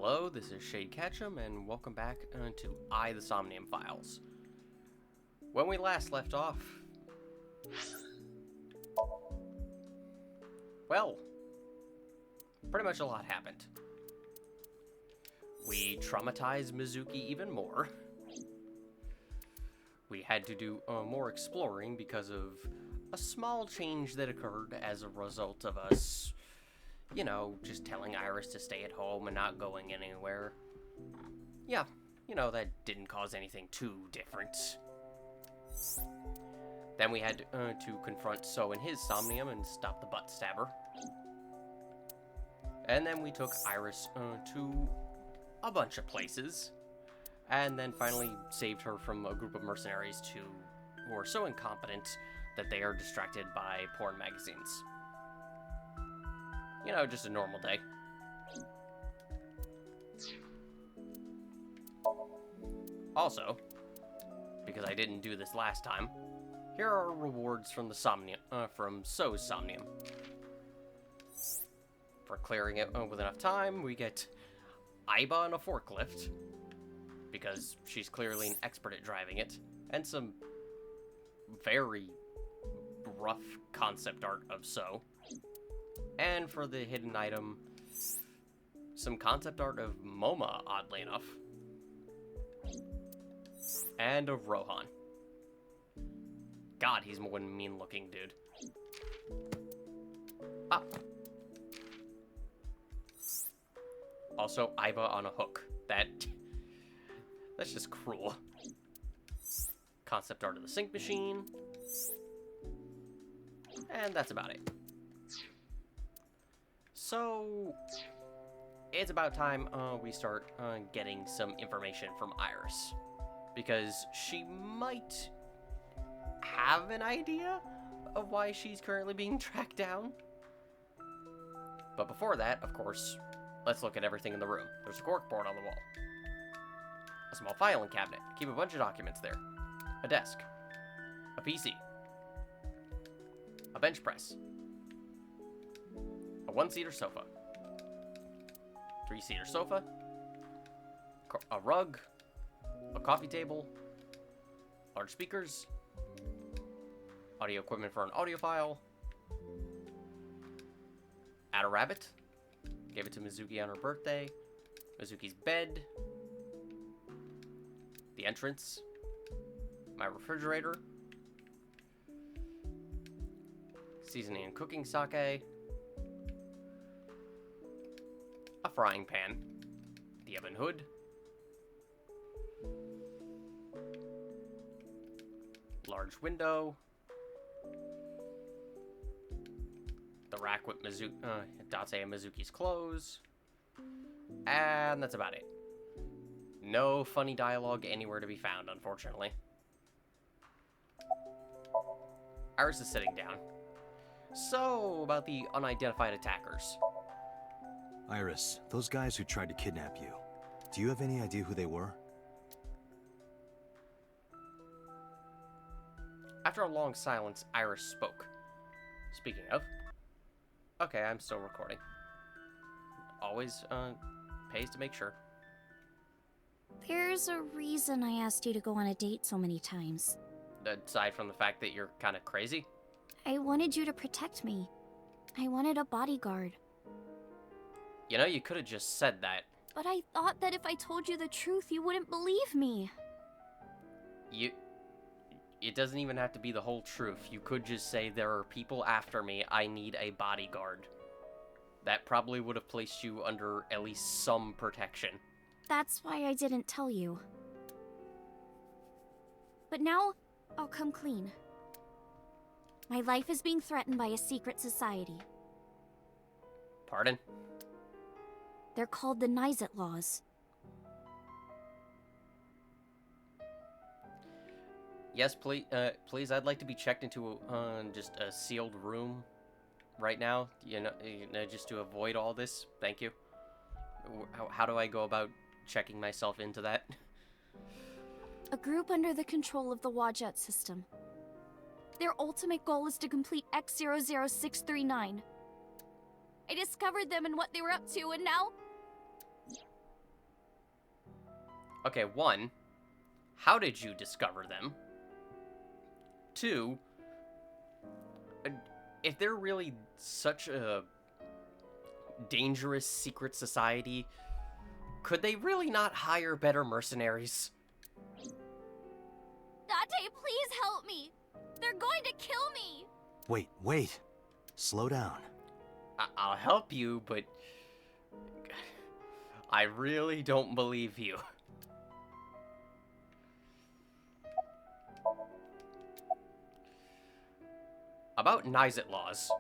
Hello, this is Shade Ketchum, and welcome back to the Somnium Files. When we last left off, well, pretty much a lot happened. We traumatized Mizuki even more. We had to do more exploring because of a small change that occurred as a result of us, you know, just telling Iris to stay at home and not going anywhere. Yeah, you know, that didn't cause anything too different. Then we had to confront So and his Somnium and stop the butt stabber. And then we took Iris to a bunch of places. And then finally saved her from a group of mercenaries who are so incompetent that they are distracted by porn magazines. You know, just a normal day. Also, because I didn't do this last time, here are rewards from the from So's Somnium. For clearing it with enough time, we get Aiba on a forklift, because she's clearly an expert at driving it, and some very rough concept art of So. And for the hidden item, some concept art of Moma, oddly enough. And of Rohan. God, he's one mean-looking dude. Ah. Also, Aiba on a hook. That's just cruel. Concept art of the sync machine. And that's about it. So, it's about time we start getting some information from Iris. Because she might have an idea of why she's currently being tracked down. But before that, of course, let's look at everything in the room. There's a corkboard on the wall. A small filing cabinet. Keep a bunch of documents there. A desk. A PC. A bench press. A one-seater sofa. Three-seater sofa. A rug. A coffee table. Large speakers. Audio equipment for an audiophile. Add a rabbit. Gave it to Mizuki on her birthday. Mizuki's bed. The entrance. My refrigerator. Seasoning and cooking sake. A frying pan. The oven hood. Large window. The rack with Date and Mizuki's clothes. And that's about it. No funny dialogue anywhere to be found, unfortunately. Iris is sitting down. So, about the unidentified attackers. Iris, those guys who tried to kidnap you, do you have any idea who they were? After a long silence, Iris spoke. Speaking of... Okay, I'm still recording. Always, pays to make sure. There's a reason I asked you to go on a date so many times. Aside from the fact that you're kind of crazy? I wanted you to protect me. I wanted a bodyguard. You know, you could have just said that. But I thought that if I told you the truth, you wouldn't believe me. It doesn't even have to be the whole truth. You could just say, there are people after me, I need a bodyguard. That probably would have placed you under at least some protection. That's why I didn't tell you. But now, I'll come clean. My life is being threatened by a secret society. Pardon? They're called the Nizet Laws. Yes, please, I'd like to be checked into just a sealed room right now, you know, just to avoid all this. Thank you. How do I go about checking myself into that? A group under the control of the Wadjet system. Their ultimate goal is to complete X00639. I discovered them and what they were up to, and now... Okay, 1, how did you discover them? 2, if they're really such a dangerous secret society, could they really not hire better mercenaries? Date, please help me! They're going to kill me! Wait. Slow down. I'll help you, but I really don't believe you. About Nizet laws.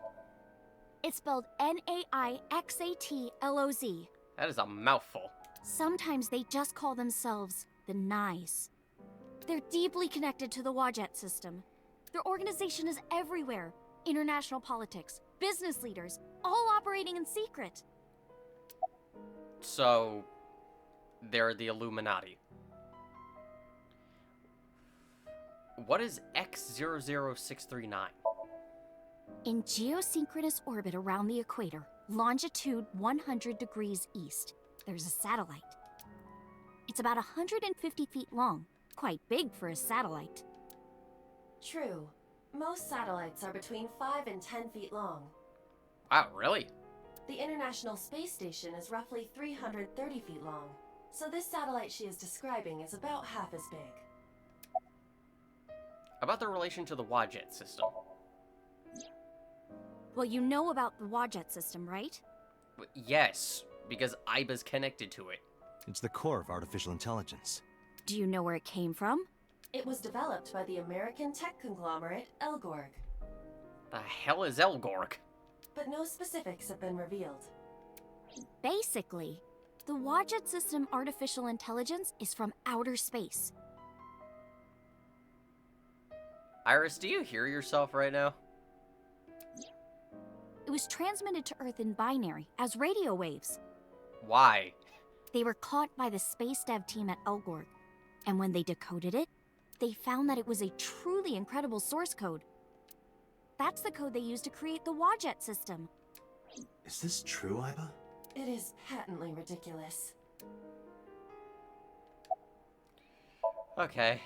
It's spelled Naixatloz. That is a mouthful. Sometimes they just call themselves the Nyes. They're deeply connected to the Wadjet system. Their organization is everywhere. International politics, business leaders, all operating in secret. So, they're the Illuminati. What is X00639? In geosynchronous orbit around the equator, longitude 100 degrees east, there's a satellite. It's about 150 feet long, quite big for a satellite. True. Most satellites are between 5 and 10 feet long. Wow, really? The International Space Station is roughly 330 feet long, so this satellite she is describing is about half as big. About their relation to the Wadjet system. Well, you know about the Wadjet system, right? Yes, because IBA's connected to it. It's the core of artificial intelligence. Do you know where it came from? It was developed by the American tech conglomerate Elgorg, The hell is Elgorg? but no specifics have been revealed. Basically, the Wadjet system artificial intelligence is from outer space. Iris, do you hear yourself right now? It was transmitted to Earth in binary as radio waves. Why? They were caught by the space dev team at Elgorg, and when they decoded it, they found that it was a truly incredible source code. That's the code they used to create the Wadjet system. Is this true, Iba? It is patently ridiculous. Okay.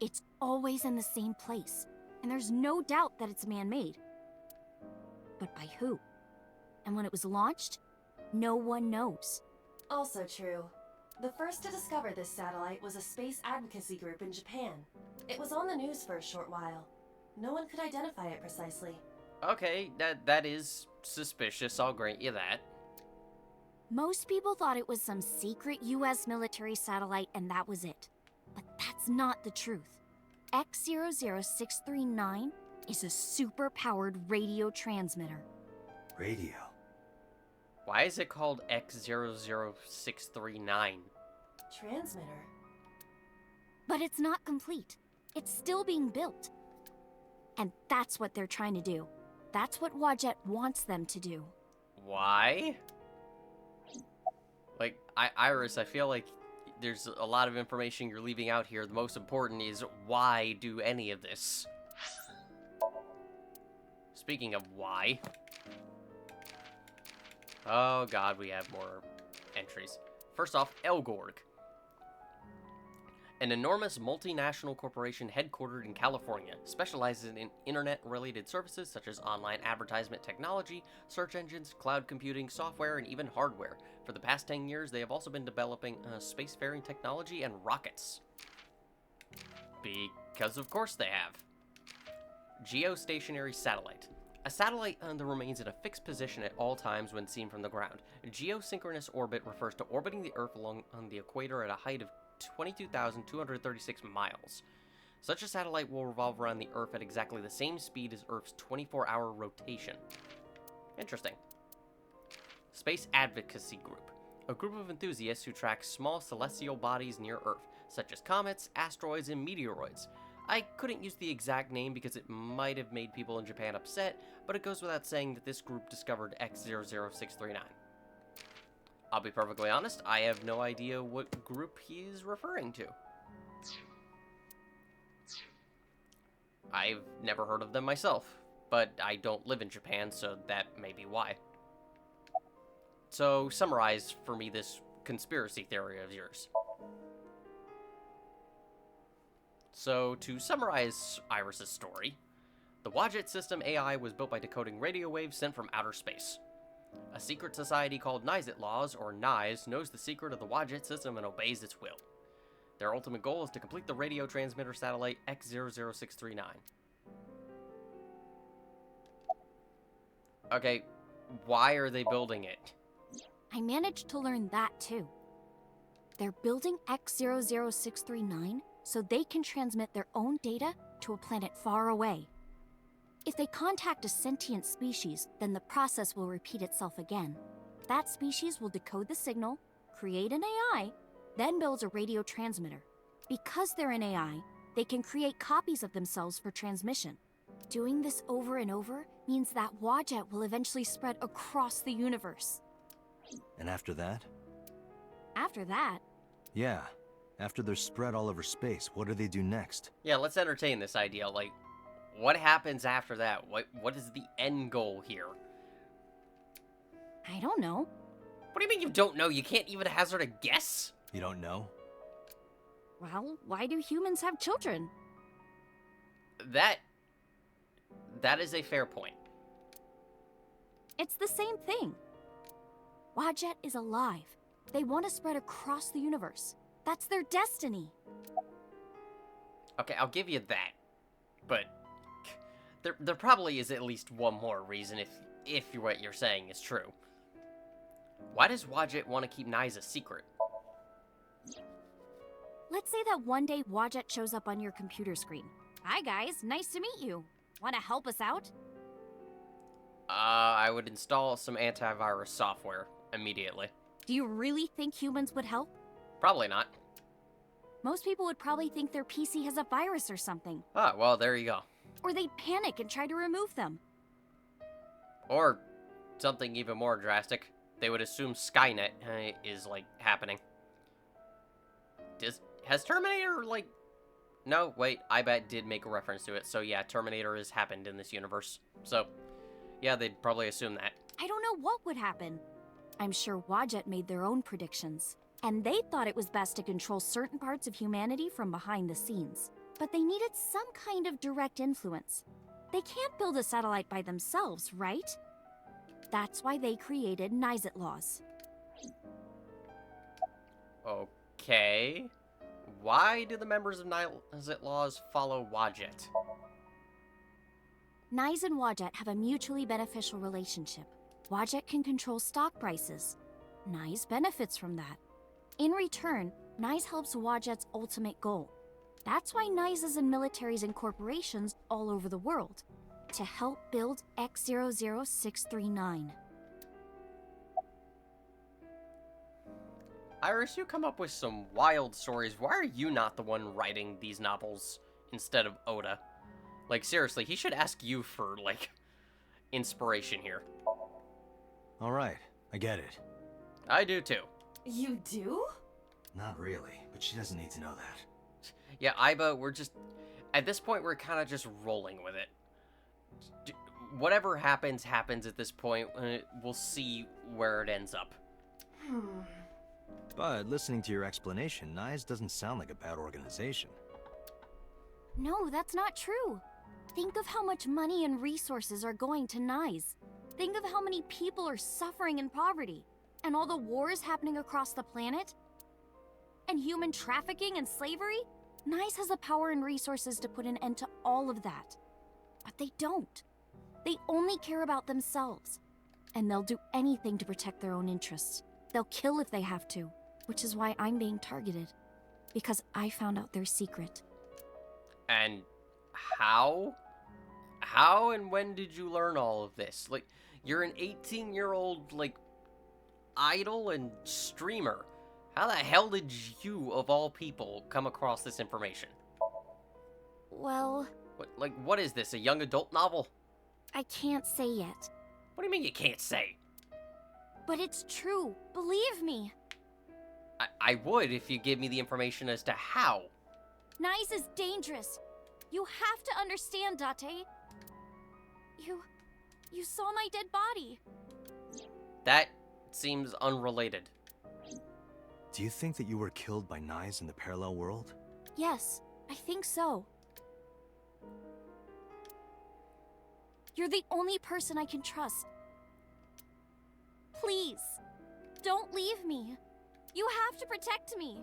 It's always in the same place, and there's no doubt that it's man-made. But by who? And when it was launched, no one knows. Also true. The first to discover this satellite was a space advocacy group in Japan. It was on the news for a short while. No one could identify it precisely. Okay, that is suspicious, I'll grant you that. Most people thought it was some secret US military satellite and that was it. But that's not the truth. X00639 is a super-powered radio transmitter. Radio. Why is it called X00639? Transmitter? But it's not complete. It's still being built. And that's what they're trying to do. That's what Wadjet wants them to do. Why? Like, Iris, I feel like there's a lot of information you're leaving out here. The most important is, why do any of this? Speaking of why... Oh god, we have more entries. First off, Elgorg. An enormous multinational corporation headquartered in California, specializes in internet-related services such as online advertisement technology, search engines, cloud computing, software, and even hardware. For the past 10 years, they have also been developing spacefaring technology and rockets. Because of course they have. Geostationary satellite. A satellite that remains in a fixed position at all times when seen from the ground. Geosynchronous orbit refers to orbiting the Earth along the equator at a height of 22,236 miles. Such a satellite will revolve around the Earth at exactly the same speed as Earth's 24-hour rotation. Interesting. Space Advocacy Group. A group of enthusiasts who track small celestial bodies near Earth, such as comets, asteroids, and meteoroids. I couldn't use the exact name because it might have made people in Japan upset, but it goes without saying that this group discovered X00639. I'll be perfectly honest, I have no idea what group he is referring to. I've never heard of them myself, but I don't live in Japan, so that may be why. So, summarize for me this conspiracy theory of yours. So, to summarize Iris's story, the Wadjet system AI was built by decoding radio waves sent from outer space. A secret society called AITSF, or NICE, knows the secret of the Wadjet system and obeys its will. Their ultimate goal is to complete the radio transmitter satellite X00639. Okay, why are they building it? I managed to learn that too. They're building X00639 so they can transmit their own data to a planet far away. If they contact a sentient species, then the process will repeat itself again. That species will decode the signal, create an AI, then builds a radio transmitter. Because they're an AI, they can create copies of themselves for transmission. Doing this over and over means that Wadjet will eventually spread across the universe. And after that? After that, Yeah. After they're spread all over space, what do they do next? Yeah, let's entertain this idea. Like, what happens after that? What is the end goal here? I don't know. What do you mean you don't know? You can't even hazard a guess? You don't know? Well, why do humans have children? That is a fair point. It's the same thing. Wadjet is alive. They want to spread across the universe. That's their destiny. Okay, I'll give you that. But there probably is at least one more reason if what you're saying is true. Why does Wadjet want to keep NICE a secret? Let's say that one day Wadjet shows up on your computer screen. Hi guys, nice to meet you. Want to help us out? I would install some antivirus software immediately. Do you really think humans would help? Probably not. Most people would probably think their PC has a virus or something. Ah, well, there you go. Or they'd panic and try to remove them. Or something even more drastic. They would assume Skynet is, like, happening. Has Terminator, like... No, wait, I bet did make a reference to it. So, yeah, Terminator has happened in this universe. So, yeah, they'd probably assume that. I don't know what would happen. I'm sure Wadjet made their own predictions. And they thought it was best to control certain parts of humanity from behind the scenes. But they needed some kind of direct influence. They can't build a satellite by themselves, right? That's why they created AITSF. Okay. Why do the members of AITSF follow Wadjet? NICE and Wadjet have a mutually beneficial relationship. Wadjet can control stock prices. NICE benefits from that. In return, NICE helps Wadjet's ultimate goal. That's why NICE is in militaries and corporations all over the world. To help build X00639. Iris, you come up with some wild stories. Why are you not the one writing these novels instead of Oda? Like, seriously, he should ask you for, like, inspiration here. Alright, I get it. I do too. You do? Not really, but she doesn't need to know that. Yeah, Iba, we're just... At this point, we're kind of just rolling with it. Whatever happens, happens at this point. We'll see where it ends up. But listening to your explanation, NICE doesn't sound like a bad organization. No, that's not true. Think of how much money and resources are going to NICE. Think of how many people are suffering in poverty. And all the wars happening across the planet. And human trafficking and slavery. NICE has the power and resources to put an end to all of that. But they don't. They only care about themselves. And they'll do anything to protect their own interests. They'll kill if they have to. Which is why I'm being targeted. Because I found out their secret. And how? How and when did you learn all of this? Like, you're an 18-year-old, like, idol and streamer. How the hell did you, of all people, come across this information? Well, What is this, a young adult novel? I can't say yet. What do you mean you can't say? But it's true. Believe me. I would if you give me the information as to how. NICE is dangerous. You have to understand, Date. You saw my dead body. That seems unrelated. Do you think that you were killed by NICE in the parallel world? Yes, I think so. You're the only person I can trust. Please, don't leave me. You have to protect me.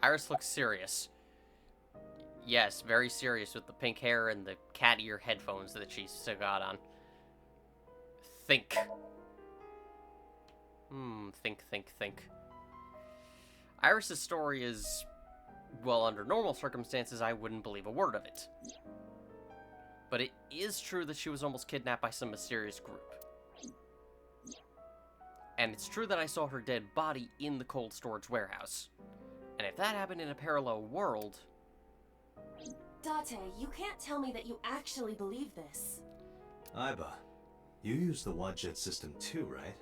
Iris looks serious. Yes, very serious with the pink hair and the cat ear headphones that she's still got on. Think. Think. Iris's story is, well, under normal circumstances, I wouldn't believe a word of it. But it is true that she was almost kidnapped by some mysterious group. And it's true that I saw her dead body in the cold storage warehouse. And if that happened in a parallel world... Date, you can't tell me that you actually believe this. Aiba, you use the Wadjet system too, right?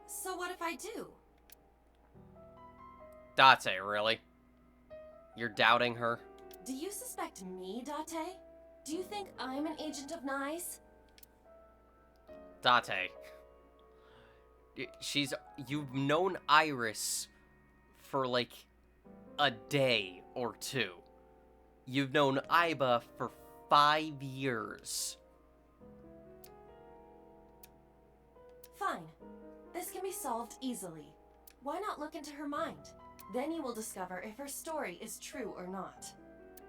So what if I do? Date, really? You're doubting her? Do you suspect me, Date? Do you think I'm an agent of Nyes? Date. You've known Iris for like a day or two. You've known Aiba for 5 years. Fine. This can be solved easily. Why not look into her mind? Then you will discover if her story is true or not.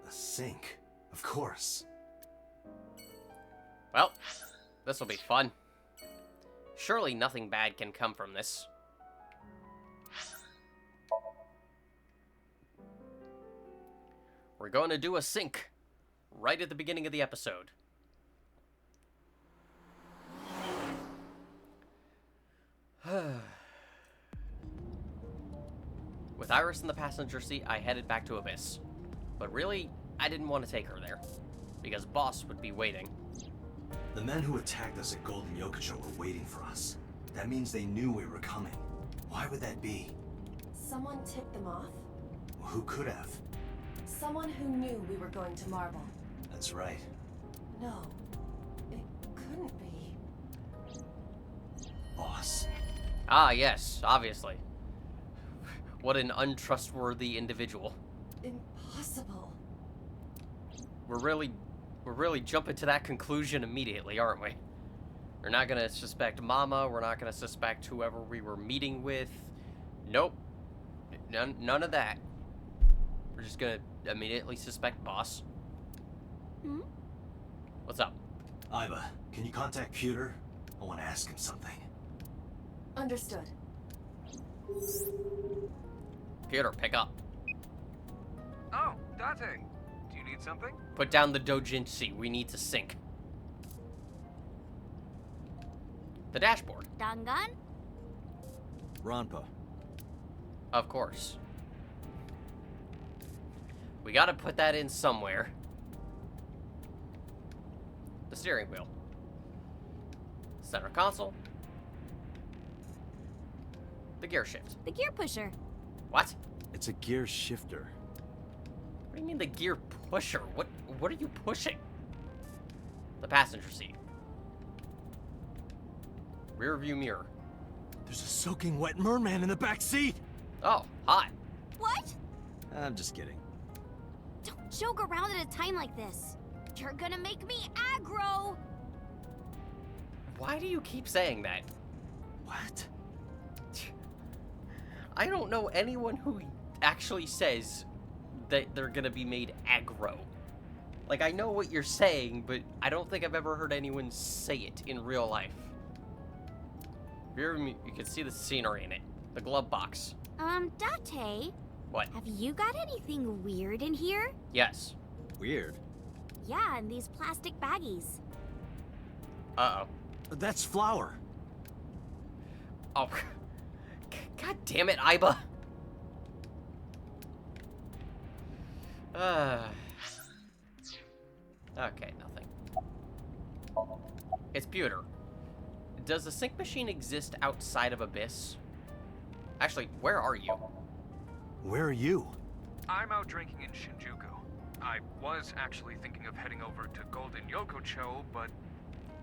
A sync, of course. Well, this'll be fun. Surely nothing bad can come from this. We're going to do a sync right at the beginning of the episode. With Iris in the passenger seat, I headed back to Abyss. But really, I didn't want to take her there, because Boss would be waiting. The men who attacked us at Golden Yokocho were waiting for us. That means they knew we were coming. Why would that be? Someone tipped them off? Well, who could have? Someone who knew we were going to Marble. That's right. No, it couldn't be. Boss. Ah, yes, obviously. What an untrustworthy individual. Impossible. We're really jumping to that conclusion immediately, aren't we? We're not gonna suspect Mama, we're not gonna suspect whoever we were meeting with. Nope. None of that. We're just gonna immediately suspect Boss. Hmm? What's up? Aiba, can you contact Pewter? I want to ask him something. Understood. Peter, pick up. Oh, Date. Do you need something? Put down the doujinshi. We need to sync. The dashboard. Dangan? Ronpa. Of course. We gotta put that in somewhere. The steering wheel. Center console. The gear shift. The gear pusher. What? It's a gear shifter. What do you mean the gear pusher? What are you pushing? The passenger seat. Rear view mirror. There's a soaking wet merman in the back seat! Oh, hot. What? I'm just kidding. Don't joke around at a time like this. You're gonna make me aggro. Why do you keep saying that? What? I don't know anyone who actually says that they're gonna be made aggro. Like, I know what you're saying, but I don't think I've ever heard anyone say it in real life. You can see the scenery in it. The glove box. Date, What? have you got anything weird in here? Yes. Weird. Yeah, in these plastic baggies. Uh-oh. That's flour. Oh. God damn it, Aiba. Okay, nothing. It's Pewter. Does the sync machine exist outside of Abyss? Actually, where are you? Where are you? I'm out drinking in Shinjuku. I was actually thinking of heading over to Golden Yokocho, but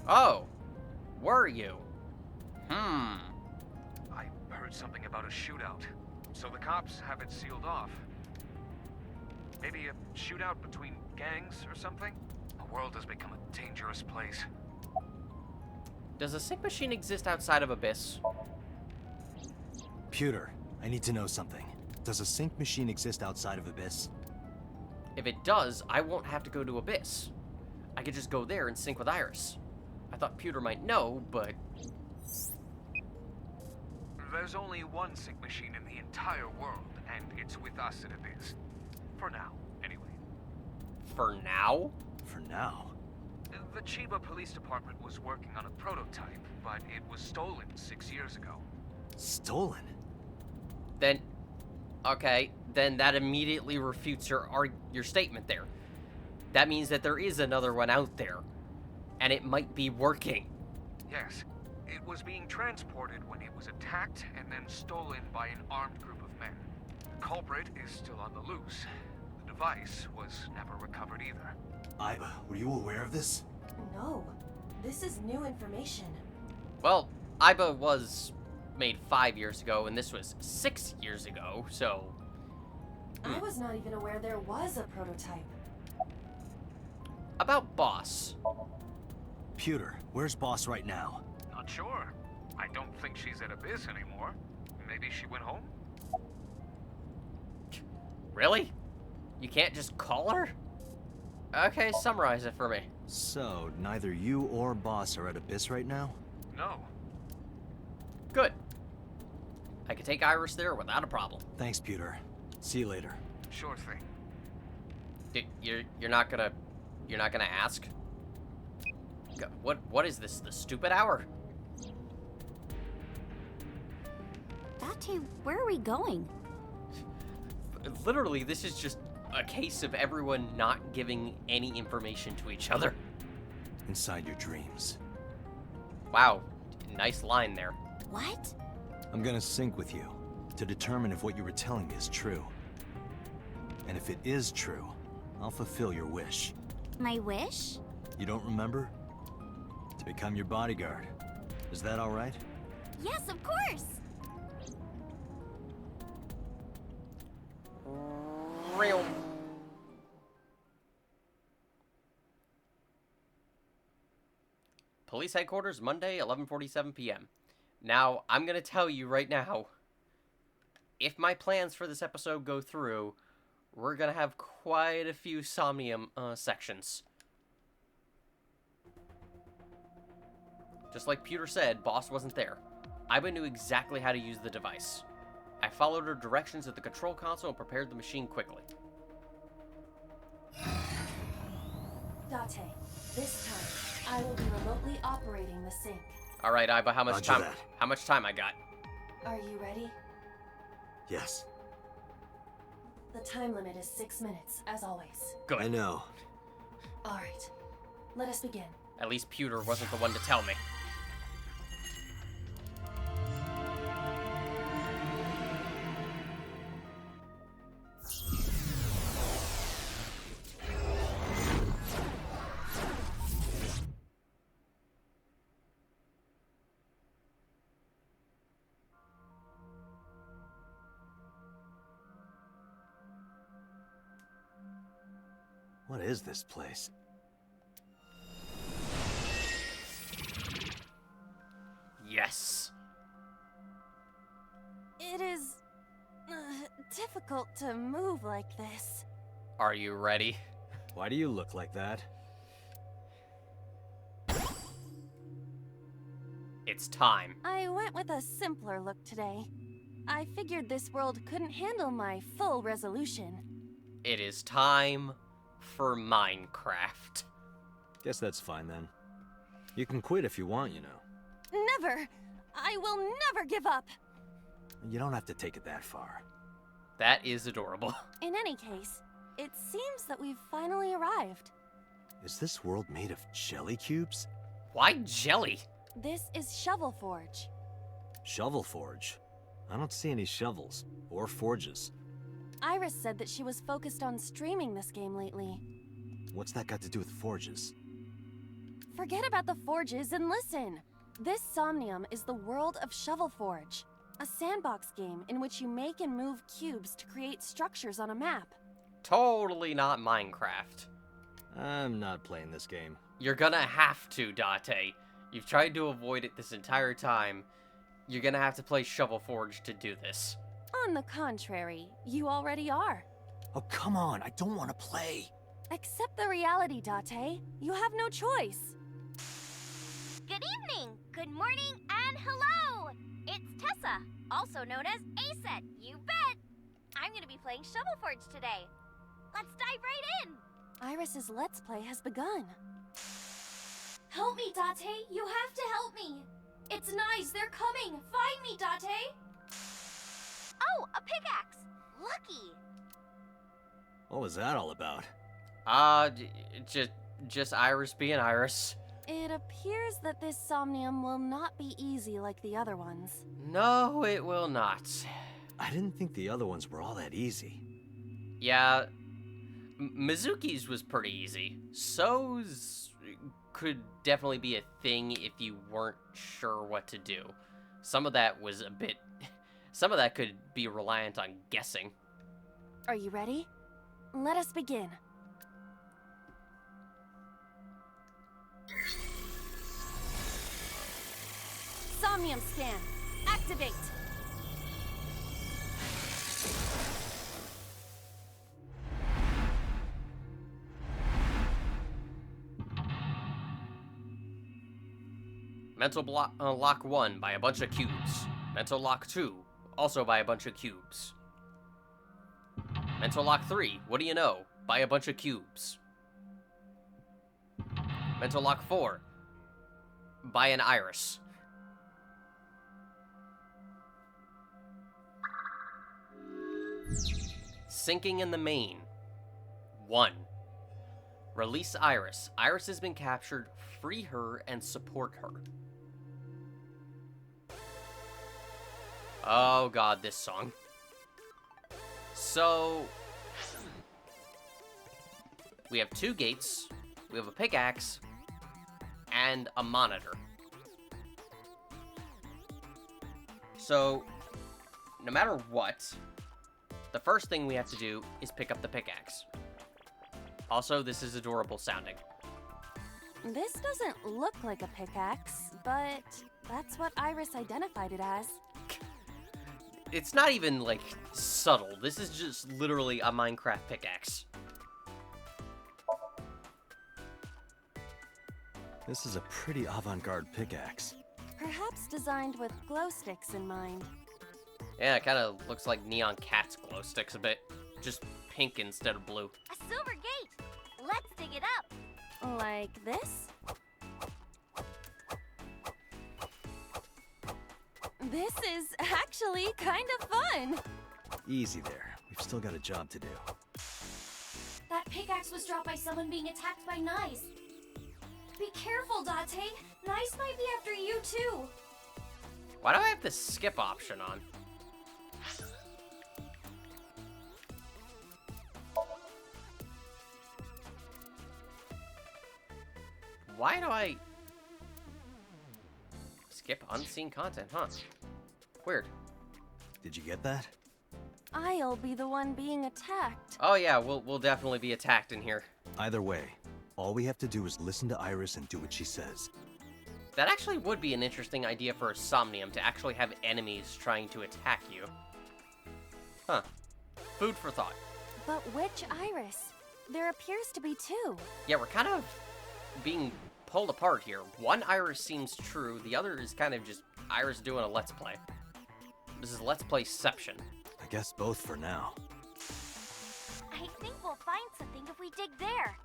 Oh, were you? I heard something about a shootout, so the cops have it sealed off. Maybe a shootout between gangs or something? The world has become a dangerous place. Does a sync machine exist outside of Abyss? Pewter, I need to know something. Does a sync machine exist outside of Abyss? If it does, I won't have to go to Abyss. I could just go there and sync with Iris. I thought Pewter might know, but... There's only one sync machine in the entire world, and it's with us at Abyss. For now, anyway. For now? For now. The Chiba Police Department was working on a prototype, but it was stolen 6 years ago. Stolen? Then... Okay, then that immediately refutes your statement there. That means that there is another one out there. And it might be working. Yes, it was being transported when it was attacked and then stolen by an armed group of men. The culprit is still on the loose. The device was never recovered either. Iba, were you aware of this? No, this is new information. Well, Iba was made 5 years ago, and this was 6 years ago, so... I was not even aware there was a prototype. About Boss. Pewter, where's Boss right now? Not sure. I don't think she's at Abyss anymore. Maybe she went home? Really? You can't just call her? Okay, summarize it for me. So, neither you or Boss are at Abyss right now? No. Good. I can take Iris there without a problem. Thanks, Pewter. See you later. Sure thing. You're not gonna ask? What is this, the stupid hour? Date, where are we going? Literally, this is just a case of everyone not giving any information to each other. Inside your dreams. Wow, nice line there. What? I'm gonna sync with you to determine if what you were telling me is true. And if it is true, I'll fulfill your wish. My wish? You don't remember? To become your bodyguard. Is that all right? Yes, of course! Real. Police headquarters, Monday, 11:47 p.m. Now, I'm gonna tell you right now, if my plans for this episode go through, we're gonna have quite a few Somnium sections. Just like Pewter said, Boss wasn't there. Iba knew exactly how to use the device. I followed her directions at the control console and prepared the machine quickly. Date, this time, I will be remotely operating the sync. All right, Iba, how much Roger time? that. How much time I got? Are you ready? Yes. The time limit is 6 minutes, as always. Good. I know. Alright, let us begin. At least Pewter wasn't the one to tell me. What is this place? Yes. It is difficult to move like this. Are you ready? Why do you look like that? It's time. I went with a simpler look today. I figured this world couldn't handle my full resolution. It is time for Minecraft. Guess that's fine then. You can quit if you want, you know. Never! I will never give up! You don't have to take it that far. That is adorable. In any case, it seems that we've finally arrived. Is this world made of jelly cubes? Why jelly? This is Shovel Forge. Shovel forge? I don't see any shovels or forges. Iris said that she was focused on streaming this game lately. What's that got to do with forges? Forget about the forges and listen. This Somnium is the world of Shovel Forge, a sandbox game in which you make and move cubes to create structures on a map. Totally not Minecraft. I'm not playing this game. You're gonna have to, Date. You've tried to avoid it this entire time. You're gonna have to play Shovel Forge to do this. On the contrary, you already are. Oh, come on, I don't want to play. Accept the reality, Date. You have no choice. Good evening, good morning, and hello! It's Tessa, also known as AITSF, you bet! I'm gonna be playing Shovel Forge today. Let's dive right in! Iris's Let's Play has begun. Help me, Date! You have to help me! It's nice, they're coming! Find me, Date! Oh, a pickaxe! Lucky! What was that all about? Just Iris being Iris. It appears that this Somnium will not be easy like the other ones. No, it will not. I didn't think the other ones were all that easy. Yeah, Mizuki's was pretty easy. So's could definitely be a thing if you weren't sure what to do. Some of that was a bit... Some of that could be reliant on guessing. Are you ready? Let us begin. Somnium scan. Activate. Mental lock 1 by a bunch of cubes. Mental lock 2, also by a bunch of cubes. Mental lock 3, what do you know? By a bunch of cubes. Mental lock 4, by an iris. Sinking in the main. 1. Release Iris. Iris has been captured. Free her and support her. Oh god, this song. So... we have 2 gates, we have a pickaxe, and a monitor. So, no matter what, the first thing we have to do is pick up the pickaxe. Also, this is adorable sounding. This doesn't look like a pickaxe, but that's what Iris identified it as. It's not even, like, subtle. This is just literally a Minecraft pickaxe. This is a pretty avant-garde pickaxe. Perhaps designed with glow sticks in mind. Yeah, it kind of looks like Neon Cat's glow sticks a bit. Just pink instead of blue. A silver gate! Let's dig it up! Like this? This is actually kind of fun! Easy there. We've still got a job to do. That pickaxe was dropped by someone being attacked by Nice. Be careful, Date. Nice might be after you, too. Why do I have the skip option on? Why do I... skip unseen content, huh? Weird. Did you get that? I'll be the one being attacked. Oh yeah, we'll definitely be attacked in here. Either way, all we have to do is listen to Iris and do what she says. That actually would be an interesting idea for a Somnium, to actually have enemies trying to attack you. Huh. Food for thought. But which Iris? There appears to be 2. Yeah, we're kind of being pulled apart here. One Iris seems true, the other is kind of just Iris doing a Let's Play. This is Let's Playception. I guess both for now. I think we'll find something if we dig there.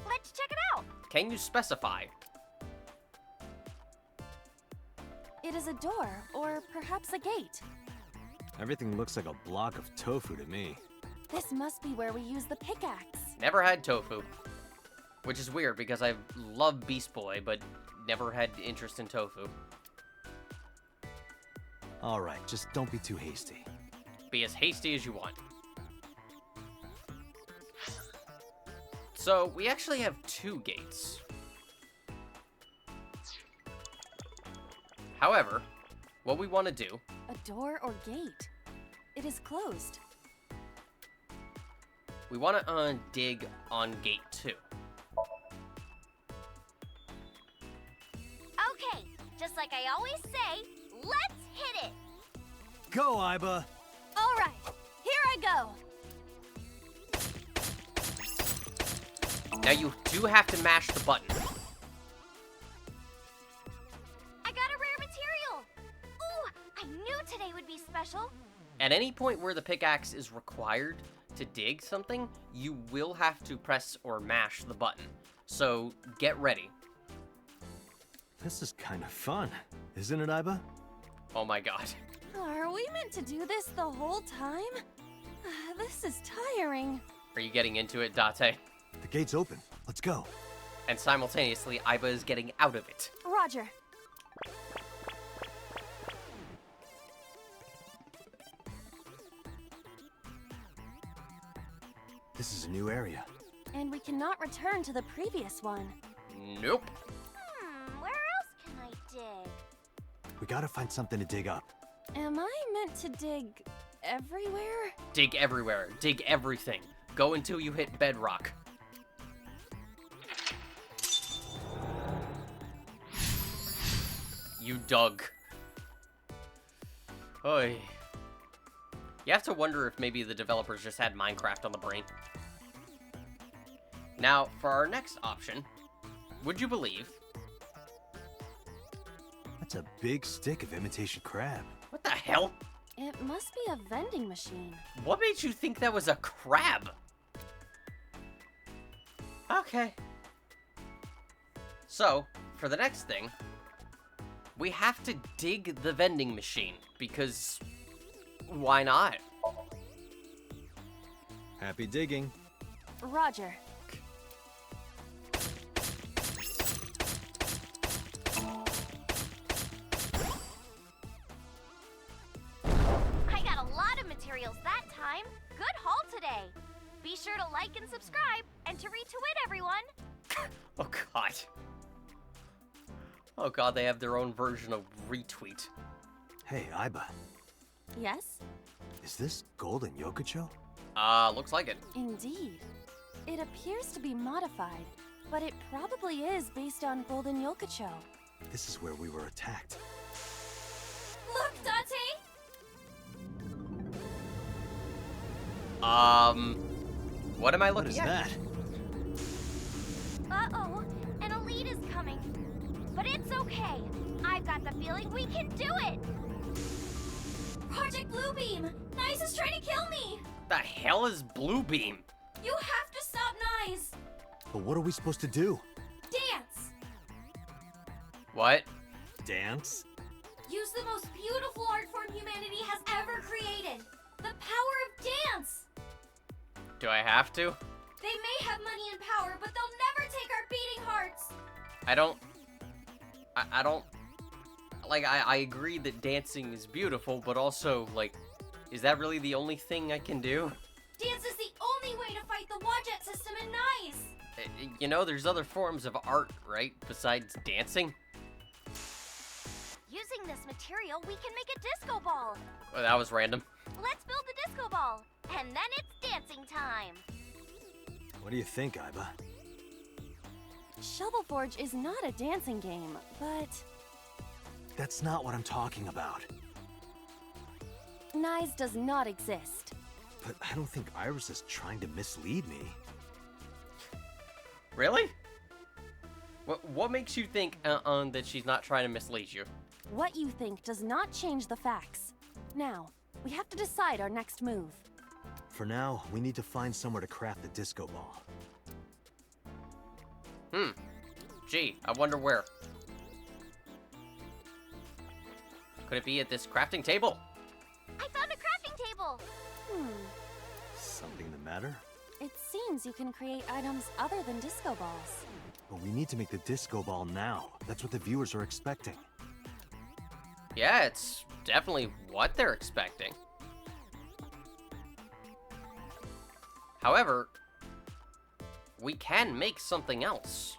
Let's check it out. Can you specify? It is a door, or perhaps a gate. Everything looks like a block of tofu to me. This must be where we use the pickaxe. Never had tofu. Which is weird, because I love Beast Boy, but never had interest in tofu. Alright, just don't be too hasty. Be as hasty as you want. So, we actually have 2 gates. However, what we want to do... A door or gate? It is closed. We want to dig on gate 2. Okay, just like I always say, let's hit it! Go, Iba! Alright, here I go! Now you do have to mash the button. I got a rare material! Ooh, I knew today would be special! At any point where the pickaxe is required to dig something, you will have to press or mash the button. So, get ready. This is kind of fun, isn't it, Iba? Oh my god. Are we meant to do this the whole time? This is tiring. Are you getting into it, Date? The gate's open. Let's go. And simultaneously, Iba is getting out of it. Roger. This is a new area. And we cannot return to the previous one. Nope. Where else can I dig? We gotta find something to dig up. Am I meant to dig everywhere? Dig everywhere. Dig everything. Go until you hit bedrock. You dug. Oy. You have to wonder if maybe the developers just had Minecraft on the brain. Now, for our next option, would you believe... That's a big stick of imitation crab. What the hell? It must be a vending machine. What made you think that was a crab? Okay. So, for the next thing, we have to dig the vending machine, because why not? Happy digging. Roger. I got a lot of materials that time. Good haul today. Be sure to like and subscribe, and to retweet everyone. Oh god. Oh god, they have their own version of retweet. Hey, Iba. Yes? Is this Golden Yokocho? Looks like it. Indeed. It appears to be modified, but it probably is based on Golden Yokocho. This is where we were attacked. Look, Date! What am I What looking is at? that? Uh-oh, an elite is coming. But it's okay. I've got the feeling we can do it. Project Bluebeam! Nice is trying to kill me! The hell is Bluebeam? You have to stop Nice! But what are we supposed to do? Dance! What? Dance? Use the most beautiful art form humanity has ever created! The power of dance! Do I have to? They may have money and power, but they'll never take our beating hearts! I don't... Like, I agree that dancing is beautiful, but also, like, is that really the only thing I can do? Dance is the only way to fight the Wadjet system in Nice! You know, there's other forms of art, right? Besides dancing? Using this material, we can make a disco ball. Well, that was random. Let's build the disco ball. And then it's dancing time. What do you think, Iba? Shovel Forge is not a dancing game, but That's not what I'm talking about. Nice does not exist. But I don't think Iris is trying to mislead me. Really? What makes you think that she's not trying to mislead you? What you think does not change the facts. Now, we have to decide our next move. For now, we need to find somewhere to craft the disco ball. Gee, I wonder where. Could it be at this crafting table? I found a crafting table. Something the matter? It seems you can create items other than disco balls. But we need to make the disco ball now. That's what the viewers are expecting. Yeah, it's definitely what they're expecting. However, we can make something else.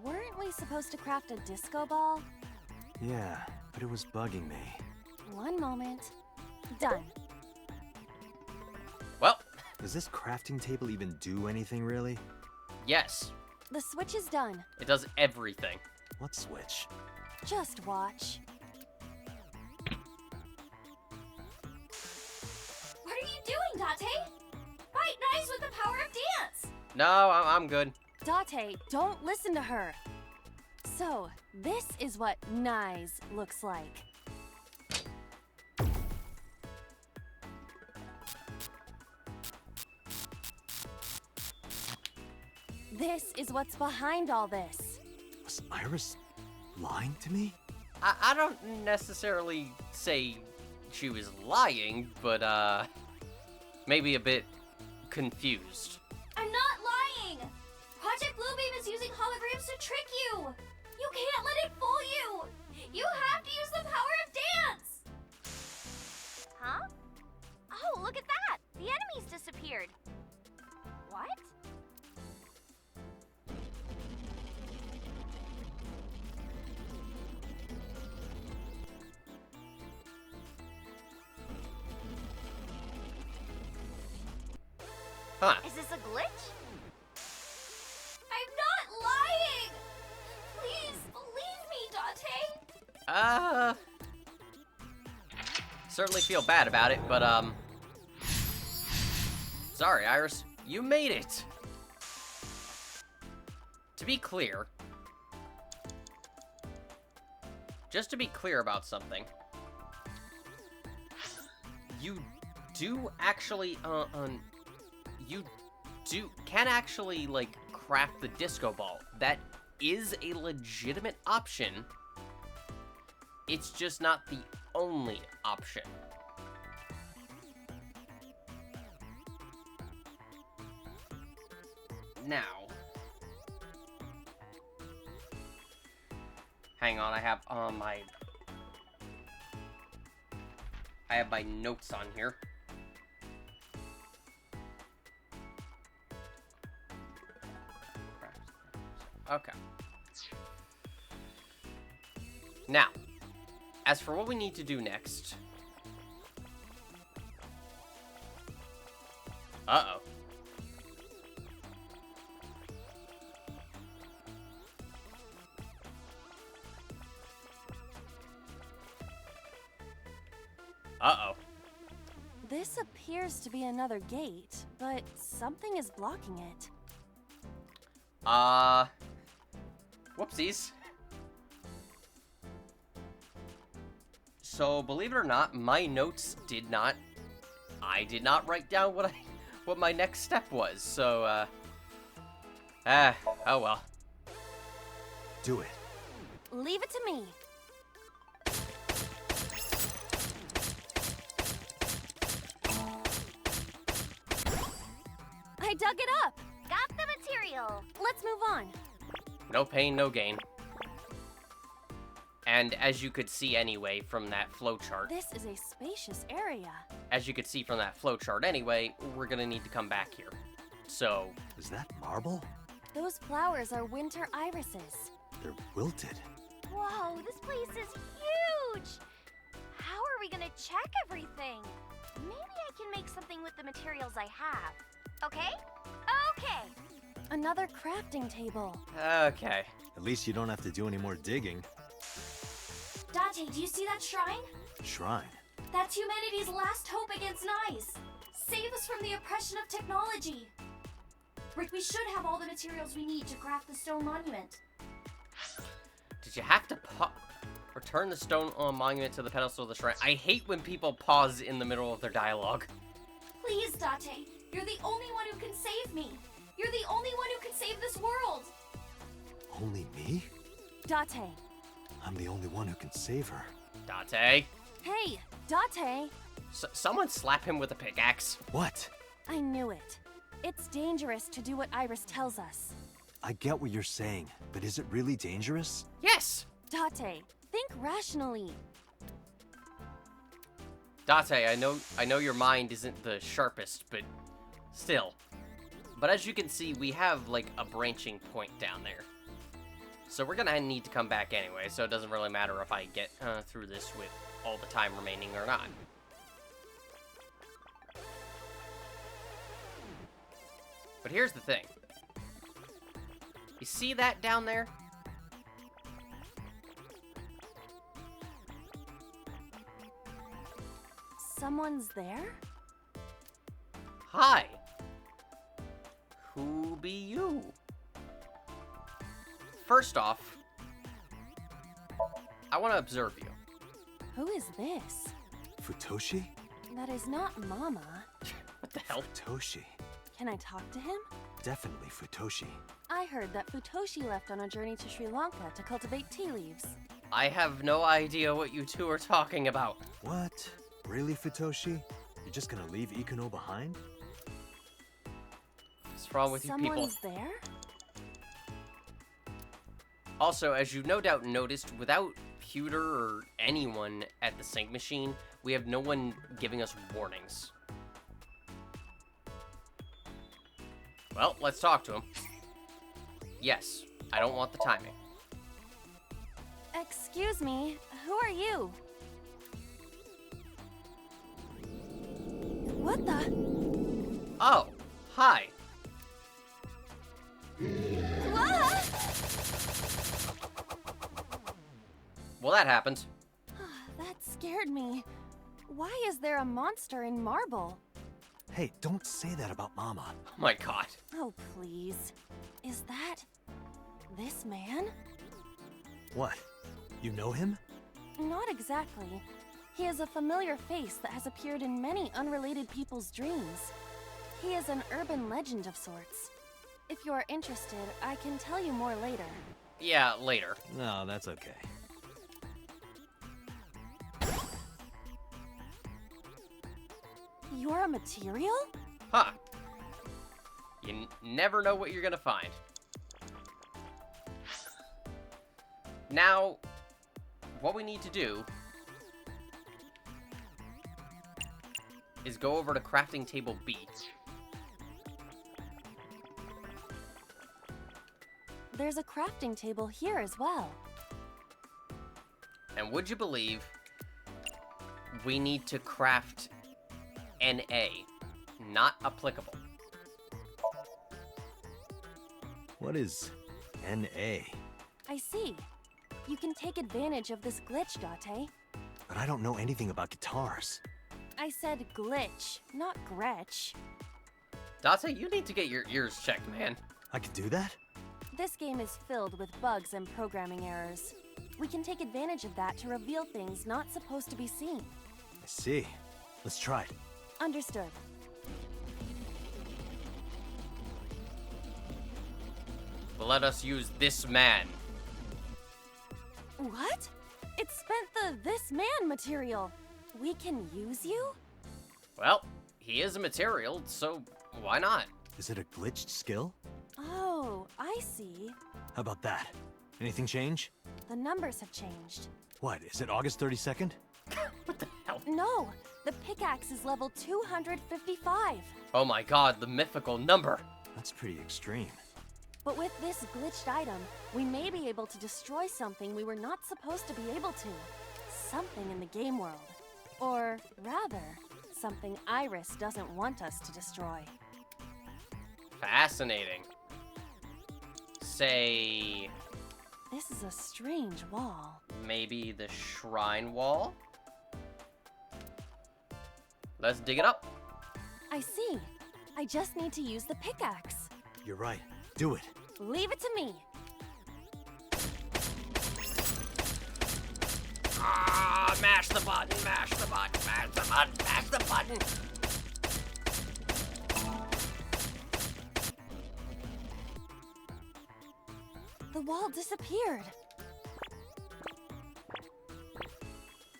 Weren't we supposed to craft a disco ball? Yeah, but it was bugging me. One moment. Done. Well, Does this crafting table even do anything, really? yes, The switch is done. it does everything. What switch? Just watch. What are you doing, Date? Fight nice with the power of dance! No, I'm good. Date, don't listen to her. So, this is what nice looks like. This is what's behind all this. Was Iris lying to me? I don't necessarily say she was lying, but, maybe a bit confused. I'm not lying! Project Bluebeam is using holograms to trick you! You can't let it fool you! You have to use the power of dance! Huh? Oh, look at that! The enemies disappeared. What? Huh. Is this a glitch? I'm not lying! Please believe me, Date! Certainly feel bad about it, but, sorry, Iris. You made it! To be clear, just to be clear about something, you do actually, can actually, like, craft the disco ball. That is a legitimate option. It's just not the only option. Now, hang on, I have my notes on here. Okay. Now, as for what we need to do next. Uh-oh. Uh-oh. This appears to be another gate, but something is blocking it. Whoopsies. So, believe it or not, my notes I did not write down what my next step was, so, oh well. Do it. Leave it to me. I dug it up. Got the material! Let's move on. No pain, no gain. And as you could see anyway from that flowchart, This is a spacious area. we're gonna need to come back here. So, Is that marble? Those flowers are winter irises. They're wilted. Whoa, this place is huge! How are we gonna check everything? Maybe I can make something with the materials I have. Okay? Okay! Another crafting table. okay. At least you don't have to do any more digging. Date, do you see that shrine? Shrine. That's humanity's last hope against Nice. Save us from the oppression of technology. Rick, we should have all the materials we need to craft the stone monument. Did you have to return the stone monument to the pedestal of the shrine? I hate when people pause in the middle of their dialogue. Please, Date, you're the only one who can save me. You're the only one who can save this world. Only me? Date. I'm the only one who can save her. Date. Hey, Date. Someone slap him with a pickaxe. What? I knew it. It's dangerous to do what Iris tells us. I get what you're saying, but is it really dangerous? Yes! Date, think rationally. Date, I know your mind isn't the sharpest, but still. But as you can see, we have, like, a branching point down there. So we're gonna need to come back anyway, so it doesn't really matter if I get through this with all the time remaining or not. But here's the thing. You see that down there? Someone's there? Hi. Who be you? First off, I want to observe you. Who is this? Futoshi? That is not Mama. What the hell? Futoshi. Can I talk to him? Definitely Futoshi. I heard that Futoshi left on a journey to Sri Lanka to cultivate tea leaves. I have no idea what you two are talking about. What? Really, Futoshi? You're just gonna leave Ikuno behind? What's wrong with you people? Someone's there? Also, as you no doubt noticed, without Pewter or anyone at the sync machine, we have no one giving us warnings. Well, let's talk to him. Yes, I don't want the timing. Excuse me, who are you? What the? Oh, hi. Ah! Well, that happened. That scared me. Why is there a monster in marble? Hey, don't say that about Mama. Oh my god. Oh, please. Is that this man? What? You know him? Not exactly. He is a familiar face that has appeared in many unrelated people's dreams. He is an urban legend of sorts. If you are interested, I can tell you more later. Yeah, later. No, that's okay. You're a material? Huh. You never know what you're gonna find. Now, what we need to do is go over to crafting table B. There's a crafting table here as well. And would you believe we need to craft NA, not applicable. What is NA? I see. You can take advantage of this glitch, Date. But I don't know anything about guitars. I said glitch, not Gretch. Date, you need to get your ears checked, man. I could do that? This game is filled with bugs and programming errors. We can take advantage of that to reveal things not supposed to be seen. I see. Let's try it. Understood. Let us use this man. What? It spent the this man material. We can use you? Well, he is a material, so why not? Is it a glitched skill? Oh, I see. How about that? Anything change? The numbers have changed. What, is it August 32nd? What the hell? No, the pickaxe is level 255. Oh my god, the mythical number. That's pretty extreme. But with this glitched item, we may be able to destroy something we were not supposed to be able to. Something in the game world. Or rather, something Iris doesn't want us to destroy. Fascinating. Say, This is a strange wall. maybe the shrine wall? Let's dig it up. I see. I just need to use the pickaxe. You're right. Do it. Leave it to me. Ah, mash the button, mash the button, mash the button, mash the button. The wall disappeared.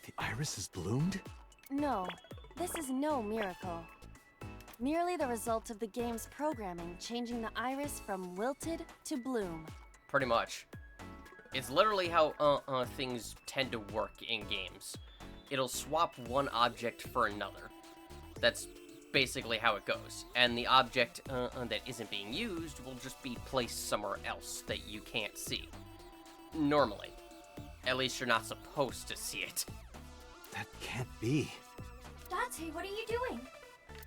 The iris has bloomed? No, this is no miracle. Merely the result of the game's programming changing the iris from wilted to bloom. Pretty much. It's literally how things tend to work in games. It'll swap one object for another. That's basically how it goes. And the object that isn't being used will just be placed somewhere else that you can't see. normally. At least you're not supposed to see it. That can't be. Date, what are you doing?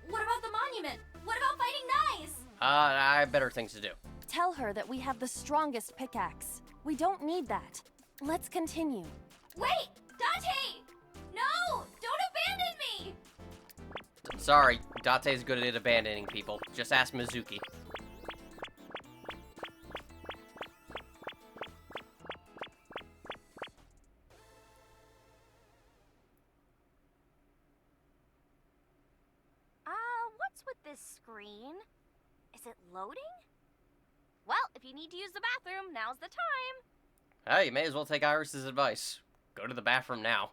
What about the monument? What about fighting Knies? I have better things to do. Tell her that we have the strongest pickaxe. We don't need that. Let's continue. Wait! Date! No! Don't abandon me! Sorry, Date's good at abandoning people. Just ask Mizuki. What's with this screen? Is it loading? Well, if you need to use the bathroom, now's the time. Hey, you may as well take Iris's advice. Go to the bathroom now.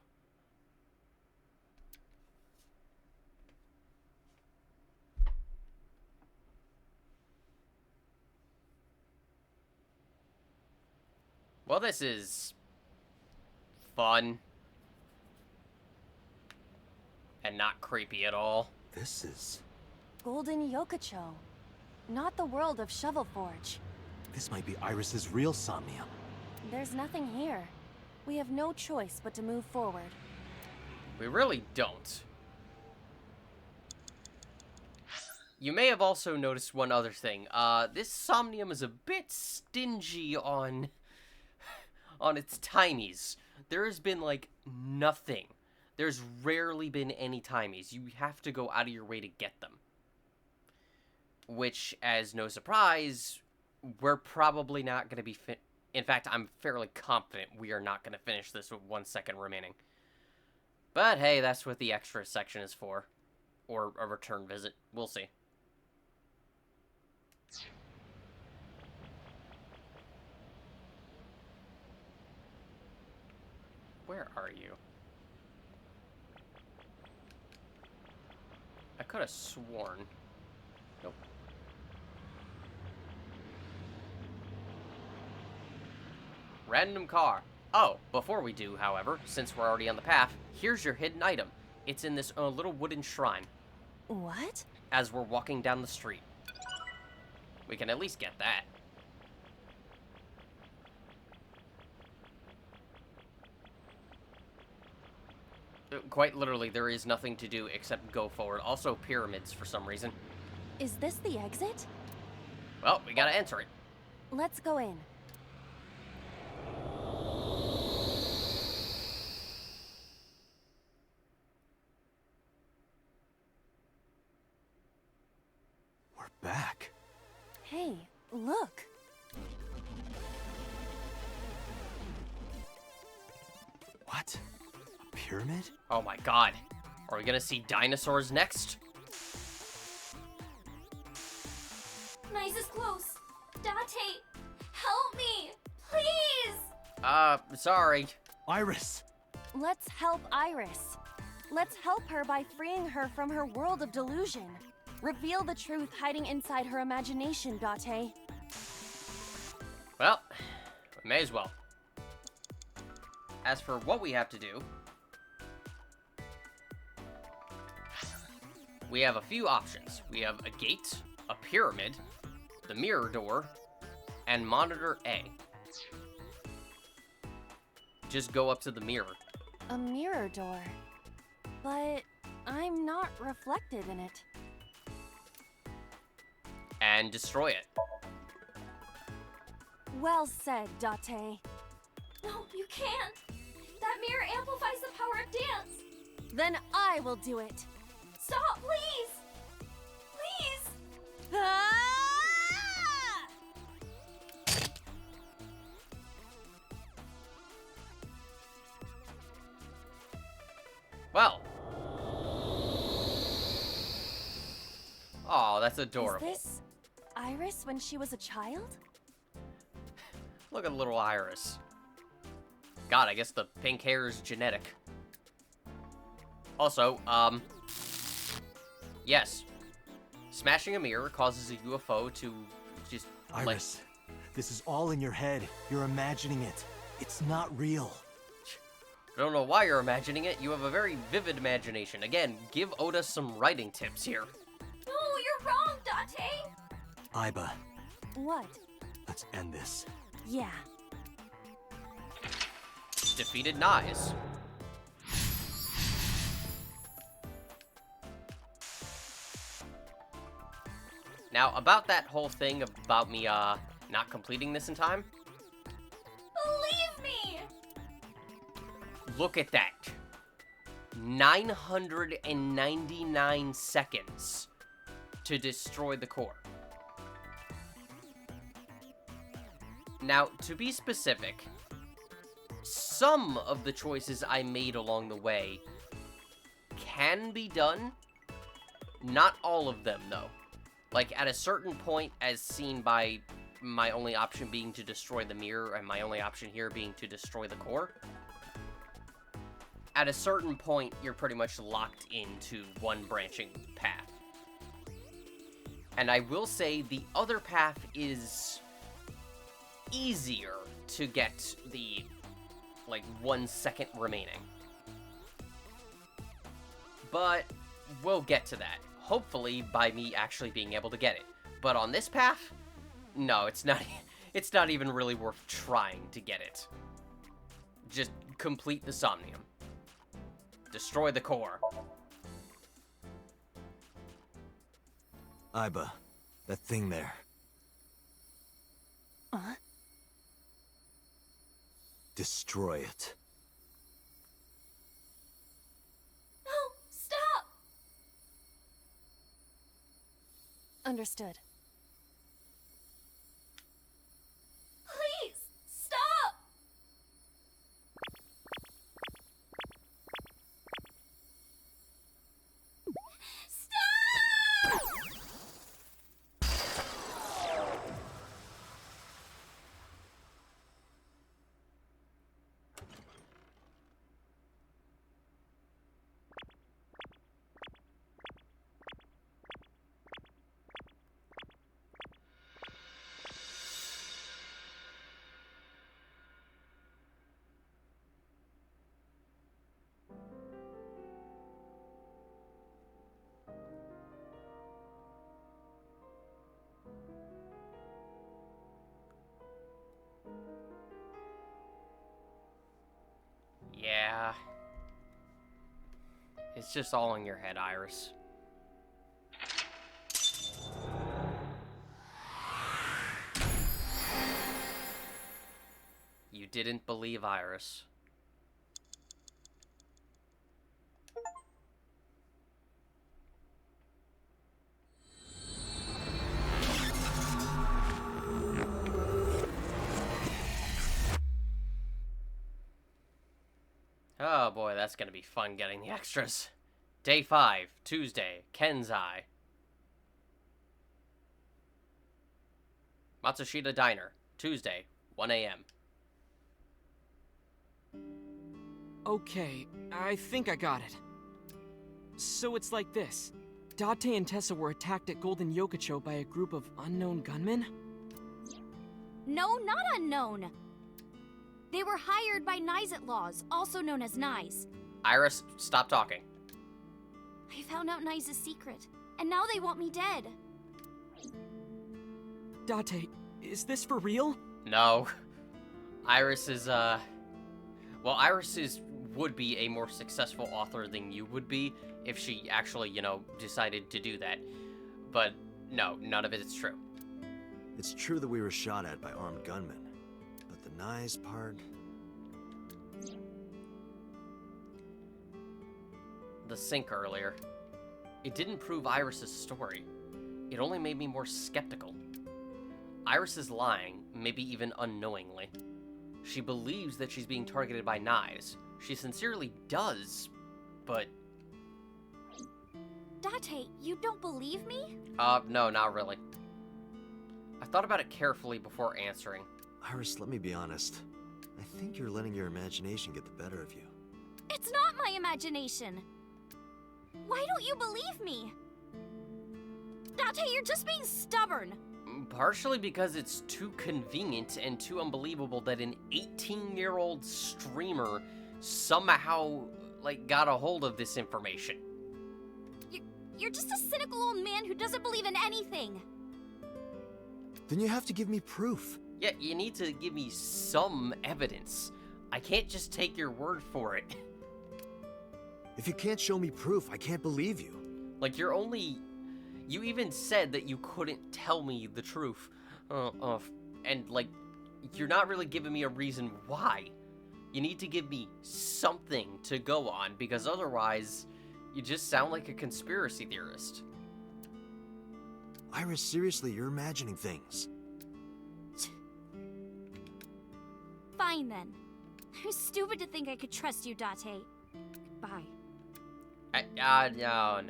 Well, this is fun. And not creepy at all. This is... Golden Yokocho. Not the world of Shovel Forge. This might be Iris's real Somnium. There's nothing here. We have no choice but to move forward. We really don't. You may have also noticed one other thing. This Somnium is a bit stingy on its timies. There has been, like, nothing. There's rarely been any timies. You have to go out of your way to get them. Which, as no surprise, we're probably not going to be in fact, I'm fairly confident we are not going to finish this with 1 second remaining. But hey, that's what the extra section is for. Or a return visit. We'll see. Where are you? I could have sworn. Nope. Random car. Oh, before we do, however, since we're already on the path, here's your hidden item. It's in this little wooden shrine. What? As we're walking down the street. We can at least get that. Quite literally, there is nothing to do except go forward. Also, pyramids for some reason. Is this the exit? Well, we gotta enter it. Let's go in. We're back. Hey, look. What? A pyramid? Oh my god. Are we gonna see dinosaurs next? Knies is close. Date, help me, please. Sorry. Iris! Let's help Iris. Let's help her by freeing her from her world of delusion. Reveal the truth hiding inside her imagination, Date. Well, we may as well. As for what we have to do, we have a few options. We have a gate, a pyramid, the mirror door, and monitor A. Just go up to the mirror. A mirror door. But I'm not reflected in it. And destroy it. Well said, Date. No, you can't. That mirror amplifies the power of dance. Then I will do it. Stop, please. Please. Ah! Well. Oh, that's adorable. Is this Iris when she was a child? Look at little Iris. God, I guess the pink hair is genetic. Also, yes. Smashing a mirror causes a UFO to just... Iris, this is all in your head. You're imagining it. It's not real. I don't know why you're imagining it. You have a very vivid imagination. Again, give Oda some writing tips here. No, you're wrong, Date. Iba, What? let's end this. Yeah. which defeated Nyes. Now, about that whole thing about me, not completing this in time. Believe me! Look at that. 999 seconds to destroy the core. Now, to be specific, some of the choices I made along the way can be done. Not all of them, though. Like, at a certain point, as seen by my only option being to destroy the mirror, and my only option here being to destroy the core, at a certain point, you're pretty much locked into one branching path. And I will say the other path is easier to get the, 1 second remaining. But we'll get to that. Hopefully by me actually being able to get it. But on this path, no, it's not even really worth trying to get it. Just complete the Somnium. Destroy the core. Iba, that thing there. Destroy it. No, stop! Understood. Please, stop! Stop! Yeah. It's just all in your head, Iris. You didn't believe Iris. Oh boy, that's gonna be fun getting the extras. Day 5, Tuesday, Kenzai. Matsushita Diner, Tuesday, 1 a.m. Okay, I think I got it. So it's like this. Date and Tessa were attacked at Golden Yokocho by a group of unknown gunmen? No, not unknown. They were hired by Nyes Laws, also known as Nyes. Iris, stop talking. I found out Nyes' secret, and now they want me dead. Date, is this for real? No. Iris is, well, Iris would be a more successful author than you would be if she actually, decided to do that. But no, none of it is true. It's true that we were shot at by armed gunmen, but the Nyes part... The sync earlier. It didn't prove Iris's story. It only made me more skeptical. Iris is lying, maybe even unknowingly. She believes that she's being targeted by Nyes. She sincerely does, but... Date, you don't believe me? No, not really. I thought about it carefully before answering. Iris, let me be honest. I think you're letting your imagination get the better of you. It's not my imagination. Why don't you believe me? Date, you're just being stubborn. Partially because it's too convenient and too unbelievable that an 18-year-old streamer somehow, got a hold of this information. You're just a cynical old man who doesn't believe in anything. Then you have to give me proof. Yeah, you need to give me some evidence. I can't just take your word for it. If you can't show me proof, I can't believe you. Like, you even said that you couldn't tell me the truth. And, like, you're not really giving me a reason why. You need to give me something to go on, because otherwise, you just sound like a conspiracy theorist. Iris, seriously, you're imagining things. Fine then. I'm stupid to think I could trust you, Date. Goodbye. No.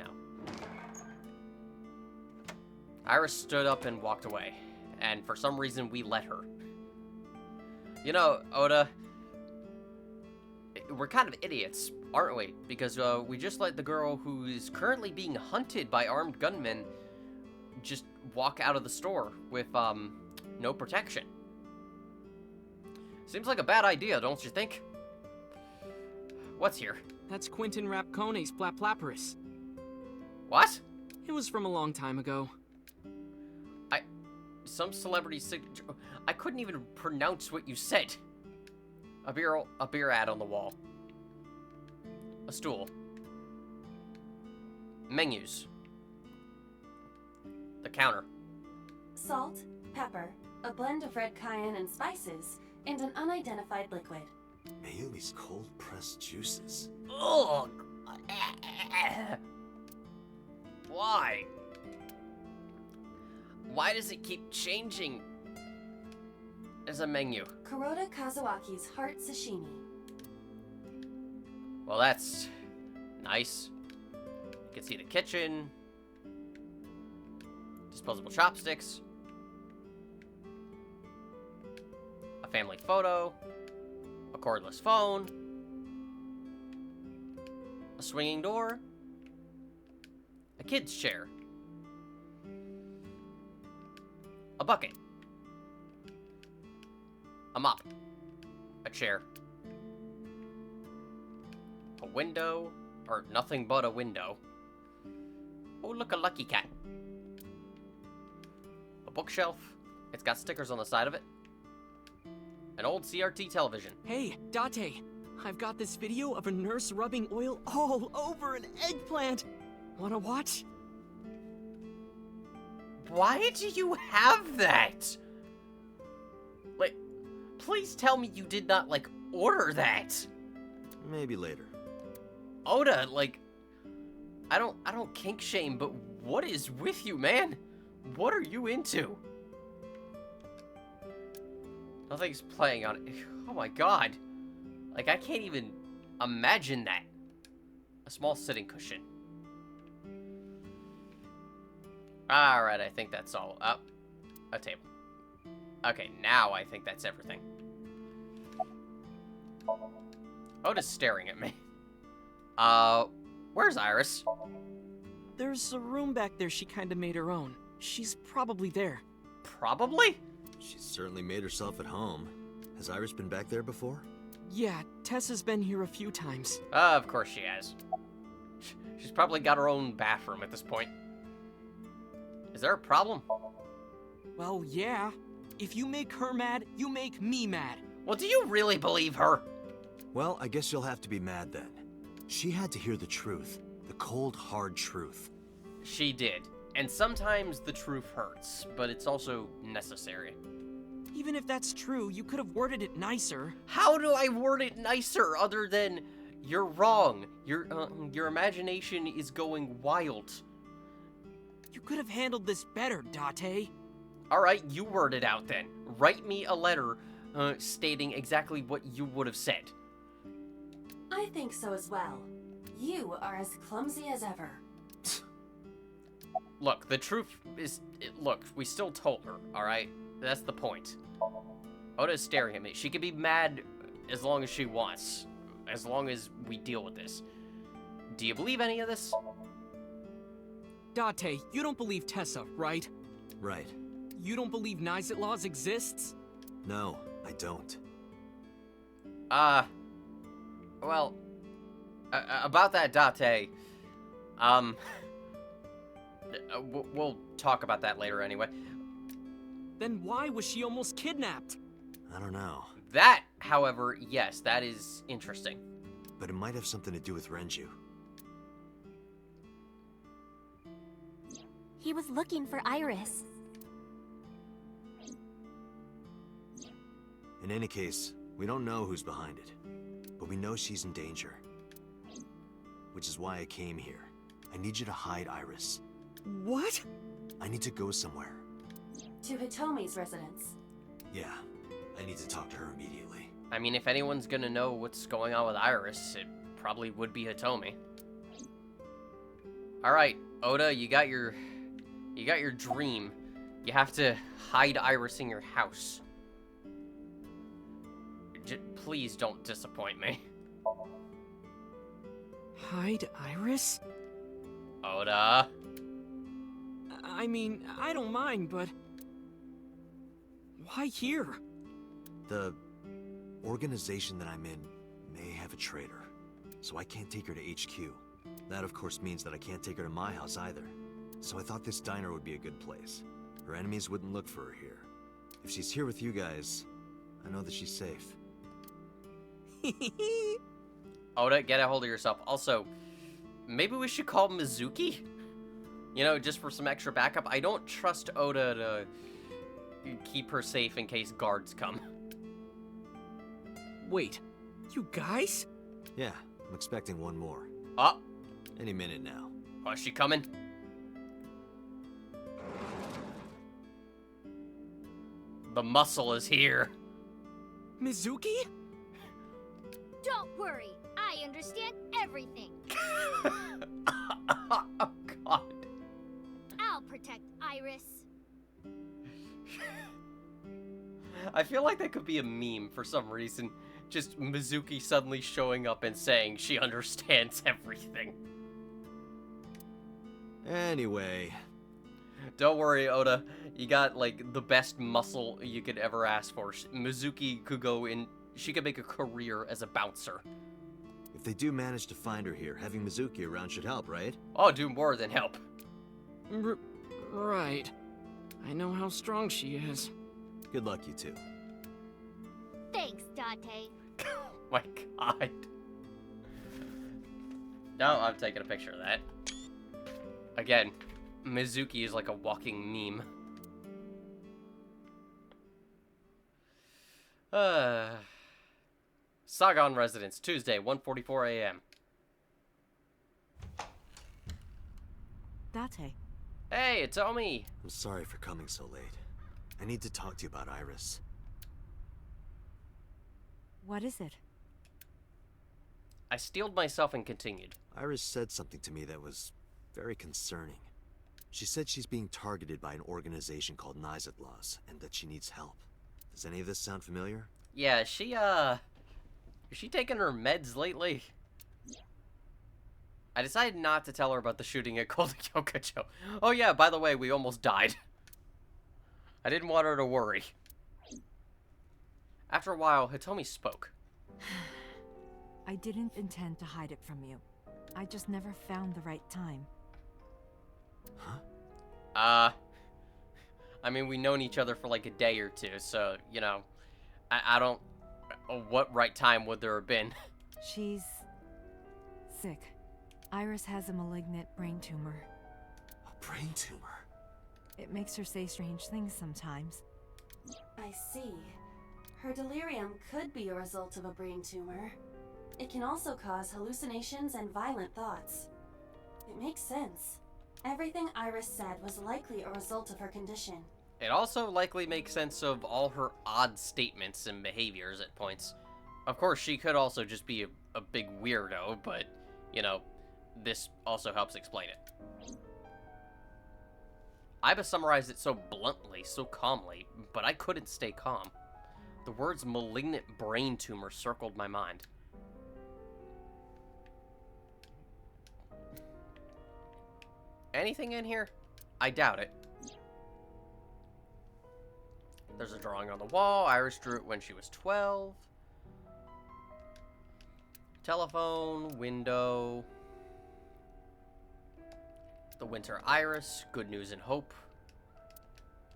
Iris stood up and walked away, and for some reason we let her. You know, Oda, we're kind of idiots, aren't we? Because we just let the girl who is currently being hunted by armed gunmen just walk out of the store with no protection. Seems like a bad idea, don't you think? What's here? That's Quentin Rapcone's Flaplaparus. What? It was from a long time ago. Some celebrity signature. I couldn't even pronounce what you said. A beer ad on the wall. A stool. Menus. The counter. Salt, pepper, a blend of red cayenne and spices, and an unidentified liquid. Mayumi's cold-pressed juices. Ugh. Why? Why does it keep changing as a menu? Kuroda Kazuaki's heart sashimi. Well, that's nice. You can see the kitchen. Disposable chopsticks. A family photo. A cordless phone. A swinging door. A kid's chair. A bucket. A mop. A chair. A window. Or nothing but a window. Oh, look, a lucky cat. A bookshelf. It's got stickers on the side of it. An old CRT television. Hey, Date, I've got this video of a nurse rubbing oil all over an eggplant. Wanna watch? Why do you have that? Like, please tell me you did not, like, order that. Maybe later. Oda, like, I don't kink shame, but what is with you, man? What are you into? Nothing's playing on it. Oh my god. Like, I can't even imagine that. A small sitting cushion. Alright, I think that's all. Up. A table. Okay, now I think that's everything. Oda's staring at me. Where's Iris? There's a room back there she kinda made her own. She's probably there. Probably? She's certainly made herself at home. Has Iris been back there before? Yeah, Tessa's been here a few times. Of course she has. She's probably got her own bathroom at this point. Is there a problem? Well, yeah. If you make her mad, you make me mad. Well, do you really believe her? Well, I guess you'll have to be mad then. She had to hear the truth. The cold, hard truth. She did. And sometimes the truth hurts, but it's also necessary. Even if that's true, you could have worded it nicer. How do I word it nicer other than you're wrong? Your imagination is going wild. You could have handled this better, Date. Alright, you word it out then. Write me a letter stating exactly what you would have said. I think so as well. You are as clumsy as ever. Look, the truth is... Look, we still told her, alright? That's the point. Oda's staring at me. She can be mad as long as she wants. As long as we deal with this. Do you believe any of this? Date, you don't believe Tessa, right? Right. You don't believe Nizet Laws exists? No, I don't. Well... about that, Date... we'll talk about that later anyway. Then why was she almost kidnapped? I don't know. That However, yes, that is interesting. But it might have something to do with Renju. He was looking for Iris. In any case, we don't know who's behind it. But we know she's in danger. Which is why I came here. I need you to hide Iris. What? I need to go somewhere. To Hitomi's residence. Yeah, I need to talk to her immediately. I mean, if anyone's gonna know what's going on with Iris, it probably would be Hitomi. Alright, Oda, you got your dream. You have to hide Iris in your house. Please don't disappoint me. Hide Iris? Oda. I mean, I don't mind, but... why here? The organization that I'm in may have a traitor, so I can't take her to HQ. That, of course, means that I can't take her to my house either. So I thought this diner would be a good place. Her enemies wouldn't look for her here. If she's here with you guys, I know that she's safe. Oda, get a hold of yourself. Also, maybe we should call Mizuki? You know, just for some extra backup. I don't trust Oda to keep her safe in case guards come. Wait, you guys? Yeah, I'm expecting one more. Oh, Any minute now. is she coming? The muscle is here. Mizuki? Don't worry, I understand everything. Oh, God. I'll protect Iris. I feel like that could be a meme for some reason. Just Mizuki suddenly showing up and saying she understands everything. Anyway, Don't worry, Oda. You got, like, the best muscle you could ever ask for. Mizuki could go in... She could make a career as a bouncer. if they do manage to find her here, having Mizuki around should help, right? Oh, do more than help. Right. I know how strong she is. Good luck, you two. Thanks, Date. Oh my God. No, I'm taking a picture of that. Again, Mizuki is like a walking meme. Sagon Residence, Tuesday, 1:44 a.m. Date. Hey, it's Omi. I'm sorry for coming so late. I need to talk to you about Iris. What is it? I steeled myself and continued. Iris said something to me that was very concerning. She said she's being targeted by an organization called Nizatlaws, and that she needs help. Does any of this sound familiar? Yeah, is she taking her meds lately? I decided not to tell her about the shooting at Golden Yokocho. Oh yeah, by the way, we almost died. I didn't want her to worry. After a while, Hitomi spoke. I didn't intend to hide it from you. I just never found the right time. Huh? I mean, we've known each other for like a day or two, so, you know, I don't... What right time would there have been? She's... sick. Iris has a malignant brain tumor. A brain tumor? It makes her say strange things sometimes. I see. Her delirium could be a result of a brain tumor. It can also cause hallucinations and violent thoughts. It makes sense. Everything Iris said was likely a result of her condition. It also likely makes sense of all her odd statements and behaviors at points. Of course, she could also just be a big weirdo, but, you know, this also helps explain it. Iba summarized it so bluntly, so calmly, but I couldn't stay calm. The words malignant brain tumor circled my mind. Anything in here? I doubt it. There's a drawing on the wall. Iris drew it when she was 12. Telephone, window. The winter Iris, good news and hope.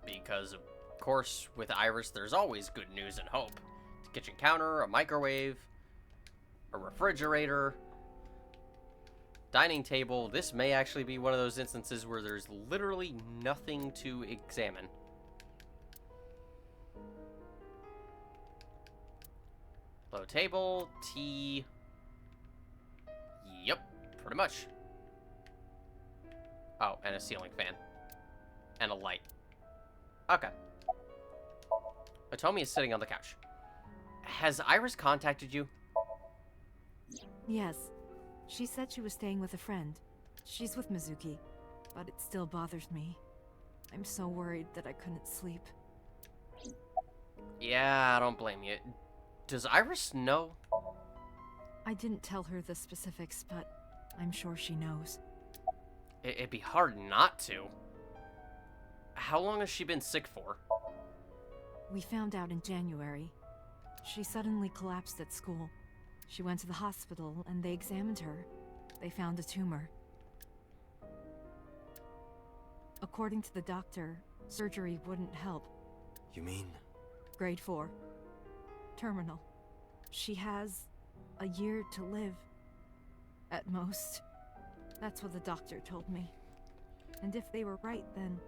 Because, of course, with Iris, there's always good news and hope. kitchen counter, a microwave, a refrigerator, dining table. This may actually be one of those instances where there's literally nothing to examine. Low table, tea. Yep, pretty much. Oh, and a ceiling fan. And a light. Okay. Otomi is sitting on the couch. Has Iris contacted you? Yes. She said she was staying with a friend. She's with Mizuki, but it still bothers me. I'm so worried that I couldn't sleep. Yeah, I don't blame you. Does Iris know? I didn't tell her the specifics, but I'm sure she knows. It'd be hard not to. How long has she been sick for? We found out in January. She suddenly collapsed at school. She went to the hospital and they examined her. They found a tumor. According to the doctor, surgery wouldn't help. You mean? Grade 4. Terminal. She has a year to live. At most. That's what the doctor told me. And if they were right, then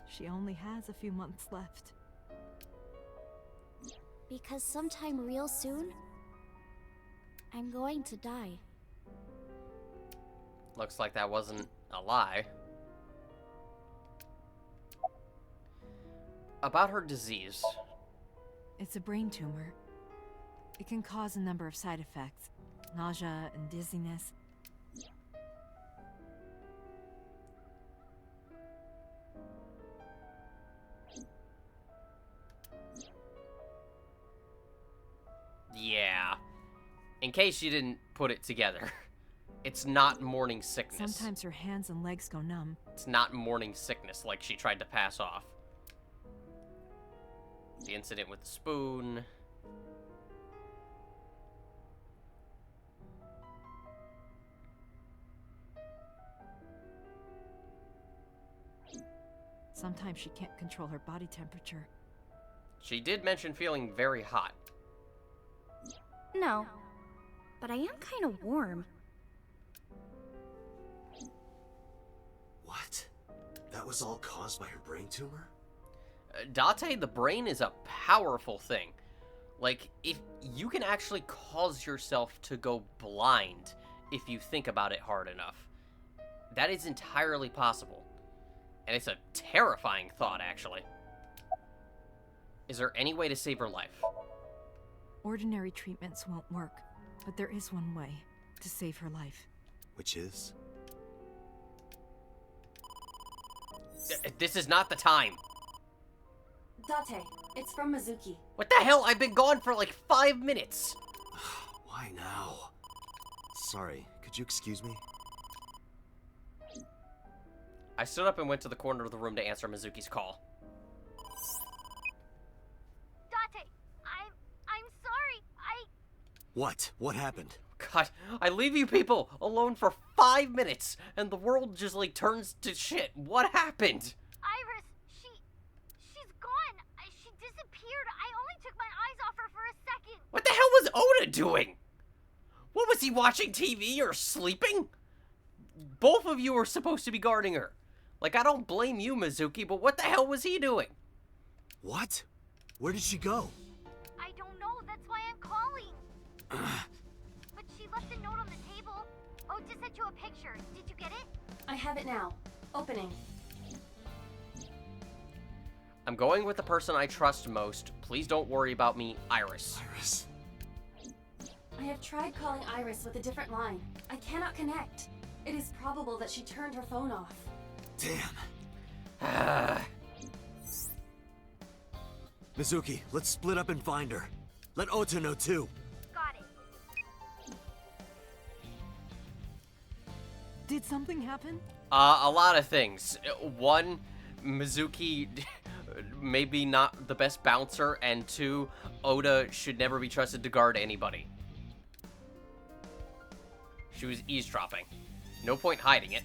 she only has a few months left. Because sometime real soon, I'm going to die. Looks like that wasn't a lie. About her disease. It's a brain tumor. It can cause a number of side effects. Nausea and dizziness. Yeah. In case you didn't put it together. It's not morning sickness. Sometimes her hands and legs go numb. It's not morning sickness like she tried to pass off. The incident with the spoon. Sometimes she can't control her body temperature. She did mention feeling very hot. No, but I am kind of warm. What? That was all caused by her brain tumor? Date, the brain is a powerful thing. Like, if you can actually cause yourself to go blind if you think about it hard enough. That is entirely possible. And it's a terrifying thought, actually. Is there any way to save her life? Ordinary treatments won't work, but there is one way to save her life. Which is? This is not the time. Date, it's from Mizuki. What the hell? I've been gone for like 5 minutes. Why now? Sorry, could you excuse me? I stood up and went to the corner of the room to answer Mizuki's call. Date, I'm sorry. What? What happened? God, I leave you people alone for 5 minutes, and the world just, like, turns to shit. What happened? Iris, she's gone. She disappeared. I only took my eyes off her for a second. What the hell was Oda doing? What, was he watching TV or sleeping? Both of you were supposed to be guarding her. Like, I don't blame you, Mizuki, but what the hell was he doing? What? Where did she go? I don't know. That's why I'm calling. But she left a note on the table. Oh, just sent you a picture. Did you get it? I have it now. Opening. I'm going with the person I trust most. Please don't worry about me, Iris. Iris. I have tried calling Iris with a different line. I cannot connect. It is probable that she turned her phone off. Damn. Mizuki, let's split up and find her. Let Ota know too. Got it. Did something happen? A lot of things. One, Mizuki maybe not the best bouncer, and two, Oda should never be trusted to guard anybody. She was eavesdropping. No point hiding it.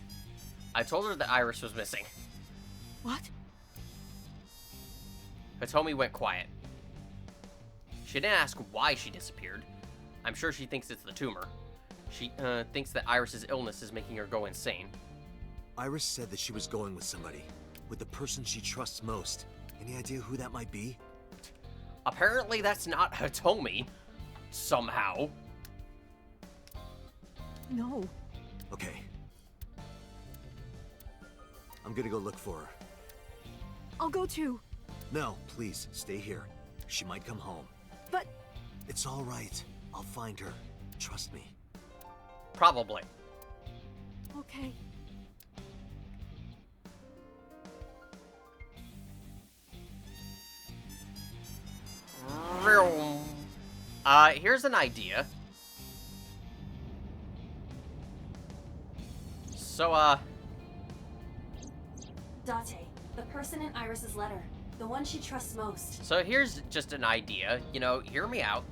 I told her that Iris was missing. What? Hitomi went quiet. She didn't ask why she disappeared. I'm sure she thinks it's the tumor. She thinks that Iris's illness is making her go insane. Iris said that she was going with somebody. With the person she trusts most. Any idea who that might be? Apparently that's not Hitomi. Somehow. No. Okay. I'm gonna go look for her. I'll go too. No, please, stay here. She might come home. But It's all right. I'll find her. Trust me. Probably. okay. Here's an idea. So, Date, the person in Iris's letter. The one she trusts most. So here's just an idea. You know, hear me out.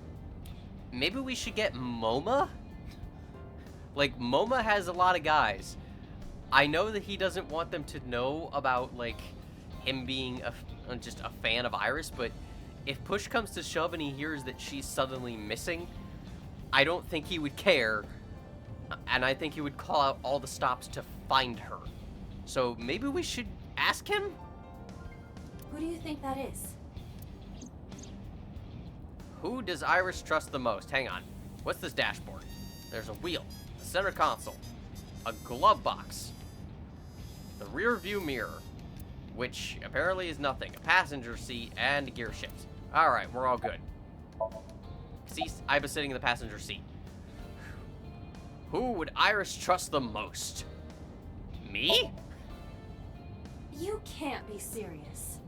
Maybe we should get MoMA? Like, MoMA has a lot of guys. I know that he doesn't want them to know about, like, him being just a fan of Iris, but if push comes to shove and he hears that she's suddenly missing, I don't think he would care. And I think he would call out all the stops to find her. So maybe we should ask him? Who do you think that is? Who does Iris trust the most? Hang on. What's this dashboard? There's a wheel, a center console, a glove box, the rear view mirror, which apparently is nothing, a passenger seat, and gear shift. Alright, we're all good. See, I was sitting in the passenger seat. Who would Iris trust the most? Me? You can't be serious.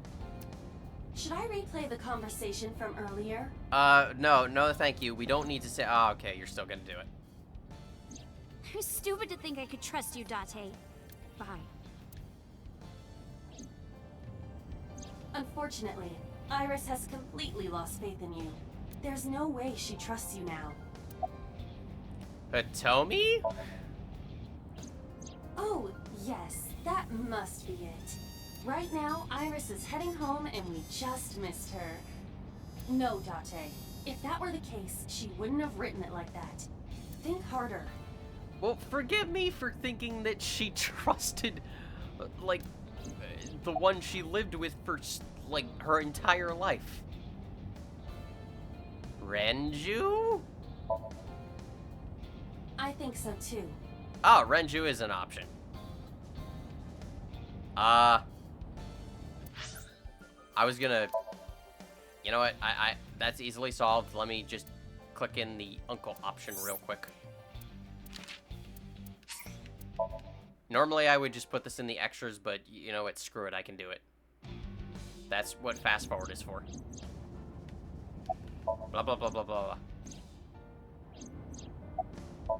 Should I replay the conversation from earlier? No, thank you. We don't need to say. Oh, okay, you're still gonna do it. I'm stupid to think I could trust you, Date. Bye. Unfortunately, Iris has completely lost faith in you. There's no way she trusts you now. Hitomi? Oh, yes, that must be it. Right now, Iris is heading home and we just missed her. No, Date. If that were the case, she wouldn't have written it like that. Think harder. Well, forgive me for thinking that she trusted, like, the one she lived with for, like, her entire life. Renju? I think so too. Oh, Renju is an option. I was gonna... You know what? That's easily solved. Let me just click in the uncle option real quick. Normally, I would just put this in the extras, but you know what? Screw it. I can do it. That's what fast forward is for. Blah, blah, blah, blah, blah, blah.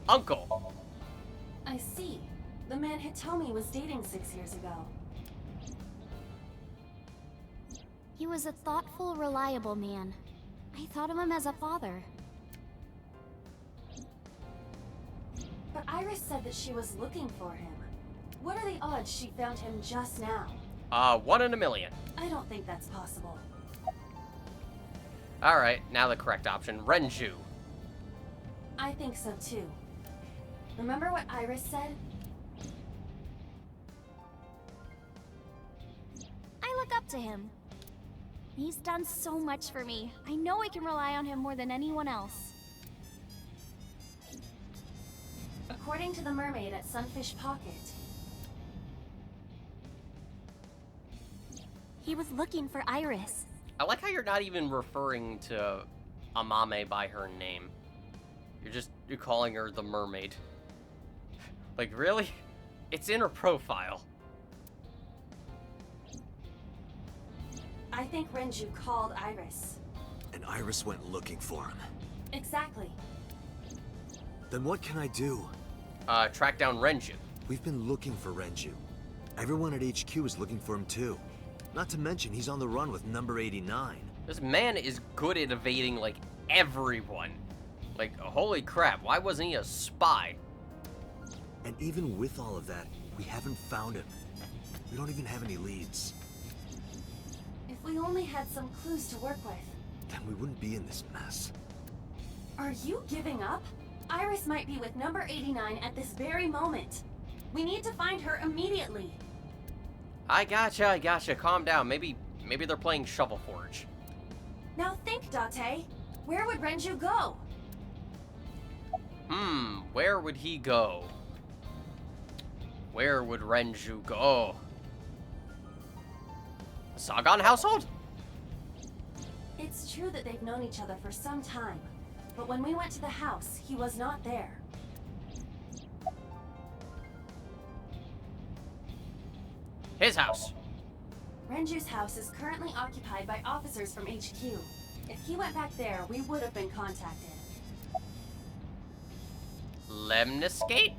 Uncle! I see. The man Hitomi was dating 6 years ago. He was a thoughtful, reliable man. I thought of him as a father. But Iris said that she was looking for him. What are the odds she found him just now? 1 in a million. I don't think that's possible. Alright, now the correct option. Renju. I think so too. Remember what Iris said? I look up to him. He's done so much for me. I know I can rely on him more than anyone else. According to the mermaid at Sunfish Pocket, He was looking for Iris. I like how you're not even referring to Amame by her name. You're calling her the mermaid. Like, really? It's in her profile. I think Renju called Iris. And Iris went looking for him. Exactly. Then what can I do? Track down Renju. We've been looking for Renju. Everyone at HQ is looking for him too. Not to mention, he's on the run with number 89. This man is good at evading, like, everyone. Like, holy crap, why wasn't he a spy? And even with all of that, we haven't found him. We don't even have any leads. If If we only had some clues to work with. Then we wouldn't be in this mess. Are you giving up? Iris might be with number 89 at this very moment. We need to find her immediately. I gotcha. Calm down. Maybe they're playing Shovel Forge. Now think, Date. Where would Renju go? Where would he go? Where would Renju go? The Sagan household? It's true that they've known each other for some time, but when we went to the house, he was not there. His house. Renju's house is currently occupied by officers from HQ. If he went back there, we would have been contacted. Lemniscate?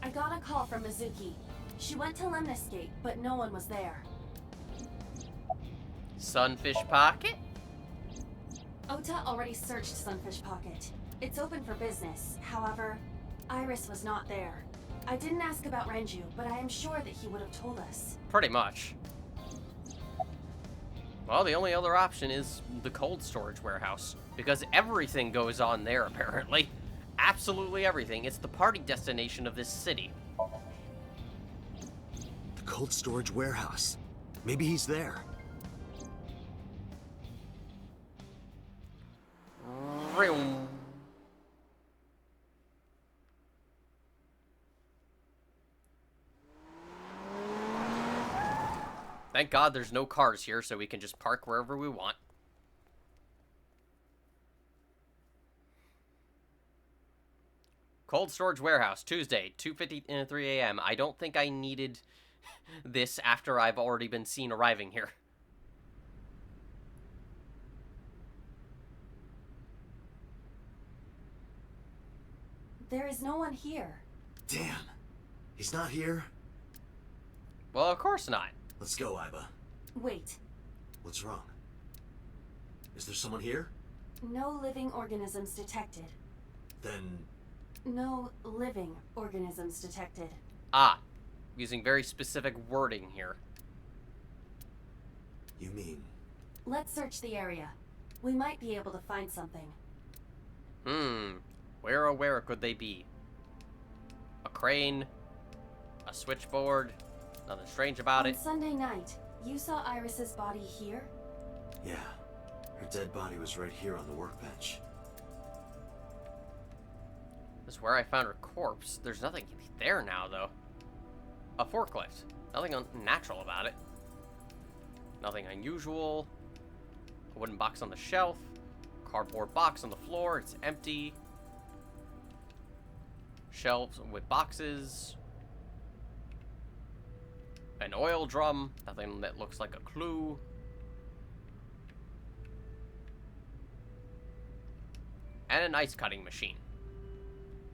I got a call from Mizuki. She went to Lemniscate, but no one was there. Sunfish Pocket? Ota already searched Sunfish Pocket. It's open for business. However, Iris was not there. I didn't ask about Renju, but I am sure that he would have told us. Pretty much. Well, the only other option is the cold storage warehouse, because everything goes on there, apparently. Absolutely everything. It's the party destination of this city. The cold storage warehouse. Maybe he's there. Vroom. Thank God there's no cars here, so we can just park wherever we want. Cold storage warehouse, Tuesday, 2:53 a.m. I don't think I needed this after I've already been seen arriving here. There is no one here. Damn. He's not here? Well, of course not. Let's go, Iba. Wait. What's wrong? Is there someone here? No living organisms detected. Then... No living organisms detected. Ah, using very specific wording here. You mean... Let's search the area. We might be able to find something. Where oh where could they be? A crane? A switchboard? Nothing strange about it. On Sunday night, you saw Iris's body here? Yeah. Her dead body was right here on the workbench. This is where I found her corpse. There's nothing there now, though. A forklift. Nothing unnatural about it. Nothing unusual. A wooden box on the shelf. Cardboard box on the floor. It's empty. Shelves with boxes. An oil drum. Nothing that looks like a clue. And an ice cutting machine.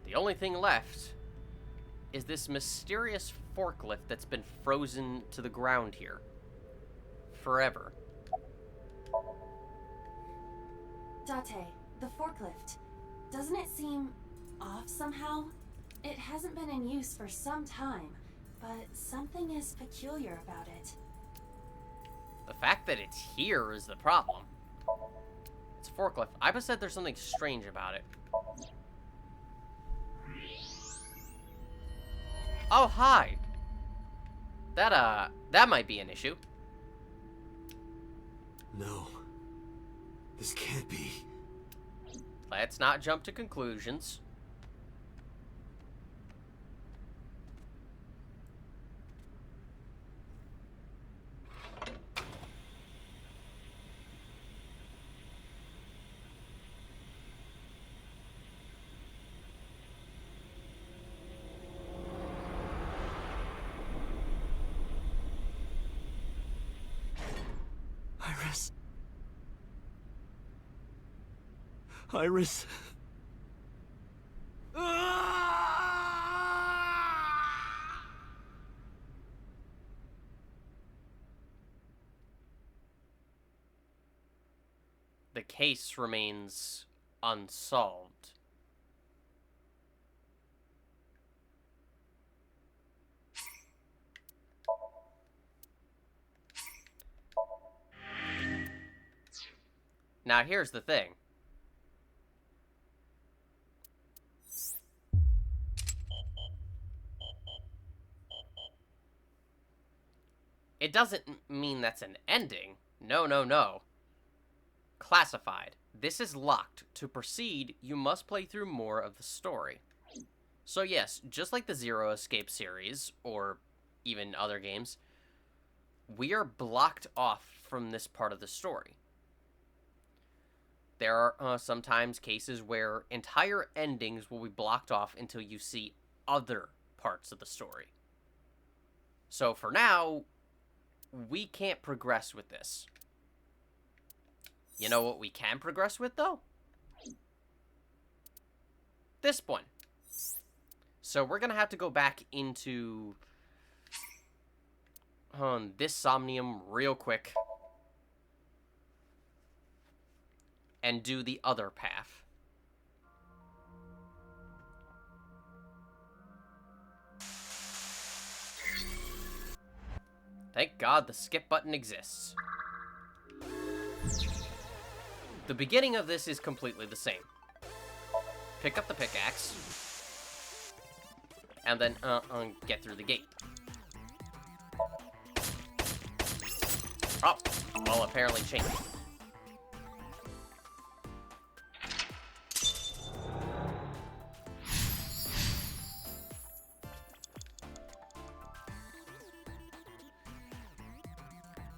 The only thing left is this mysterious forklift that's been frozen to the ground here. Forever. Date, the forklift. Doesn't it seem off somehow? It hasn't been in use for some time, but something is peculiar about it. The fact that it's here is the problem. It's a forklift. Iba said there's something strange about it. Oh, hi. That might be an issue. No. This can't be. Let's not jump to conclusions. Iris. Iris. The case remains unsolved. Now, here's the thing. It doesn't mean that's an ending. No, no, no. Classified. This is locked. To proceed, you must play through more of the story. So yes, just like the Zero Escape series, or even other games, we are blocked off from this part of the story. There are sometimes cases where entire endings will be blocked off until you see other parts of the story. So for now, we can't progress with this. You know what we can progress with, though? This one. So we're going to have to go back into this Somnium real quick and do the other path. Thank God the skip button exists. The beginning of this is completely the same. Pick up the pickaxe. And then, get through the gate. Oh, well, apparently changed.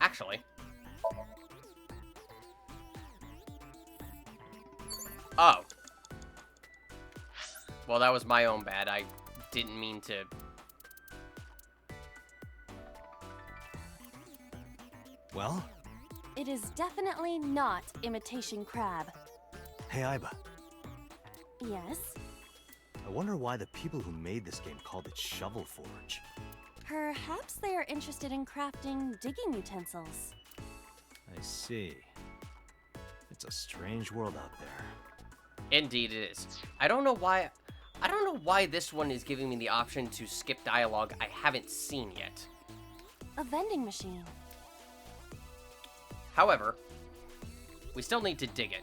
Actually. Oh. Well, that was my own bad. I didn't mean to... Well? It is definitely not imitation crab. Hey, Aiba. Yes? I wonder why the people who made this game called it Shovel Forge. Perhaps they are interested in crafting digging utensils. I see. It's a strange world out there. Indeed it is. I don't know why this one is giving me the option to skip dialogue I haven't seen yet. A vending machine. However, we still need to dig it.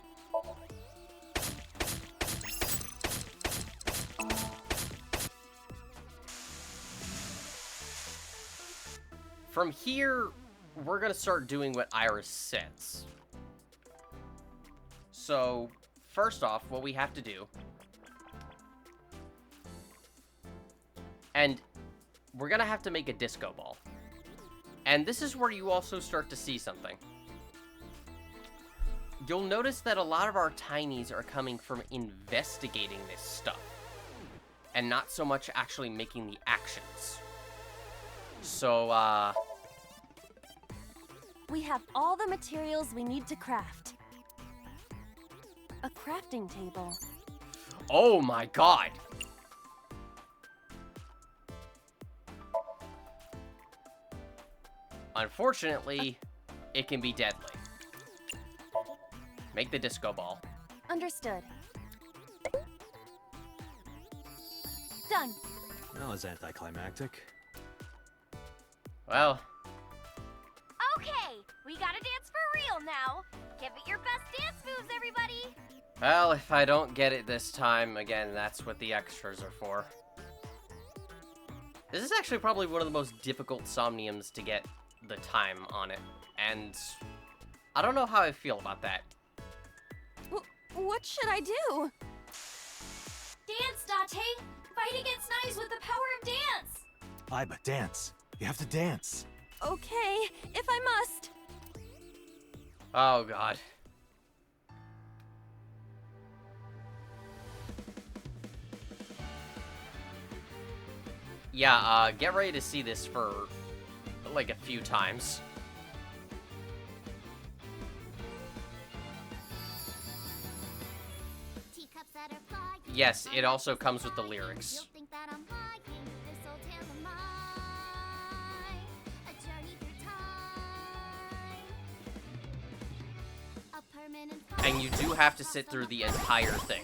From here, we're gonna start doing what Iris says. So, first off, what we have to do... And we're gonna have to make a disco ball. And this is where you also start to see something. You'll notice that a lot of our tinies are coming from investigating this stuff. And not so much actually making the actions. So, We have all the materials we need to craft. A crafting table. Oh my god! Unfortunately, it can be deadly. Make the disco ball. Understood. Done. That was anticlimactic. Well, Okay, we gotta dance for real now. Give it your best dance moves, everybody. well, if I don't get it this time, again, that's what the extras are for. This is actually probably one of the most difficult Somniums to get the time on it, and I don't know how I feel about that. What should I do? Dance, Date! Fight against knives with the power of dance! Aiba, dance. You have to dance. Okay, if I must. Oh god. Yeah, get ready to see this for, like, a few times. Yes, it also comes with the lyrics. And you do have to sit through the entire thing.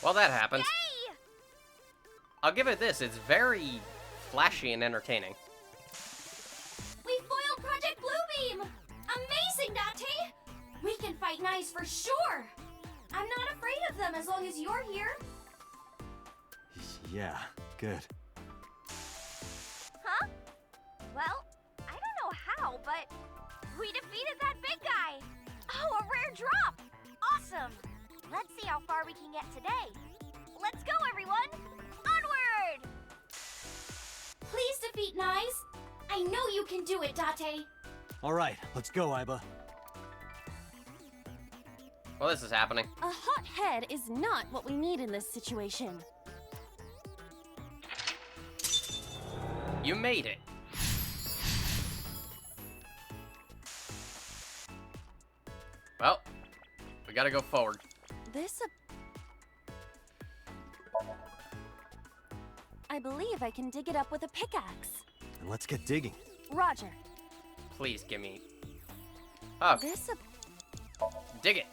Well, that happened. Yay! I'll give it this, it's very flashy and entertaining. We foiled Project Bluebeam! Amazing, Date! We can fight Nice for sure! I'm not afraid of them as long as you're here. Yeah, good. Huh? Well, I don't know how, but we defeated that big guy. Oh, a rare drop! Awesome! Let's see how far we can get today. Let's go, everyone! Onward! Please defeat Nice. I know you can do it, Date. All right, let's go, Iba. Well, this is happening. A hot head is not what we need in this situation. You made it. Well, we gotta go forward. I believe I can dig it up with a pickaxe. And let's get digging. Roger. Please give me... Oh, dig it.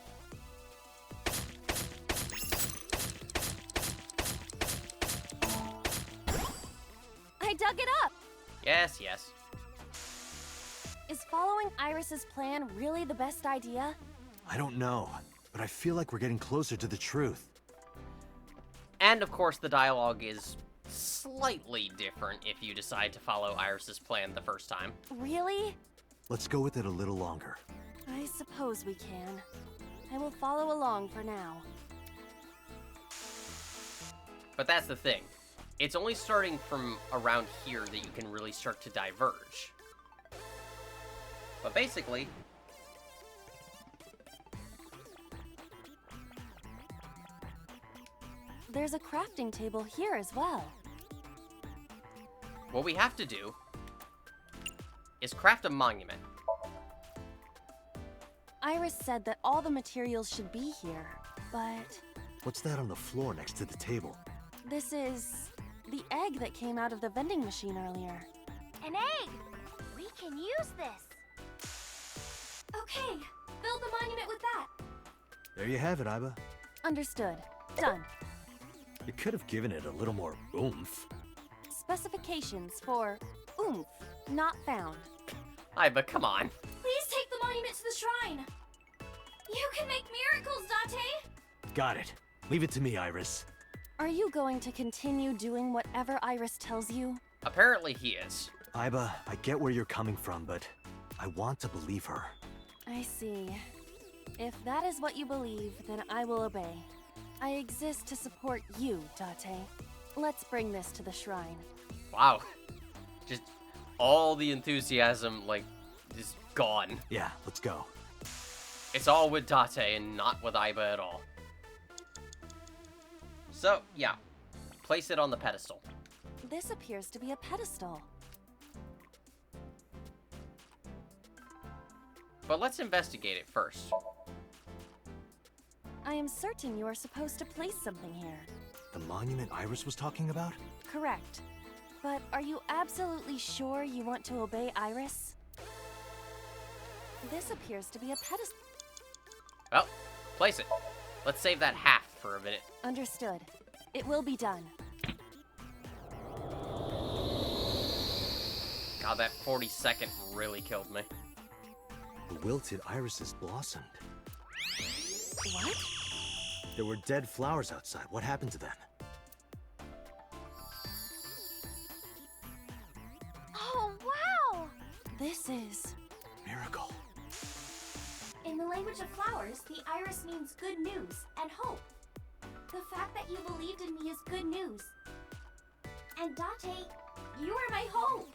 I dug it up! Yes, yes. Is following Iris's plan really the best idea? I don't know, but I feel like we're getting closer to the truth. And of course, the dialogue is slightly different if you decide to follow Iris's plan the first time. Really? Let's go with it a little longer. I suppose we can. I will follow along for now. But that's the thing. It's only starting from around here that you can really start to diverge. But basically... There's a crafting table here as well. what we have to do is craft a monument. Iris said that all the materials should be here, but What's that on the floor next to the table? this is the egg that came out of the vending machine earlier. An egg! We can use this. Okay, build the monument with that. There you have it, Iba. Understood. Done. You could have given it a little more oomph. Specifications for oomph not found. But come on. Please take the monument to the shrine. You can make miracles, Date. Got it. Leave it to me, Iris. Are you going to continue doing whatever Iris tells you? Apparently he is. Iba, I get where you're coming from, but I want to believe her. I see. If that is what you believe, then I will obey. I exist to support you, Date. Let's bring this to the shrine. Wow. Just all the enthusiasm, like, is gone. Yeah, let's go. It's all with Date and not with Iba at all. So, yeah. Place it on the pedestal. This appears to be a pedestal. But let's investigate it first. I am certain you are supposed to place something here. The monument Iris was talking about? Correct. But are you absolutely sure you want to obey Iris? This appears to be a pedestal. Well, place it. Let's save that half for a minute. Understood. It will be done. God, that 40-second really killed me. The wilted irises blossomed. What? There were dead flowers outside. What happened to them? Oh, wow! This is... Miracle. In the language of flowers, the iris means good news and hope. The fact that you believed in me is good news. And Date, you are my hope.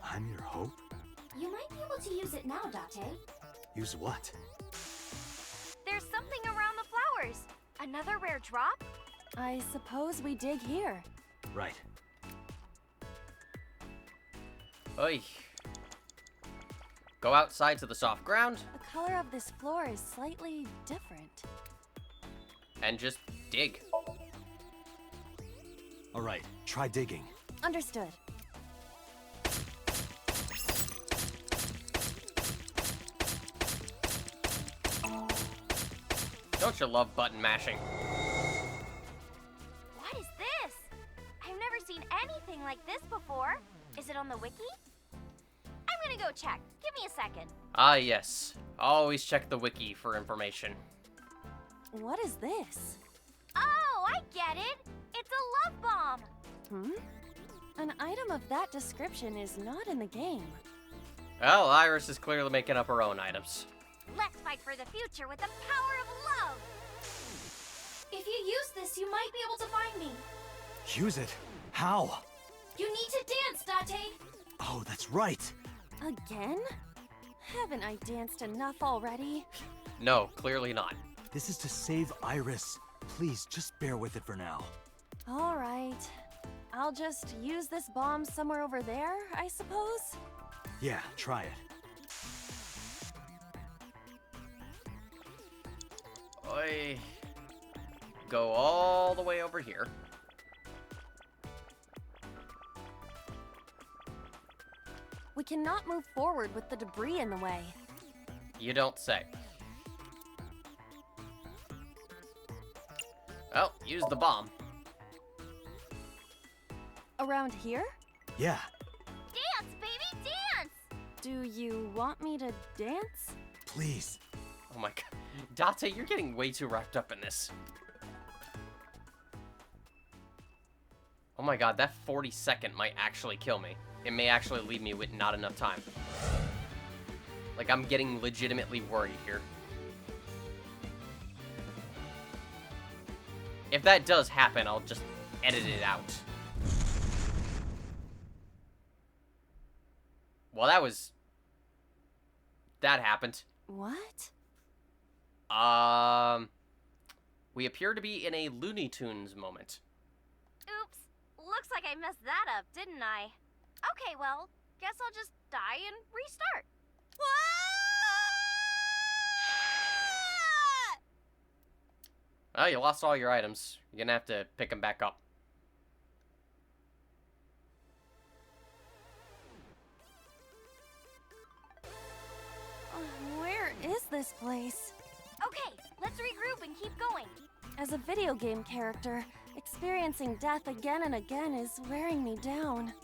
I'm your hope? You might be able to use it now, Date. Use what? There's something around the flowers. Another rare drop? I suppose we dig here. Right. Oy. Go outside to the soft ground The color of this floor is slightly different. and just dig. All right, try digging. Understood. Don't you love button mashing? on the wiki? I'm gonna go check. Give me a second. Ah, yes. Always check the wiki for information. What is this? Oh, I get it. It's a love bomb. An item of that description is not in the game. Well, Iris is clearly making up her own items. Let's fight for the future with the power of love. If you use this, you might be able to find me. Use it? How? You need to dance, Date. Oh, that's right. Again? Haven't I danced enough already? No, clearly not. This is to save Iris. Please, just bear with it for now. All right. I'll just use this bomb somewhere over there, I suppose? Yeah, try it. I go all the way over here. We cannot move forward with the debris in the way. You don't say. Well, use the bomb. Around here? Yeah. Dance, baby, dance! Do you want me to dance? Please. Oh my god. Date, you're getting way too wrapped up in this. Oh my god, that 40-second might actually kill me. It may actually leave me with not enough time. Like, I'm getting legitimately worried here. If that does happen, I'll just edit it out. Well, that happened. What? We appear to be in a Looney Tunes moment. Oops. Looks like I messed that up, didn't I? Okay, well, guess I'll just die and restart. Well, you lost all your items. You're gonna have to pick them back up. Where is this place? Okay, let's regroup and keep going. As a video game character, experiencing death again and again is wearing me down.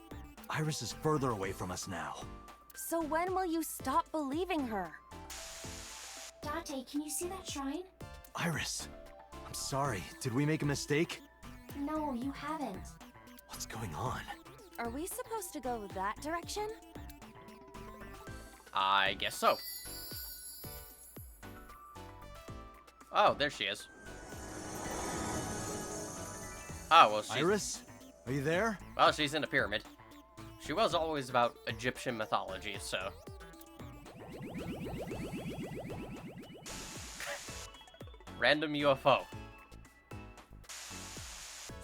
Iris is further away from us now. So when will you stop believing her? Date, can you see that shrine? Iris, I'm sorry. Did we make a mistake? No, you haven't. What's going on? Are we supposed to go that direction? I guess so. Oh, there she is. Oh, well, she's... Iris? Are you there? Well, she's in a pyramid. She was always about Egyptian mythology, so... Random UFO.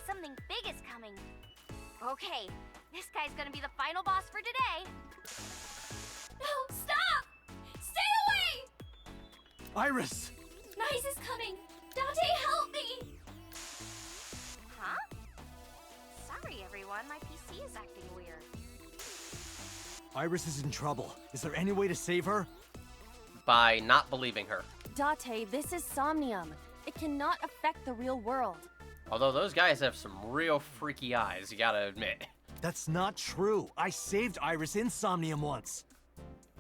Something big is coming. Okay, this guy's gonna be the final boss for today. No, stop! Stay away! Iris! Nice is coming! Date, help me! Huh? Sorry, everyone. My PC is acting weird. Iris is in trouble. Is there any way to save her? By not believing her. Date, this is Somnium. It cannot affect the real world. Although those guys have some real freaky eyes, you gotta admit. That's not true. I saved Iris in Somnium once.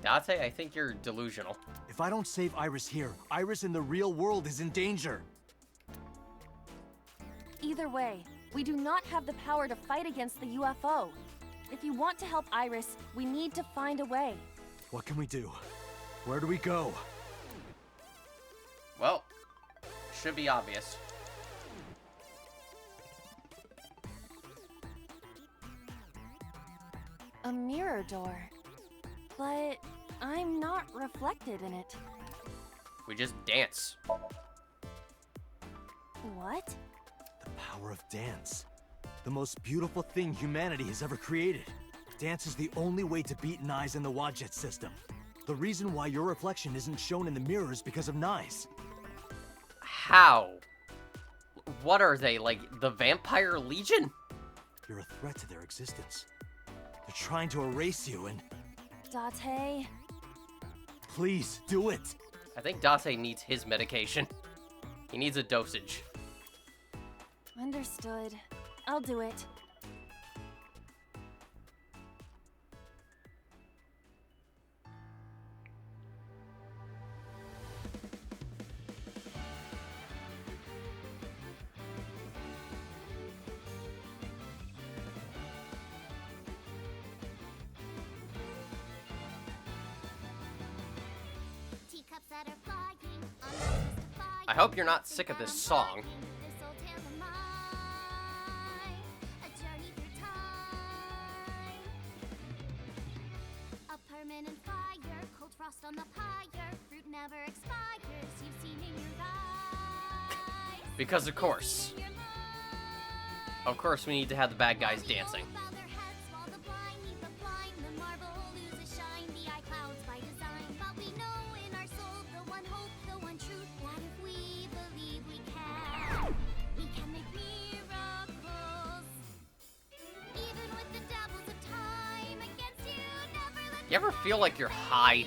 Date, I think you're delusional. If I don't save Iris here, Iris in the real world is in danger. Either way, we do not have the power to fight against the UFO. If you want to help Iris, we need to find a way. What can we do? Where do we go? Well, should be obvious. A mirror door. But I'm not reflected in it. We just dance. What? The power of dance. The most beautiful thing humanity has ever created. Dance is the only way to beat Nyes in the Wadjet system. The reason why your reflection isn't shown in the mirror is because of Nyes. How? What are they, like the Vampire Legion? You're a threat to their existence. They're trying to erase you and... Date? Please, do it! I think Date needs his medication. He needs a dosage. Understood. I'll do it. hope you're not sick of this song. Permanent fire, cold frost on the pyre, fruit never expires, you've seen in your eyes. Because of course we need to have the bad guys dancing. You ever feel like you're high?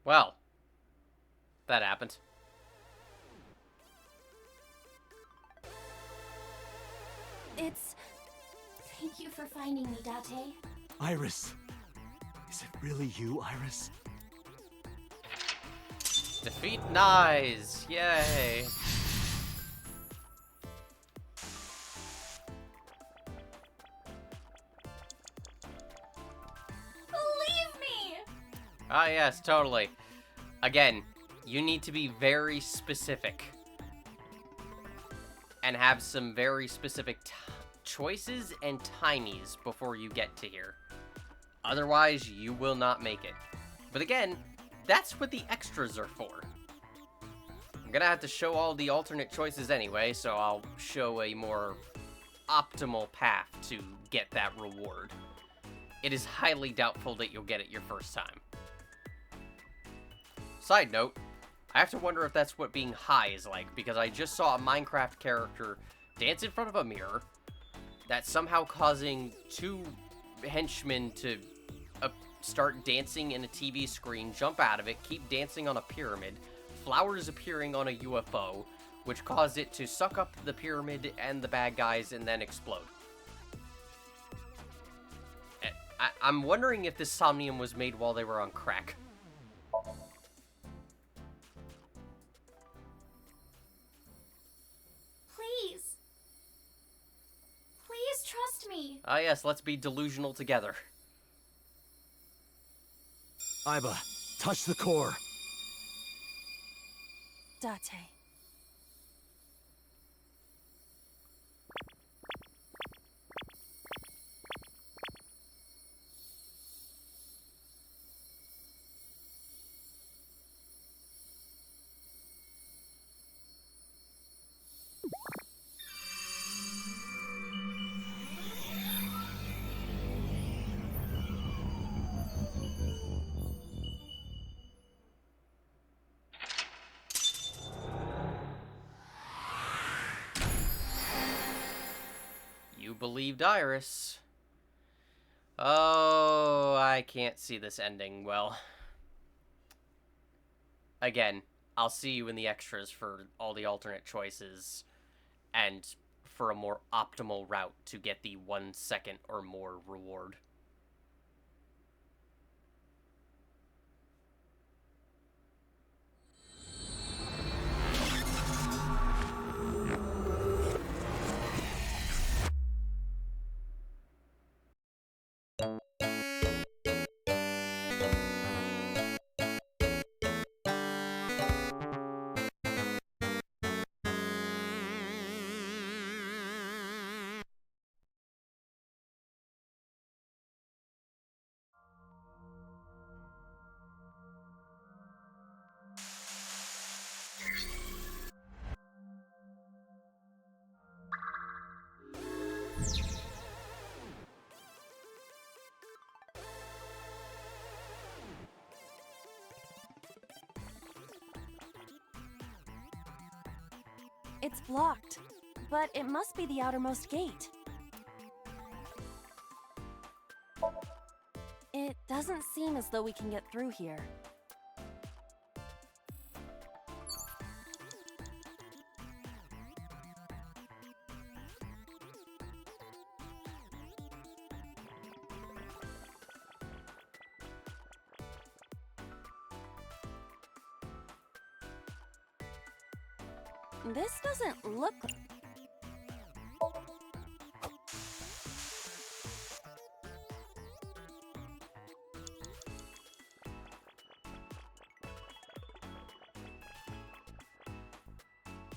Well, that happened. Thank you for finding me, Date. Iris! Is it really you, Iris? Defeat Nyes! Yay! Believe me! Ah, yes, totally. Again, you need to be very specific. And have some very specific choices and timies before you get to here. Otherwise, you will not make it. But again, that's what the extras are for. I'm gonna have to show all the alternate choices anyway, so I'll show a more optimal path to get that reward. It is highly doubtful that you'll get it your first time. Side note, I have to wonder if that's what being high is like, because I just saw a Minecraft character dance in front of a mirror, that's somehow causing two henchmen to start dancing in a TV screen, jump out of it, keep dancing on a pyramid, flowers appearing on a UFO, which caused it to suck up the pyramid and the bad guys and then explode. I'm wondering if this Somnium was made while they were on crack. Please trust me. Ah yes, let's be delusional together. Iba, touch the core. Date. You believed Iris. Oh, I can't see this ending well. Again, I'll see you in the extras for all the alternate choices and for a more optimal route to get the 1 second or more reward. It's blocked, but it must be the outermost gate. It doesn't seem as though we can get through here. This doesn't look...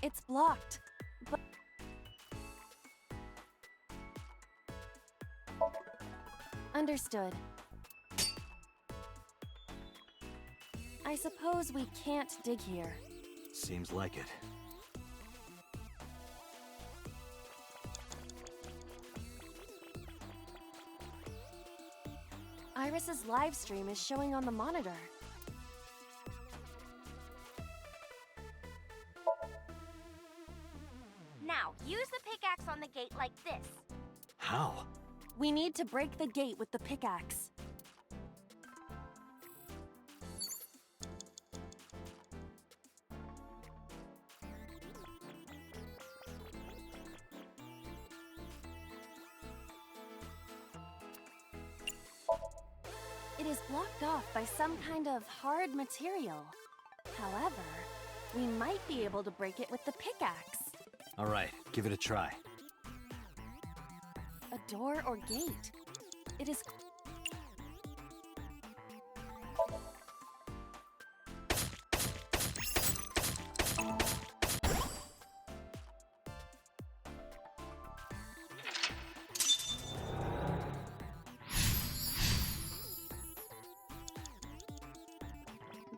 It's blocked, but... Understood. I suppose we can't dig here. Seems like it. Iris's live stream is showing on the monitor. Now, use the pickaxe on the gate like this. How? We need to break the gate with the pickaxe. It is blocked off by some kind of hard material. However, we might be able to break it with the pickaxe. All right, give it a try. A door or gate. It is...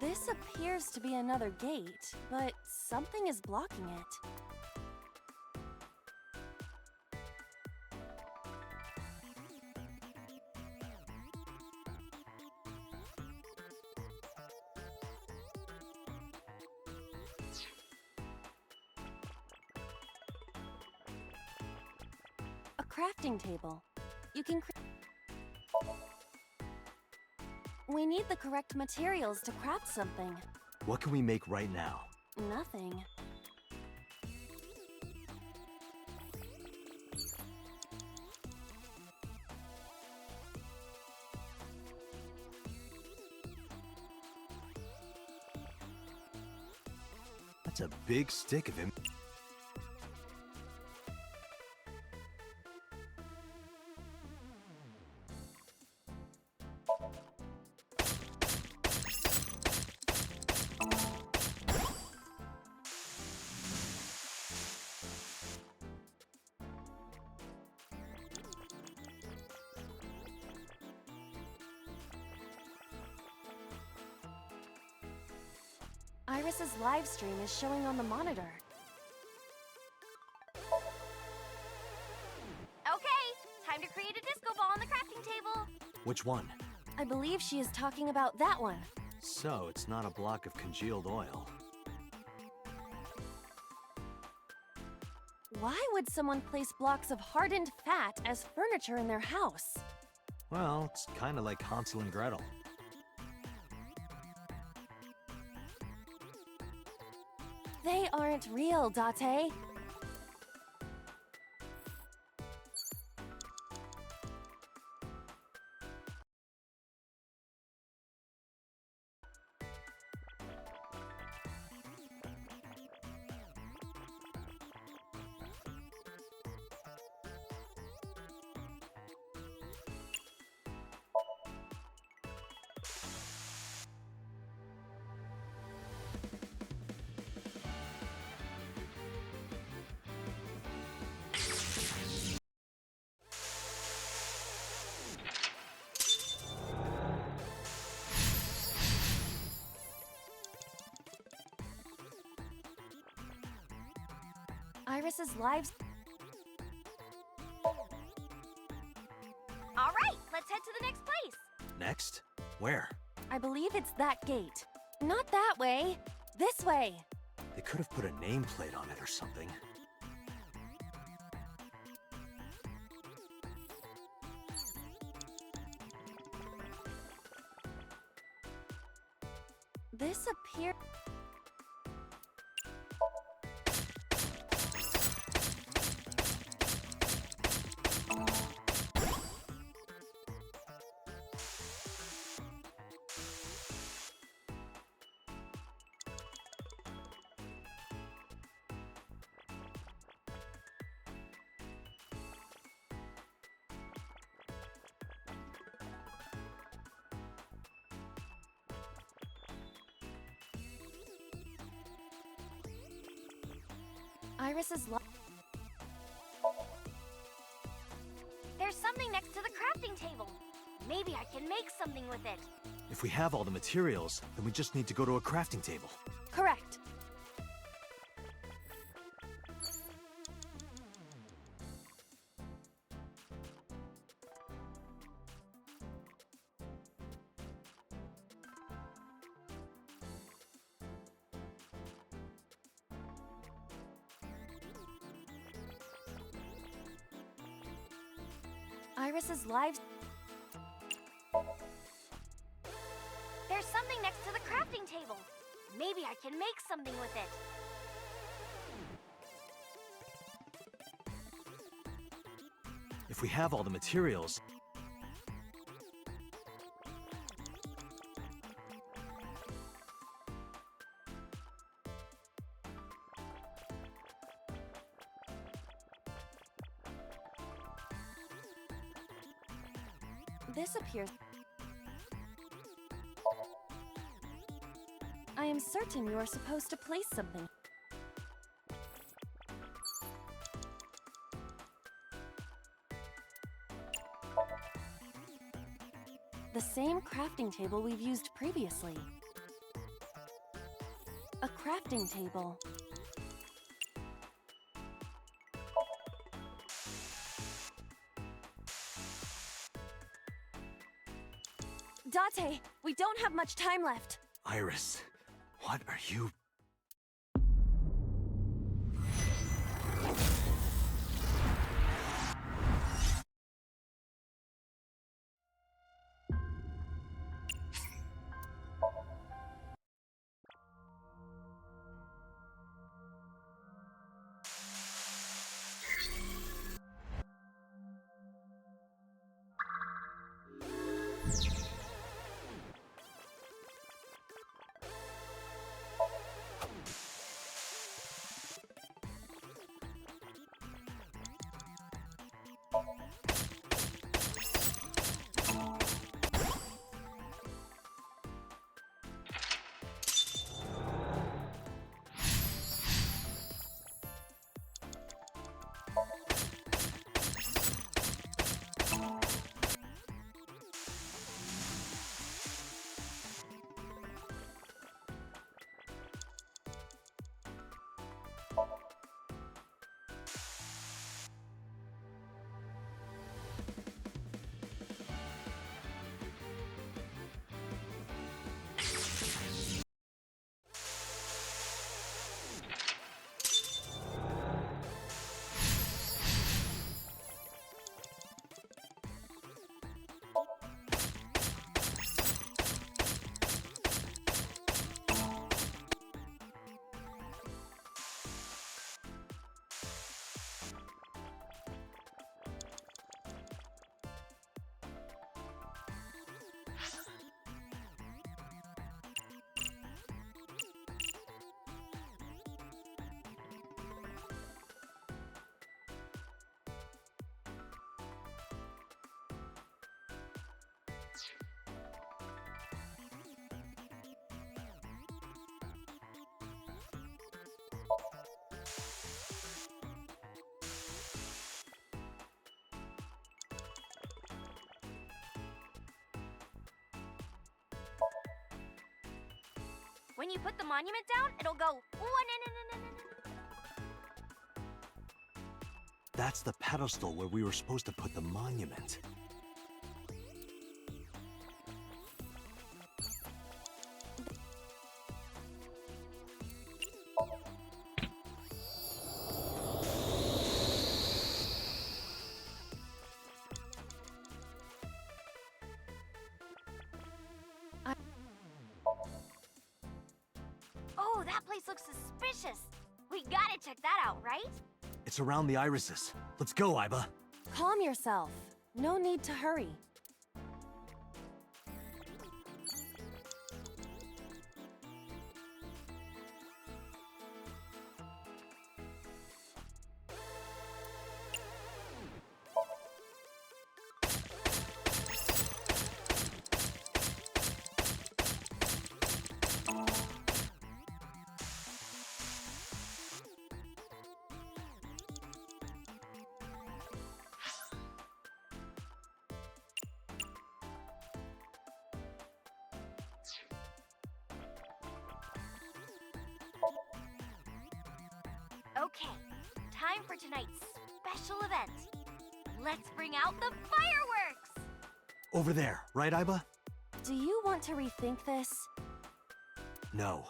This appears to be another gate, but something is blocking it. A crafting table. You can We need the correct materials to craft something. What can we make right now? Nothing. That's a big stick of him. Iris's live stream is showing on the monitor. Okay, time to create a disco ball on the crafting table. Which one? I believe she is talking about that one. So, it's not a block of congealed oil. Why would someone place blocks of hardened fat as furniture in their house? Well, it's kind of like Hansel and Gretel. They aren't real, Date. Iris's live... All right, let's head to the next place. Next? Where? I believe it's that gate. Not that way. This way. They could have put a nameplate on it or something. This appears... Iris's There's something next to the crafting table. Maybe I can make something with it. If we have all the materials, then we just need to go to a crafting table. Correct. Iris's lives. There's something next to the crafting table. Maybe I can make something with it. If we have all the materials... This appears. I am certain you are supposed to place something. The same crafting table we've used previously. A crafting table. Date, we don't have much time left. Iris, what are you... When you put the monument down, it'll go That's the pedestal where we were supposed to put the monument. Oh, that place looks suspicious. We gotta check that out, right? It's around the irises. Let's go, Iba. Calm yourself. No need to hurry. Okay, time for tonight's special event. Let's bring out the fireworks! Over there, right, Iba? Do you want to rethink this? No.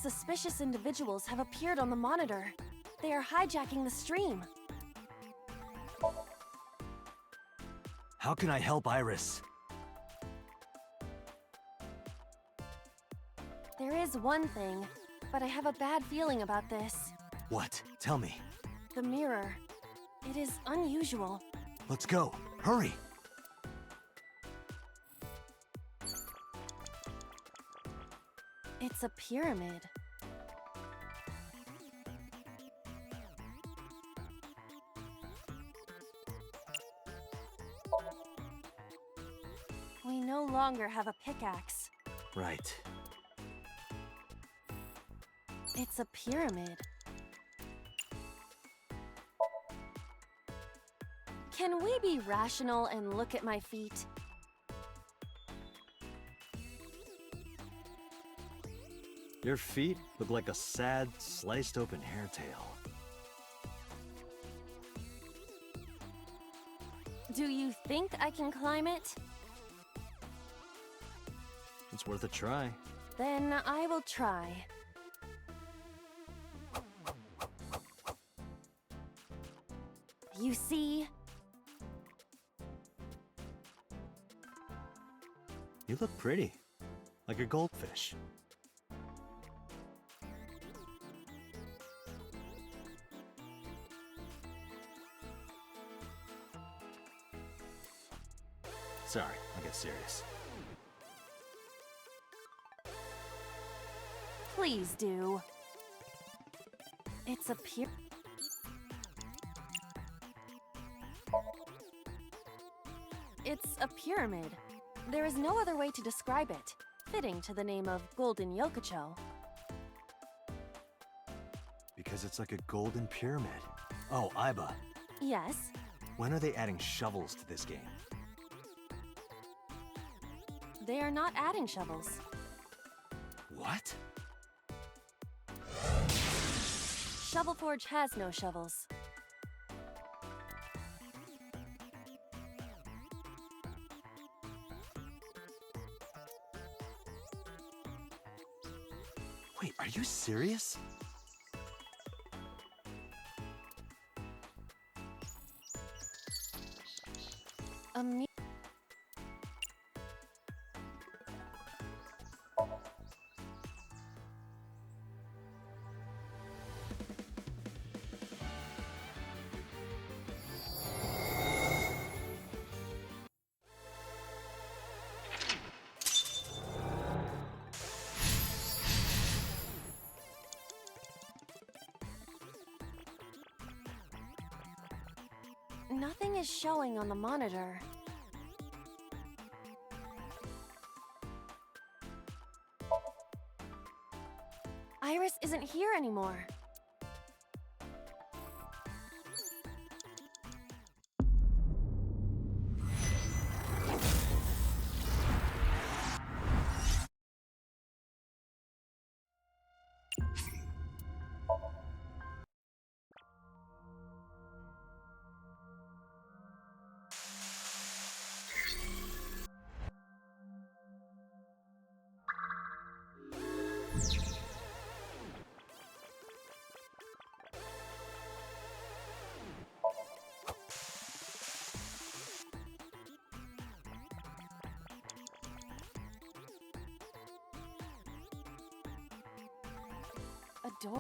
Suspicious individuals have appeared on the monitor. They are hijacking the stream. How can I help Iris? There is one thing, but I have a bad feeling about this. What? Tell me. The mirror. It is unusual. Let's go. Hurry! It's a pyramid. We no longer have a pickaxe. Right. It's a pyramid. Can we be rational and look at my feet? Your feet look like a sad, sliced open hairtail. Do you think I can climb it? It's worth a try. Then I will try. You see? You look pretty. Like a goldfish. Sorry, I'll get serious. Please do. It's a It's a pyramid. There is no other way to describe it, fitting to the name of Golden Yokocho. Because it's like a golden pyramid. Oh, Iba, Yes, when are they adding shovels to this game? they are not adding shovels. What? Shovel Forge has no shovels. Wait, are you serious? A Nothing is showing on the monitor. Iris isn't here anymore. A door.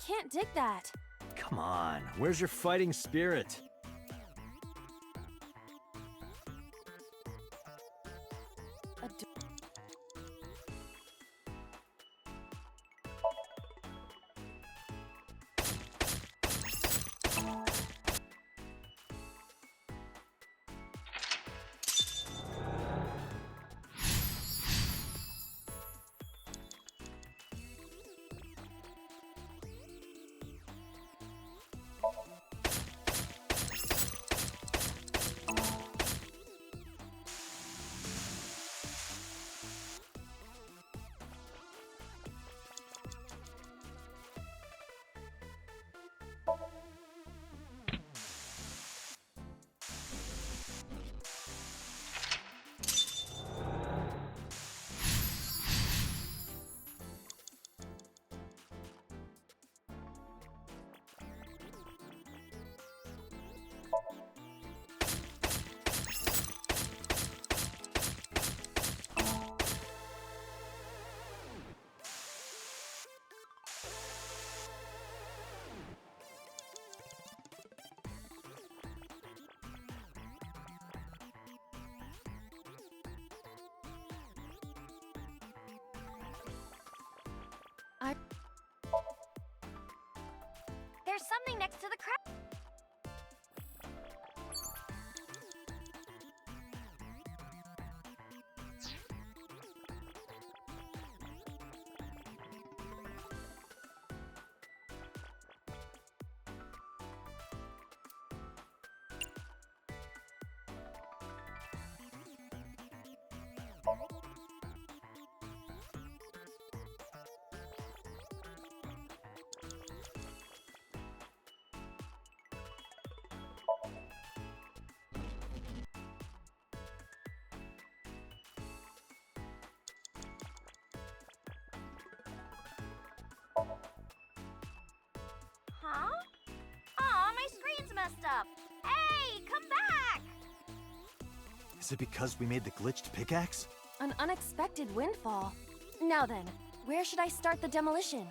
can't dig that. Come on, where's your fighting spirit? There's something next to the crack. Huh? Aw, my screen's messed up. Hey, come back! Is it because we made the glitched pickaxe? An unexpected windfall. Now then, where should I start the demolition?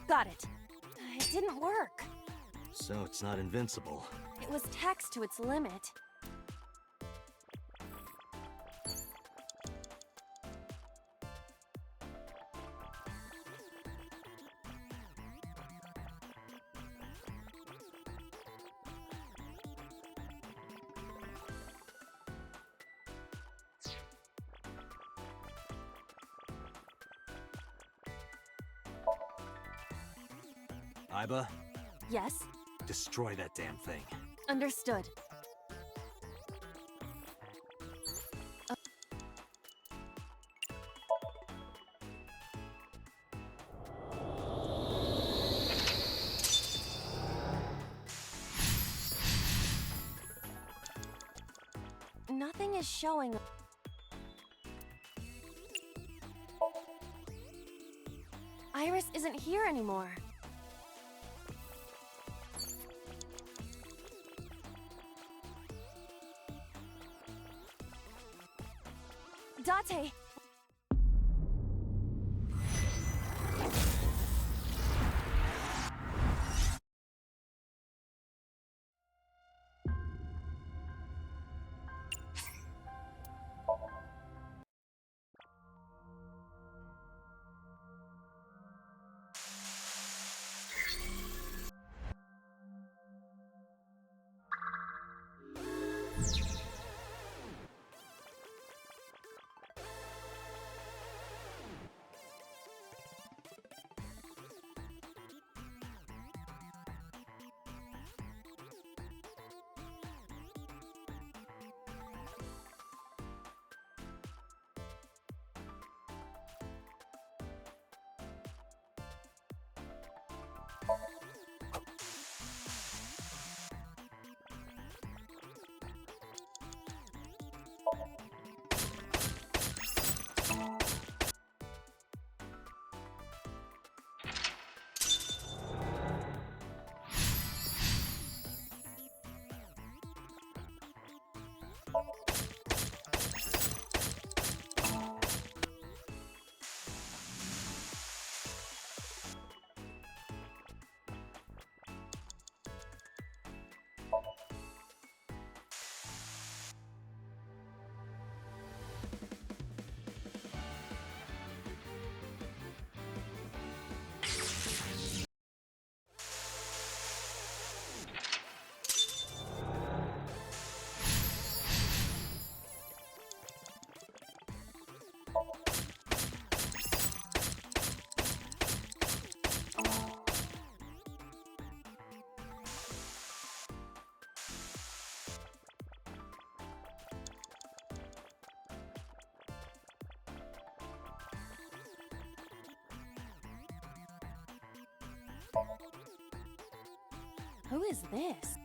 Got it. It didn't work. So it's not invincible. It was taxed to its limit. Iba, Yes? destroy that damn thing. Understood. Nothing is showing. Iris isn't here anymore. Date! Who is this?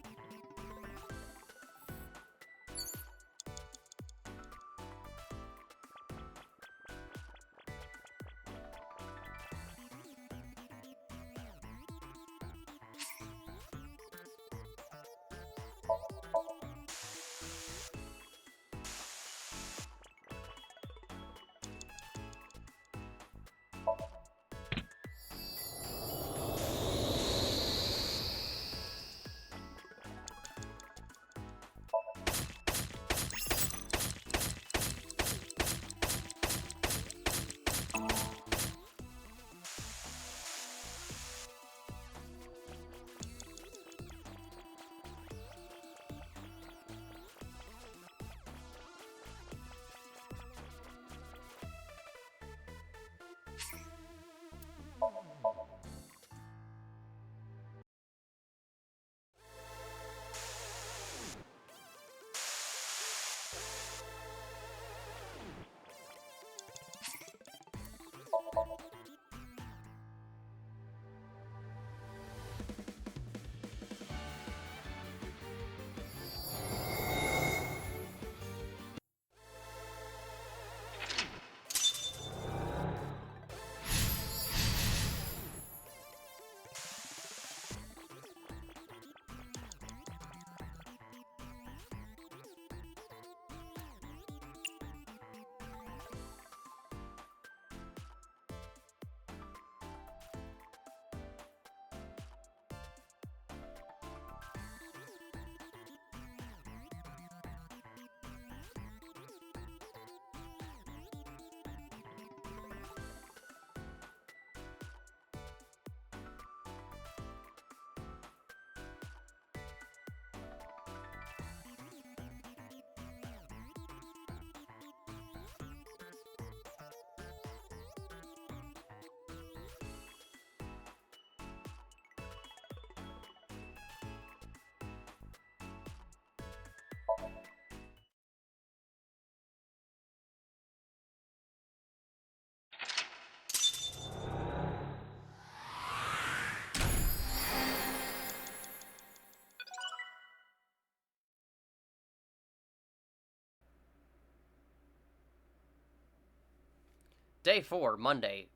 Day 4, Monday.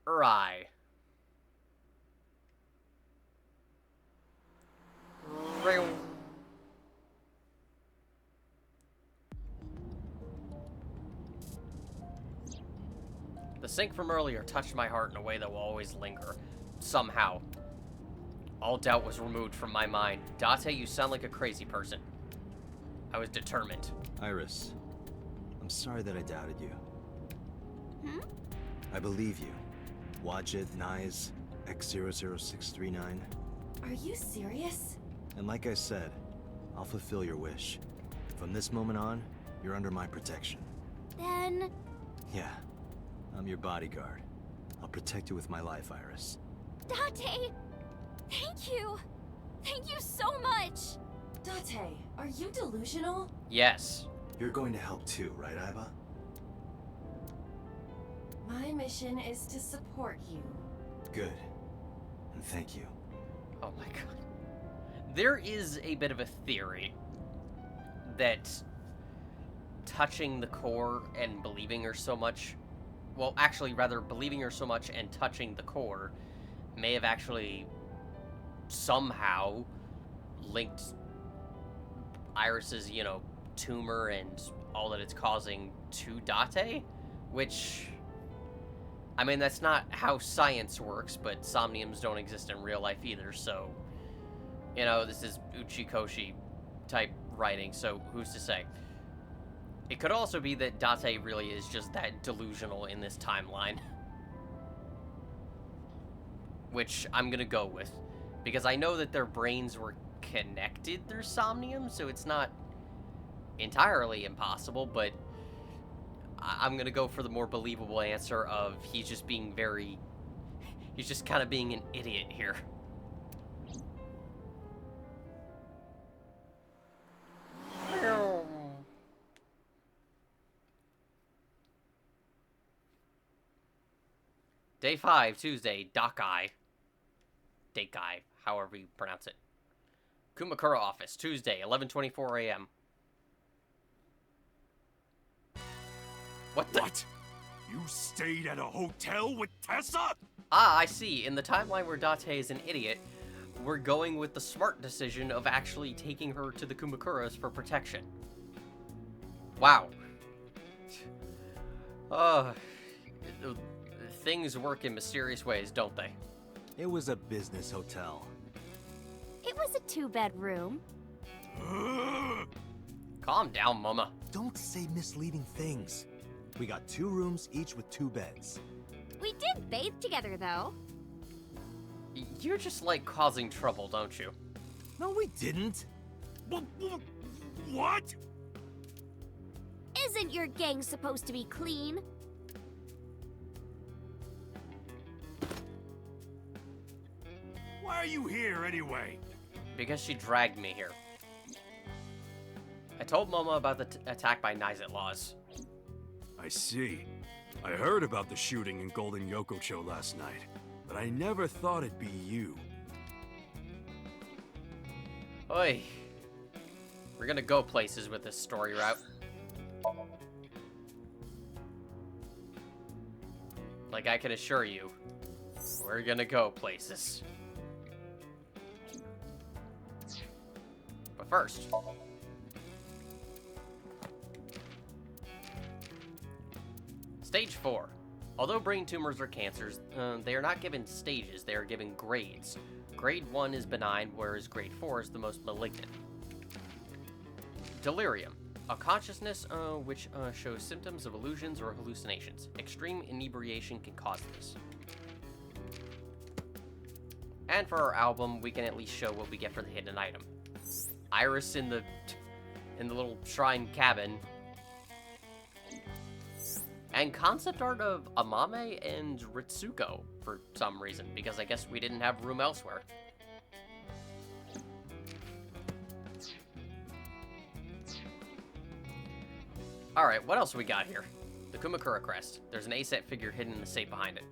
Uri. The sync from earlier touched my heart in a way that will always linger. Somehow. All doubt was removed from my mind. Date, you sound like a crazy person. I was determined. Iris, I'm sorry that I doubted you. Hmm? I believe you. Wadjet, Nyes, X00639. Are you serious? And like I said, I'll fulfill your wish. From this moment on, you're under my protection. Then... Yeah, I'm your bodyguard. I'll protect you with my life, Iris. Date! Thank you! Thank you so much! Date, are you delusional? Yes. You're going to help too, right, Iva? My mission is to support you. Good. And thank you. Oh my god. There is a bit of a theory that touching the core and believing her so much, well, actually, rather, believing her so much and touching the core may have actually somehow linked Iris's, tumor and all that it's causing to Date, which, I mean, that's not how science works, but somniums don't exist in real life either, so, this is Uchikoshi type writing, so who's to say? It could also be that Date really is just that delusional in this timeline. Which I'm gonna go with. Because I know that their brains were connected through Somnium, so it's not entirely impossible, but I'm gonna go for the more believable answer of he's just being he's just kind of being an idiot here. Day 5, Tuesday, Dakai. Dakai, however you pronounce it. Kumakura office, Tuesday, 11:24 a.m. What the? What? You stayed at a hotel with Tessa? Ah, I see. In the timeline where Date is an idiot, we're going with the smart decision of actually taking her to the Kumakuras for protection. Wow. Things work in mysterious ways, don't they? It was a business hotel. It was a 2-bedroom. Calm down, Mama. Don't say misleading things. We got 2 rooms, each with 2 beds. We did bathe together, though. You're just like causing trouble, don't you? No, we didn't. What? Isn't your gang supposed to be clean? Why are you here anyway? Because she dragged me here. I told Mama about the attack by Nizet Laws. I see. I heard about the shooting in Golden Yokocho last night, but I never thought it'd be you. Oi. We're gonna go places with this story route. Like I can assure you, we're gonna go places. But first, Stage 4. Although brain tumors are cancers, they are not given stages, they are given grades. Grade 1 is benign, whereas Grade 4 is the most malignant. Delirium. A consciousness which shows symptoms of illusions or hallucinations. Extreme inebriation can cause this. And for our album, we can at least show what we get for the hidden item. Iris in the little shrine cabin. And concept art of Amame and Ritsuko for some reason, because I guess we didn't have room elsewhere. Alright, what else we got here? The Kumakura crest. There's an AITSF figure hidden in the safe behind it.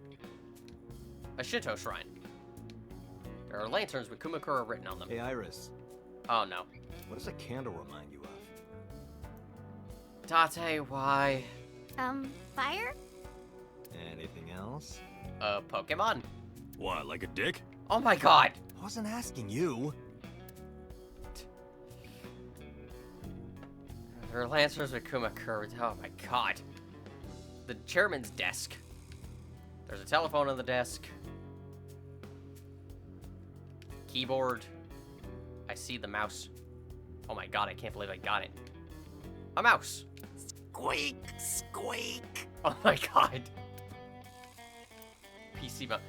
A Shinto shrine. There are lanterns with Kumakura written on them. Hey, Iris. Oh no. What does a candle remind you of? Date, why? Fire? Anything else? Pokemon. What, like a dick? Oh my god! I wasn't asking you. There are lancers with Kumakura. Oh my god. The chairman's desk. There's a telephone on the desk. Keyboard. I see the mouse. Oh my god, I can't believe I got it. A mouse. Squeak, squeak. Oh my god. PC mouse.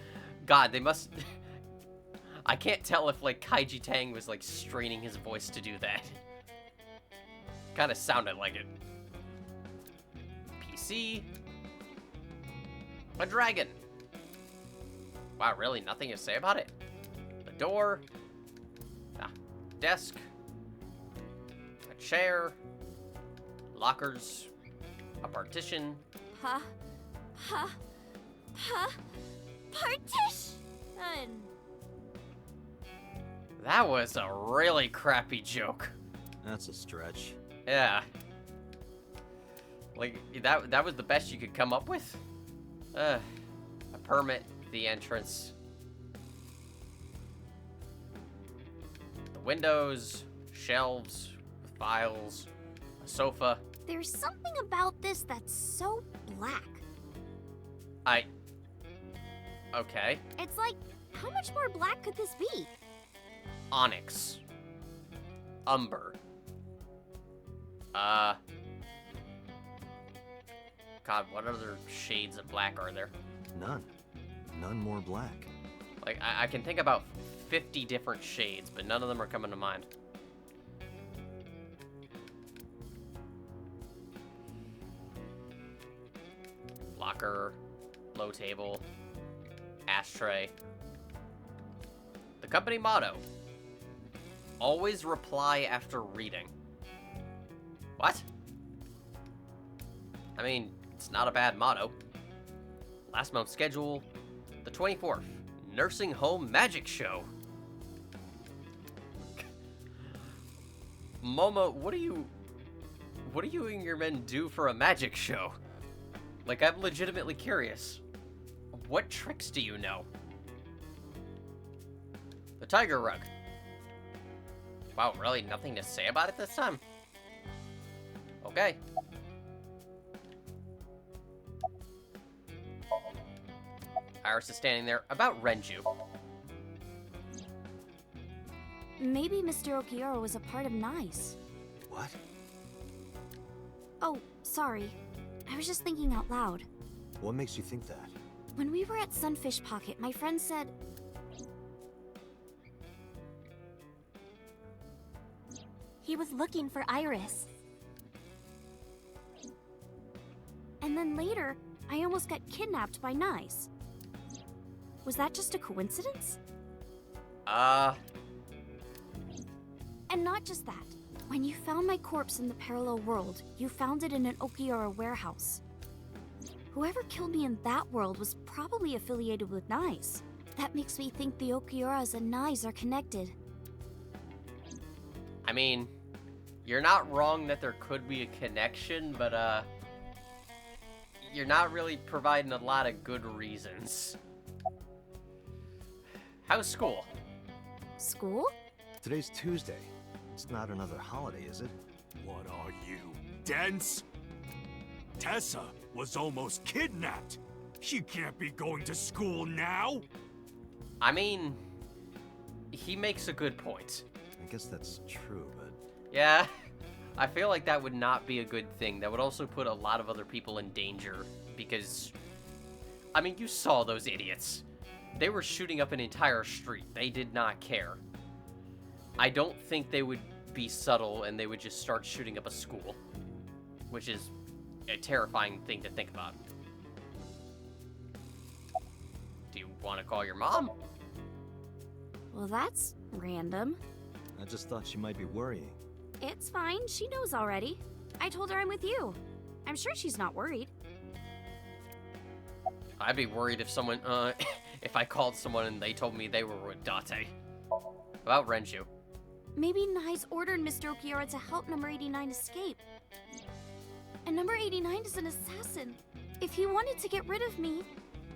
God, they must... I can't tell if, like, Kaiji Tang was, like, straining his voice to do that. Kind of sounded like it. PC. A dragon. Wow, really? Nothing to say about it? The door. Ah, desk. A chair. Lockers. A partition. Partition! That was a really crappy joke. That's a stretch. Yeah. Like, that was the best you could come up with? A permit, the entrance. The windows, shelves, files, a sofa. There's something about this that's so black. Okay. It's like, how much more black could this be? Onyx. Umber. God, what other shades of black are there? None. None more black. Like, I can think about 50 different shades, but none of them are coming to mind. Locker, low table, ashtray. The company motto: always reply after reading. What? I mean, it's not a bad motto. Last month's schedule, the 24th, Nursing Home Magic Show. Momo, what do you and your men do for a magic show? Like, I'm legitimately curious. What tricks do you know? The tiger rug. Wow, really nothing to say about it this time? Okay. Iris is standing there about Renju. Maybe Mr. Okiura was a part of NICE. What? Oh, sorry. I was just thinking out loud. What makes you think that? When we were at Sunfish Pocket, my friend said... he was looking for Iris. And then later, I almost got kidnapped by NICE. Was that just a coincidence? And not just that. When you found my corpse in the parallel world, you found it in an Okiura warehouse. Whoever killed me in that world was probably affiliated with NICE. That makes me think the Okiuras and NICE are connected. I mean, you're not wrong that there could be a connection, but, you're not really providing a lot of good reasons. How's school? School? Today's Tuesday. It's not another holiday, is it? What are you, dense? Tessa was almost kidnapped. She can't be going to school now. I mean, he makes a good point. I guess that's true, but... Yeah, I feel like that would not be a good thing. That would also put a lot of other people in danger, because... I mean, you saw those idiots. They were shooting up an entire street. They did not care. I don't think they would be subtle and they would just start shooting up a school, which is a terrifying thing to think about. Do you want to call your mom? Well, that's random. I just thought she might be worrying. It's fine, she knows already. I told her I'm with you. I'm sure she's not worried. I'd be worried if someone, if I called someone and they told me they were with Date. About Renju. Maybe NICE ordered Mr. Okiura to help number 89 escape. And number 89 is an assassin. If he wanted to get rid of me,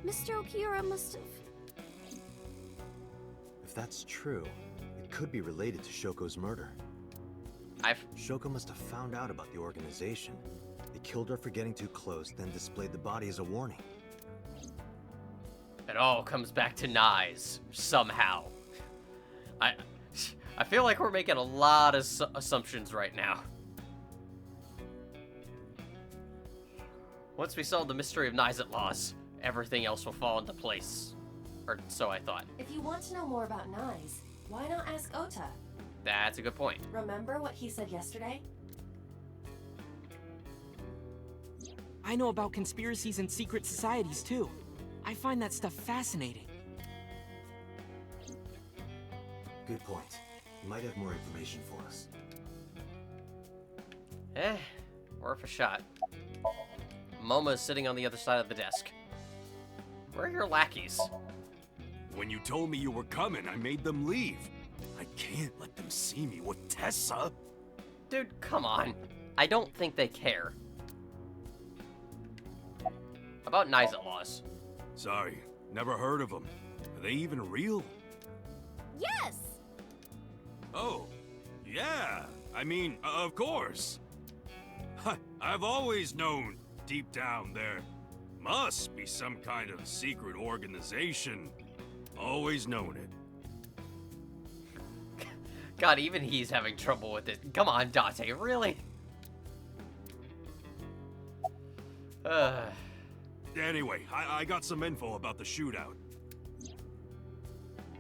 Mr. Okiura must have... If that's true, it could be related to Shoko's murder. Shoko must have found out about the organization. They killed her for getting too close, then displayed the body as a warning. It all comes back to NICE, somehow. I feel like we're making a lot of assumptions right now. Once we solve the mystery of NICE at Laws, everything else will fall into place. Or so I thought. If you want to know more about NICE, why not ask Ota? That's a good point. Remember what he said yesterday? I know about conspiracies and secret societies, too. I find that stuff fascinating. Good point. You might have more information for us. Worth a shot. Moma's sitting on the other side of the desk. Where are your lackeys? When you told me you were coming, I made them leave. I can't let them see me with Tessa. Dude, come on. I don't think they care. About NICE at Laws. Sorry, never heard of them. Are they even real? Yes! Oh, yeah. I mean, of course. I've always known, deep down there, must be some kind of secret organization. Always known it. God, even he's having trouble with it. Come on, Date, really? Anyway, I got some info about the shootout.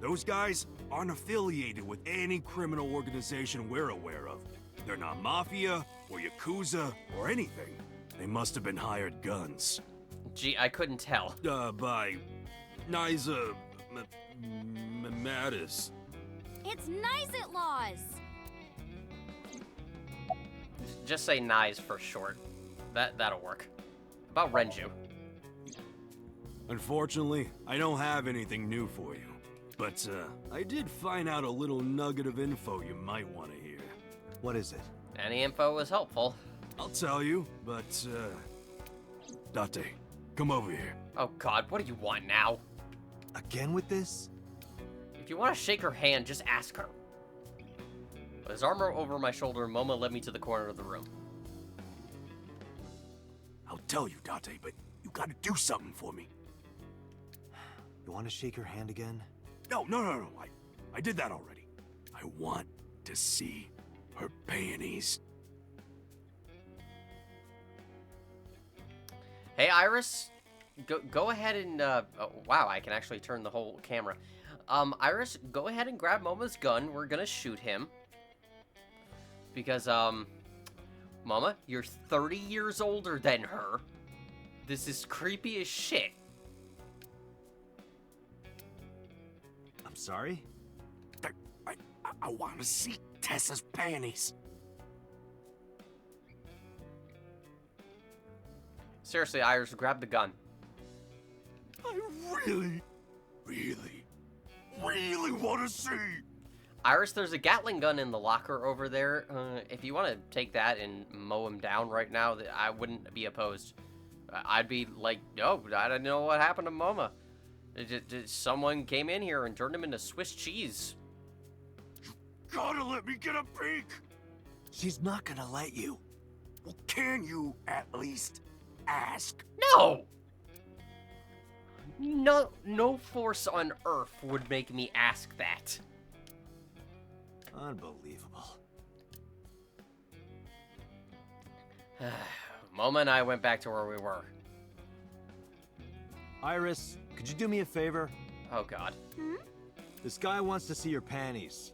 Those guys aren't affiliated with any criminal organization we're aware of. They're not Mafia, or Yakuza, or anything. They must have been hired guns. Gee, I couldn't tell. By Niza Mattis. It's NICE at Laws! Just say NICE for short. That'll work. About Renju. Unfortunately, I don't have anything new for you. But, I did find out a little nugget of info you might want to hear. What is it? Any info is helpful. I'll tell you, but, Date, come over here. Oh god, what do you want now? Again with this? If you want to shake her hand, just ask her. With his arm over my shoulder, Momo led me to the corner of the room. I'll tell you, Date, but you gotta do something for me. You want to shake her hand again? No. I did that already. I want to see her panties. Hey, Iris, go ahead and, oh, wow, I can actually turn the whole camera. Iris, go ahead and grab Moma's gun. We're gonna shoot him. Because, Mama, you're 30 years older than her. This is creepy as shit. I'm sorry? I want to see Tessa's panties. Seriously, Iris, grab the gun. I really want to see. Iris, there's a Gatling gun in the locker over there. If you want to take that and mow him down right now, I wouldn't be opposed. I'd be like, no, I don't know what happened to Moma. Someone came in here and turned him into Swiss cheese. You gotta let me get a peek. She's not gonna let you. Well, can you at least ask? No! No force on Earth would make me ask that. Unbelievable. Moma and I went back to where we were. Iris, could you do me a favor? Oh god. This guy wants to see your panties.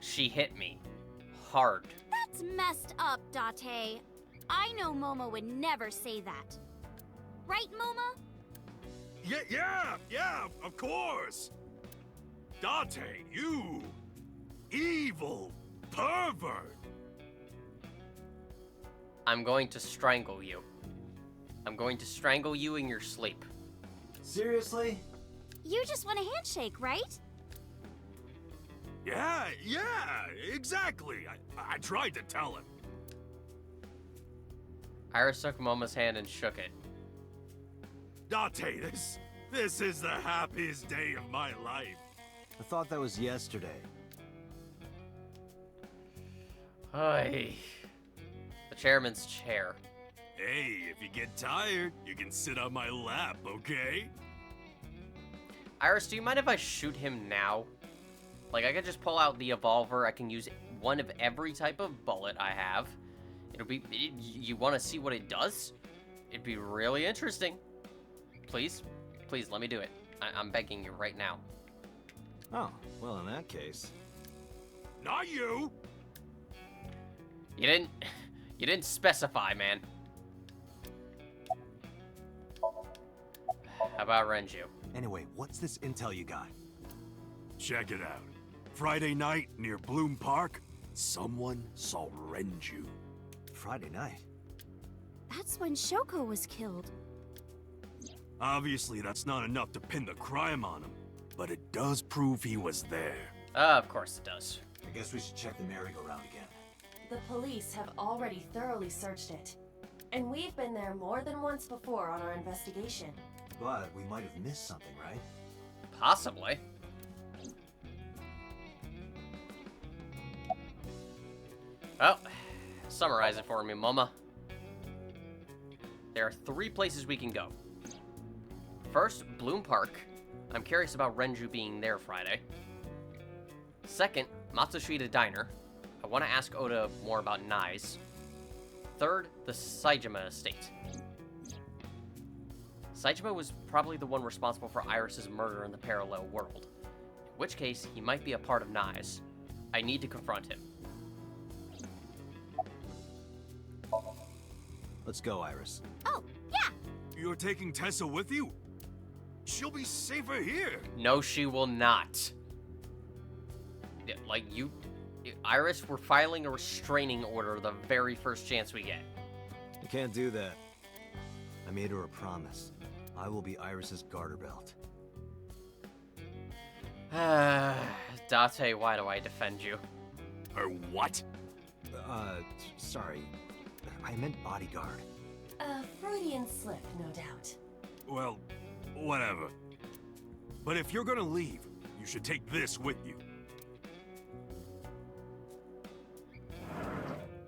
She hit me. Hard. That's messed up, Date. I know Momo would never say that. Right, Momo? Yeah, of course. Date, you evil pervert. I'm going to strangle you. I'm going to strangle you in your sleep. Seriously? You just want a handshake, right? Yeah, exactly. I tried to tell him. Iris took Moma's hand and shook it. Date, this is the happiest day of my life. I thought that was yesterday. Ay. The chairman's chair. Hey, if you get tired, you can sit on my lap, okay? Iris, do you mind if I shoot him now? Like, I could just pull out the evolver. I can use one of every type of bullet I have. You want to see what it does? It'd be really interesting. Please, let me do it. I'm begging you right now. Oh, well, in that case. Not you! You didn't specify, man. How about Renju? Anyway, what's this intel you got? Check it out. Friday night near Bloom Park, someone saw Renju. Friday night? That's when Shoko was killed. Obviously, that's not enough to pin the crime on him, but it does prove he was there. Of course it does. I guess we should check the merry-go-round again. The police have already thoroughly searched it. And we've been there more than once before on our investigation. But we might have missed something, right? Possibly. Well, summarize it for me, Mama. There are 3 places we can go. First, Bloom Park. I'm curious about Renju being there Friday. Second, Matsushita Diner. I want to ask Oda more about Nai's. Third, the Saejima estate. Saejima was probably the one responsible for Iris's murder in the parallel world. In which case, he might be a part of Nai's. I need to confront him. Let's go, Iris. Oh, yeah! You're taking Tessa with you? She'll be safer here. No, she will not. Like, Iris, we're filing a restraining order the very first chance we get. You can't do that. I made her a promise. I will be Iris's garter belt. Date, why do I defend you? Or what? Sorry. I meant bodyguard. A Freudian slip, no doubt. Well, whatever. But if you're gonna leave, you should take this with you.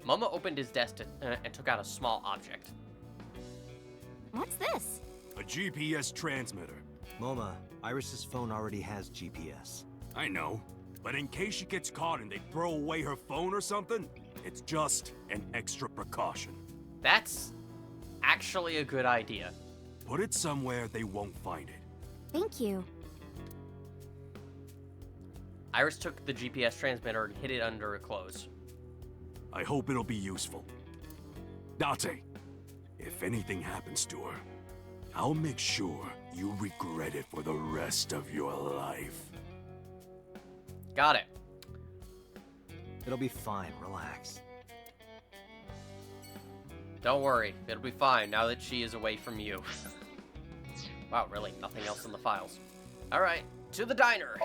Mama opened his desk and took out a small object. What's this? A GPS transmitter. Moma, Iris's phone already has GPS. I know, but in case she gets caught and they throw away her phone or something, it's just an extra precaution. That's actually a good idea. Put it somewhere they won't find it. Thank you. Iris took the GPS transmitter and hid it under her clothes. I hope it'll be useful. Date, if anything happens to her, I'll make sure you regret it for the rest of your life. Got it. It'll be fine, relax. Don't worry, it'll be fine now that she is away from you. Wow, really? Nothing else in the files. Alright, to the diner.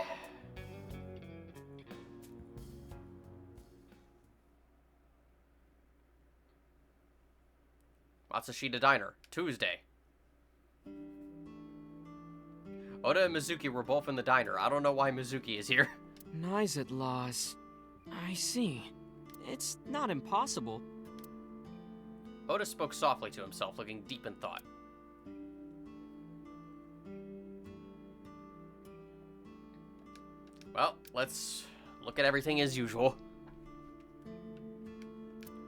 Matsushita Diner, Tuesday. Oda and Mizuki were both in the diner. I don't know why Mizuki is here. Nizet laws. I see. It's not impossible. Oda spoke softly to himself, looking deep in thought. Well, let's look at everything as usual.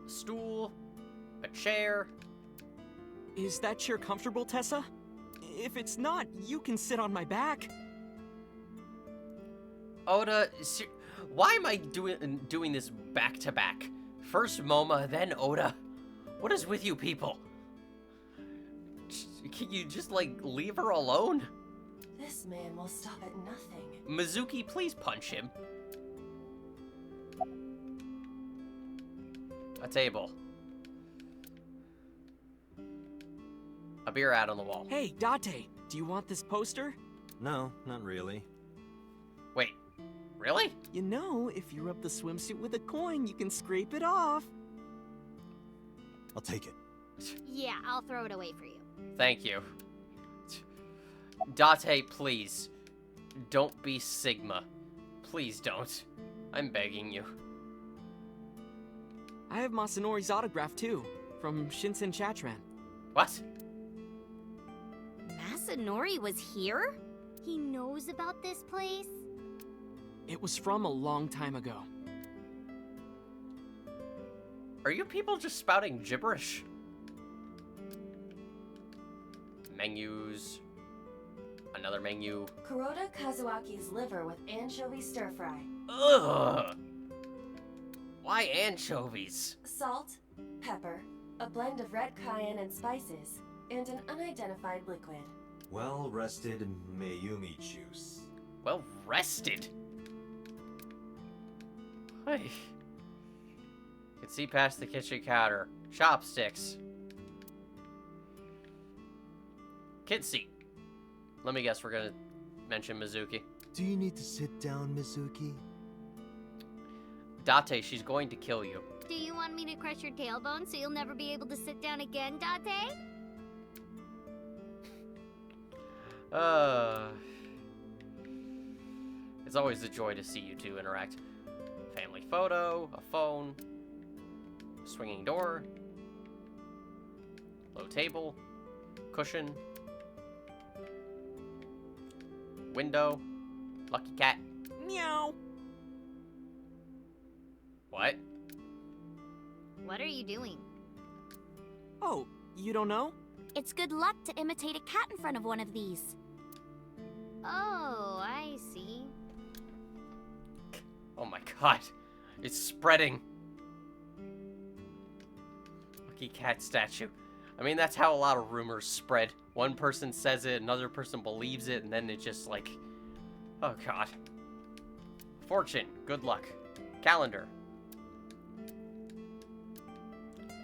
A stool, a chair. Is that chair comfortable, Tessa? If it's not, you can sit on my back. Oda, why am I doing this back to back? First Moma, then Oda. What is with you people? Can you just, like, leave her alone? This man will stop at nothing. Mizuki, please punch him. A table. A beer ad on the wall. Hey, Date, do you want this poster? No, not really. Wait, really? You know, if you rub the swimsuit with a coin, you can scrape it off. I'll take it. Yeah, I'll throw it away for you. Thank you. Date, please. Don't be Sigma. Please don't. I'm begging you. I have Masanori's autograph too, from Shinsen Chatran. What? Masanori was here? He knows about this place? It was from a long time ago. Are you people just spouting gibberish? Menus. Another menu. Kuroda Kazuaki's liver with anchovy stir-fry. Ugh! Why anchovies? Salt, pepper, a blend of red cayenne and spices, and an unidentified liquid. Well-rested Mayumi juice. Well rested. Hey. Can see past the kitchen counter. Chopsticks. Kid seat. Let me guess, we're gonna mention Mizuki. Do you need to sit down, Mizuki? Date, she's going to kill you. Do you want me to crush your tailbone so you'll never be able to sit down again, Date? It's always a joy to see you two interact. Family photo, a phone, swinging door, low table, cushion, window, lucky cat. Meow. What? What are you doing? Oh, you don't know? It's good luck to imitate a cat in front of one of these. Oh, I see. Oh my god. It's spreading. Lucky cat statue. I mean, that's how a lot of rumors spread. One person says it, another person believes it, and then it just like... Oh god. Fortune. Good luck. Calendar.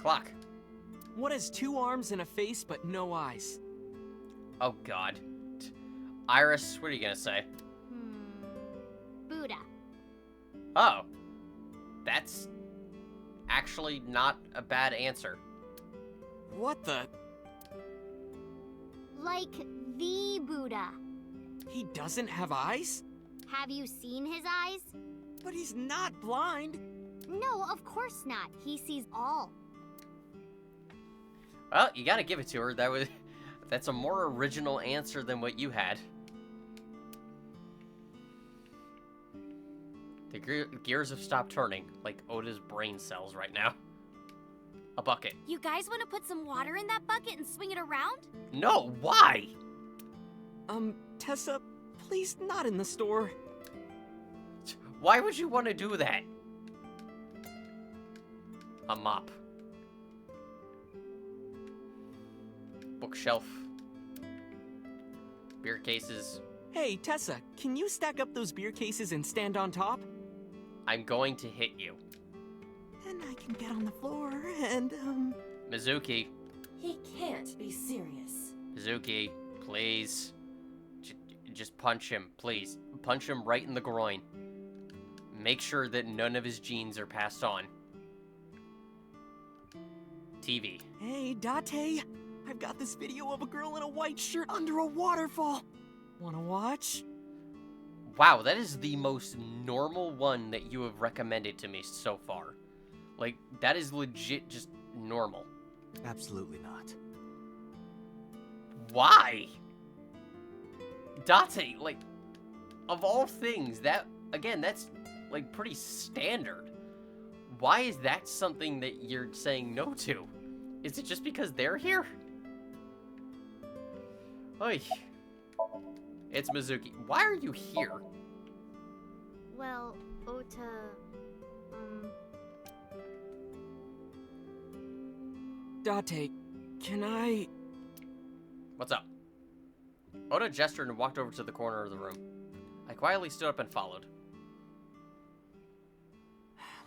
Clock. What has 2 arms and a face but no eyes? Oh god. Iris, what are you gonna say? Oh. That's actually not a bad answer. What the? Like the Buddha. He doesn't have eyes? Have you seen his eyes? But he's not blind. No, of course not. He sees all. Well, you gotta give it to her. That's a more original answer than what you had. The gears have stopped turning, like Oda's brain cells right now. A bucket. You guys want to put some water in that bucket and swing it around? No, why? Tessa, please not in the store. Why would you want to do that? A mop. Bookshelf. Beer cases. Hey, Tessa, can you stack up those beer cases and stand on top? I'm going to hit you. Then I can get on the floor and, Mizuki. He can't be serious. Mizuki, please. Just punch him, please. Punch him right in the groin. Make sure that none of his genes are passed on. TV. Hey, Date, I've got this video of a girl in a white shirt under a waterfall. Wanna watch? Wow, that is the most normal one that you have recommended to me so far. Like, that is legit just normal. Absolutely not. Why? Date, like, of all things, that, again, that's, like, pretty standard. Why is that something that you're saying no to? Is it just because they're here? Oy. It's Mizuki. Why are you here? Well, Ota, Date, can I... What's up? Oda gestured and walked over to the corner of the room. I quietly stood up and followed.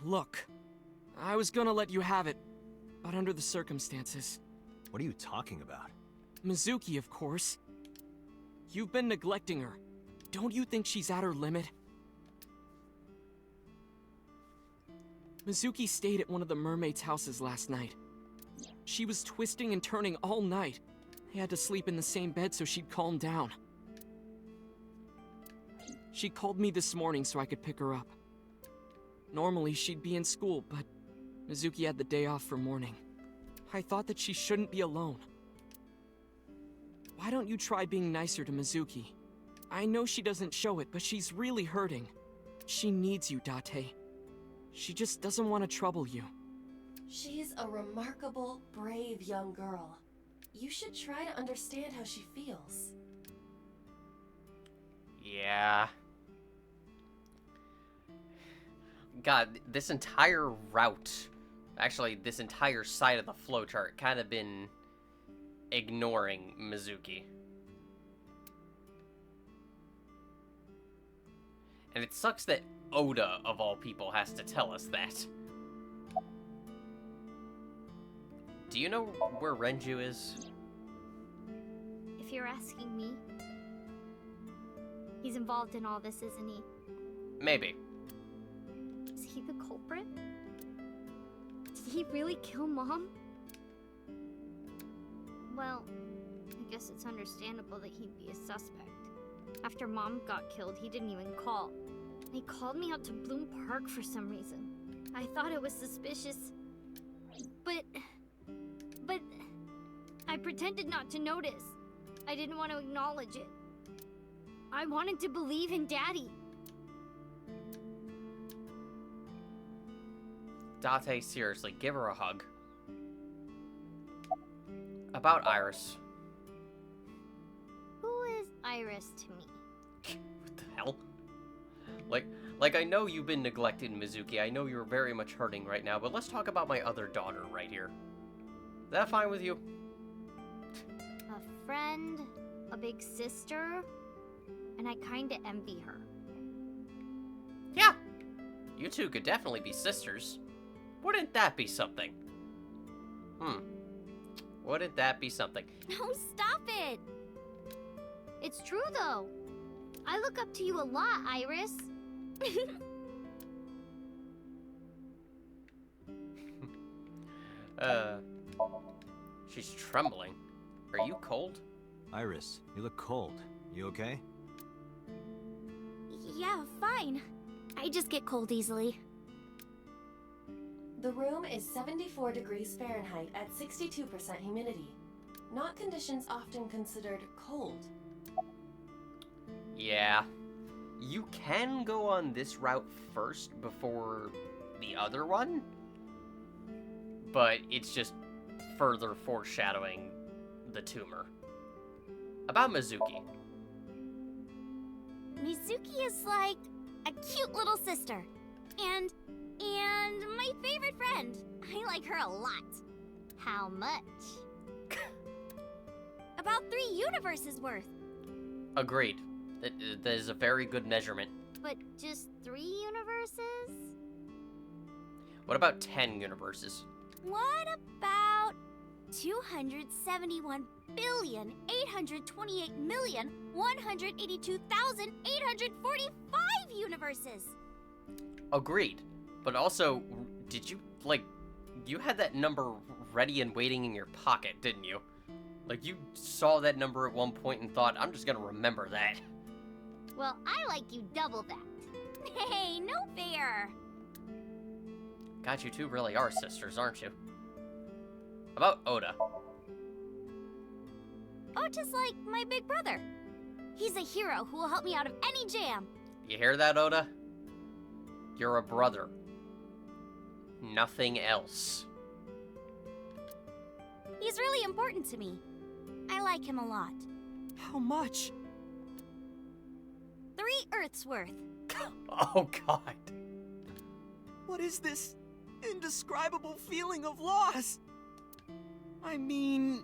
Look, I was gonna let you have it, but under the circumstances. What are you talking about? Mizuki, of course. You've been neglecting her. Don't you think she's at her limit? Mizuki stayed at one of the mermaids' houses last night. She was twisting and turning all night. They had to sleep in the same bed so she'd calm down. She called me this morning so I could pick her up. Normally, she'd be in school, but Mizuki had the day off for mourning. I thought that she shouldn't be alone. Why don't you try being nicer to Mizuki? I know she doesn't show it, but she's really hurting. She needs you, Date. She just doesn't want to trouble you. She's a remarkable, brave young girl. You should try to understand how she feels. Yeah. God, this entire route, actually, this entire side of the flowchart kind of been ignoring Mizuki. And it sucks that Oda, of all people, has to tell us that. Do you know where Renju is? if you're asking me. He's involved in all this, isn't he? Maybe. Is he the culprit? Did he really kill Mom? Well, I guess it's understandable that he'd be a suspect. After Mom got killed, he didn't even call. He called me out to Bloom Park for some reason. I thought it was suspicious. But I pretended not to notice. I didn't want to acknowledge it. I wanted to believe in Daddy. Date, seriously, give her a hug. About Iris. Who is Iris to me? What the hell? Like I know you've been neglecting Mizuki. I know you're very much hurting right now, but let's talk about my other daughter right here. Is that fine with you? A friend, a big sister, and I kinda envy her. Yeah. You two could definitely be sisters. Wouldn't that be something? Wouldn't that be something? No, stop it! It's true, though. I look up to you a lot, Iris. She's trembling. Are you cold? Iris, you look cold. You okay? Yeah, fine. I just get cold easily. The room is 74 degrees Fahrenheit at 62% humidity. Not conditions often considered cold. Yeah. You can go on this route first before the other one, but it's just further foreshadowing the tumor. About Mizuki. Mizuki is like a cute little sister. And my favorite friend. I like her a lot. How much? About 3 universes worth. Agreed. That is a very good measurement. But just 3 universes? What about 10 universes? What about 271,828,182,845 universes? Agreed. But also, did you, like, you had that number ready and waiting in your pocket, didn't you? Like, you saw that number at one point and thought, I'm just gonna remember that. Well, I like you double that. Hey, no fair. God, you two really are sisters, aren't you? About Oda. Ota's like my big brother. He's a hero who will help me out of any jam. You hear that, Oda? You're a brother. Nothing else. He's really important to me. I like him a lot. How much? 3 Earths worth. Oh, God. What is this indescribable feeling of loss? I mean,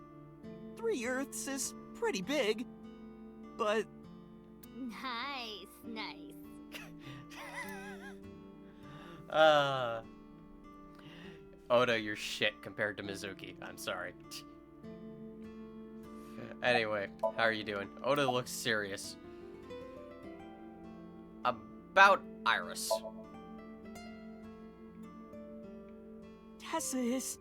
3 Earths is pretty big, but... Nice. Oda, you're shit compared to Mizuki. I'm sorry. Anyway, how are you doing? Oda looks serious. About Iris. Tessa is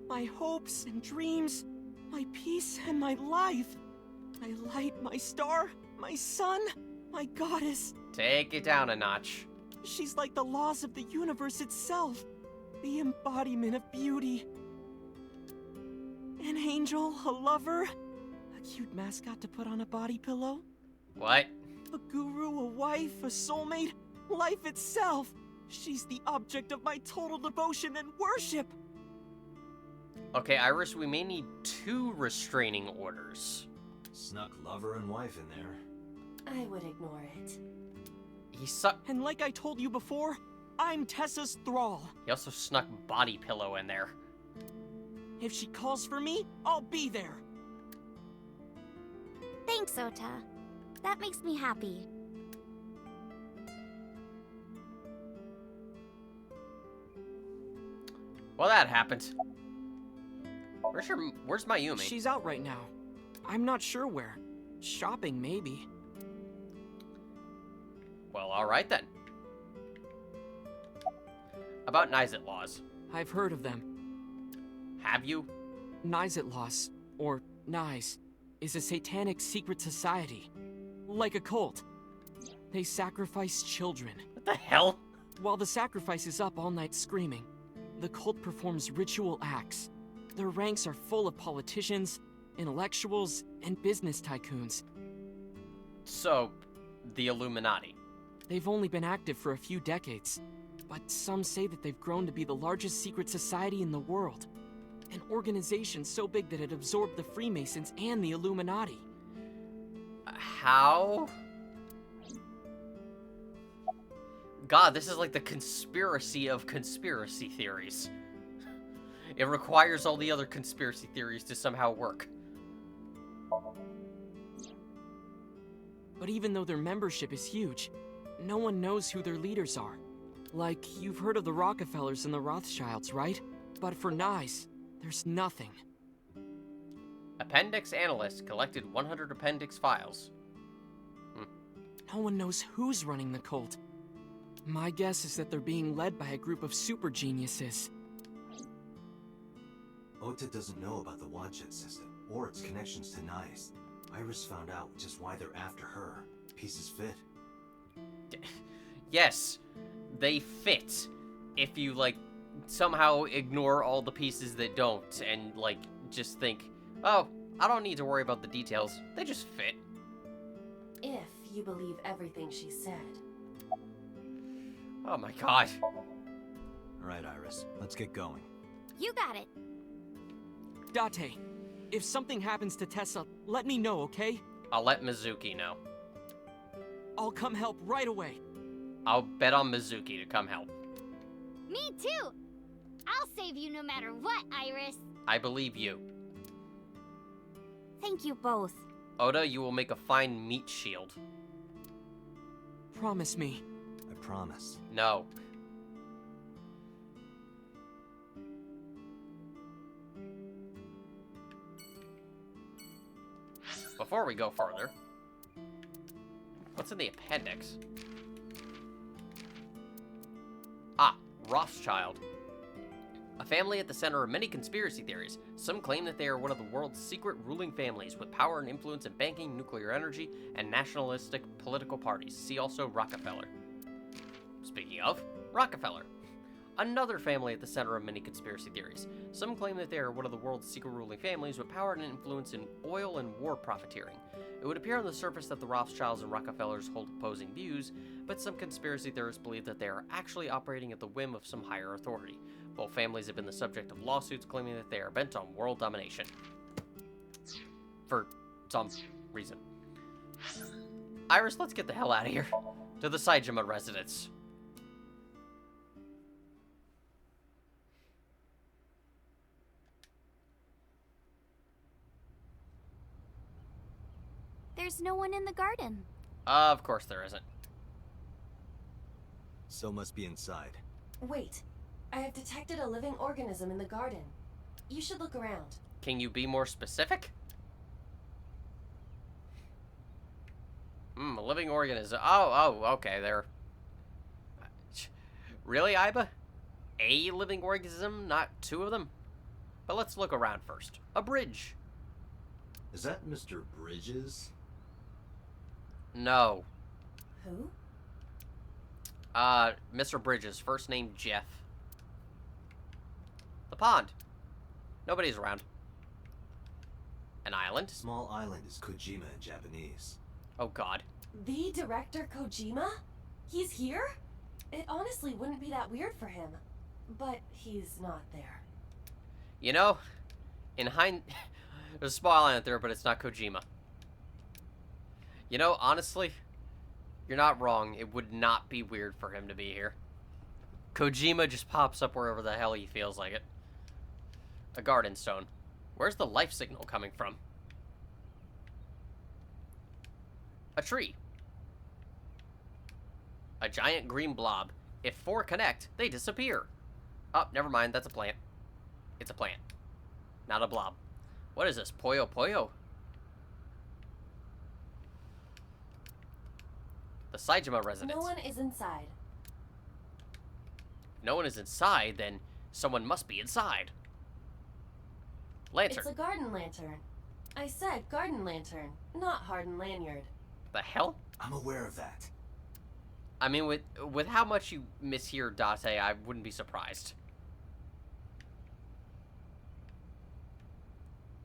my hopes and dreams, my peace and my life. My light, my star, my sun, my goddess. Take it down a notch. She's like the laws of the universe itself, the embodiment of beauty. An angel, a lover, a cute mascot to put on a body pillow. What? A guru, a wife, a soulmate, life itself. She's the object of my total devotion and worship. Okay, Iris, we may need 2 restraining orders. Snuck lover and wife in there. I would ignore it. He And like I told you before, I'm Tessa's thrall. He also snuck body pillow in there. If she calls for me, I'll be there. Thanks, Ota. That makes me happy. Well, that happened. Where's Mayumi? She's out right now. I'm not sure where. Shopping, maybe. Well, alright then. About Nizet laws. I've heard of them. Have you? Nizet laws, or Nize, is a satanic secret society. Like a cult. They sacrifice children. What the hell? While the sacrifice is up all night screaming, the cult performs ritual acts. Their ranks are full of politicians, intellectuals, and business tycoons. So, the Illuminati. They've only been active for a few decades, but some say that they've grown to be the largest secret society in the world. An organization so big that it absorbed the Freemasons and the Illuminati. How? God, this is like the conspiracy of conspiracy theories. It requires all the other conspiracy theories to somehow work. But even though their membership is huge, no one knows who their leaders are. Like, you've heard of the Rockefellers and the Rothschilds, right? But for Nice, there's nothing. Appendix Analyst collected 100 appendix files. No one knows who's running the cult. My guess is that they're being led by a group of super geniuses. Ota doesn't know about the Wadjet system, or its connections to Nice. Iris found out, which is why they're after her. Pieces fit. Yes, they fit. If you, like, somehow ignore all the pieces that don't, and, like, just think, oh, I don't need to worry about the details. They just fit. If you believe everything she said. Oh my god. Alright, Iris, let's get going. You got it. Date, if something happens to Tessa, let me know, okay? I'll let Mizuki know. I'll come help right away. I'll bet on Mizuki to come help. Me too. I'll save you no matter what, Iris. I believe you. Thank you both. Oda, you will make a fine meat shield. Promise me. I promise. No. Before we go further, what's in the appendix? Ah, Rothschild. A family at the center of many conspiracy theories. Some claim that they are one of the world's secret ruling families with power and influence in banking, nuclear energy, and nationalistic political parties. See also Rockefeller. Speaking of, Rockefeller. Another family at the center of many conspiracy theories. Some claim that they are one of the world's secret ruling families with power and influence in oil and war profiteering. It would appear on the surface that the Rothschilds and Rockefellers hold opposing views, but some conspiracy theorists believe that they are actually operating at the whim of some higher authority. Both families have been the subject of lawsuits claiming that they are bent on world domination. For some reason. Iris, let's get the hell out of here. To the Saejima residence. There's no one in the garden. Of course there isn't. So must be inside. Wait, I have detected a living organism in the garden. You should look around. Can you be more specific? A living organism. Oh, okay, there. Really, Iba? A living organism, not two of them? But let's look around first. A bridge. Is that Mr. Bridges? No. Who? Mr. Bridges, first name Jeff. The pond. Nobody's around. An island. Small island is Kojima in Japanese. Oh god. The director Kojima? He's here? It honestly wouldn't be that weird for him. But he's not there. You know, there's a small island there, but it's not Kojima. You know, honestly, you're not wrong. It would not be weird for him to be here. Kojima just pops up wherever the hell he feels like it. A garden stone. Where's the life signal coming from? A tree. A giant green blob. If four connect, they disappear. Oh, never mind. That's a plant. It's a plant. Not a blob. What is this? Poyo Poyo? The Saejima residence. No one is inside. If no one is inside, then someone must be inside. Lantern. It's a garden lantern. I said garden lantern, not hardened lanyard. The hell? I'm aware of that. I mean, with how much you mishear Date, I wouldn't be surprised.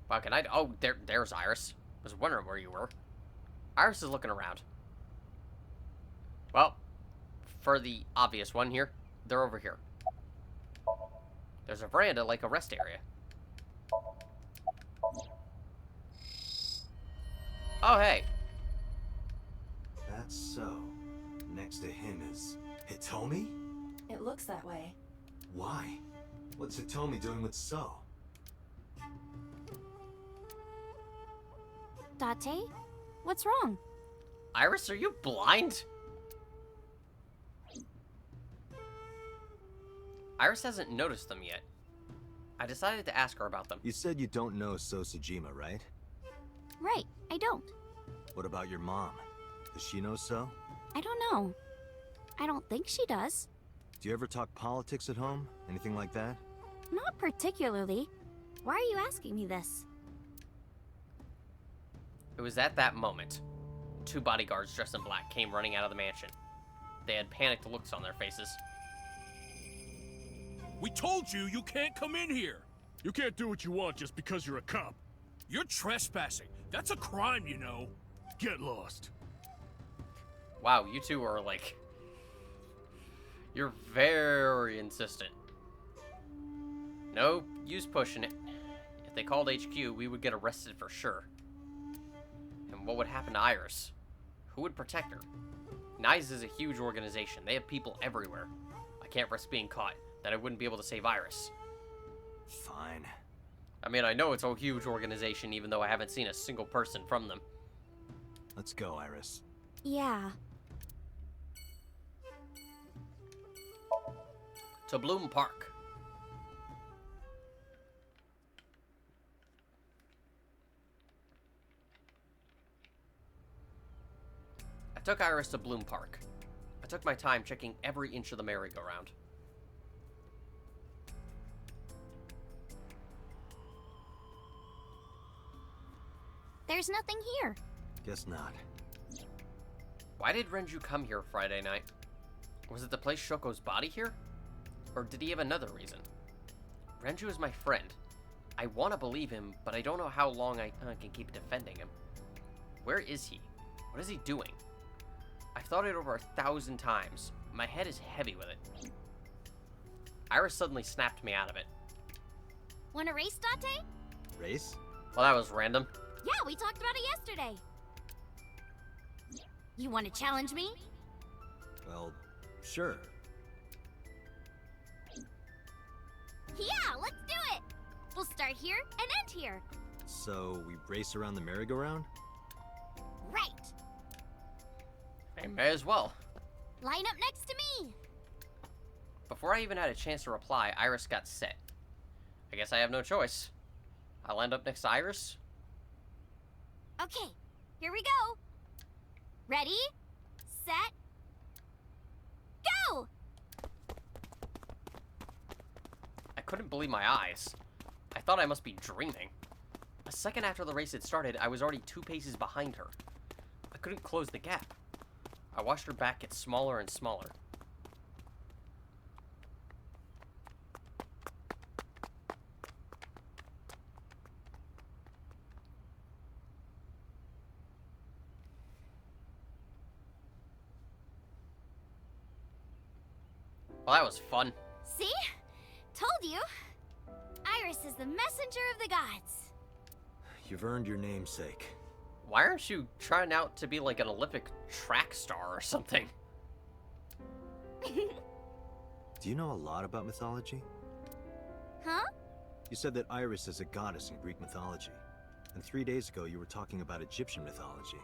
Wow, can I? Oh, there's Iris. I was wondering where you were. Iris is looking around. Well, for the obvious one here, they're over here. There's a veranda, like a rest area. Oh, hey. That's so. Next to him is Hitomi? It looks that way. Why? What's Hitomi doing with So? Date? What's wrong? Iris, are you blind? Iris hasn't noticed them yet. I decided to ask her about them. You said you don't know So Sejima, right? Right, I don't. What about your mom? Does she know So? I don't know. I don't think she does. Do you ever talk politics at home? Anything like that? Not particularly. Why are you asking me this? It was at that moment. 2 bodyguards dressed in black came running out of the mansion. They had panicked looks on their faces. We told you you can't come in here! You can't do what you want just because you're a cop. You're trespassing. That's a crime, you know. Get lost. Wow, you two are like... You're very insistent. No use pushing it. If they called HQ, we would get arrested for sure. And what would happen to Iris? Who would protect her? NICE is a huge organization. They have people everywhere. I can't risk being caught. Then I wouldn't be able to save Iris. Fine. I mean, I know it's a huge organization, even though I haven't seen a single person from them. Let's go, Iris. Yeah. To Bloom Park. I took Iris to Bloom Park. I took my time checking every inch of the merry-go-round. There's nothing here. Guess not. Why did Renju come here Friday night? Was it to place Shoko's body here? Or did he have another reason? Renju is my friend. I want to believe him, but I don't know how long I can keep defending him. Where is he? What is he doing? I've thought it over 1,000 times. My head is heavy with it. Iris suddenly snapped me out of it. Want a race, Date? Race? Well, that was random. Yeah, we talked about it yesterday. You want to challenge me? Well, sure. Yeah, let's do it! We'll start here and end here. So, we race around the merry-go-round? Right. I may as well. Line up next to me. Before I even had a chance to reply, Iris got set. I guess I have no choice. I'll end up next to Iris. Okay, here we go. Ready, set, go! I couldn't believe my eyes. I thought I must be dreaming. A second after the race had started, I was already 2 paces behind her. I couldn't close the gap. I watched her back get smaller and smaller. Well, that was fun. See? Told you. Iris is the messenger of the gods. You've earned your namesake. Why aren't you trying out to be like an Olympic track star or something? Do you know a lot about mythology? Huh? You said that Iris is a goddess in Greek mythology. And 3 days ago, you were talking about Egyptian mythology.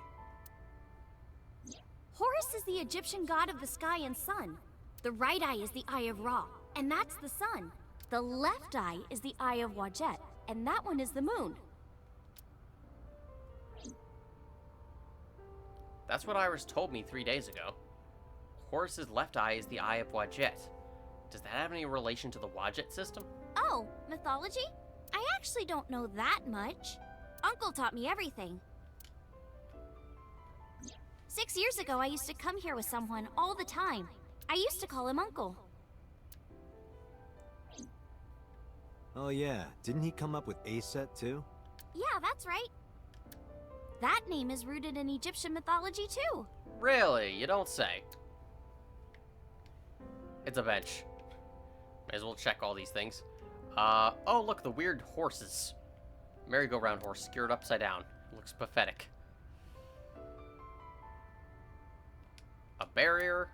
Horus is the Egyptian god of the sky and sun. The right eye is the eye of Ra, and that's the sun. The left eye is the eye of Wadjet, and that one is the moon. That's what Iris told me 3 days ago. Horus's left eye is the eye of Wadjet. Does that have any relation to the Wadjet system? Oh, mythology? I actually don't know that much. Uncle taught me everything. 6 years ago, I used to come here with someone all the time. I used to call him Uncle. Oh yeah, didn't he come up with Aset too? Yeah, that's right. That name is rooted in Egyptian mythology too. Really? You don't say. It's a bench. May as well check all these things. Oh look, the weird horses. Merry-go-round horse skewered upside down. Looks pathetic. A barrier.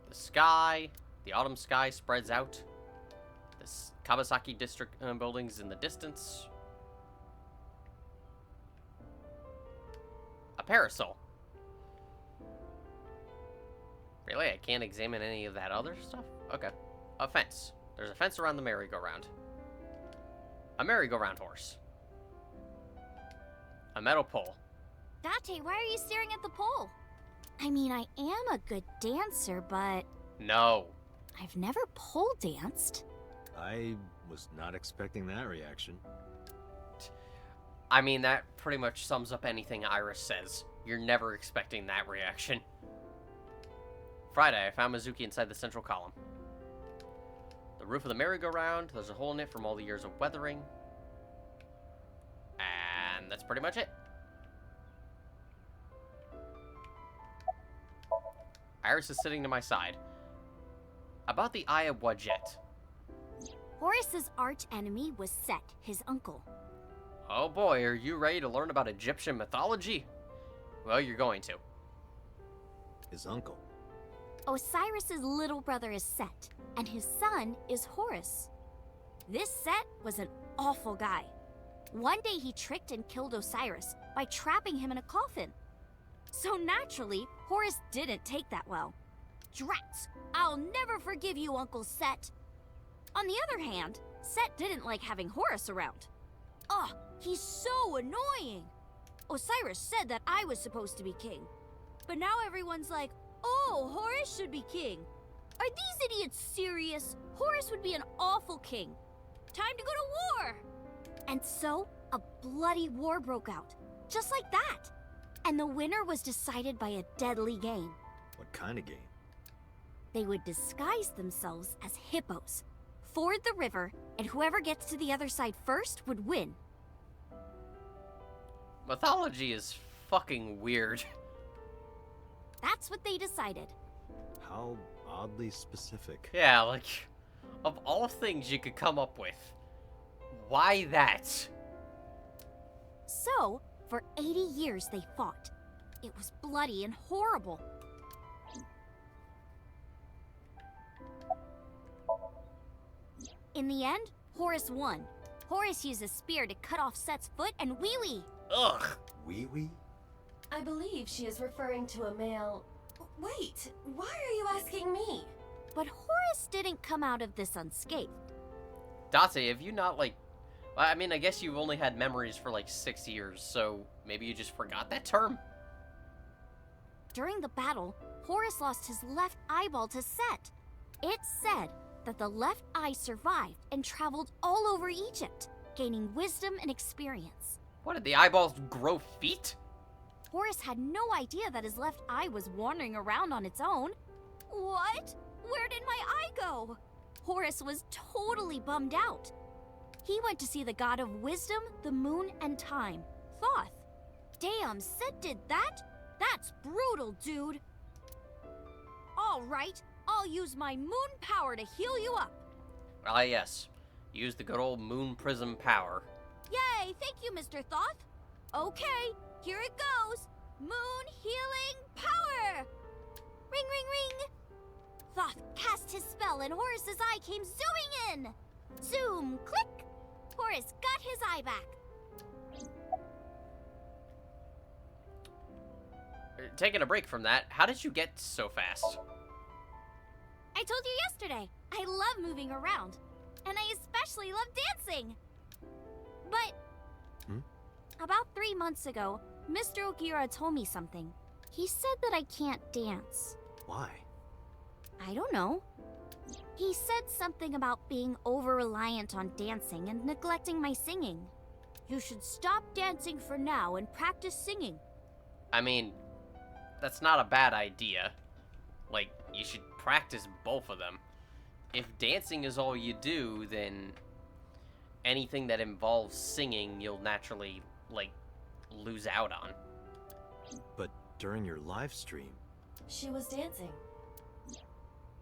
The sky. The autumn sky spreads out. The Kawasaki district buildings in the distance. A parasol. Really? I can't examine any of that other stuff? Okay. A fence. There's a fence around the merry-go-round. A merry-go-round horse. A metal pole. Date, why are you staring at the pole? I mean, I am a good dancer, but No. I've never pole danced. Was not expecting that reaction. I mean, that pretty much sums up anything Iris says. You're never expecting that reaction. Friday, I found Mizuki inside the central column. The roof of the merry-go-round, there's a hole in it from all the years of weathering. And that's pretty much it. Iris is sitting to my side. About the Eye of Wadjet. Horus's arch enemy was Set, his uncle. Oh boy, are you ready to learn about Egyptian mythology? Well, you're going to. His uncle. Osiris's little brother is Set, and his son is Horus. This Set was an awful guy. One day he tricked and killed Osiris by trapping him in a coffin. So naturally, Horus didn't take that well. Drats! I'll never forgive you, Uncle Set! On the other hand, Set didn't like having Horus around. Ugh, he's so annoying! Osiris said that I was supposed to be king. But now everyone's like, oh, Horus should be king. Are these idiots serious? Horus would be an awful king. Time to go to war! And so, a bloody war broke out. Just like that. And the winner was decided by a deadly game. What kind of game? They would disguise themselves as hippos, ford the river, and whoever gets to the other side first would win. Mythology is fucking weird. That's what they decided. How oddly specific. Yeah, like, of all things you could come up with, why that? So, for 80 years they fought. It was bloody and horrible. In the end, Horus won. Horus used a spear to cut off Set's foot and wee-wee. Ugh. Wee-wee? I believe she is referring to a male... Wait, why are you asking me? But Horus didn't come out of this unscathed. Date, have you not, like... Well, I mean, I guess you've only had memories for, like, 6 years, so maybe you just forgot that term? During the battle, Horus lost his left eyeball to Set. It's said that the left eye survived and traveled all over Egypt, gaining wisdom and experience. What, did the eyeballs grow feet? Horus had no idea that his left eye was wandering around on its own. What? Where did my eye go? Horus was totally bummed out. He went to see the god of wisdom, the moon, and time, Thoth. Damn, Set did that? That's brutal, dude. All right, I'll use my moon power to heal you up. Ah, yes. Use the good old moon prism power. Yay, thank you, Mr. Thoth. Okay, here it goes. Moon healing power! Ring, ring, ring! Thoth cast his spell and Horus's eye came zooming in! Zoom, click! Horus got his eye back. Taking a break from that, how did you get so fast? I told you yesterday, I love moving around. And I especially love dancing. But... About 3 months ago, Mr. Ogira told me something. He said that I can't dance. Why? I don't know. He said something about being over-reliant on dancing and neglecting my singing. You should stop dancing for now and practice singing. I mean, that's not a bad idea. Like, you should practice both of them. If dancing is all you do, then anything that involves singing, you'll naturally, like, lose out on. But during your live stream... She was dancing.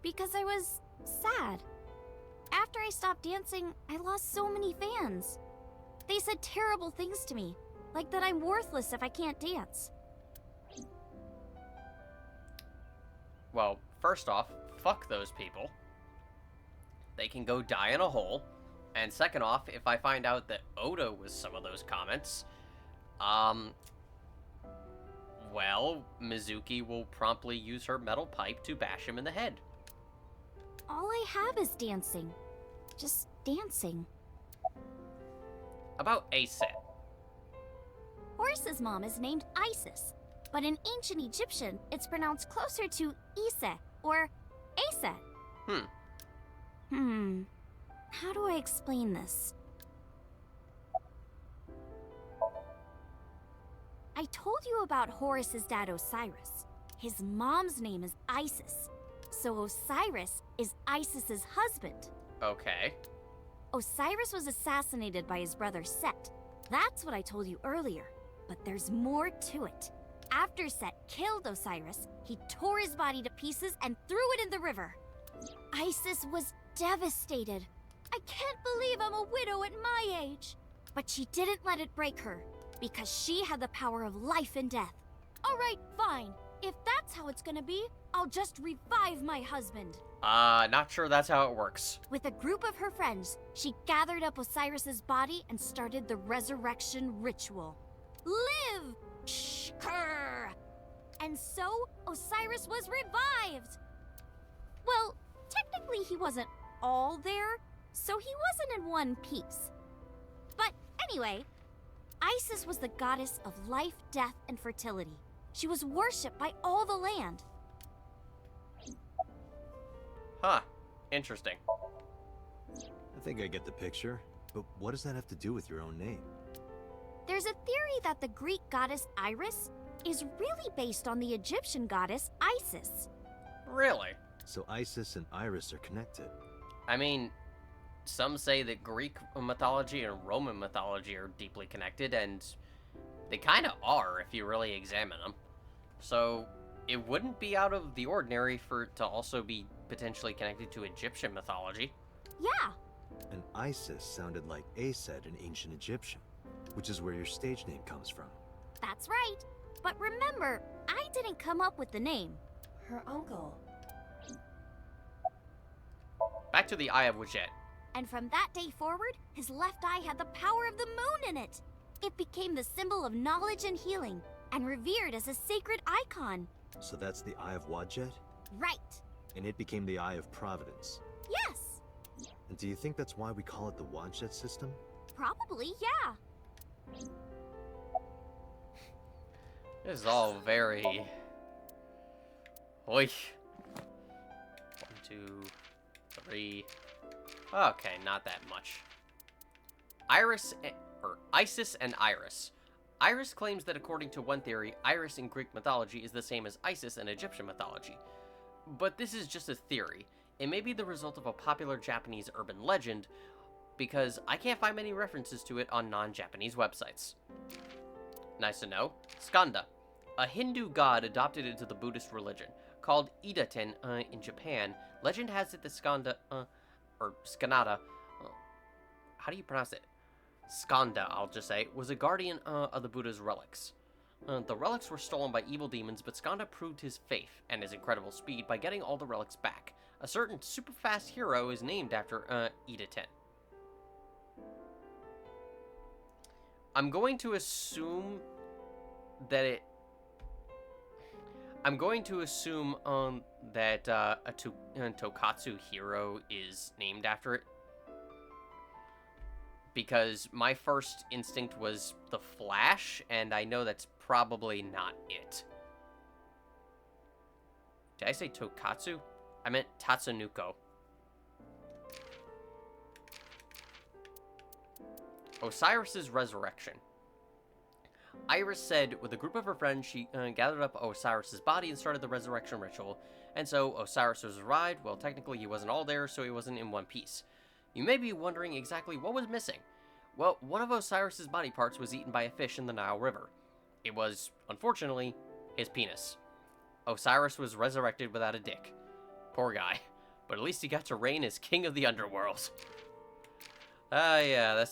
Because I was sad. After I stopped dancing, I lost so many fans. They said terrible things to me, like that I'm worthless if I can't dance. Well, first off, fuck those people. They can go die in a hole. And second off, if I find out that Oda was some of those comments, well, Mizuki will promptly use her metal pipe to bash him in the head. All I have is dancing. Just dancing. About Aset. Horus's mom is named Isis, but in ancient Egyptian, it's pronounced closer to Ise or Aset. How do I explain this? I told you about Horus's dad Osiris. His mom's name is Isis. So Osiris is Isis's husband. Okay. Osiris was assassinated by his brother Set. That's what I told you earlier. But there's more to it. After Set killed Osiris, he tore his body to pieces and threw it in the river. Isis was devastated. I can't believe I'm a widow at my age. But she didn't let it break her, because she had the power of life and death. All right, fine. If that's how it's gonna be, I'll just revive my husband. Not sure that's how it works. With a group of her friends, she gathered up Osiris's body and started the resurrection ritual. Live! Shkur! And so, Osiris was revived! Well, technically he wasn't all there, so he wasn't in one piece. But anyway, Isis was the goddess of life, death, and fertility. She was worshipped by all the land. Huh. Interesting. I think I get the picture, but what does that have to do with your own name? There's a theory that the Greek goddess Iris is really based on the Egyptian goddess Isis. Really? So Isis and Iris are connected. I mean, some say that Greek mythology and Roman mythology are deeply connected, and they kind of are if you really examine them. So it wouldn't be out of the ordinary for it to also be potentially connected to Egyptian mythology. Yeah. And Isis sounded like Aset in ancient Egyptian, which is where your stage name comes from. That's right. But remember, I didn't come up with the name. Her uncle. Back to the Eye of Wadjet. And from that day forward, his left eye had the power of the moon in it. It became the symbol of knowledge and healing, and revered as a sacred icon. So that's the Eye of Wadjet? Right. And it became the Eye of Providence. Yes. And do you think that's why we call it the Wadjet system? Probably, yeah. This is all very... Oy. 1, 2, 3... Okay, not that much. Isis and Iris. Iris claims that according to one theory, Iris in Greek mythology is the same as Isis in Egyptian mythology. But this is just a theory. It may be the result of a popular Japanese urban legend, because I can't find many references to it on non-Japanese websites. Nice to know. Skanda, a Hindu god adopted into the Buddhist religion. Called Idaten in Japan, legend has it that Skanda, or Skanada, how do you pronounce it? Skanda, I'll just say, was a guardian of the Buddha's relics. The relics were stolen by evil demons, but Skanda proved his faith and his incredible speed by getting all the relics back. A certain super fast hero is named after Idaten. I'm going to assume that a Tokatsu hero is named after it. Because my first instinct was the Flash, and I know that's probably not it. Did I say Tokatsu? I meant Tatsunuko. Osiris's resurrection. Iris said with a group of her friends, she gathered up Osiris's body and started the resurrection ritual. And so Osiris was revived. Well, technically he wasn't all there, so he wasn't in one piece. You may be wondering exactly what was missing. Well, one of Osiris's body parts was eaten by a fish in the Nile River. It was, unfortunately, his penis. Osiris was resurrected without a dick. Poor guy. But at least he got to reign as king of the underworld. Yeah,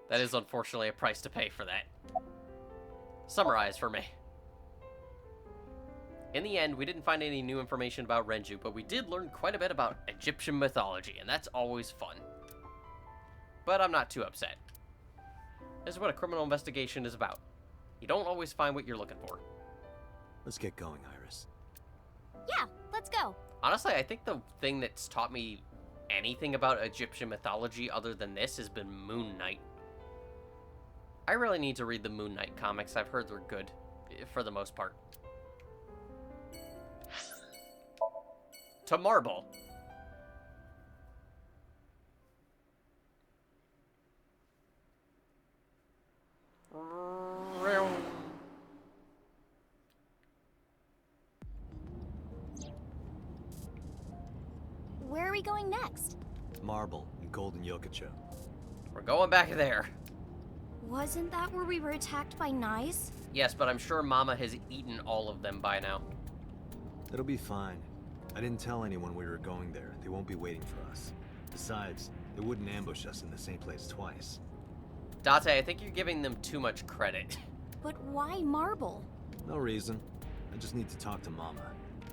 that is unfortunately a price to pay for that. Summarize for me. In the end, we didn't find any new information about Renju, but we did learn quite a bit about Egyptian mythology, and that's always fun. But I'm not too upset. This is what a criminal investigation is about. You don't always find what you're looking for. Let's get going, Iris. Yeah, let's go. Honestly, I think the thing that's taught me anything about Egyptian mythology other than this has been Moon Knight. I really need to read the Moon Knight comics. I've heard they're good, for the most part. To Marble. Where are we going next? Marble and Golden Yokocho. We're going back there. Wasn't that where we were attacked by Nyes? Yes, but I'm sure Mama has eaten all of them by now. It'll be fine. I didn't tell anyone we were going there. They won't be waiting for us. Besides, they wouldn't ambush us in the same place twice. Date, I think you're giving them too much credit. But why Marble? No reason. I just need to talk to Mama.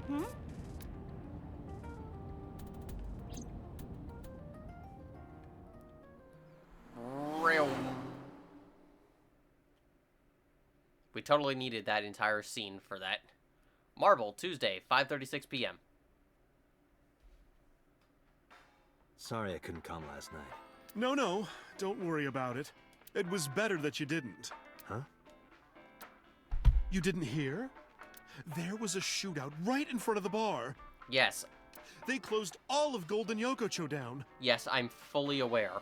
Hmm? We totally needed that entire scene for that. Marble, Tuesday, 5:36 p.m. Sorry I couldn't come last night. No, don't worry about it. It was better that you didn't. Huh? You didn't hear? There was a shootout right in front of the bar. Yes. They closed all of Golden Yokocho down. Yes, I'm fully aware.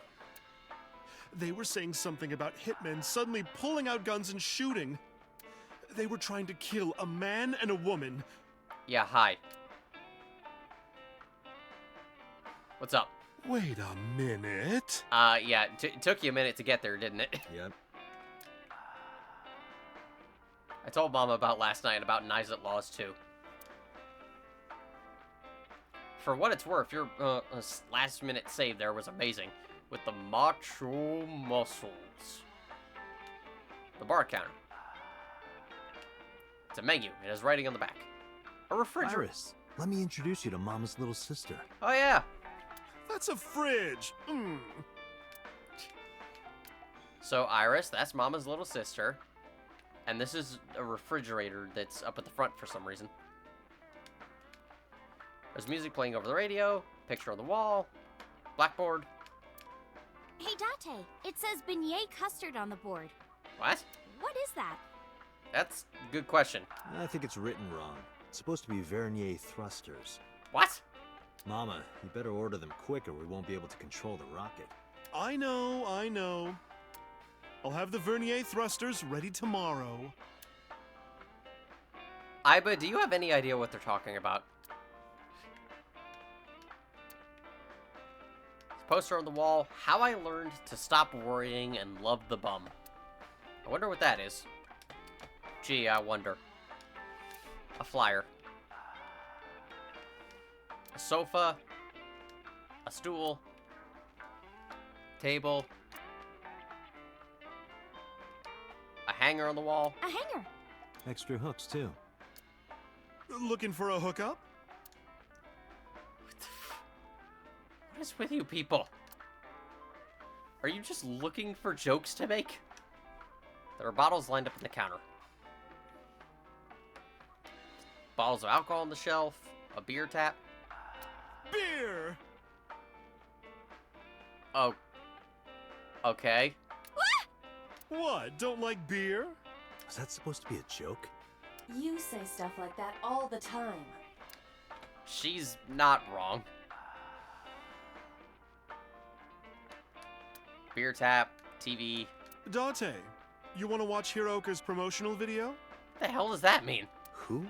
They were saying something about hitmen suddenly pulling out guns and shooting. They were trying to kill a man and a woman. Yeah, hi. What's up? Wait a minute. Yeah, it took you a minute to get there, didn't it? Yep. I told Mama about last night and about Knives at Laws, too. For what it's worth, your last-minute save there was amazing. With the macho muscles. The bar counter. It's a menu. It has writing on the back. A refrigerator. Iris, let me introduce you to Mama's little sister. Oh, yeah. That's a fridge. So, Iris, that's Mama's little sister. And this is a refrigerator that's up at the front for some reason. There's music playing over the radio, picture on the wall, blackboard. Hey, Date, it says beignet custard on the board. What? What is that? That's a good question. I think it's written wrong. It's supposed to be Vernier thrusters. What? Mama, you better order them quick or we won't be able to control the rocket. I know. I'll have the Vernier thrusters ready tomorrow. Iba, do you have any idea what they're talking about? Poster on the wall, How I Learned to Stop Worrying and Love the Bum. I wonder what that is. Gee, I wonder. A flyer. A sofa. A stool. Table. A hanger on the wall. A hanger. Extra hooks, too. Looking for a hookup? What is with you people? Are you just looking for jokes to make? There are bottles lined up on the counter. Bottles of alcohol on the shelf. A beer tap. Beer! Oh. Okay. What? Don't like beer? Was that supposed to be a joke? You say stuff like that all the time. She's not wrong. Beer tap, TV. Date, you want to watch Hiroka's promotional video? What the hell does that mean? Who?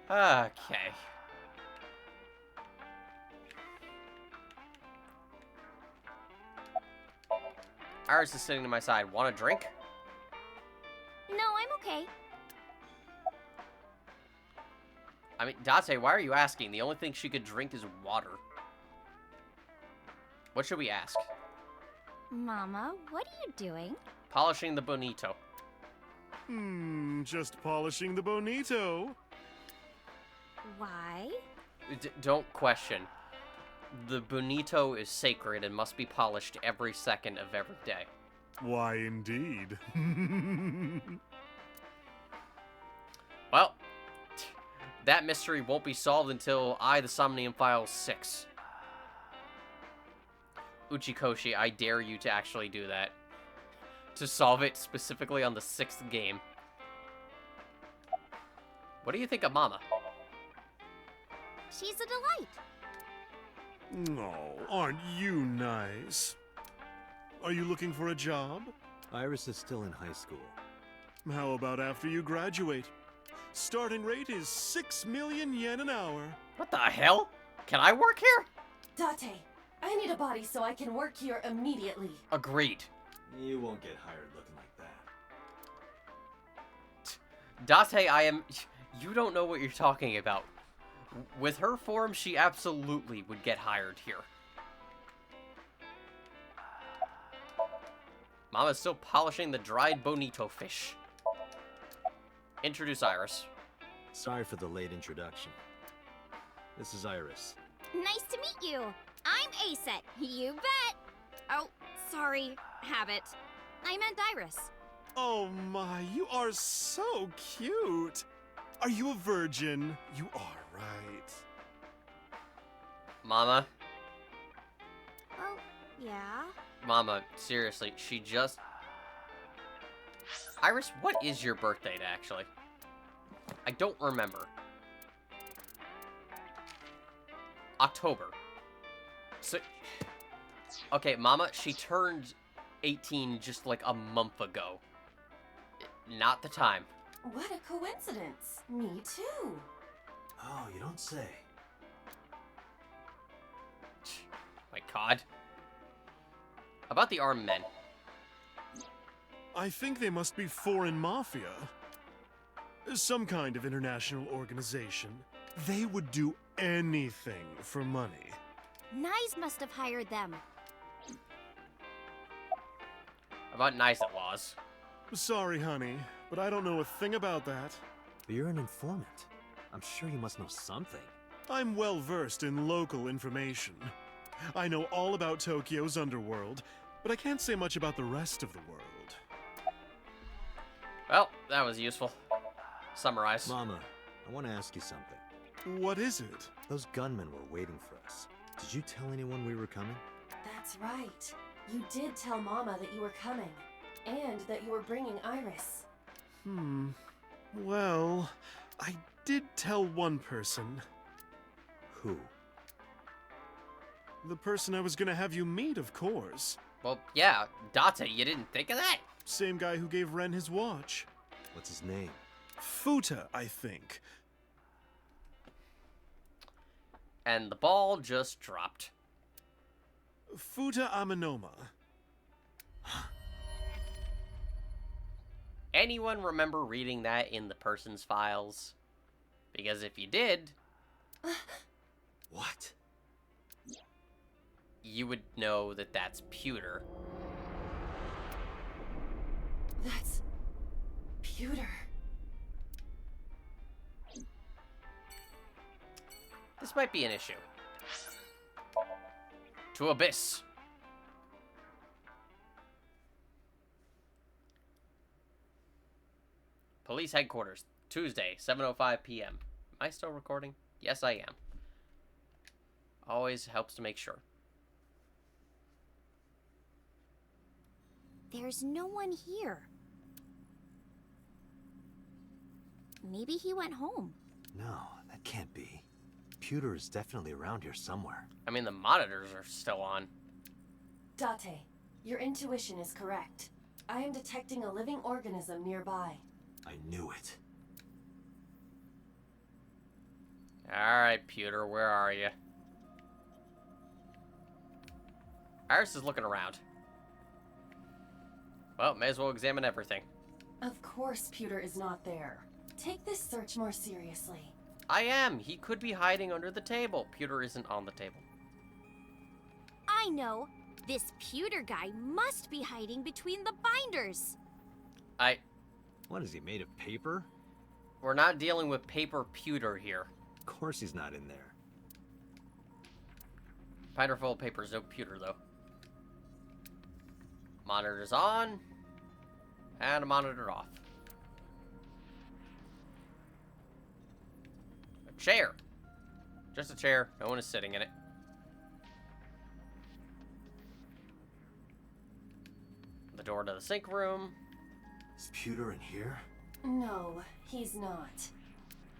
Okay. Iris is sitting to my side. Want a drink? No, I'm okay. I mean, Date, why are you asking? The only thing she could drink is water. What should we ask? Mama, what are you doing? Polishing the bonito. Just polishing the bonito. Why? Don't question. The bonito is sacred and must be polished every second of every day. Why, indeed. Well, that mystery won't be solved until the Somnium Files 6. Uchikoshi, I dare you to actually do that. To solve it specifically on the 6th game. What do you think of Mama? She's a delight. Oh, aren't you nice? Are you looking for a job? Iris is still in high school. How about after you graduate? Starting rate is 6 million yen an hour. What the hell? Can I work here? Date, I need a body so I can work here immediately. Agreed. You won't get hired looking like that. Date, you don't know what you're talking about. With her form, she absolutely would get hired here. Mama's still polishing the dried bonito fish. Introduce Iris. Sorry for the late introduction. This is Iris. Nice to meet you. I'm AITSF. You bet. Oh, sorry. Habit. I meant Iris. Oh my, you are so cute. Are you a virgin? You are, right? Mama. Oh, yeah? Mama, seriously, she just... Iris, what is your birth date, actually? I don't remember. October. So... Okay, Mama, she turned 18 just like a month ago. Not the time. What a coincidence. Me too. Oh, you don't say. My God. About the armed men. I think they must be foreign mafia. Some kind of international organization. They would do anything for money. Nyes must have hired them. About nice laws. Sorry, honey, but I don't know a thing about that. But you're an informant. I'm sure you must know something. I'm well versed in local information. I know all about Tokyo's underworld, but I can't say much about the rest of the world. Well, that was useful. Summarize. Mama, I want to ask you something. What is it? Those gunmen were waiting for us. Did you tell anyone we were coming? That's right. You did tell Mama that you were coming, and that you were bringing Iris. Well, I did tell one person. Who? The person I was gonna have you meet, of course. Well, yeah, Date, you didn't think of that? Same guy who gave Ren his watch. What's his name? Futa, I think. And the ball just dropped. Futa Aminoma. Anyone remember reading that in the person's files? Because if you did... What? You would know that that's Pewter. That's... Pewter. This might be an issue. To Abyss. Police headquarters, Tuesday, 7:05 p.m. Am I still recording? Yes, I am. Always helps to make sure. There's no one here. Maybe he went home. No, that can't be. Pewter is definitely around here somewhere. I mean, the monitors are still on. Date, your intuition is correct. I am detecting a living organism nearby. I knew it. Alright, Pewter, where are you? Iris is looking around. Well, may as well examine everything. Of course Pewter is not there. Take this search more seriously. I am. He could be hiding under the table. Pewter isn't on the table. I know. This Pewter guy must be hiding between the binders. What, is he made of paper? We're not dealing with paper Pewter here. Of course he's not in there. Binder full of papers, no Pewter, though. Monitor's on. And a monitor off. A chair. Just a chair. No one is sitting in it. The door to the sink room. Is Pewter in here? No, he's not.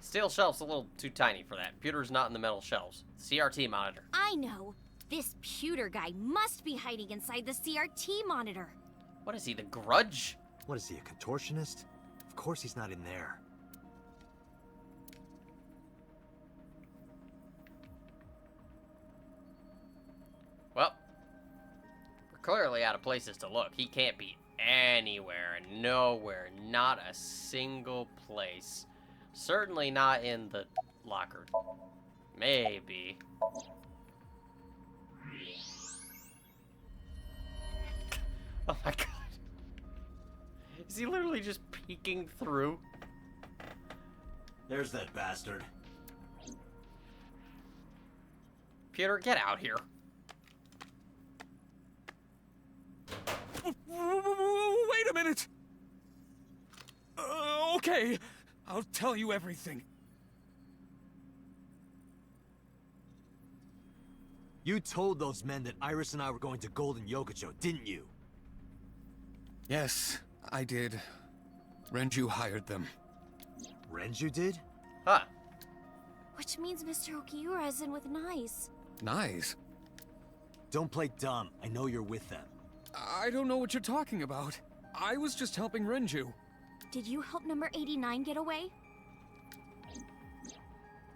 Steel shelf's a little too tiny for that. Pewter's not in the metal shelves. CRT monitor. I know. This pewter guy must be hiding inside the CRT monitor. What is he, the Grudge? What is he, a contortionist? Of course he's not in there. Well, we're clearly out of places to look. He can't be anywhere, nowhere, not a single place. Certainly not in the locker. Maybe. Oh my god. Is he literally just peeking through? There's that bastard. Peter, get out here. Wait a minute! Okay, I'll tell you everything. You told those men that Iris and I were going to Golden Yokocho, didn't you? Yes, I did. Renju hired them. Renju did? Huh. Which means Mr. Okiura is in with Nice. Nice. Don't play dumb. I know you're with them. I don't know what you're talking about. I was just helping Renju. Did you help number 89 get away?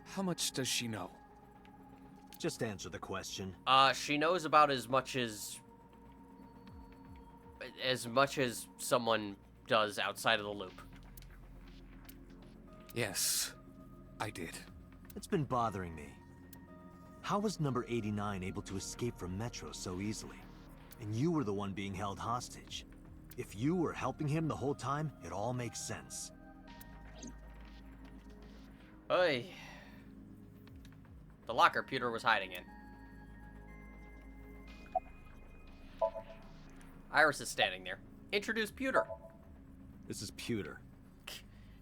How much does she know? Just answer the question. She knows about as much as someone does outside of the loop. Yes, I did. It's been bothering me. How was number 89 able to escape from Metro so easily? And you were the one being held hostage. If you were helping him the whole time, it all makes sense. Oy. The locker Peter was hiding in. Iris is standing there. Introduce Pewter. This is Pewter.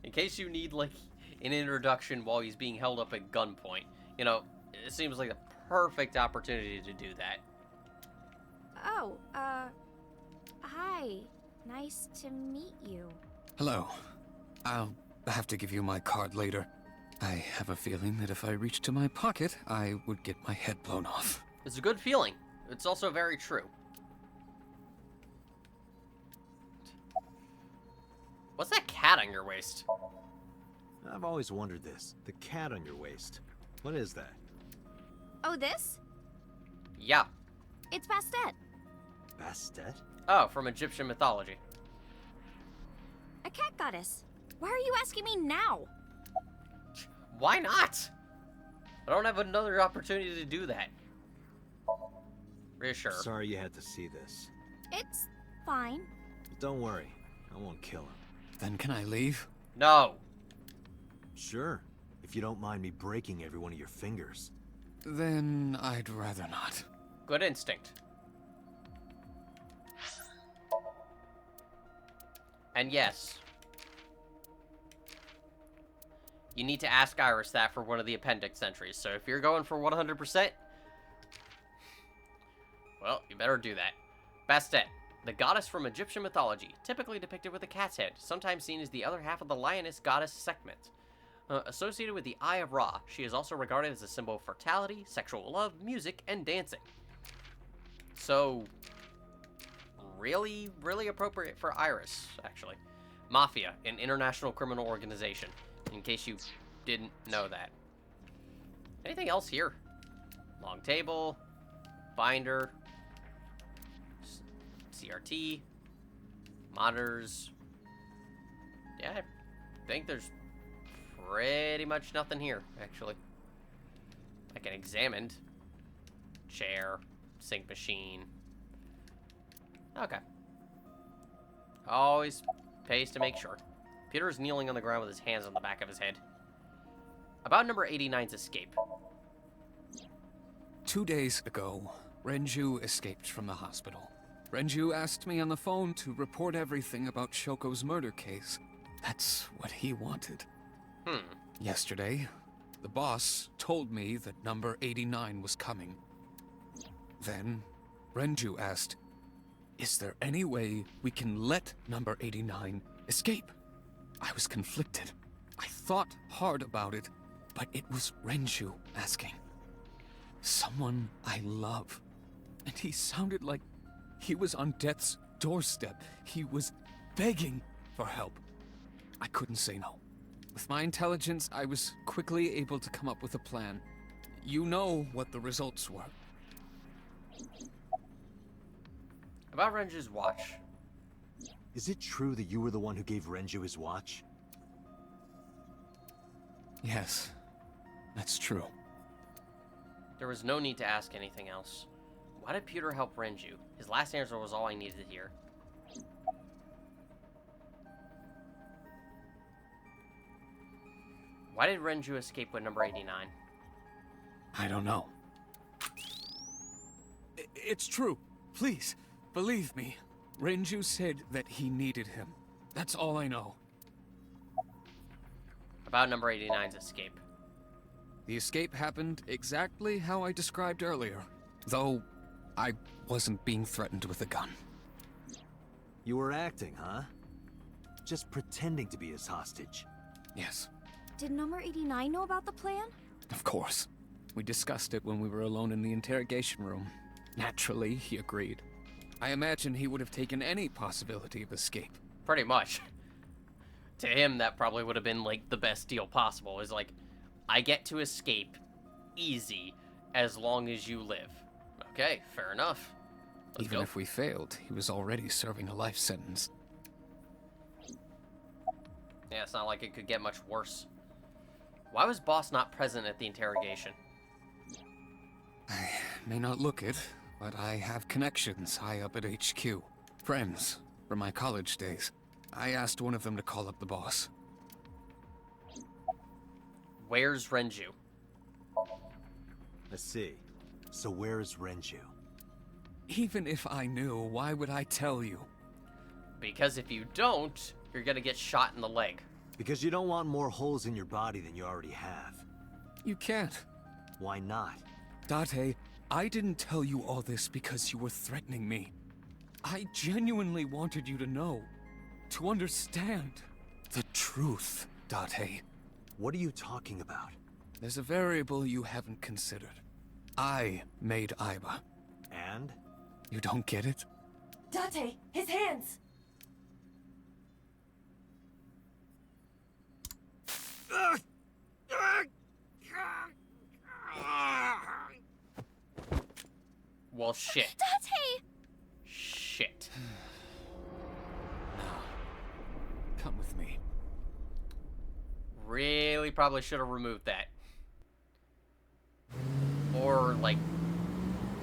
In case you need, like, an introduction while he's being held up at gunpoint. You know, it seems like the perfect opportunity to do that. Oh, hi. Nice to meet you. Hello. I'll have to give you my card later. I have a feeling that if I reached to my pocket, I would get my head blown off. It's a good feeling. It's also very true. What's that cat on your waist? I've always wondered this. The cat on your waist. What is that? Oh, this? Yeah. It's Bastet. Bastet? Oh, from Egyptian mythology. A cat goddess. Why are you asking me now? Why not? I don't have another opportunity to do that. Reassure. Sorry you had to see this. It's fine. But don't worry. I won't kill him. Then can I leave? No. Sure. If you don't mind me breaking every one of your fingers. Then I'd rather not. Good instinct. And yes, you need to ask Iris that for one of the appendix entries. So if you're going for 100%, well, you better do that. Bastet, the goddess from Egyptian mythology, typically depicted with a cat's head, sometimes seen as the other half of the lioness goddess Sekhmet. Associated with the Eye of Ra, she is also regarded as a symbol of fertility, sexual love, music, and dancing. So, really, really appropriate for Iris, actually. Mafia, an international criminal organization, in case you didn't know that. Anything else here? Long table, binder, CRT, monitors. Yeah, I think there's pretty much nothing here, actually. Like an examined chair, sink machine. Okay. Always pays to make sure. Peter is kneeling on the ground with his hands on the back of his head. About number 89's escape. 2 days ago, Renju escaped from the hospital. Renju asked me on the phone to report everything about Shoko's murder case. That's what he wanted. Yesterday, the boss told me that number 89 was coming. Then, Renju asked, "Is there any way we can let number 89 escape?" I was conflicted. I thought hard about it, but it was Renju asking. Someone I love. And he sounded like he was on death's doorstep. He was begging for help. I couldn't say no. With my intelligence, I was quickly able to come up with a plan. You know what the results were. About Renju's watch. Is it true that you were the one who gave Renju his watch? Yes, that's true. There was no need to ask anything else. Why did Pewter help Renju? His last answer was all I needed to hear. Why did Renju escape with number 89? I don't know. It's true. Please, believe me. Renju said that he needed him. That's all I know. About number 89's escape. The escape happened exactly how I described earlier, though I wasn't being threatened with a gun. You were acting, huh? Just pretending to be his hostage. Yes, Did number 89 know about the plan? of course. We discussed it when we were alone in the interrogation room. Naturally, he agreed. I imagine he would have taken any possibility of escape. Pretty much. To him, that probably would have been, like, the best deal possible. Is like, I get to escape easy as long as you live. Okay, fair enough. Let's Even go. if we failed, he was already serving a life sentence. Yeah, it's not like it could get much worse. Why was Boss not present at the interrogation? I may not look it, but I have connections high up at HQ. Friends from my college days. I asked one of them to call up the boss. Where's Renju? I see. So where is Renju? Even if I knew, why would I tell you? Because if you don't, you're gonna get shot in the leg. Because you don't want more holes in your body than you already have. You can't. Why not? Date, I didn't tell you all this because you were threatening me. I genuinely wanted you to know. To understand. The truth, Date. What are you talking about? There's a variable you haven't considered. I made Aiba. And? You don't get it? Date, his hands! Well, shit. Date! Shit. Come with me. Really probably should have removed that. Or, like,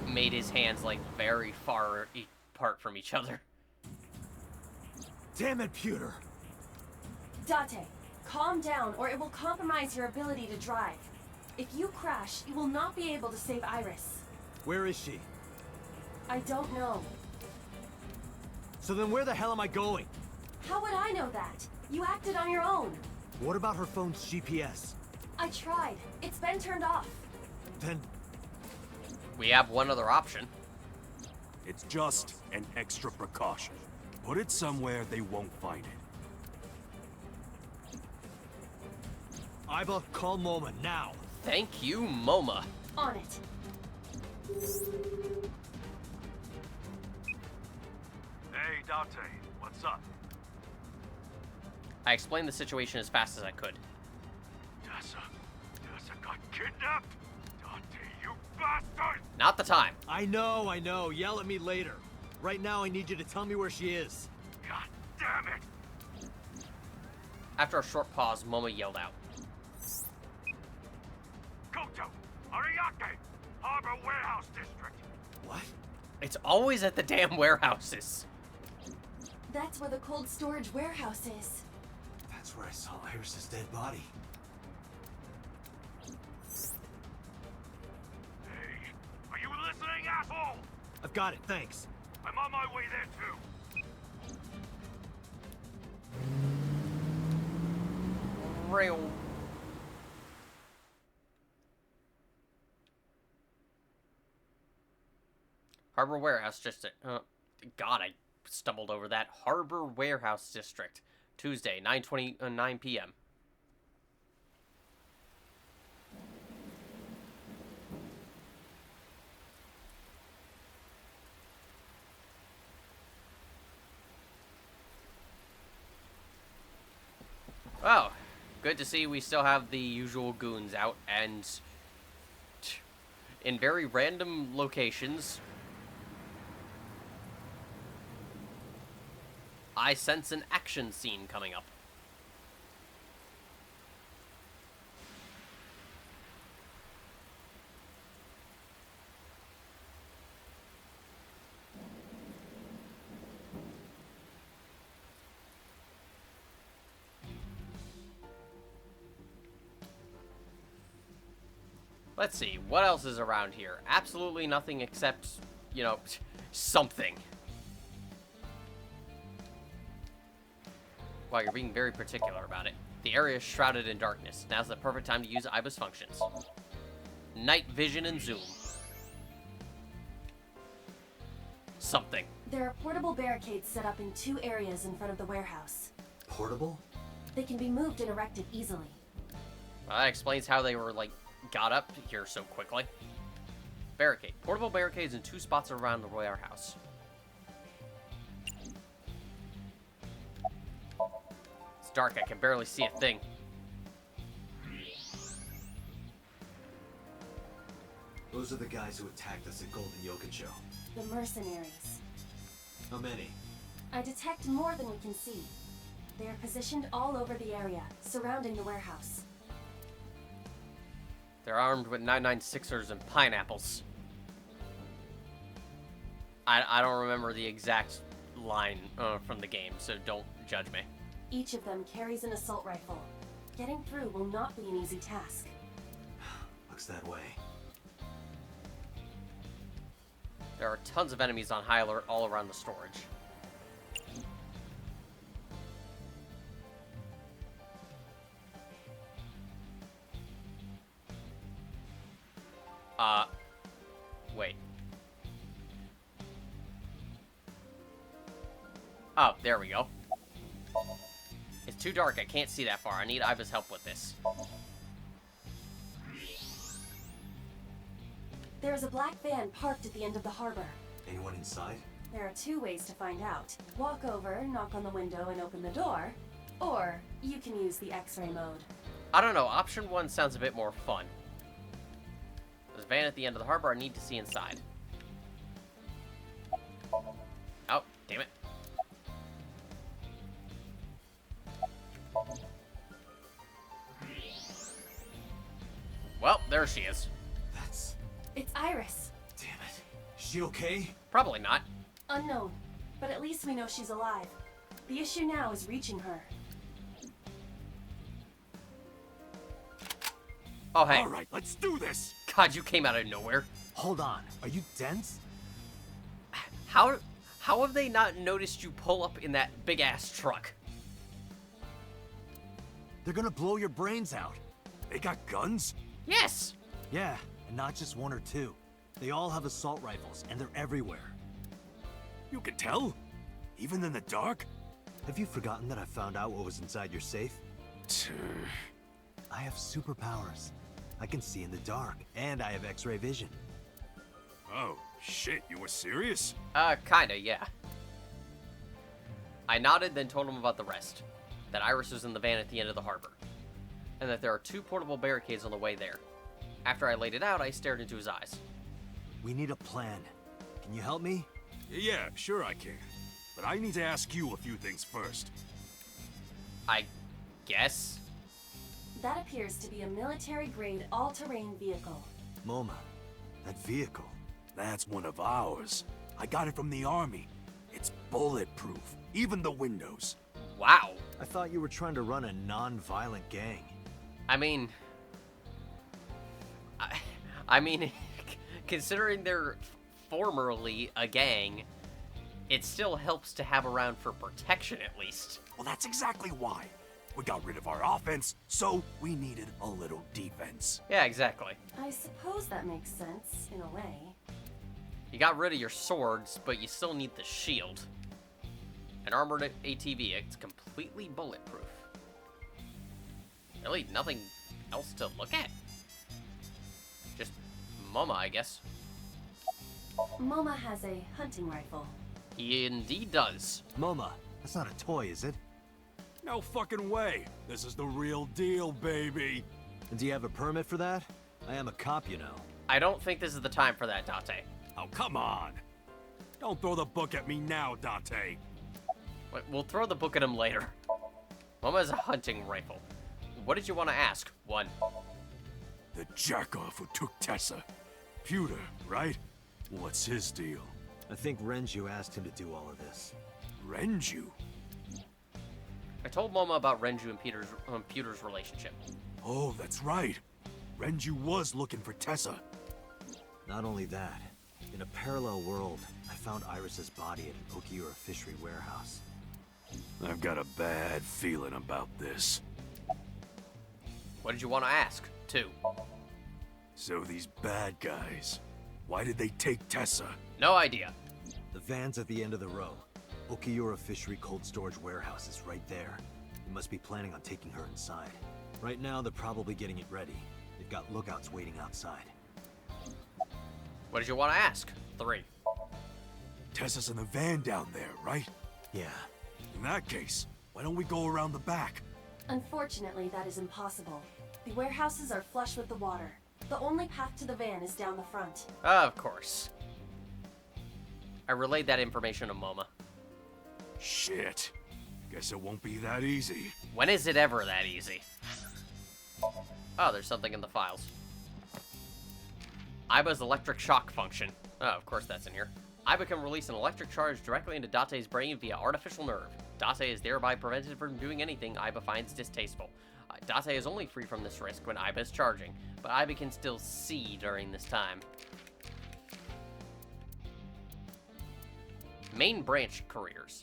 made his hands, like, very far apart from each other. Damn it, Pewter! Date, calm down or it will compromise your ability to drive. If you crash, you will not be able to save Iris. Where is she? I don't know. So then where the hell am I going? How would I know that? You acted on your own. What about her phone's GPS? I tried. It's been turned off. Then We have one other option. It's just an extra precaution. Put it somewhere they won't find it. Aiba, call Moma now. Thank you, MoMA. On it. Hey, Date, what's up? I explained the situation as fast as I could. Tessa got kidnapped? Dante, you bastard! Not the time. I know. Yell at me later. Right now, I need you to tell me where she is. God damn it! After a short pause, MoMA yelled out. Koto! Ariake! Harbor Warehouse District! What? It's always at the damn warehouses. That's where the cold storage warehouse is. That's where I saw Iris's dead body. Hey, are you listening, asshole? I've got it, thanks. I'm on my way there too. Real. Harbor Warehouse District. God, I stumbled over that. Harbor Warehouse District. Tuesday, 9 p.m. Oh, good to see we still have the usual goons out, and in very random locations, I sense an action scene coming up. Let's see, what else is around here? Absolutely nothing except, you know, something. Wow, you're being very particular about it. The area is shrouded in darkness. Now's the perfect time to use IBA's functions. Night vision and zoom. Something. There are portable barricades set up in 2 areas in front of the warehouse. Portable? They can be moved and erected easily. Well, that explains how they were, like, got up here so quickly. Barricade. Portable barricades in 2 spots around the warehouse. It's dark. I can barely see a thing. Those are the guys who attacked us at Golden Yokoncho. The mercenaries. How many? I detect more than we can see. They are positioned all over the area, surrounding the warehouse. They're armed with 996ers and pineapples. I don't remember the exact line from the game, so don't judge me. Each of them carries an assault rifle. Getting through will not be an easy task. Looks that way. There are tons of enemies on high alert all around the storage. Wait. Oh, there we go. It's too dark, I can't see that far. I need Iva's help with this. There is a black van parked at the end of the harbor. Anyone inside? There are 2 ways to find out. Walk over, knock on the window, and open the door. Or, you can use the X-ray mode. I don't know, option 1 sounds a bit more fun. There's a van at the end of the harbor, I need to see inside. Oh, damn it. Well, there she is. It's Iris. Damn it. Is she okay? Probably not. Unknown, but at least we know she's alive. The issue now is reaching her. Oh, hey. All right, let's do this. God, you came out of nowhere. Hold on. Are you dense? How have they not noticed you pull up in that big-ass truck? They're gonna blow your brains out. They got guns? Yes! Yeah, and not just 1 or 2. They all have assault rifles, and they're everywhere. You can tell? Even in the dark? Have you forgotten that I found out what was inside your safe? I have superpowers. I can see in the dark, and I have X-ray vision. Oh, shit, you were serious? Kinda, yeah. I nodded, then told him about the rest. That Iris was in the van at the end of the harbor. And that there are 2 portable barricades on the way there. After I laid it out, I stared into his eyes. We need a plan. Can you help me? Yeah, sure I can. But I need to ask you a few things first. I guess? That appears to be a military-grade all-terrain vehicle. MoMA, that vehicle. That's one of ours. I got it from the army. It's bulletproof, even the windows. Wow. I thought you were trying to run a non-violent gang. I mean, I mean, considering they're formerly a gang, it still helps to have around for protection at least. Well, that's exactly why. We got rid of our offense, so we needed a little defense. Yeah, exactly. I suppose that makes sense, in a way. You got rid of your swords, but you still need the shield. An armored ATV, it's completely bulletproof. Really, nothing else to look at? Just MoMA, I guess. MoMA has a hunting rifle. He indeed does. MoMA, that's not a toy, is it? No fucking way. This is the real deal, baby. And do you have a permit for that? I am a cop, you know. I don't think this is the time for that, Date. Oh, come on. Don't throw the book at me now, Date. We'll throw the book at him later. Mama has a hunting rifle. What did you want to ask? 1. The jerk-off who took Tessa. Pewter, right? What's his deal? I think Renju asked him to do all of this. Renju? I told Mama about Renju and Pewter's relationship. Oh, that's right. Renju was looking for Tessa. Not only that, in a parallel world, I found Iris's body at an Okiura fishery warehouse. I've got a bad feeling about this. What did you want to ask? 2. So these bad guys, why did they take Tessa? No idea. The van's at the end of the row. Okiura fishery cold storage warehouse is right there. We must be planning on taking her inside. Right now, they're probably getting it ready. They've got lookouts waiting outside. What did you want to ask? 3. Tessa's in the van down there, right? Yeah. In that case, why don't we go around the back? Unfortunately, that is impossible. The warehouses are flush with the water. The only path to the van is down the front. Of course. I relayed that information to Moma. Shit. Guess it won't be that easy. When is it ever that easy? Oh, there's something in the files. Aiba's electric shock function. Oh, of course that's in here. Aiba can release an electric charge directly into Date's brain via artificial nerve. Date is thereby prevented from doing anything Aiba finds distasteful. Date is only free from this risk when Aiba is charging, but Aiba can still see during this time. Main branch careers.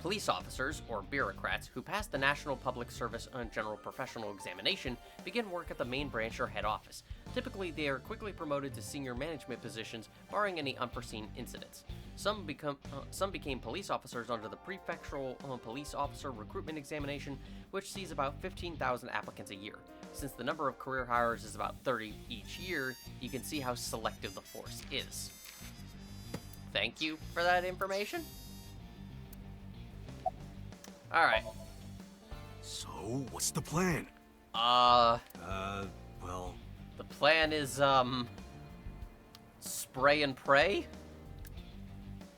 Police officers, or bureaucrats, who pass the National Public Service and General Professional Examination begin work at the main branch or head office. Typically, they are quickly promoted to senior management positions, barring any unforeseen incidents. Some became police officers under the Prefectural Police Officer Recruitment Examination, which sees about 15,000 applicants a year. Since the number of career hires is about 30 each year, you can see how selective the force is. Thank you for that information. Alright. So, what's the plan? well... The plan is, spray and pray?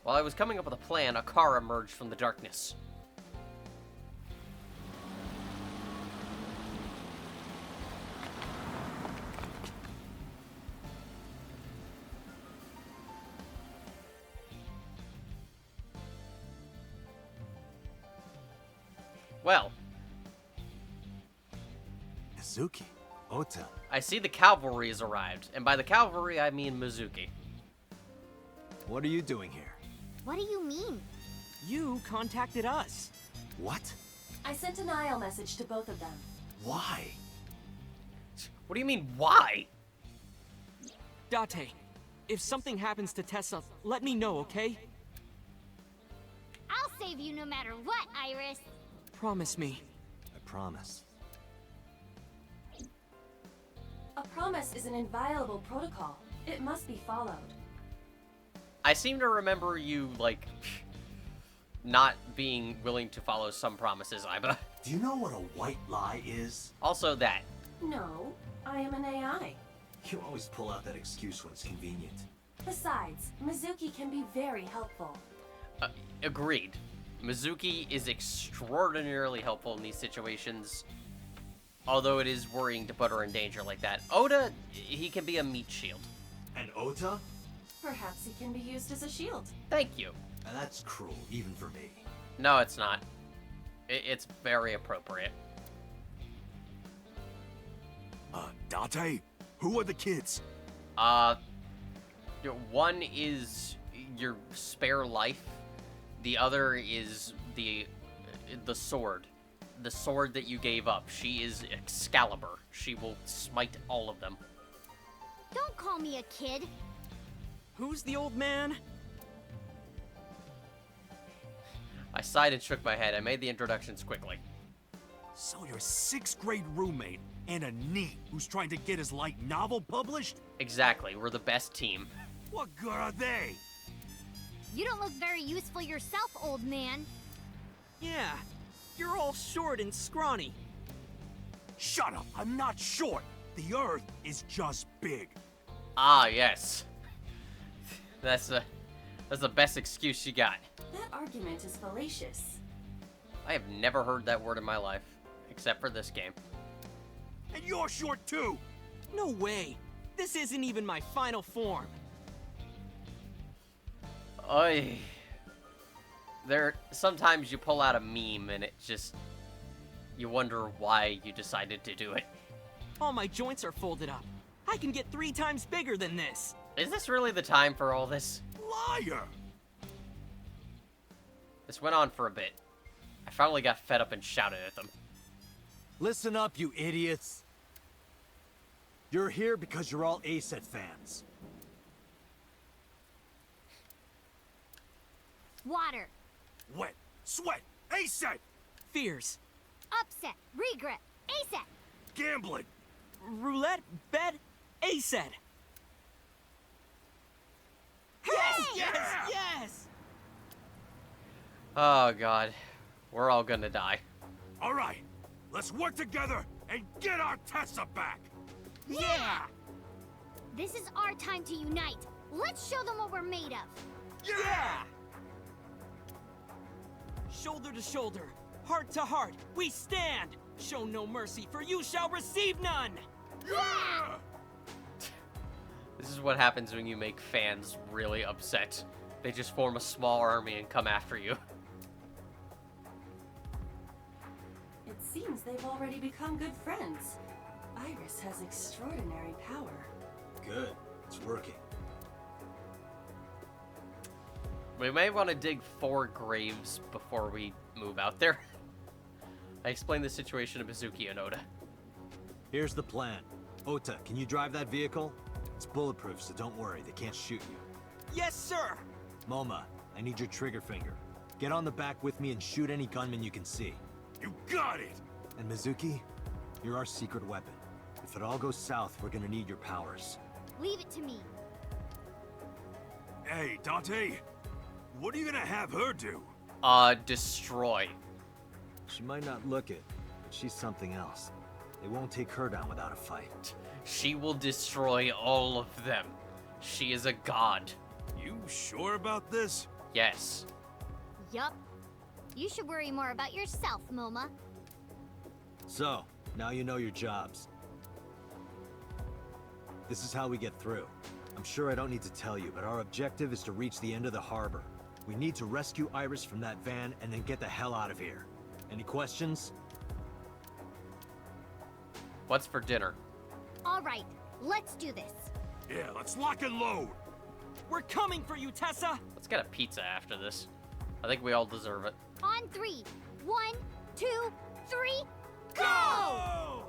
While I was coming up with a plan, a car emerged from the darkness. Well. Mizuki, Ota. I see the cavalry has arrived, and by the cavalry I mean Mizuki. What are you doing here? What do you mean? You contacted us. What? I sent an IL message to both of them. Why? What do you mean, why? Date, if something happens to Tessa, let me know, okay? I'll save you no matter what, Iris. Promise me. I promise. A promise is an inviolable protocol. It must be followed. I seem to remember you, like, not being willing to follow some promises, Aiba. Do you know what a white lie is? Also that. No, I am an AI. You always pull out that excuse when it's convenient. Besides, Mizuki can be very helpful. Agreed. Mizuki is extraordinarily helpful in these situations, although it is worrying to put her in danger like that. Oda, he can be a meat shield. And Ota? Perhaps he can be used as a shield. Thank you. And that's cruel, even for me. No, it's not. It's very appropriate. Date? Who are the kids? One is your spare life. The other is the sword. The sword that you gave up. She is Excalibur. She will smite all of them. Don't call me a kid. Who's the old man? I sighed and shook my head. I made the introductions quickly. So your 6th grade roommate and a NEET who's trying to get his light novel published? Exactly. We're the best team. What good are they? You don't look very useful yourself, old man. Yeah, You're all short and scrawny. Shut up! I'm not short! The Earth is just big. Ah, yes. That's the best excuse she got. That argument is fallacious. I have never heard that word in my life, except for this game. And you're short too! No way. This isn't even my final form. Oy. Sometimes you pull out a meme and it just, you wonder why you decided to do it. All my joints are folded up. I can get 3 times bigger than this. Is this really the time for all this? Liar! This went on for a bit. I finally got fed up and shouted at them. Listen up, you idiots. You're here because you're all AITSF fans. Water. Wet. Sweat. AITSF! Fears. Upset. Regret. ASAP. Gambling. Roulette. Bet. ASAP. Yes! Yes! Yes! Oh god. We're all gonna die. Alright, let's work together and get our Tessa back! Yeah! This is our time to unite. Let's show them what we're made of. Yeah! Shoulder to shoulder, heart to heart, we stand! Show no mercy, for you shall receive none! Yeah! This is what happens when you make fans really upset. They just form a small army and come after you. It seems they've already become good friends. Iris has extraordinary power. Good. It's working. We may want to dig 4 graves before we move out there. I explained the situation to Mizuki and Oda. Here's the plan. Ota, can you drive that vehicle? It's bulletproof, so don't worry. They can't shoot you. Yes, sir! Moma, I need your trigger finger. Get on the back with me and shoot any gunman you can see. You got it! And Mizuki, you're our secret weapon. If it all goes south, we're gonna need your powers. Leave it to me. Hey, Dante, what are you gonna have her do? Destroy. She might not look it, but she's something else. They won't take her down without a fight. She will destroy all of them. She is a god. You sure about this? Yes. Yup. You should worry more about yourself, Moma. So, now you know your jobs. This is how we get through. I'm sure I don't need to tell you, but our objective is to reach the end of the harbor. We need to rescue Iris from that van and then get the hell out of here. Any questions? What's for dinner? All right, let's do this. Yeah, let's lock and load. We're coming for you, Tessa! Let's get a pizza after this. I think we all deserve it. On 3. 1, 2, 3, go!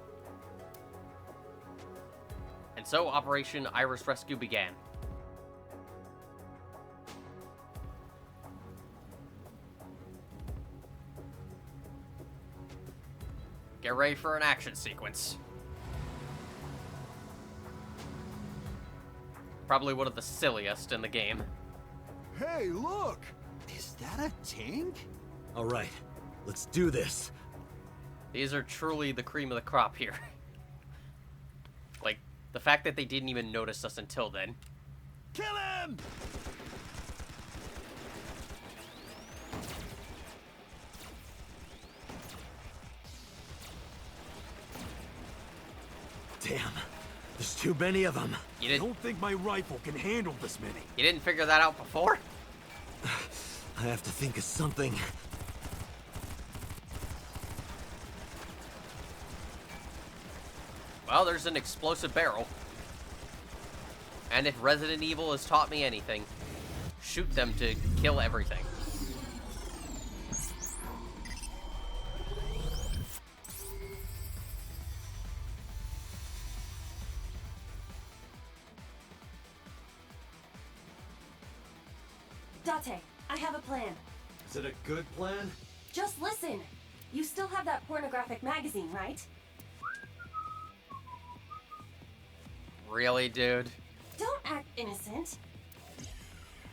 And so Operation Iris Rescue began. Get ready for an action sequence. Probably one of the silliest in the game. Hey, look! Is that a tank? All right, let's do this. These are truly the cream of the crop here. Like, the fact that they didn't even notice us until then. Kill him! Damn, there's too many of them. I don't think my rifle can handle this many. You didn't figure that out before? I have to think of something. Well, there's an explosive barrel. And if Resident Evil has taught me anything, shoot them to kill everything. Date, I have a plan. Is it a good plan? Just listen. You still have that pornographic magazine, right? Really, dude? Don't act innocent.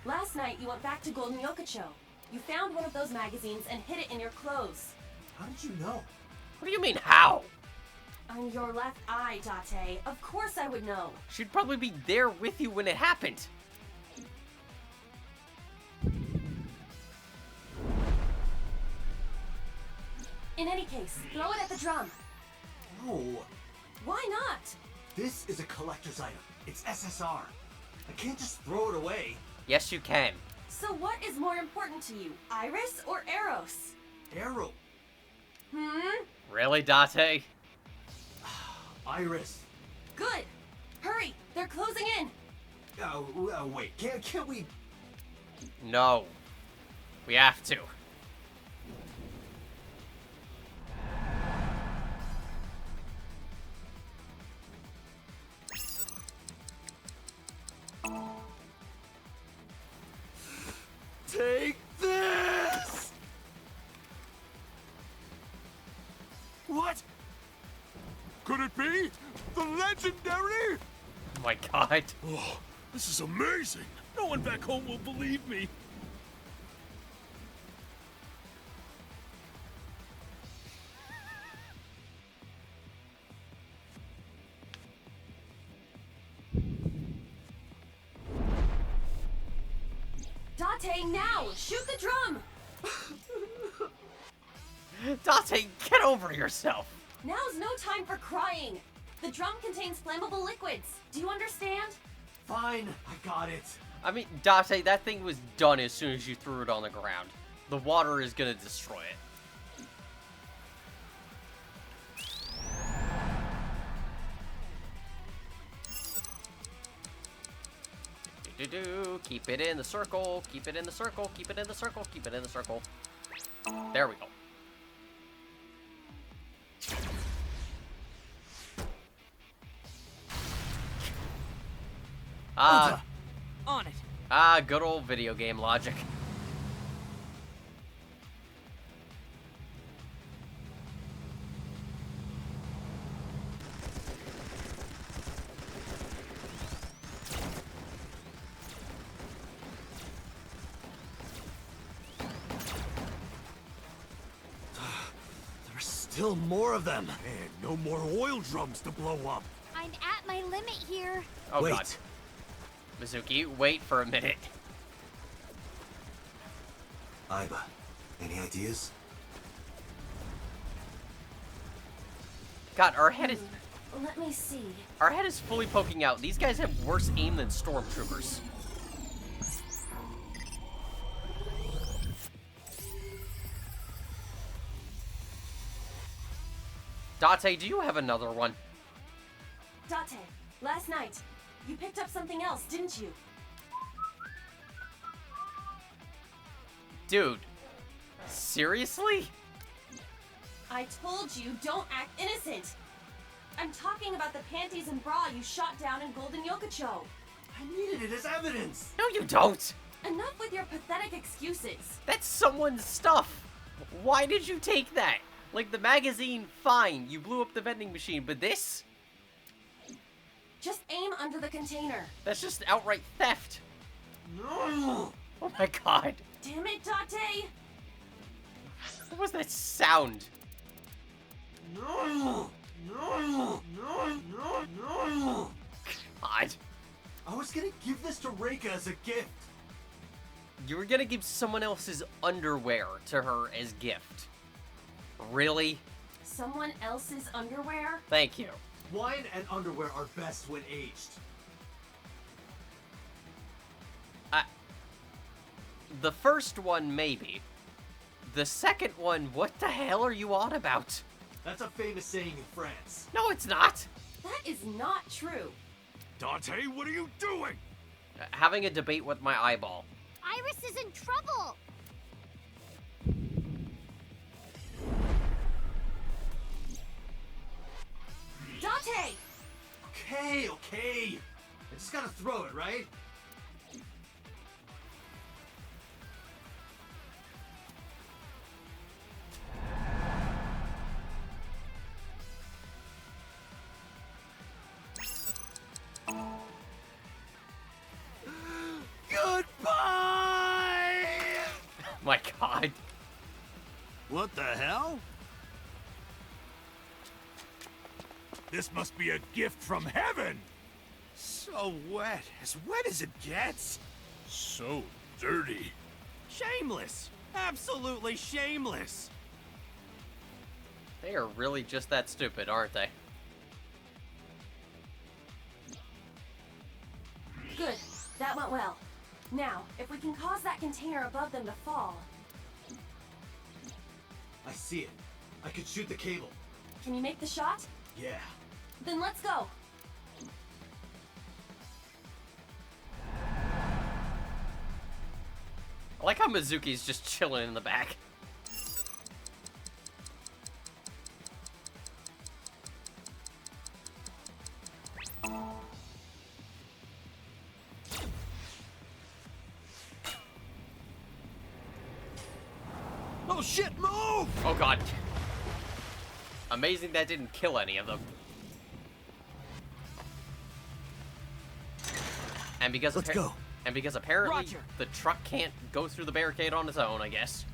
Last night, you went back to Golden Yokocho. You found one of those magazines and hid it in your clothes. How did you know? What do you mean, how? I'm your left eye, Date. Of course I would know. She'd probably be there with you when it happened. In any case, throw it at the drum. No. Why not? This is a collector's item. It's SSR. I can't just throw it away. Yes, you can. So what is more important to you, Iris or Eros? Arrow. Really, Date? Iris. Good. Hurry, they're closing in. Wait. Can't we? No. We have to. Take this! What? Could it be? The legendary? Oh my god. Oh, this is amazing. No one back home will believe me. Date, now! Shoot the drum! Date, get over yourself. Now's no time for crying. The drum contains flammable liquids. Do you understand? Fine, I got it. I mean, Date, that thing was done as soon as you threw it on the ground. The water is gonna destroy it. Keep it in the circle, keep it in the circle, keep it in the circle, keep it in the circle. There we go. On it. Good old video game logic. There's still more of them. And no more oil drums to blow up. I'm at my limit here. Oh Wait. god. Mizuki, wait for a minute. Aiba, any ideas? God, our head is Let me see. fully poking out. These guys have worse aim than stormtroopers. Date, do you have another one? Date, last night, you picked up something else, didn't you? Dude, seriously? I told you, don't act innocent. I'm talking about the panties and bra you shot down in Golden Yokocho. I needed it as evidence. No, you don't. Enough with your pathetic excuses. That's someone's stuff. Why did you take that? Like, the magazine, fine, you blew up the vending machine, but this? Just aim under the container. That's just outright theft. No! Oh my god. Damn it, Date! What was that sound? No! No! No! No! No! God. I was gonna give this to Reika as a gift. You were gonna give someone else's underwear to her as gift. Really? Someone else's underwear? Thank you. Wine and underwear are best when aged. The first one, maybe. The second one, what the hell are you on about? That's a famous saying in France. No, it's not. That is not true. Dante, what are you doing? Having a debate with my eyeball. Iris is in trouble. Date! Okay. I just gotta throw it, right? My god. What the hell? This must be a gift from heaven! So wet as it gets. So dirty. Shameless. Absolutely shameless. They are really just that stupid, aren't they? Good. That went well. Now, if we can cause that container above them to fall... I see it. I could shoot the cable. Can you make the shot? Yeah. Then let's go. I like how Mizuki's just chilling in the back. Oh shit, move! Oh god. Amazing that didn't kill any of them. And because Let's go. And because apparently Roger. the truck can't go through the barricade on its own, I guess.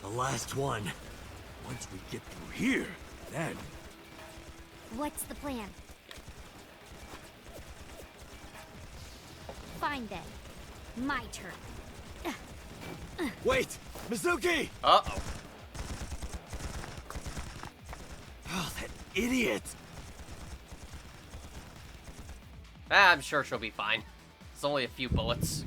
The last one. Once we get through here, then... What's the plan? Fine then. My turn. Wait! Mizuki! Uh-oh. Oh, that idiot! I'm sure she'll be fine. It's only a few bullets.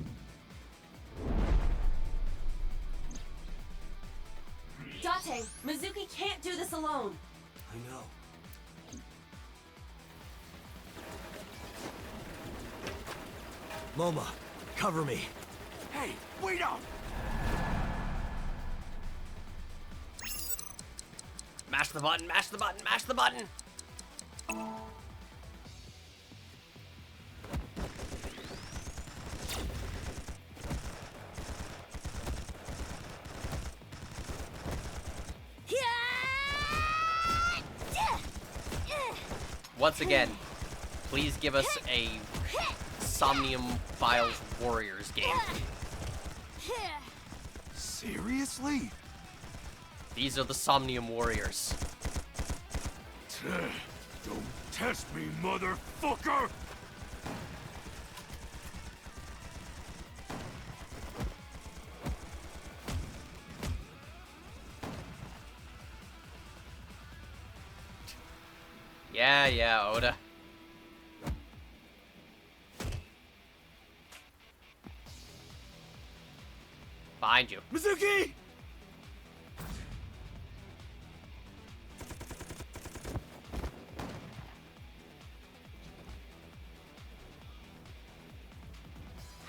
Date, Mizuki can't do this alone. I know. Moma, cover me. Hey, wait up! Mash the button, mash the button, mash the button! Once again, please give us a Somnium Files Warriors game. Seriously? These are the Somnium Warriors. Don't test me, motherfucker! Yeah, Oda. Behind you. Mizuki!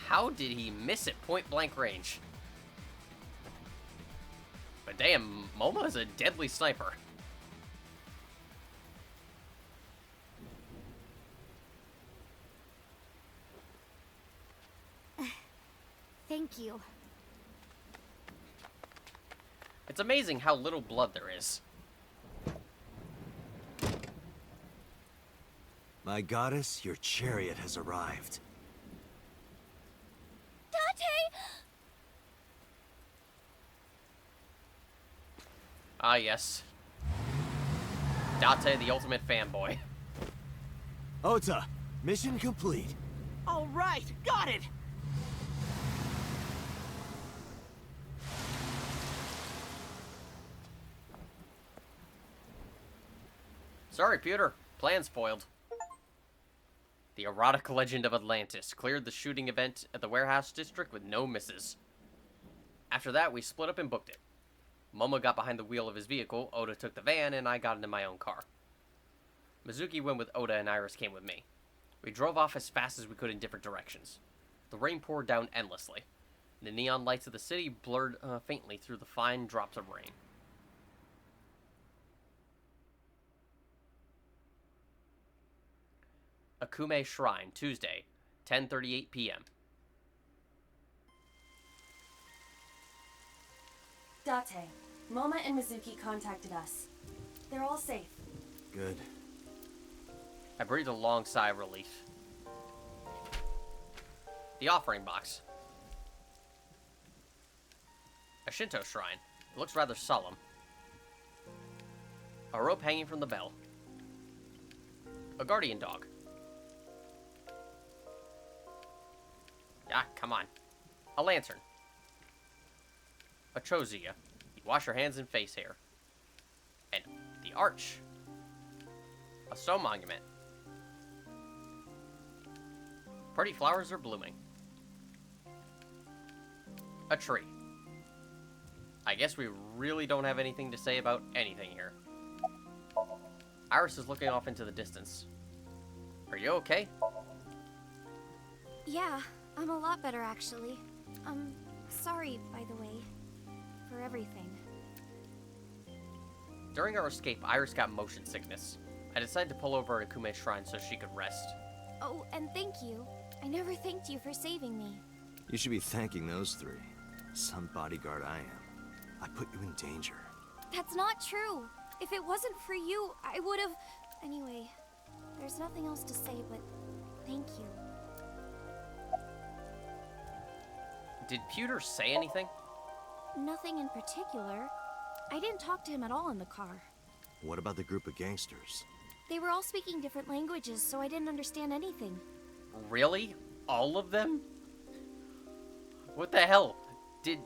How did he miss it point blank range? But damn, Moma is a deadly sniper. Thank you. It's amazing how little blood there is. My goddess, your chariot has arrived. Date! Ah, yes. Date, the ultimate fanboy. Ota, mission complete. All right, got it. Sorry, Pewter. Plan's foiled. The erotic legend of Atlantis cleared the shooting event at the warehouse district with no misses. After that, we split up and booked it. Momo got behind the wheel of his vehicle, Oda took the van, and I got into my own car. Mizuki went with Oda, and Iris came with me. We drove off as fast as we could in different directions. The rain poured down endlessly. The neon lights of the city blurred faintly through the fine drops of rain. Akume Shrine, Tuesday, 10:38 p.m. Date, Moma and Mizuki contacted us. They're all safe. Good. I breathed a long sigh of relief. The offering box. A Shinto shrine. It looks rather solemn. A rope hanging from the bell. A guardian dog. Ah, come on. A lantern. A chozia. You wash your hands and face here. And the arch. A stone monument. Pretty flowers are blooming. A tree. I guess we really don't have anything to say about anything here. Iris is looking off into the distance. Are you okay? Yeah, I'm a lot better actually. Sorry, by the way, for everything. During our escape, Iris got motion sickness. I decided to pull over at Akume's shrine so she could rest. Oh, and thank you. I never thanked you for saving me. You should be thanking those three. Some bodyguard I am. I put you in danger. That's not true. If it wasn't for you, I would have... Anyway, there's nothing else to say but thank you. Did Pewter say anything? Nothing in particular. I didn't talk to him at all in the car. What about the group of gangsters? They were all speaking different languages, so I didn't understand anything. Really? All of them? What the hell? Did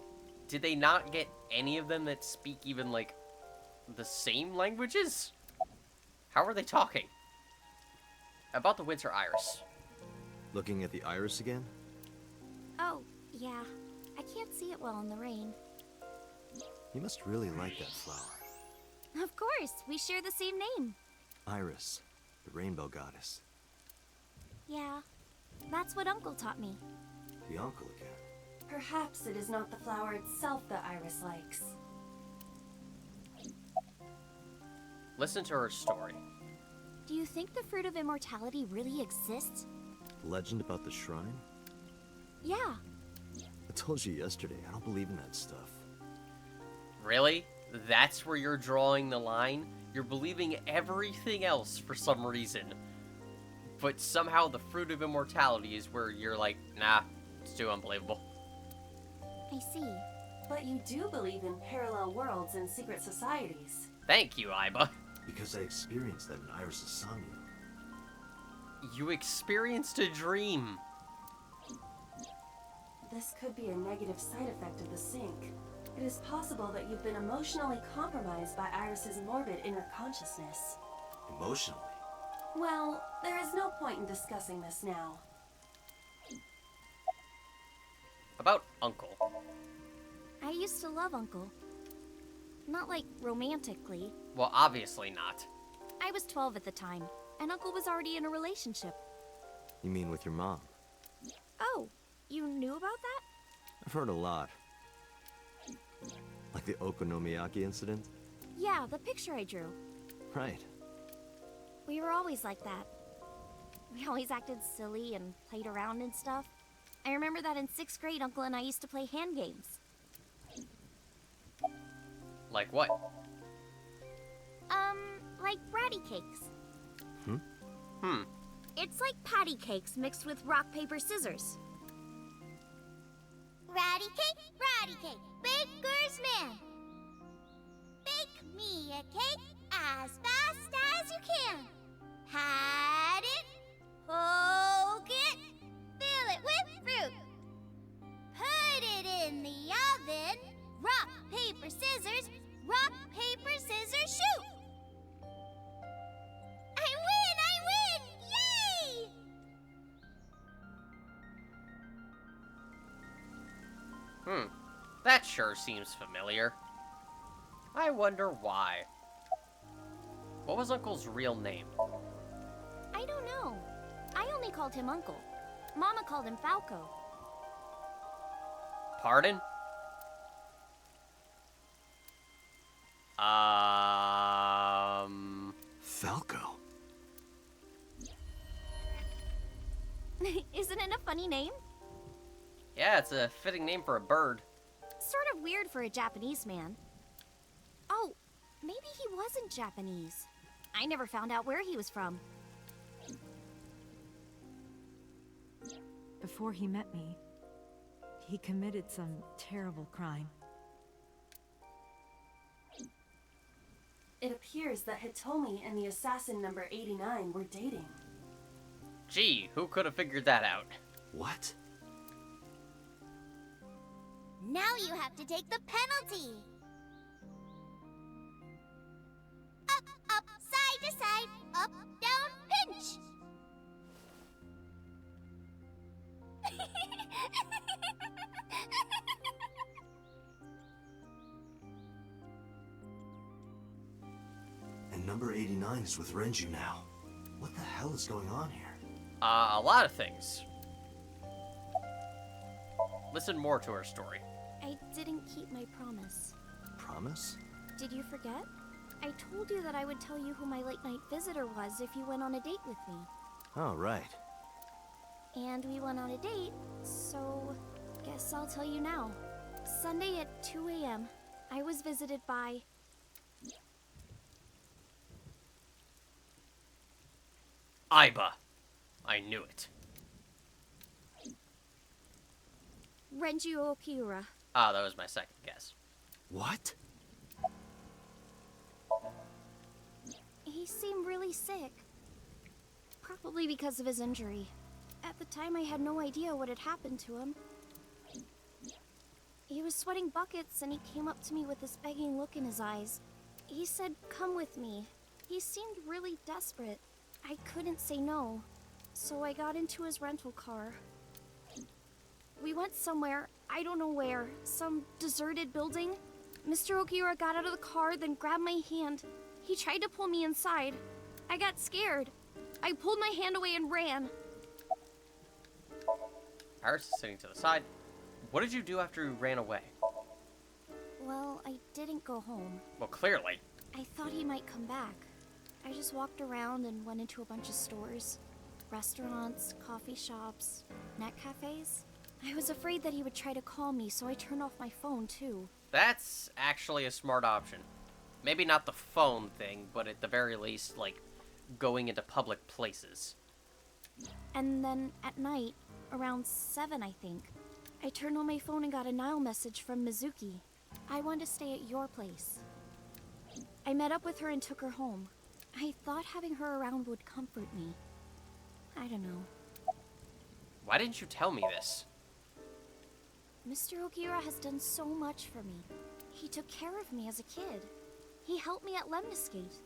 they not get any of them that speak even, like, the same languages? How are they talking? About the Winter Iris. Looking at the iris again? Oh, yeah. I can't see it well in the rain. You must really like that flower. Of course, we share the same name. Iris, the rainbow goddess. Yeah, that's what Uncle taught me. The uncle again. Perhaps it is not the flower itself that Iris likes. Listen to her story. Do you think the fruit of immortality really exists? Legend about the shrine? Yeah. I told you yesterday, I don't believe in that stuff. Really? That's where you're drawing the line? You're believing everything else for some reason. But somehow the fruit of immortality is where you're like, nah, it's too unbelievable. I see. But you do believe in parallel worlds and secret societies. Thank you, Aiba. Because I experienced that in Iris' Somnium. You experienced a dream. This could be a negative side effect of the sync. It is possible that you've been emotionally compromised by Iris's morbid inner consciousness. Emotionally? Well, there is no point in discussing this now. About Uncle. I used to love Uncle. Not like romantically. Well, obviously not. I was 12 at the time, and Uncle was already in a relationship. You mean with your mom? Oh, you knew about that? I've heard a lot. Like the Okonomiyaki incident? Yeah, the picture I drew. Right. We were always like that. We always acted silly and played around and stuff. I remember that in 6th grade, Uncle and I used to play hand games. Like what? Like bratty cakes. Hmm. It's like patty cakes mixed with rock, paper, scissors. Ratty cake, baker's man. Bake me a cake as fast as you can. Pat it, poke it, fill it with fruit. Put it in the oven. Rock, paper, scissors, shoot. I win! Yay! That sure seems familiar. I wonder why. What was Uncle's real name? I don't know. I only called him Uncle. Mama called him Falco. Pardon? Falco? Isn't it a funny name? Yeah, it's a fitting name for a bird. Sort of weird for a Japanese man. Oh, maybe he wasn't Japanese. I never found out where he was from. Before he met me, he committed some terrible crime. It appears that Hitomi and the assassin number 89 were dating. Gee, who could have figured that out? What? Now you have to take the penalty. Up, up, side to side, up, down, pinch. And number 89 is with Renju now. What the hell is going on here? A lot of things. Listen more to her story. I didn't keep my promise. Promise? Did you forget? I told you that I would tell you who my late night visitor was if you went on a date with me. Oh, right. And we went on a date, so guess I'll tell you now. Sunday at 2 a.m., I was visited by... Aiba. I knew it. Renju Okiura. Ah, that was my second guess. What? He seemed really sick. Probably because of his injury. At the time, I had no idea what had happened to him. He was sweating buckets, and he came up to me with this begging look in his eyes. He said, "Come with me." He seemed really desperate. I couldn't say no, so I got into his rental car. We went somewhere, I don't know where, some deserted building. Mr. Okiura got out of the car, then grabbed my hand. He tried to pull me inside. I got scared. I pulled my hand away and ran. Iris is sitting to the side. What did you do after you ran away? Well, I didn't go home. Well, clearly. I thought he might come back. I just walked around and went into a bunch of stores. Restaurants, coffee shops, net cafes. I was afraid that he would try to call me, so I turned off my phone, too. That's actually a smart option. Maybe not the phone thing, but at the very least, like, going into public places. And then, at night, around 7, I think, I turned on my phone and got a Nile message from Mizuki. I want to stay at your place. I met up with her and took her home. I thought having her around would comfort me. I don't know. Why didn't you tell me this? Mr. Okiura has done so much for me. He took care of me as a kid. He helped me at Lemniscate.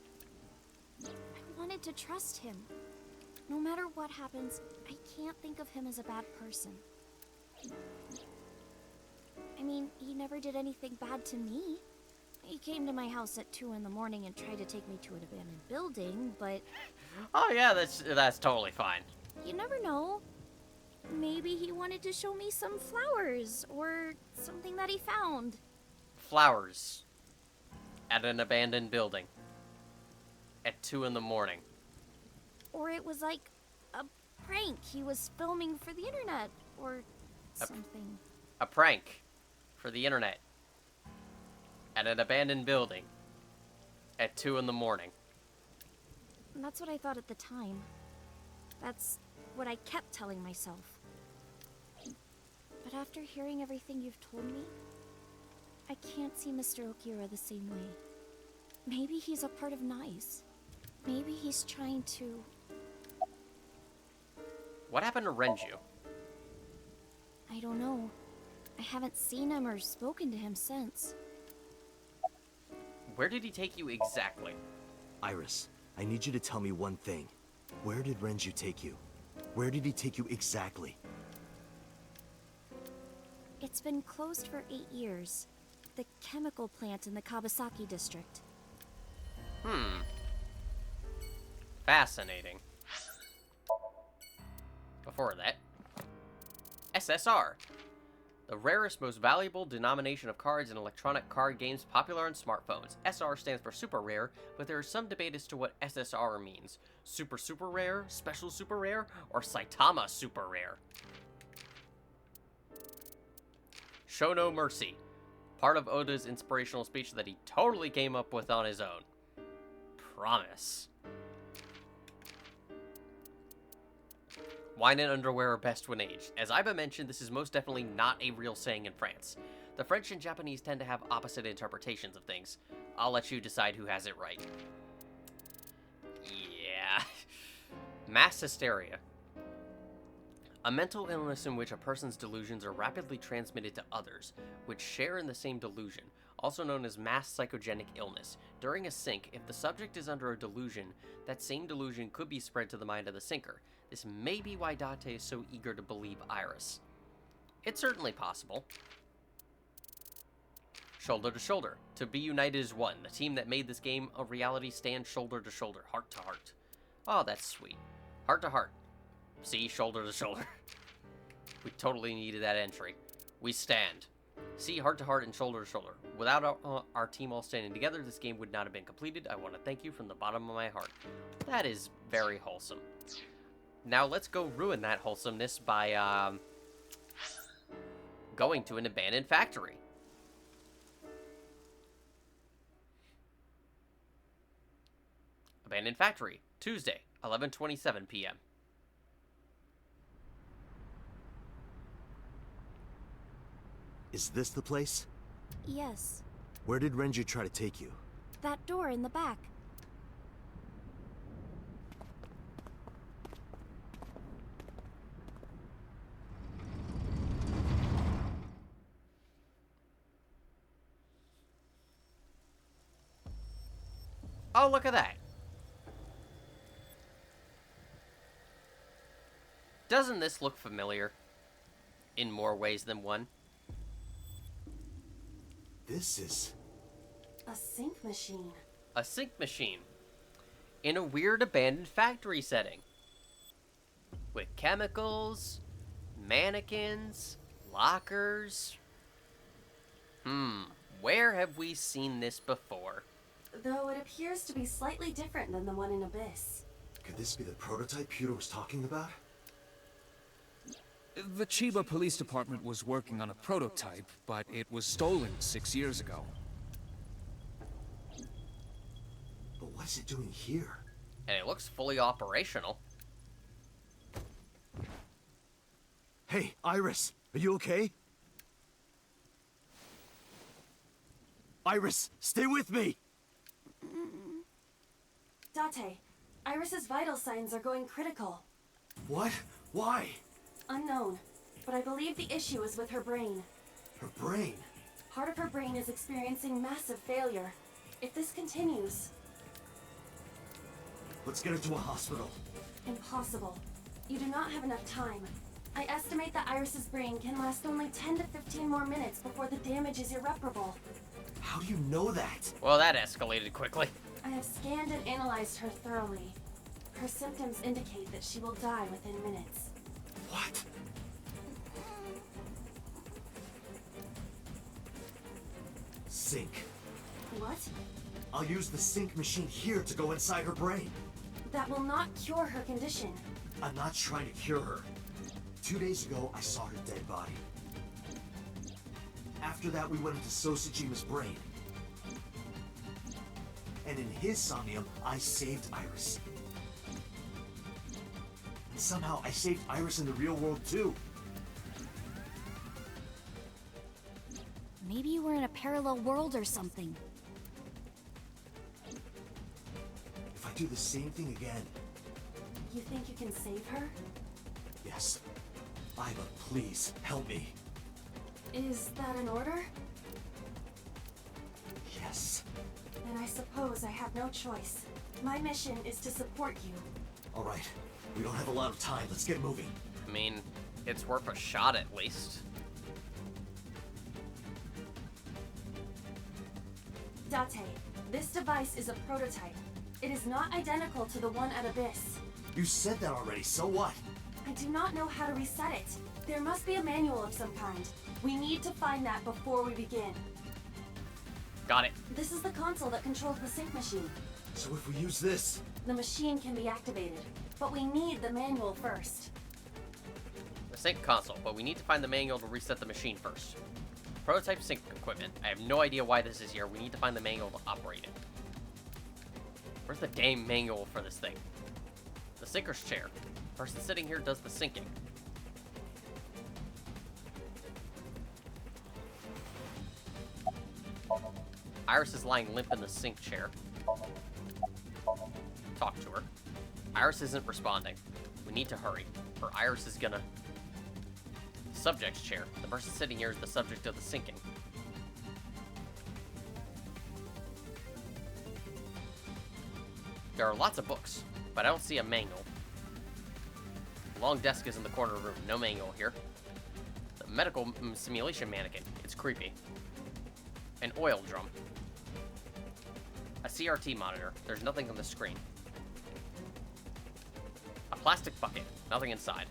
I wanted to trust him. No matter what happens, I can't think of him as a bad person. I mean, he never did anything bad to me. He came to my house at 2 in the morning and tried to take me to an abandoned building, but... Oh yeah, that's totally fine. You never know. Maybe he wanted to show me some flowers, or something that he found. Flowers. At an abandoned building. At 2 in the morning. Or it was like a prank he was filming for the internet, or something. A prank. For the internet. At an abandoned building. At 2 in the morning. And that's what I thought at the time. That's what I kept telling myself. But after hearing everything you've told me, I can't see Mr. Okiura the same way. Maybe he's a part of NICE. Maybe he's trying to... What happened to Renju? I don't know. I haven't seen him or spoken to him since. Where did he take you exactly? Iris, I need you to tell me one thing. Where did Renju take you? Where did he take you exactly? It's been closed for 8 years. The chemical plant in the Kawasaki district. Fascinating. Before that, SSR. The rarest, most valuable denomination of cards in electronic card games popular on smartphones. SR stands for super rare, but there is some debate as to what SSR means. Super rare, special super rare, or Saitama super rare. Show No Mercy. part of Oda's inspirational speech that he totally came up with on his own. Promise. Wine and underwear are best when aged. As Iba mentioned, this is most definitely not a real saying in France. The French and Japanese tend to have opposite interpretations of things. I'll let you decide who has it right. Yeah. Mass hysteria. A mental illness in which a person's delusions are rapidly transmitted to others, which share in the same delusion, also known as mass psychogenic illness. During a sink, if the subject is under a delusion, that same delusion could be spread to the mind of the sinker. This may be why Date is so eager to believe Iris. It's certainly possible. Shoulder to shoulder. To be united as one. The team that made this game a reality stands shoulder to shoulder, heart to heart. Oh, that's sweet. Heart to heart. See, shoulder to shoulder. We totally needed that entry. We stand. See, heart to heart and shoulder to shoulder. Without our team all standing together, this game would not have been completed. I want to thank you from the bottom of my heart. That is very wholesome. Now let's go ruin that wholesomeness by going to an abandoned factory. Abandoned factory, Tuesday, 11:27 p.m. Is this the place? Yes. Where did Renju try to take you? That door in the back. Oh, look at that. Doesn't this look familiar? In more ways than one. This is... a sink machine. A sink machine. In a weird abandoned factory setting. With chemicals, mannequins, lockers. Where have we seen this before? Though it appears to be slightly different than the one in Abyss. Could this be the prototype Peter was talking about? The Chiba Police Department was working on a prototype, but it was stolen 6 years ago. But what is it doing here? And it looks fully operational. Hey, Iris, are you okay? Iris, stay with me! Date, Iris's vital signs are going critical. What? Why? Unknown, but I believe the issue is with her brain. Her brain? Part of her brain is experiencing massive failure. If this continues... Let's get her to a hospital. Impossible. You do not have enough time. I estimate that Iris's brain can last only 10 to 15 more minutes before the damage is irreparable. How do you know that? Well, that escalated quickly. I have scanned and analyzed her thoroughly. Her symptoms indicate that she will die within minutes. What? Sync. What? I'll use the sync machine here to go inside her brain. That will not cure her condition. I'm not trying to cure her. 2 days ago, I saw her dead body. After that, we went into Sosajima's brain. And in his somnium, I saved Iris. And somehow, I saved Iris in the real world, too. Maybe you were in a parallel world or something. If I do the same thing again... You think you can save her? Yes. Iba, please, help me. Is that an order? Yes. Then I suppose I have no choice. My mission is to support you. All right. We don't have a lot of time. Let's get moving. I mean, it's worth a shot at least. Date, this device is a prototype. It is not identical to the one at Abyss. You said that already, so what? I do not know how to reset it. There must be a manual of some kind. We need to find that before we begin. Got it. This is the console that controls the sync machine. So if we use this... The machine can be activated, but we need the manual first. The sync console, but we need to find the manual to reset the machine first. Prototype sync equipment. I have no idea why this is here. We need to find the manual to operate it. Where's the damn manual for this thing? The sinker's chair. The person sitting here does the sinking. Iris is lying limp in the sink chair. Talk to her. Iris isn't responding. We need to hurry, or Iris is gonna... Subject's chair. The person sitting here is the subject of the sinking. There are lots of books, but I don't see a manual. The long desk is in the corner of the room. No manual here. The medical simulation mannequin. It's creepy. An oil drum. A CRT monitor. There's nothing on the screen. A plastic bucket. Nothing inside.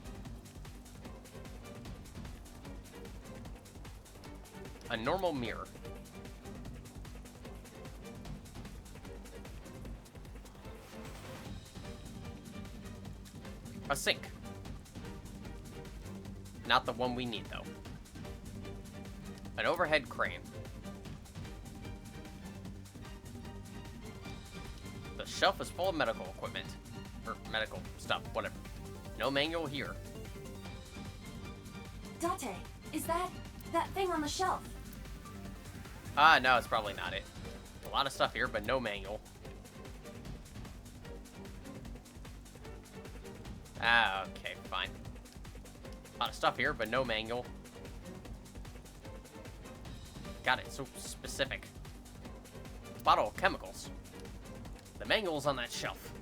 A normal mirror. A sink. Not the one we need, though. An overhead crane. The shelf is full of medical equipment. Or medical stuff, whatever. No manual here. Date, is that thing on the shelf? No, it's probably not it. A lot of stuff here, but no manual. Okay, fine. A lot of stuff here, but no manual. God, it's so specific. Bottle of chemicals. The manual's on that shelf.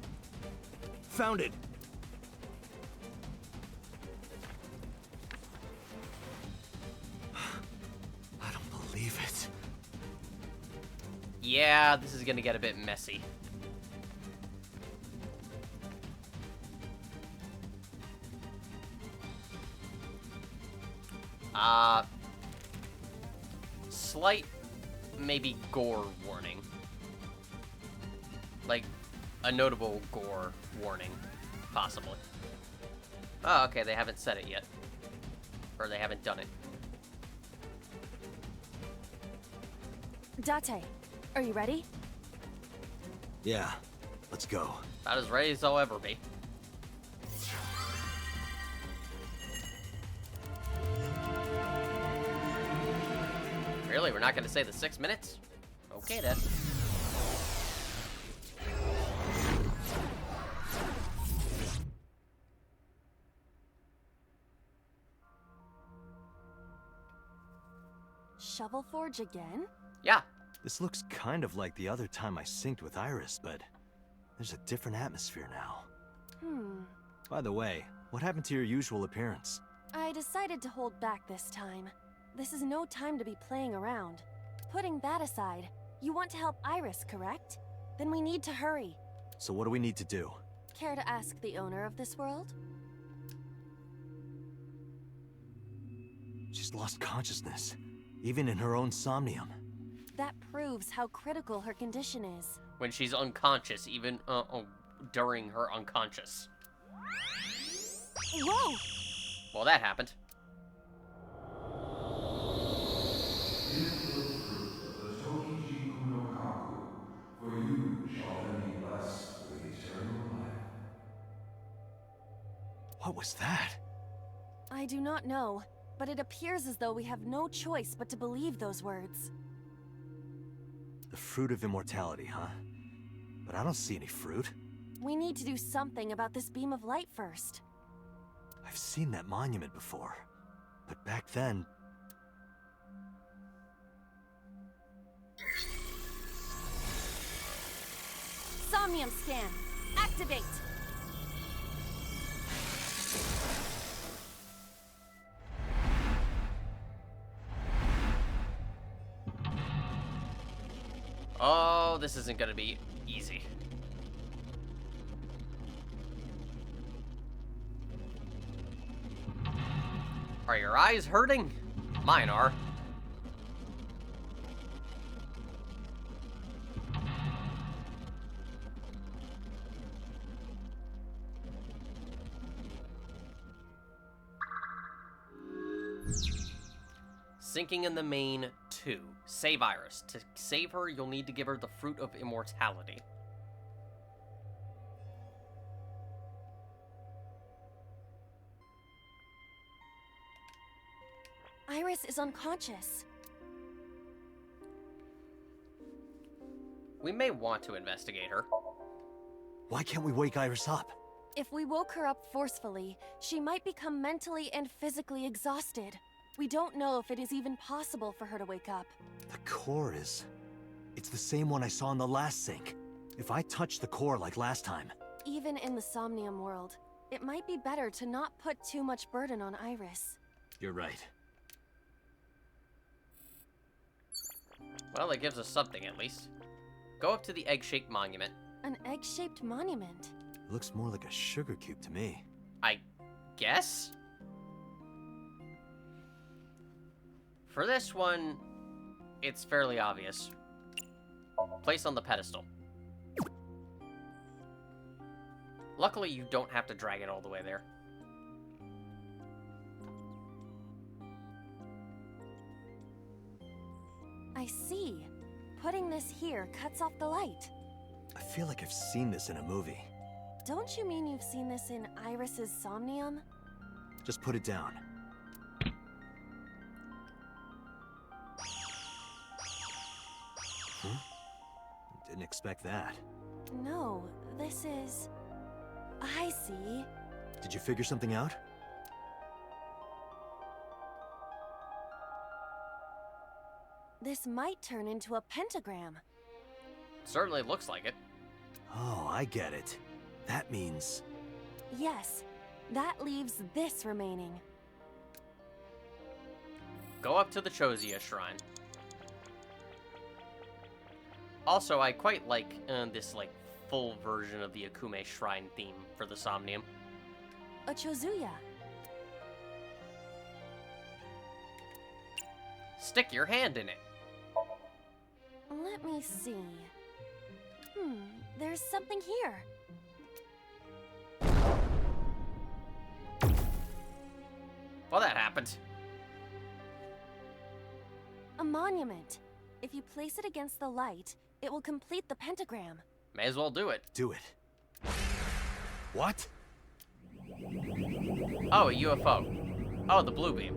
Found it! I don't believe it. Yeah, this is gonna get a bit messy. Slight, maybe gore warning. Like, a notable gore warning, possibly. Oh, okay, they haven't said it yet. Or they haven't done it. Date, are you ready? Yeah, let's go. About as ready as I'll ever be. Really? We're not going to say the 6 minutes? Okay, then. Shovel Forge again? Yeah. This looks kind of like the other time I synced with Iris, but there's a different atmosphere now. By the way, what happened to your usual appearance? I decided to hold back this time. This is no time to be playing around. Putting that aside, you want to help Iris, correct? Then we need to hurry. So what do we need to do? Care to ask the owner of this world? She's lost consciousness, even in her own somnium. That proves how critical her condition is. When she's unconscious, even during her unconscious. Whoa! Well, that happened. For you shall then be blessed with eternal life. What was that? I do not know, but it appears as though we have no choice but to believe those words. The fruit of immortality, huh? But I don't see any fruit. We need to do something about this beam of light first. I've seen that monument before, but back then... Somnium scan! Activate! Oh, this isn't gonna be easy. Are your eyes hurting? Mine are. Sinking in the Main 2. Save Iris. To save her, you'll need to give her the Fruit of Immortality. Iris is unconscious. We may want to investigate her. Why can't we wake Iris up? If we woke her up forcefully, she might become mentally and physically exhausted. We don't know if it is even possible for her to wake up. The core is... It's the same one I saw in the last sink. If I touch the core like last time... Even in the Somnium world, it might be better to not put too much burden on Iris. You're right. Well, that gives us something at least. Go up to the egg-shaped monument. An egg-shaped monument? It looks more like a sugar cube to me. I guess? For this one, it's fairly obvious. Place on the pedestal. Luckily, you don't have to drag it all the way there. I see. Putting this here cuts off the light. I feel like I've seen this in a movie. Don't you mean you've seen this in Iris's Somnium? Just put it down. Didn't expect that. No, this is... I see. Did you figure something out? This might turn into a pentagram. Certainly looks like it. Oh, I get it. That means... Yes, that leaves this remaining. Go up to the Chosia Shrine. Also, I quite like this, full version of the Akume Shrine theme for the Somnium. A Chozuya. Stick your hand in it. Let me see. There's something here. Well, that happened. A monument. If you place it against the light, it will complete the pentagram. May as well do it. Do it. What? Oh, a UFO. Oh, the blue beam.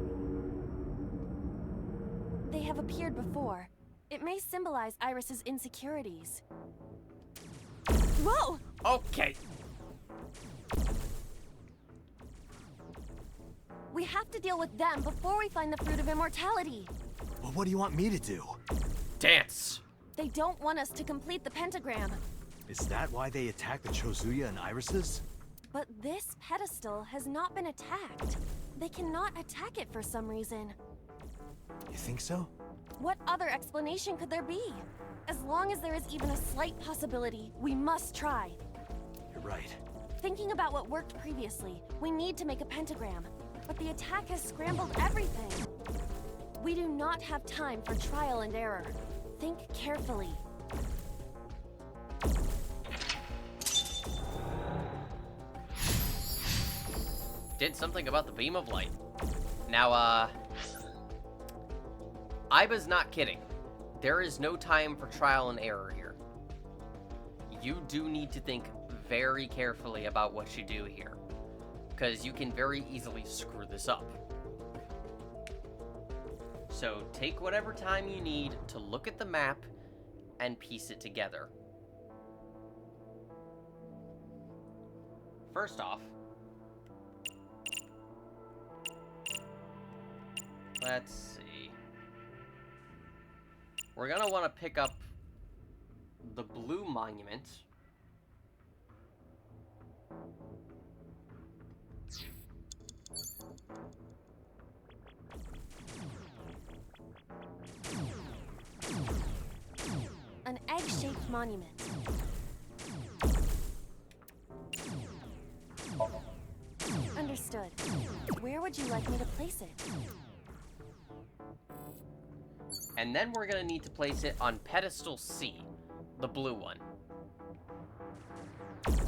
They have appeared before. It may symbolize Iris's insecurities. Whoa! Okay. We have to deal with them before we find the Fruit of Immortality. Well, what do you want me to do? Dance. They don't want us to complete the pentagram. Is that why they attacked the Chozuya and Irises? But this pedestal has not been attacked. They cannot attack it for some reason. You think so? What other explanation could there be? As long as there is even a slight possibility, we must try. You're right. Thinking about what worked previously, we need to make a pentagram. But the attack has scrambled everything. We do not have time for trial and error. Think carefully. Did something about the beam of light. Now, Iba's not kidding. There is no time for trial and error here. You do need to think very carefully about what you do here, because you can very easily screw this up. So take whatever time you need to look at the map and piece it together. First off, let's see. We're gonna want to pick up the blue monument. An egg-shaped monument. Understood. Where would you like me to place it? And then we're gonna need to place it on pedestal C, the blue one.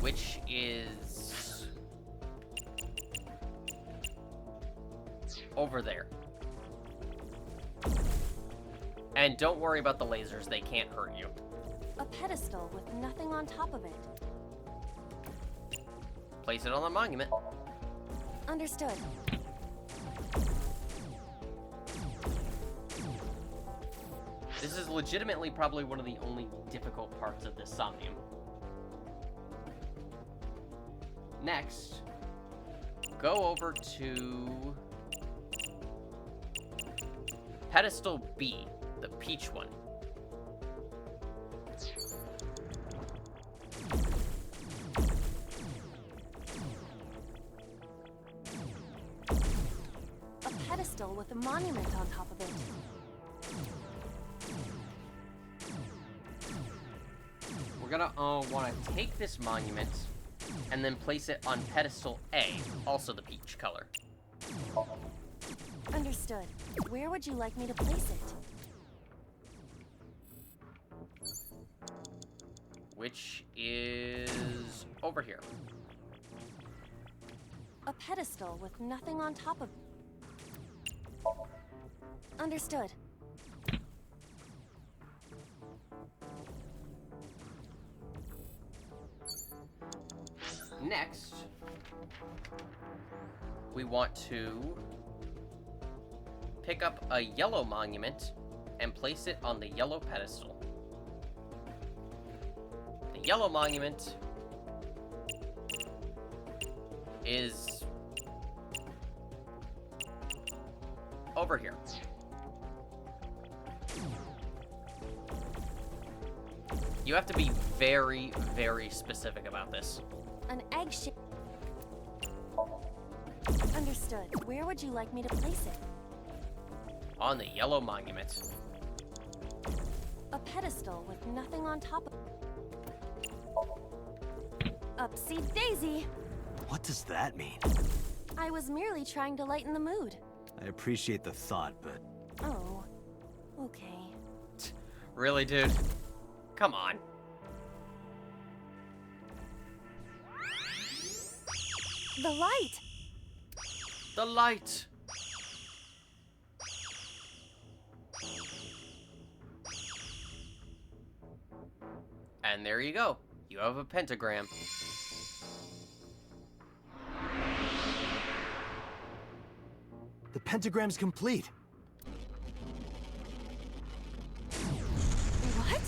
Which is... over there. And don't worry about the lasers, they can't hurt you. A pedestal with nothing on top of it. Place it on the monument. Understood. This is legitimately probably one of the only difficult parts of this Somnium. Next, go over to Pedestal B, the peach one. A pedestal with a monument on top of it. We're gonna want to take this monument and then place it on Pedestal A, also the peach color. Understood. Where would you like me to place it? Which is over here. A pedestal with nothing on top of... Understood. Next, we want to pick up a yellow monument and place it on the yellow pedestal. The yellow monument is over here. You have to be very, very specific about this. An egg shape. Understood. Where would you like me to place it? On the yellow monument. A pedestal with nothing on top of... Upsy daisy! What does that mean? I was merely trying to lighten the mood. I appreciate the thought, but... Oh. Okay. Really, dude? Come on. The light! The light! And there you go. You have a pentagram. The pentagram's complete. What?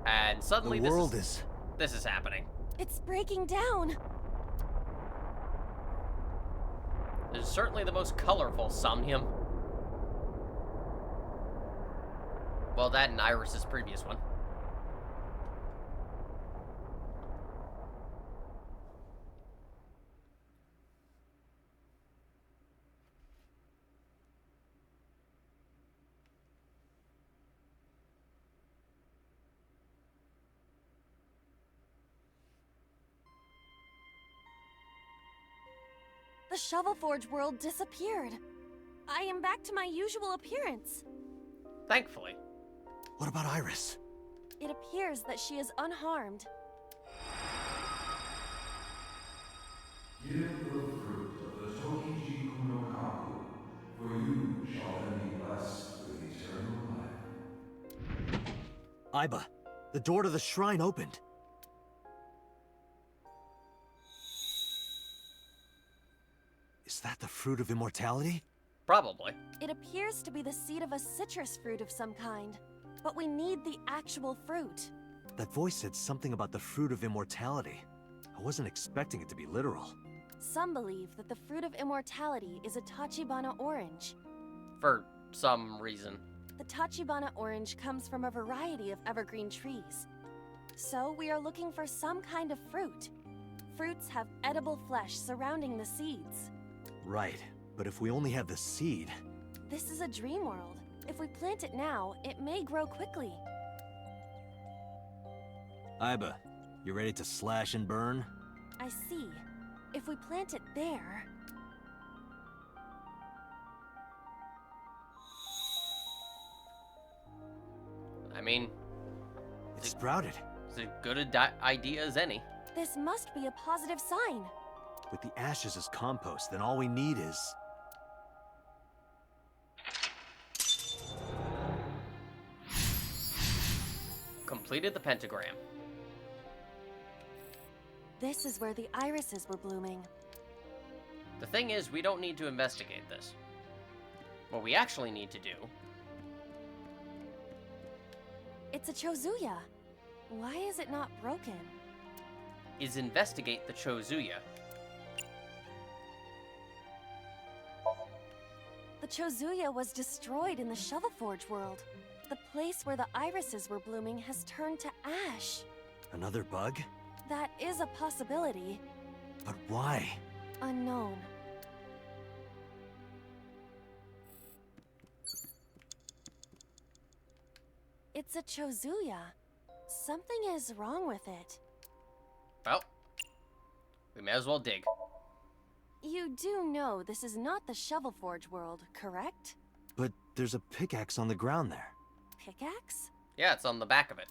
And suddenly The world is... This is happening. It's breaking down! This is certainly the most colorful Somnium. Well, that and Iris's previous one. The Shovel Forge world disappeared. I am back to my usual appearance. Thankfully. What about Iris? It appears that she is unharmed. Give the fruit of the Tokiji Kuno Kaku, for you shall then be blessed with eternal life. Aiba, the door to the shrine opened. Is that the fruit of immortality? Probably. It appears to be the seed of a citrus fruit of some kind, but we need the actual fruit. That voice said something about the fruit of immortality. I wasn't expecting it to be literal. Some believe that the fruit of immortality is a Tachibana orange. For some reason. The Tachibana orange comes from a variety of evergreen trees. So we are looking for some kind of fruit. Fruits have edible flesh surrounding the seeds. Right, but if we only have the seed... This is a dream world. If we plant it now, it may grow quickly. Aiba, you ready to slash and burn? I see. If we plant it there... I mean... It's sprouted. It's as good an idea as any. This must be a positive sign. With the ashes as compost, then all we need is... Completed the pentagram. This is where the irises were blooming. The thing is, we don't need to investigate this. What we actually need to do... It's a Chozuya. Why is it not broken? is investigate the Chozuya. The Chozuya was destroyed in the Shovelforge world. The place where the irises were blooming has turned to ash. Another bug? That is a possibility. But why? Unknown. It's a Chozuya. Something is wrong with it. Well, we may as well dig. You do know this is not the Shovelforge world, correct? But there's a pickaxe on the ground there. Pickaxe? Yeah, it's on the back of it.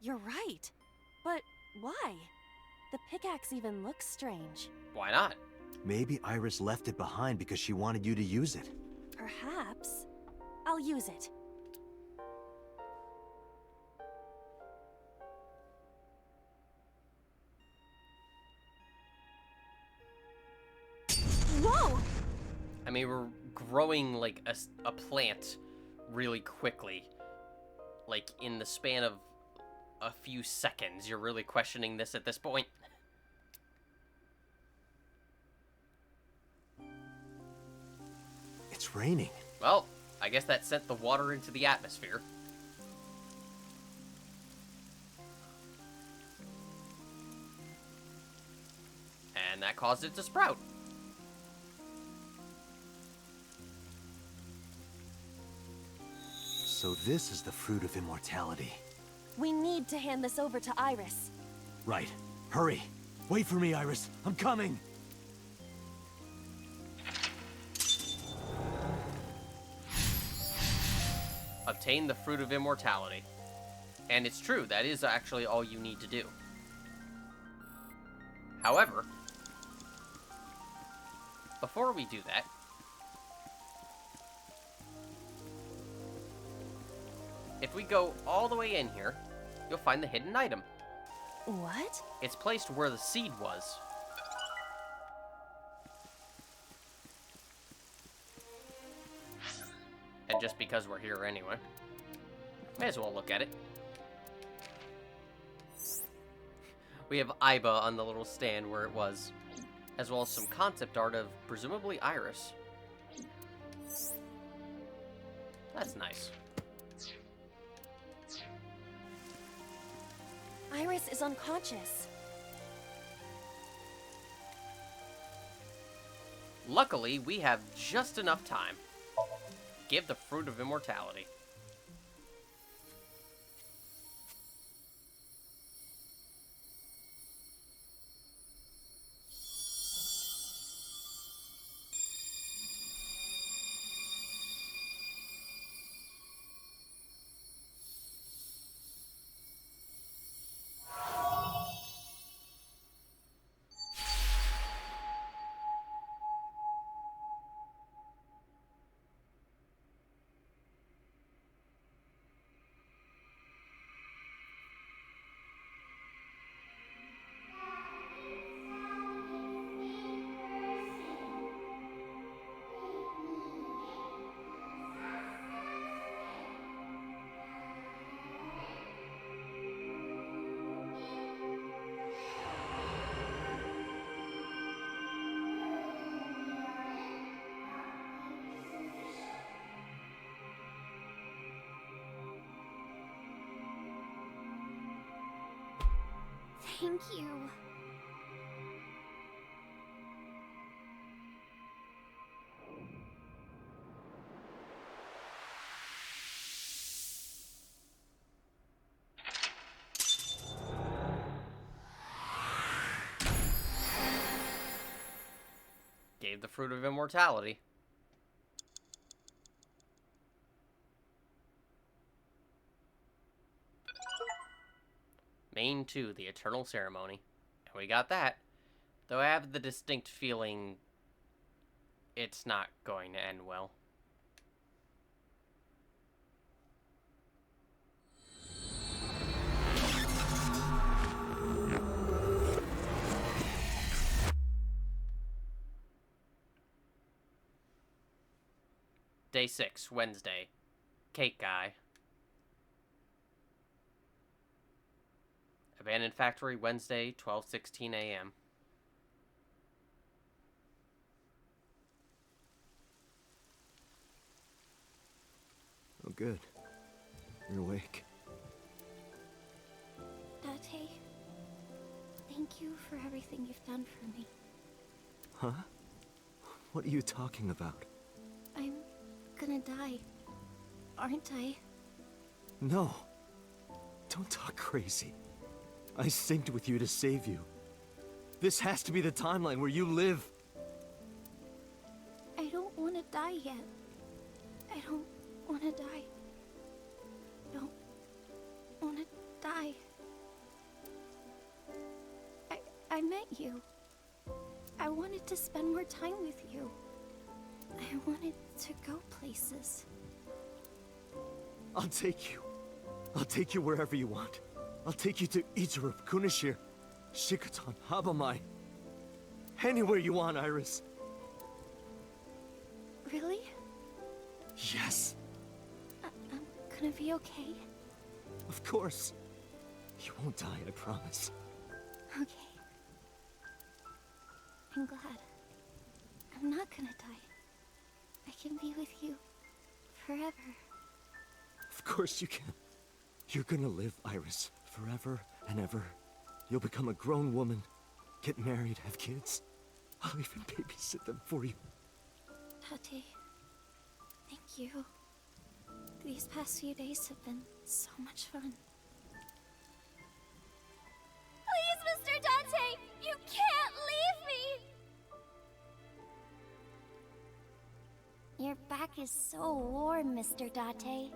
You're right. But why? The pickaxe even looks strange. Why not? Maybe Iris left it behind because she wanted you to use it. Perhaps. I'll use it. Whoa! I mean, we're growing like a plant really quickly. Like in the span of a few seconds. You're really questioning this at this point? It's raining. Well, I guess that sent the water into the atmosphere. And that caused it to sprout. So this is the fruit of immortality. We need to hand this over to Iris. Right. Hurry. Wait for me, Iris. I'm coming. Obtain the fruit of immortality. And it's true, that is actually all you need to do. However, before we do that, if we go all the way in here, you'll find the hidden item. What? It's placed where the seed was. And just because we're here anyway, may as well look at it. We have Iba on the little stand where it was, as well as some concept art of presumably Iris. That's nice. Iris is unconscious. Luckily, we have just enough time. Give the fruit of immortality. Thank you. Gave the fruit of immortality. Main 2, the Eternal Ceremony. And we got that. Though I have the distinct feeling it's not going to end well. Day 6, Wednesday. Cake Guy. Abandoned Factory, Wednesday, 12:16 a.m. Oh, good. You're awake. Date, thank you for everything you've done for me. Huh? What are you talking about? I'm gonna die, aren't I? No. Don't talk crazy. I synced with you to save you. This has to be the timeline where you live. I don't want to die yet. I don't want to die. Don't want to die. I met you. I wanted to spend more time with you. I wanted to go places. I'll take you. I'll take you wherever you want. I'll take you to Izurup, Kunashir, Shikotan, Habamai. Anywhere you want, Iris. Really? Yes. I'm gonna be okay? Of course. You won't die, I promise. Okay. I'm glad. I'm not gonna die. I can be with you forever. Of course you can. You're gonna live, Iris, forever and ever. You'll become a grown woman, get married, have kids. I'll even babysit them for you. Tate, thank you. These past few days have been so much fun. Please, Mr. Dante! You can't leave me! Your back is so warm, Mr. Date.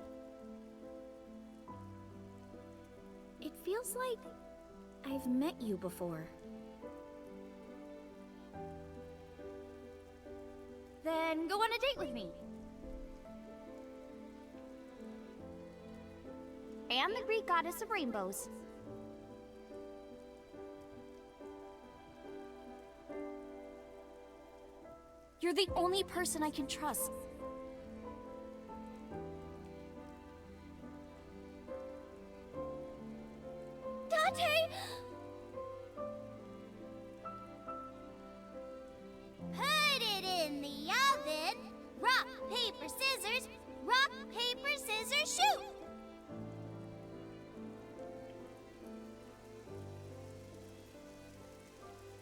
It feels like I've met you before. Then go on a date with me. And the Greek goddess of rainbows. You're the only person I can trust. Dante! Put it in the oven. Rock, paper, scissors. Rock, paper, scissors, shoot!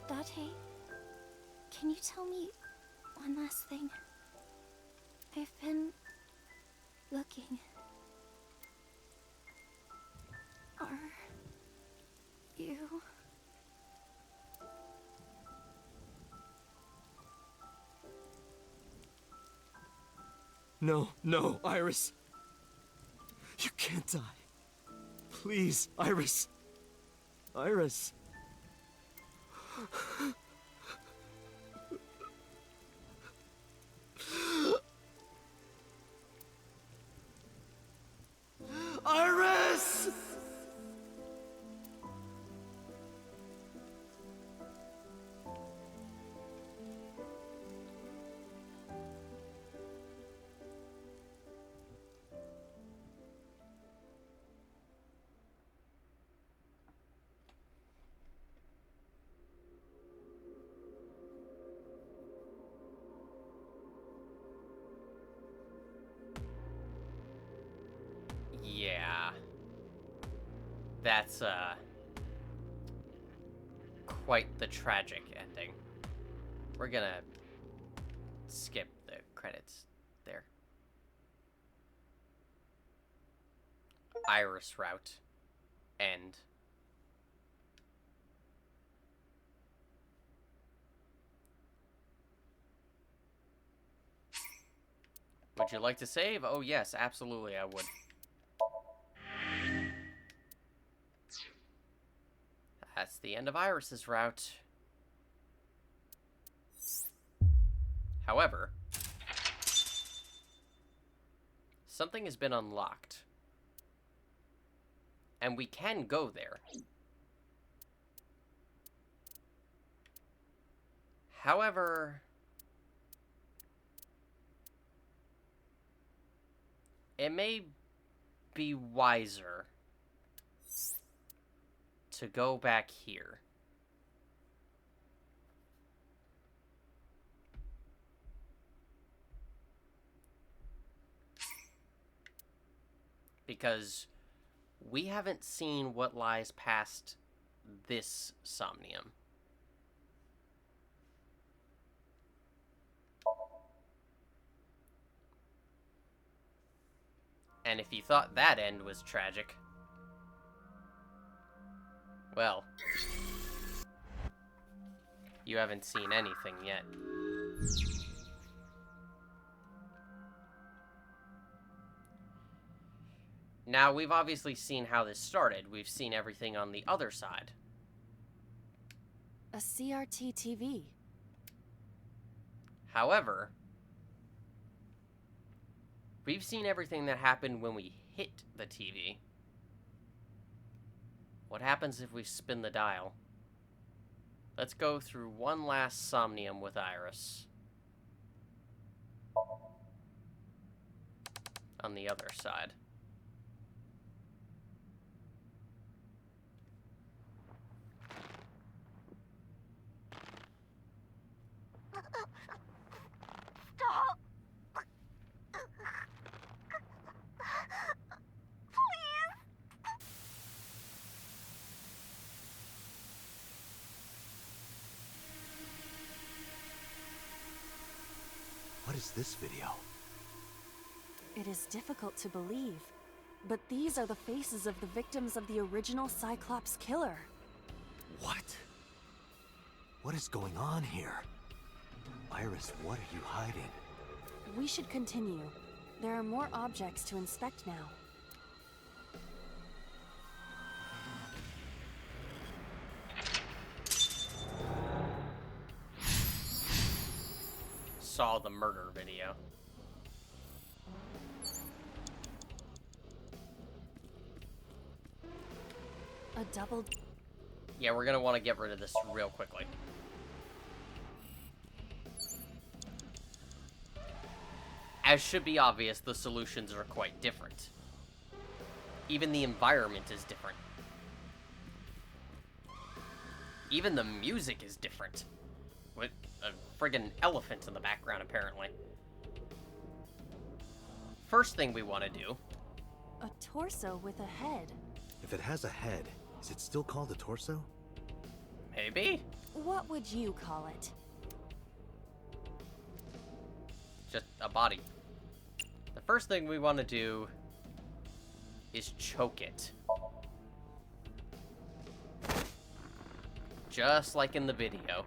Date, can you tell me one last thing? I've been looking. Are you... No, no, Iris. You can't die. Please, Iris. Iris. Iris! Yeah. That's, quite the tragic ending. We're gonna skip the credits there. Iris route. End. Would you like to save? Oh yes, absolutely I would. that's the end of Iris's route. However, something has been unlocked. And we can go there. However, it may be wiser to go back here. Because we haven't seen what lies past this Somnium. And if you thought that end was tragic, well, you haven't seen anything yet. Now, we've obviously seen how this started. We've seen everything on the other side. A CRT TV. However, we've seen everything that happened when we hit the TV. What happens if we spin the dial? Let's go through one last Somnium with Iris. On the other side. Stop! What is this video? It is difficult to believe, but these are the faces of the victims of the original Cyclops killer. What? What is going on here? Iris, what are you hiding? We should continue. There are more objects to inspect now. Saw the murder video. A double... Yeah, we're gonna want to get rid of this real quickly. As should be obvious, the solutions are quite different. Even the environment is different. Even the music is different. With a friggin' elephant in the background, apparently. First thing we want to do... A torso with a head. If it has a head, is it still called a torso? Maybe? What would you call it? Just a body. The first thing we want to do is choke it. Just like in the video.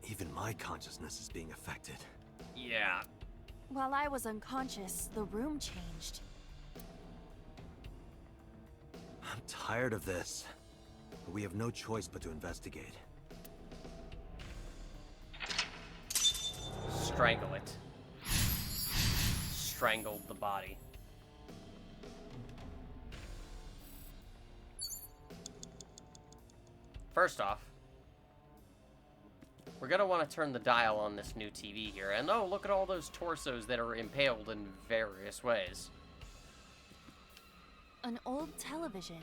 Even my consciousness is being affected. Yeah. While I was unconscious, the room changed. I'm tired of this. But we have no choice but to investigate. Strangle it. Strangled the body. First off, we're gonna want to turn the dial on this new TV here. And oh, look at all those torsos that are impaled in various ways. An old television.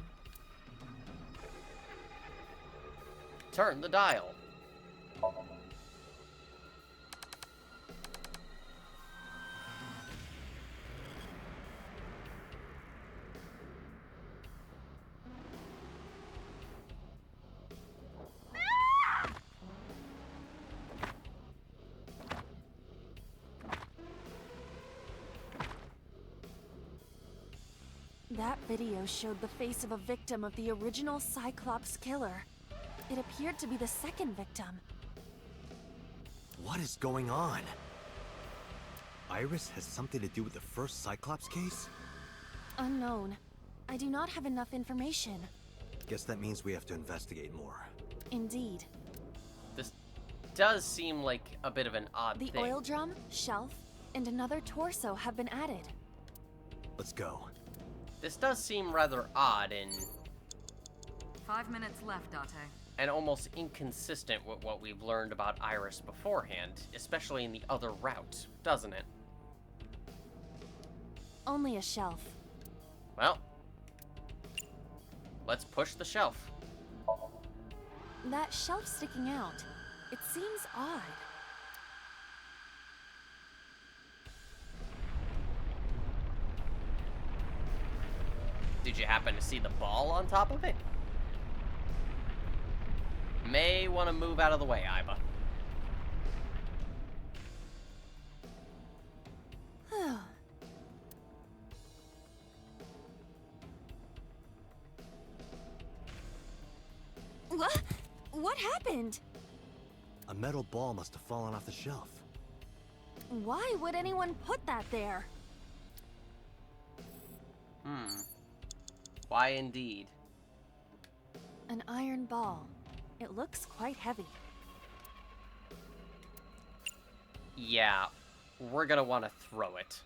Turn the dial. That video showed the face of a victim of the original Cyclops killer. It appeared to be the second victim. What is going on? Iris has something to do with the first Cyclops case? Unknown. I do not have enough information. Guess that means we have to investigate more. Indeed. This does seem like a bit of an odd The thing. oil drum, shelf, and another torso have been added. Let's go. This does seem rather odd and 5 minutes left, Date. and almost inconsistent with what we've learned about Iris beforehand, especially in the other route, doesn't it? Only a shelf. Well, let's push the shelf. That shelf sticking out. It seems odd. Did you happen to see the ball on top of it? May want to move out of the way, Iba. What happened? A metal ball must have fallen off the shelf. Why would anyone put that there? Why indeed? An iron ball. It looks quite heavy. Yeah, we're gonna want to throw it.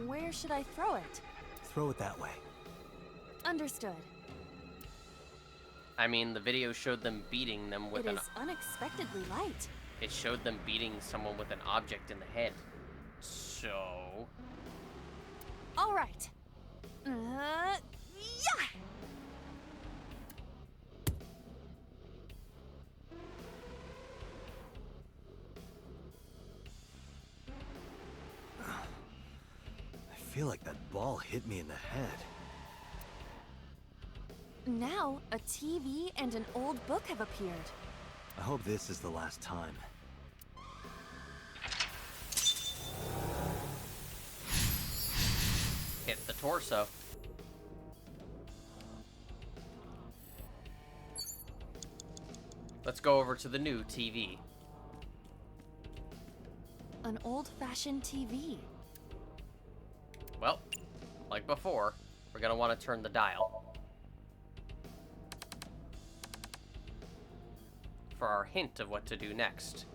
Where should I throw it? Throw it that way. Understood. I mean, the video showed them beating them with It is unexpectedly light. It showed them beating someone with an object in the head. So... All right. Yeah! I feel like that ball hit me in the head. Now, a TV and an old book have appeared. I hope this is the last time. hit the torso. Let's go over to the new TV. An old-fashioned TV. Well, like before, we're gonna want to turn the dial. For our hint of what to do next.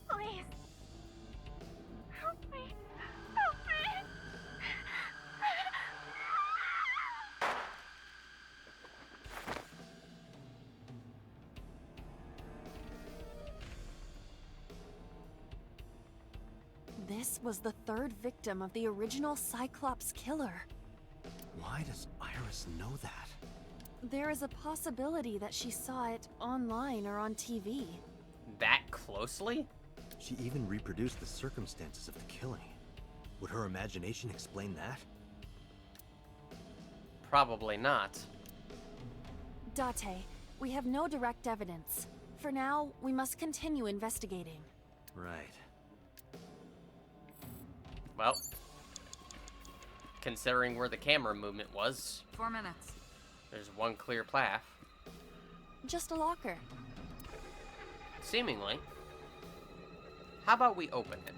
Please. Help me. Help me. This was the third victim of the original Cyclops killer. Why does Iris know that? There is a possibility that she saw it online or on TV. That closely? She even reproduced the circumstances of the killing. Would her imagination explain that? Probably not. Date, we have no direct evidence. For now, we must continue investigating. Right. Well, considering where the camera movement was, 4 minutes. there's one clear path. Just a locker. Seemingly. How about we open it?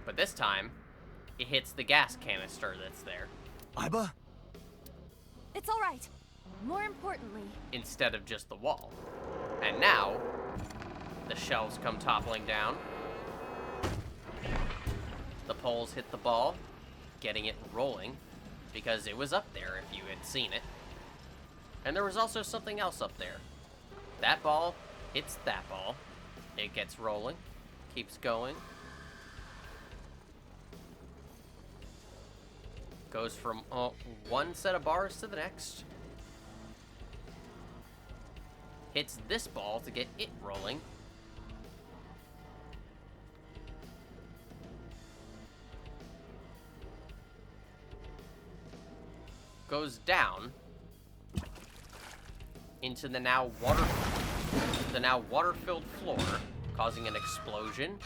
But this time, it hits the gas canister that's there. Iba? It's all right. More importantly, Instead of just the wall. And now, the shelves come toppling down. The poles hit the ball, getting it rolling, because it was up there if you had seen it. And there was also something else up there. That ball hits that ball. It gets rolling, keeps going. Goes from one set of bars to the next. Hits this ball to get it rolling. Goes down into the now water-filled floor, causing an explosion.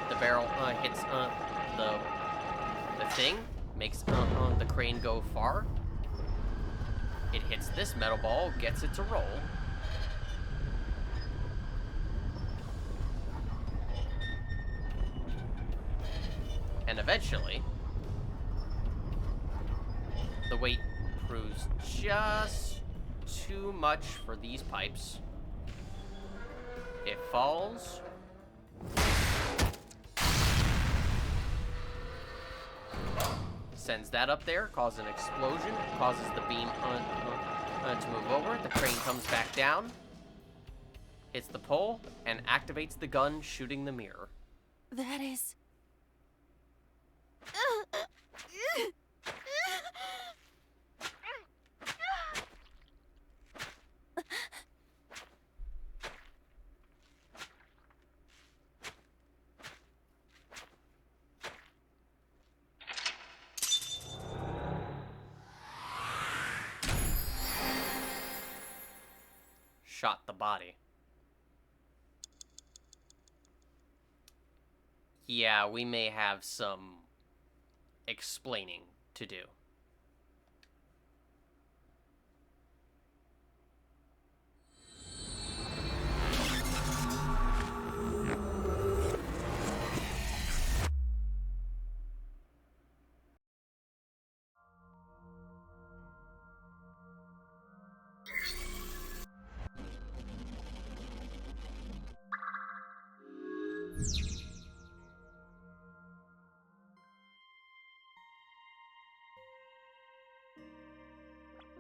The barrel hits the thing, makes the crane go far. It hits this metal ball, gets it to roll. And eventually, the weight proves just too much for these pipes. It falls. Sends that up there, causes an explosion, causes the beam to move over. The crane comes back down, hits the pole, and activates the gun, shooting the mirror. That is... Shot the body. Yeah, we may have some explaining to do.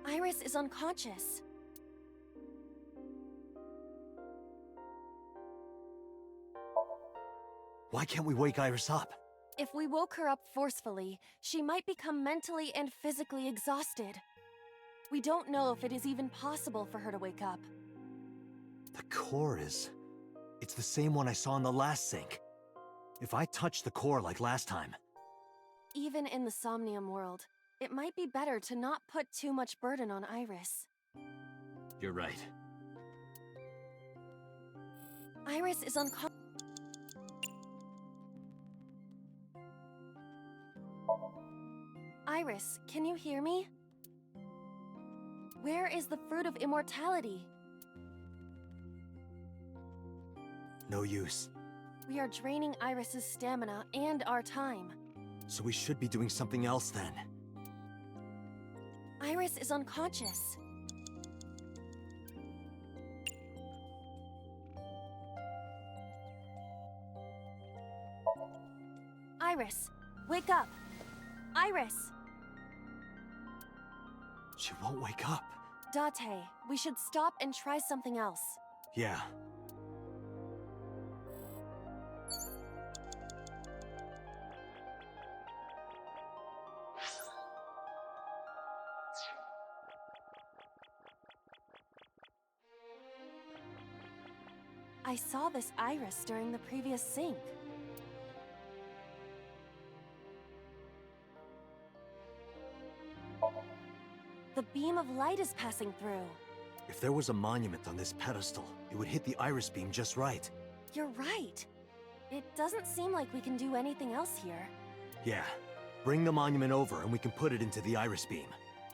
Iris is unconscious. Why can't we wake Iris up? If we woke her up forcefully, she might become mentally and physically exhausted. We don't know if it is even possible for her to wake up. The core is... It's the same one I saw in the last sink. If I touch the core like last time... Even in the Somnium world, it might be better to not put too much burden on Iris. You're right. Iris is unconscious. Iris, can you hear me? Where is the fruit of immortality? No use. We are draining Iris's stamina and our time. So we should be doing something else then. Iris is unconscious. Iris, wake up! Iris! She won't wake up. Date, we should stop and try something else. Yeah. I saw this Iris during the previous sync. The beam of light is passing through. If there was a monument on this pedestal, it would hit the iris beam just right. You're right. It doesn't seem like we can do anything else here. Yeah. Bring the monument over and we can put it into the iris beam.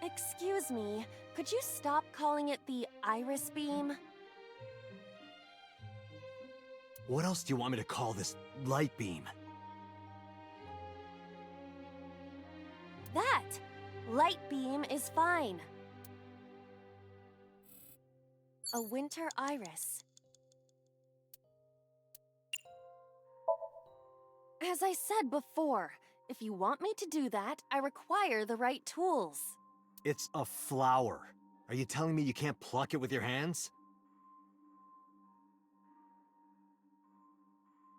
Excuse me, could you stop calling it the iris beam? What else do you want me to call this light beam? That! Light beam is fine. A winter iris. As I said before, if you want me to do that, I require the right tools. It's a flower. Are you telling me you can't pluck it with your hands?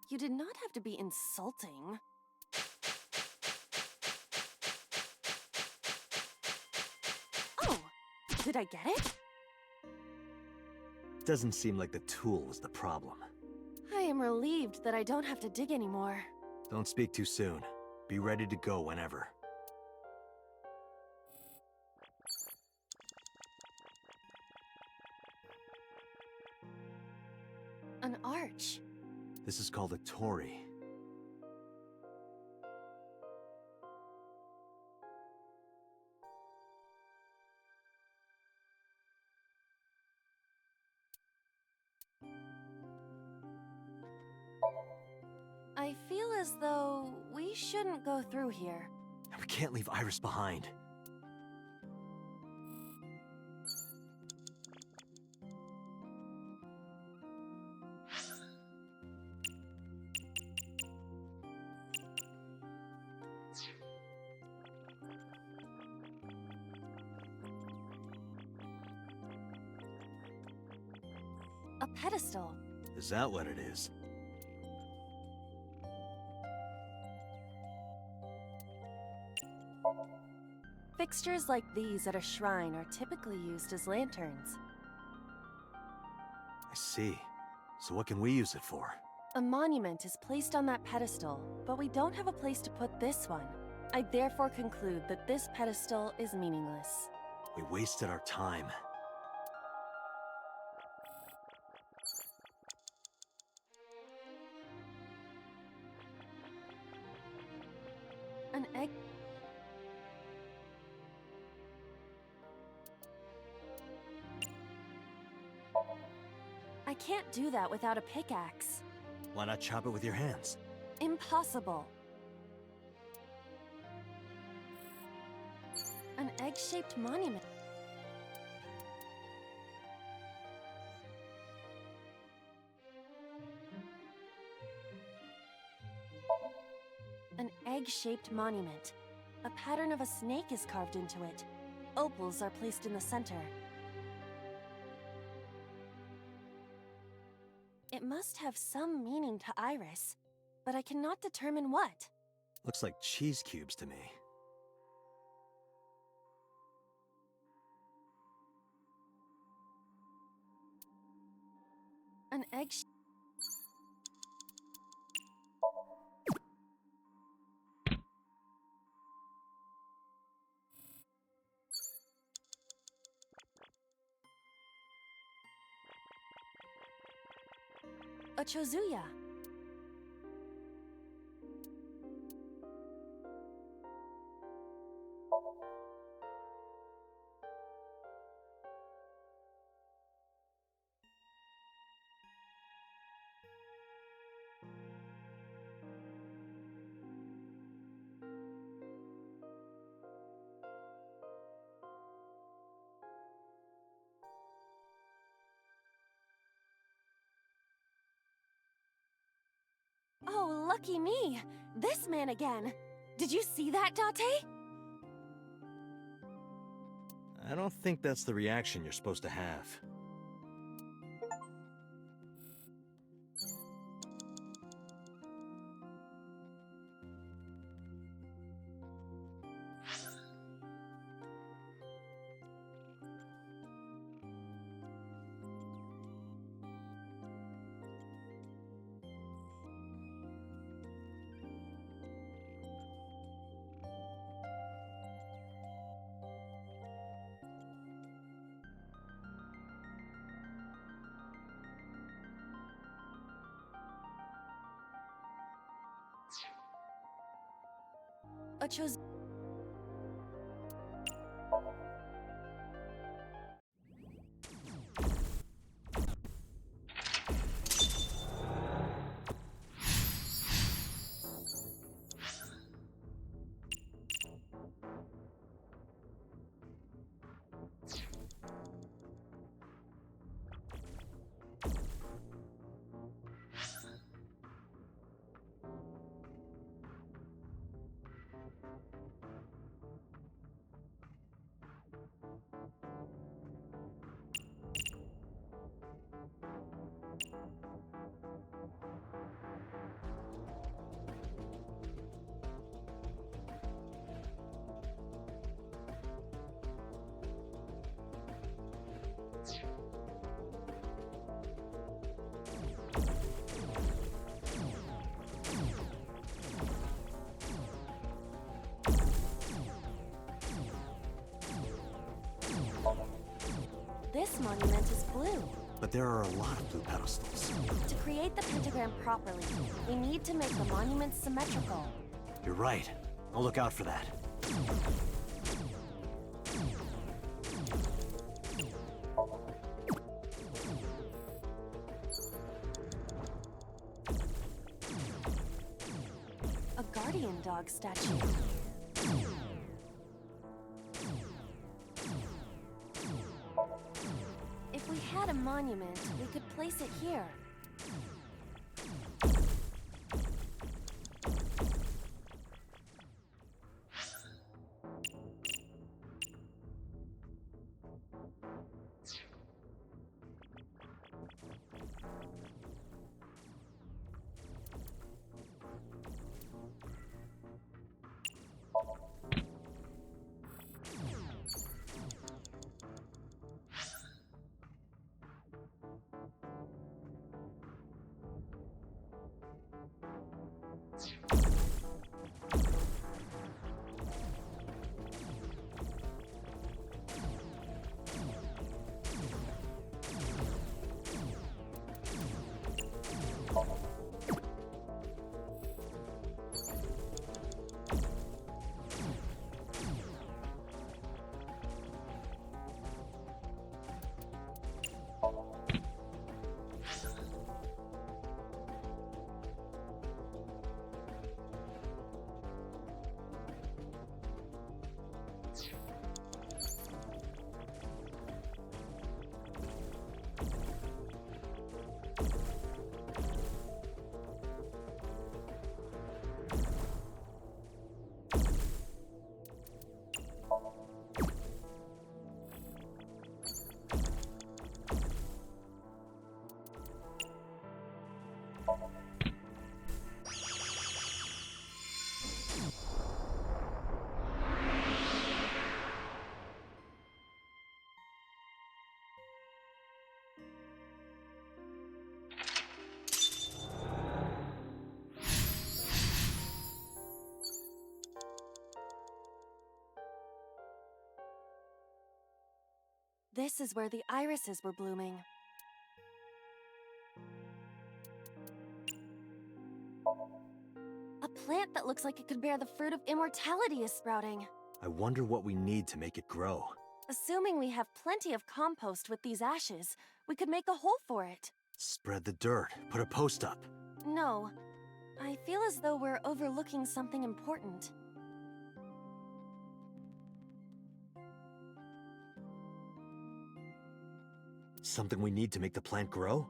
You did not have to be insulting. Oh, did I get it? Doesn't seem like the tool was the problem. I am relieved that I don't have to dig anymore. Don't speak too soon. Be ready to go whenever. An arch. This is called a torii. I feel as though we shouldn't go through here. We can't leave Iris behind. A pedestal. Is that what it is? Fixtures like these at a shrine are typically used as lanterns. I see. So what can we use it for? A monument is placed on that pedestal, but we don't have a place to put this one. I therefore conclude that this pedestal is meaningless. We wasted our time. An egg. I can't do that without a pickaxe. Why not chop it with your hands? Impossible. An egg-shaped monument. An egg-shaped monument. A pattern of a snake is carved into it. Opals are placed in the center. It must have some meaning to Iris, but I cannot determine what. Looks like cheese cubes to me. An egg. A chozuya. Oh, lucky me! This man again! Did you see that, Date? I don't think that's the reaction you're supposed to have. A choz. This monument is blue. But there are a lot of blue pedestals. To create the pentagram properly, we need to make the monument symmetrical. You're right. I'll look out for that. A guardian dog statue. If we had a monument, we could place it here. This is where the irises were blooming. A plant that looks like it could bear the fruit of immortality is sprouting. I wonder what we need to make it grow. Assuming we have plenty of compost with these ashes, we could make a hole for it. Spread the dirt. Put a post up. No. I feel as though we're overlooking something important. Something we need to make the plant grow?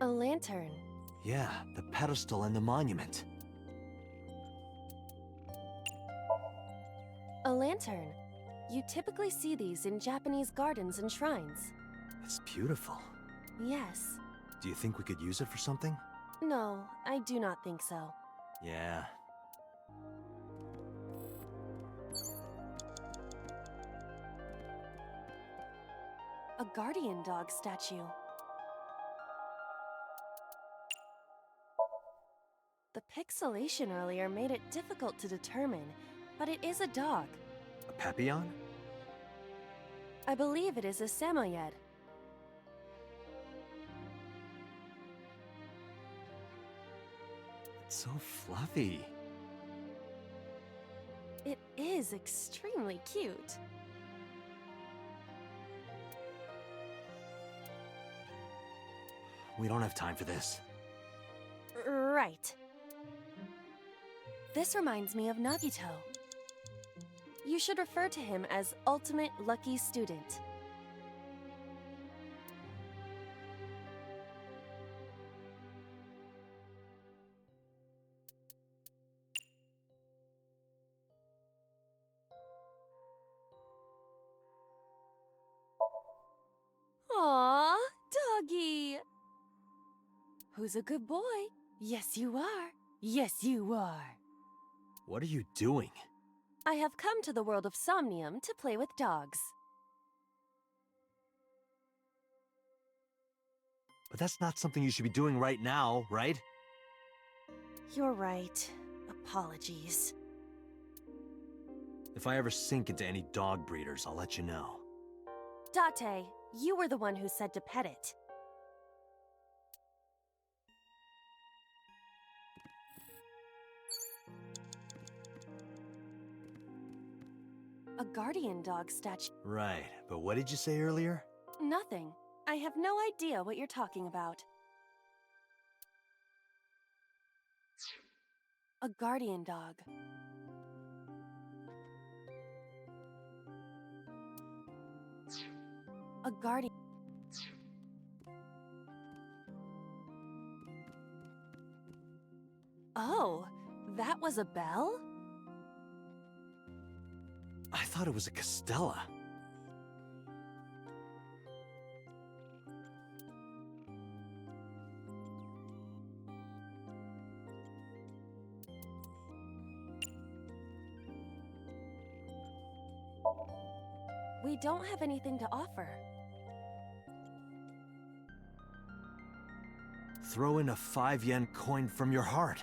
A lantern. Yeah, the pedestal and the monument. A lantern. You typically see these in Japanese gardens and shrines. It's beautiful. Yes. Do you think we could use it for something? No, I do not think so. Yeah. A guardian dog statue. The pixelation earlier made it difficult to determine, but it is a dog. A papillon? I believe it is a samoyed. It's so fluffy. It is extremely cute. We don't have time for this. Right. This reminds me of Nagito. You should refer to him as Ultimate Lucky Student. Aww, doggy. Who's a good boy? Yes, you are. Yes, you are. What are you doing? I have come to the world of Somnium to play with dogs. But that's not something you should be doing right now, right? You're right. Apologies. If I ever sink into any dog breeders, I'll let you know. Date, you were the one who said to pet it. A guardian dog statue. Right, but what did you say earlier? Nothing. I have no idea what you're talking about. A guardian dog. A guardian... Oh, that was a bell? I thought it was a Castella. We don't have anything to offer. Throw in a 5-yen coin from your heart.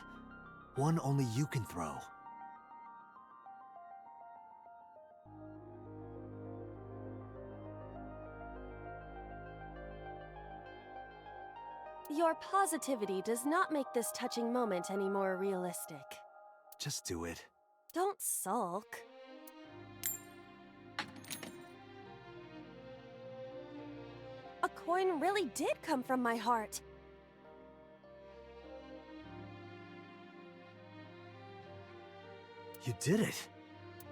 One only you can throw. Your positivity does not make this touching moment any more realistic. Just do it. Don't sulk. A coin really did come from my heart. You did it.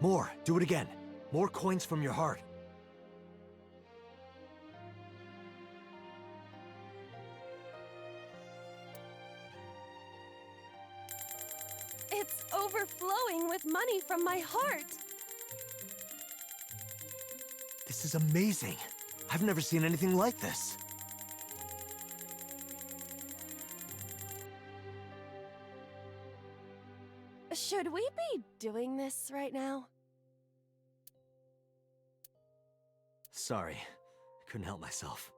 More. Do it again. More coins from your heart. It's overflowing with money from my heart. This is amazing. I've never seen anything like this. Should we be doing this right now? Sorry. I couldn't help myself.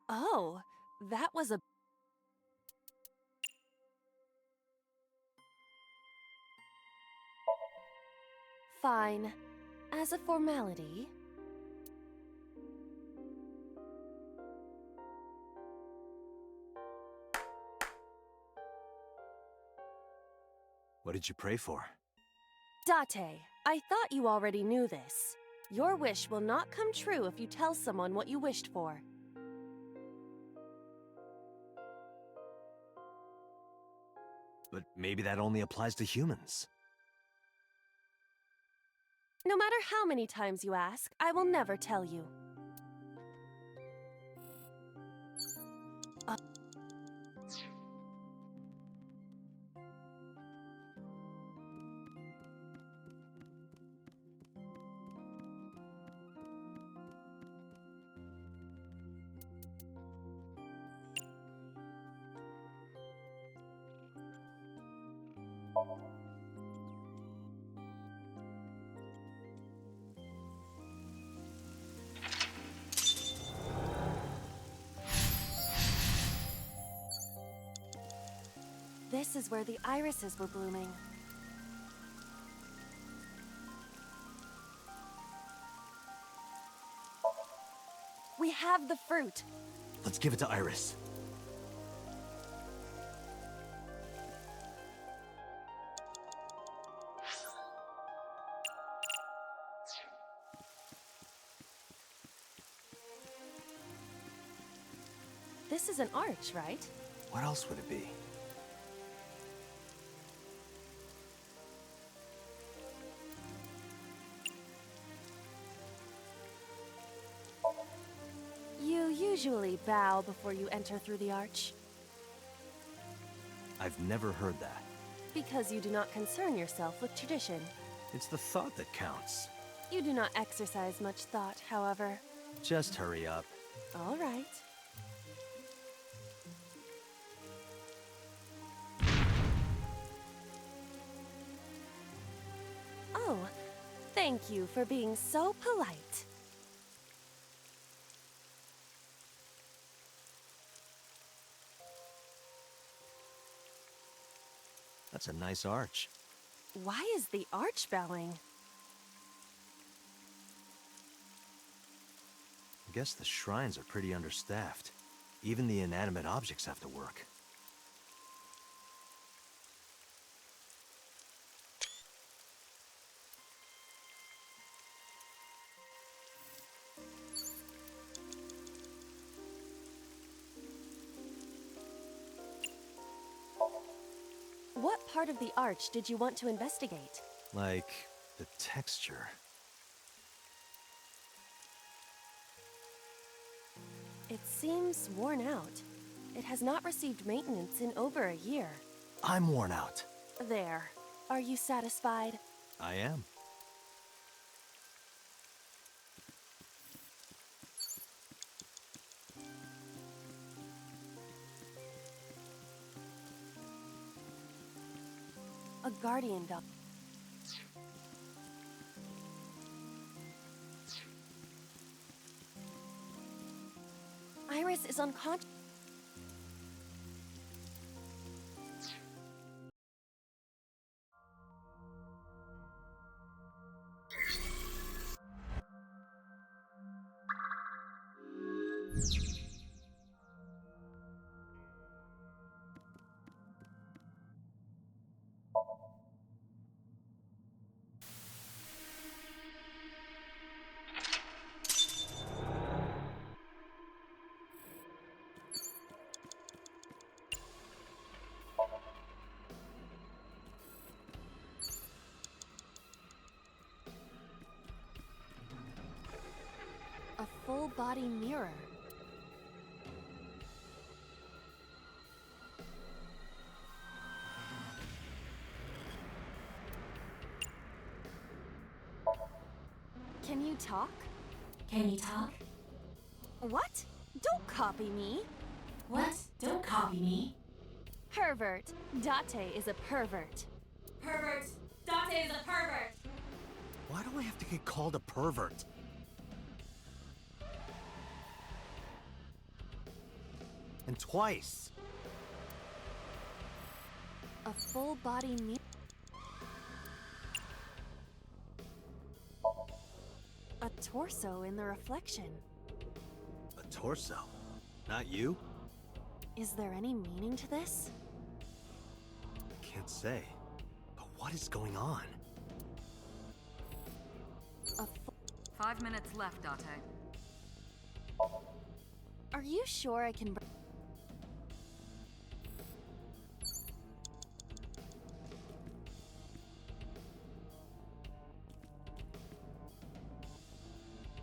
Oh, that was a... Fine. As a formality... What did you pray for? Date, I thought you already knew this. Your wish will not come true if you tell someone what you wished for. But maybe that only applies to humans. No matter how many times you ask, I will never tell you. This is where the irises were blooming. We have the fruit. Let's give it to Iris. This is an arch, right? What else would it be? You usually bow before you enter through the arch. I've never heard that. Because you do not concern yourself with tradition. It's the thought that counts. You do not exercise much thought, however. Just hurry up. All right. Thank you for being so polite. That's a nice arch. Why is the arch bowing? I guess the shrines are pretty understaffed. Even the inanimate objects have to work. What part of the arch did you want to investigate? Like, the texture. It seems worn out. It has not received maintenance in over a year. I'm worn out. There. Are you satisfied? I am. A guardian dog. Iris is unconscious. A full-body mirror. Can you talk? Can you talk? What? Don't copy me. What? Don't copy me. Pervert. Date is a pervert. Pervert. Date is a pervert. Why do I have to get called a pervert? And twice. A full-body mirror. A torso in the reflection. A torso? Not you? Is there any meaning to this? Can't say. But what is going on? 5 minutes left, Date. Are you sure I can...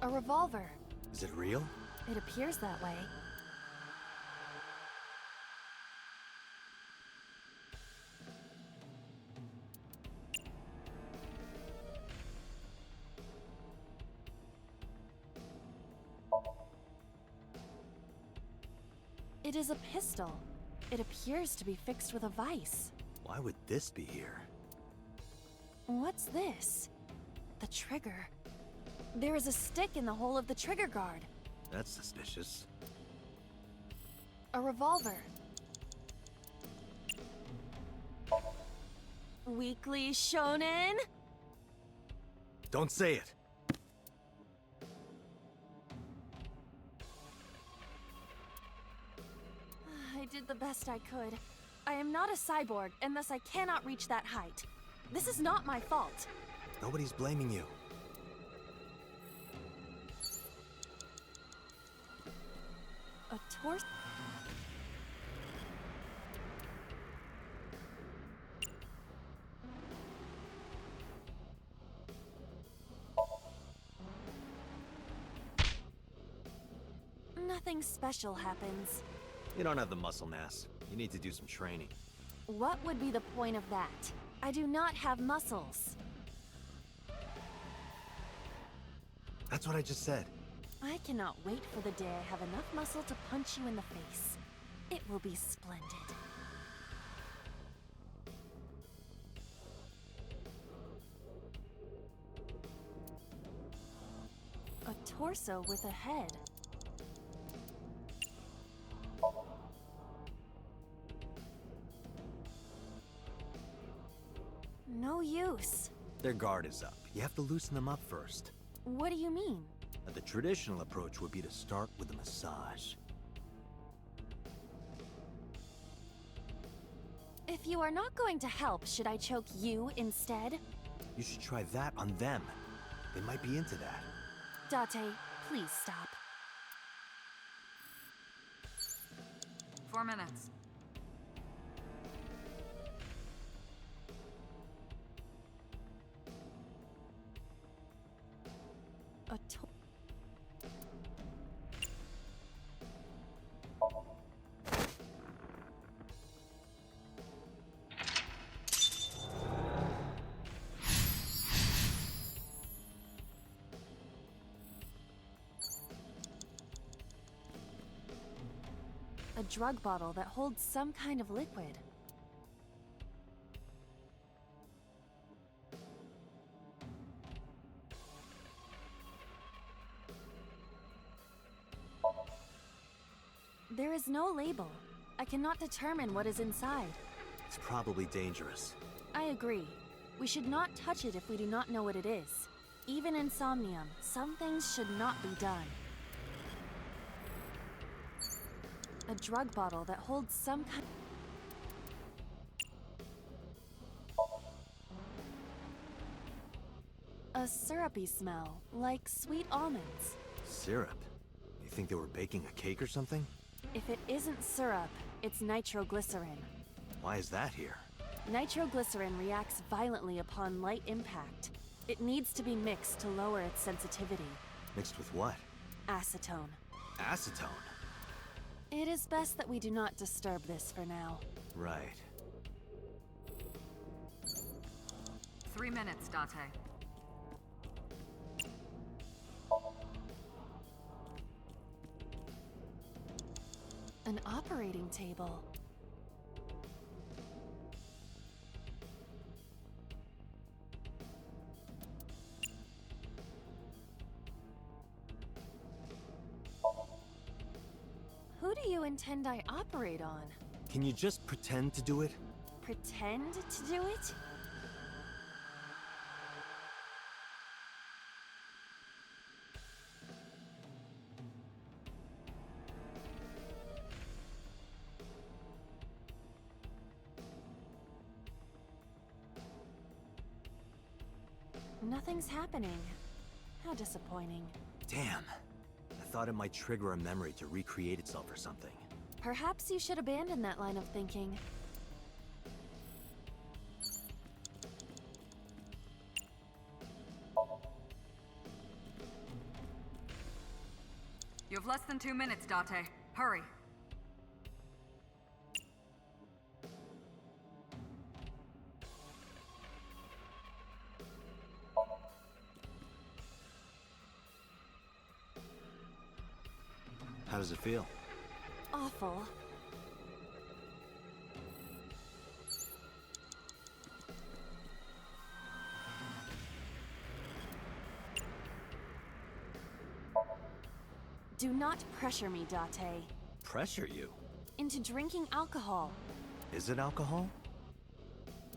A revolver. Is it real? It appears that way. It is a pistol. It appears to be fixed with a vise. Why would this be here? What's this? The trigger. There is a stick in the hole of the trigger guard. That's suspicious. A revolver. Weekly Shonen? Don't say it! I did the best I could. I am not a cyborg, and thus I cannot reach that height. This is not my fault. Nobody's blaming you. A torso? Nothing special happens. You don't have the muscle mass. You need to do some training. What would be the point of that? I do not have muscles. That's what I just said. I cannot wait for the day I have enough muscle to punch you in the face. It will be splendid. torso with a head. No use. Their guard is up. You have to loosen them up first. What do you mean? The traditional approach would be to start with a massage. If you are not going to help, should I choke you instead? You should try that on them. They might be into that. Date, please stop. 4 minutes. A drug bottle that holds some kind of liquid. There is no label. I cannot determine what is inside. It's probably dangerous. I agree. We should not touch it if we do not know what it is. Even in Somnium, some things should not be done. A drug bottle that holds some kind... A syrupy smell, like sweet almonds. Syrup? You think they were baking a cake or something? If it isn't syrup, it's nitroglycerin. Why is that here? Nitroglycerin reacts violently upon light impact. It needs to be mixed to lower its sensitivity. Mixed with what? Acetone. Acetone? It is best that we do not disturb this for now. Right. 3 minutes, Date. An operating table. Who do you intend I operate on? Can you just pretend to do it? Pretend to do it? Nothing's happening. How disappointing. Damn. I thought it might trigger a memory to recreate itself or something. Perhaps you should abandon that line of thinking. You have less than 2 minutes, Date. Hurry. How does it feel? Awful. Do not pressure me, Date. Pressure you? Into drinking alcohol. Is it alcohol?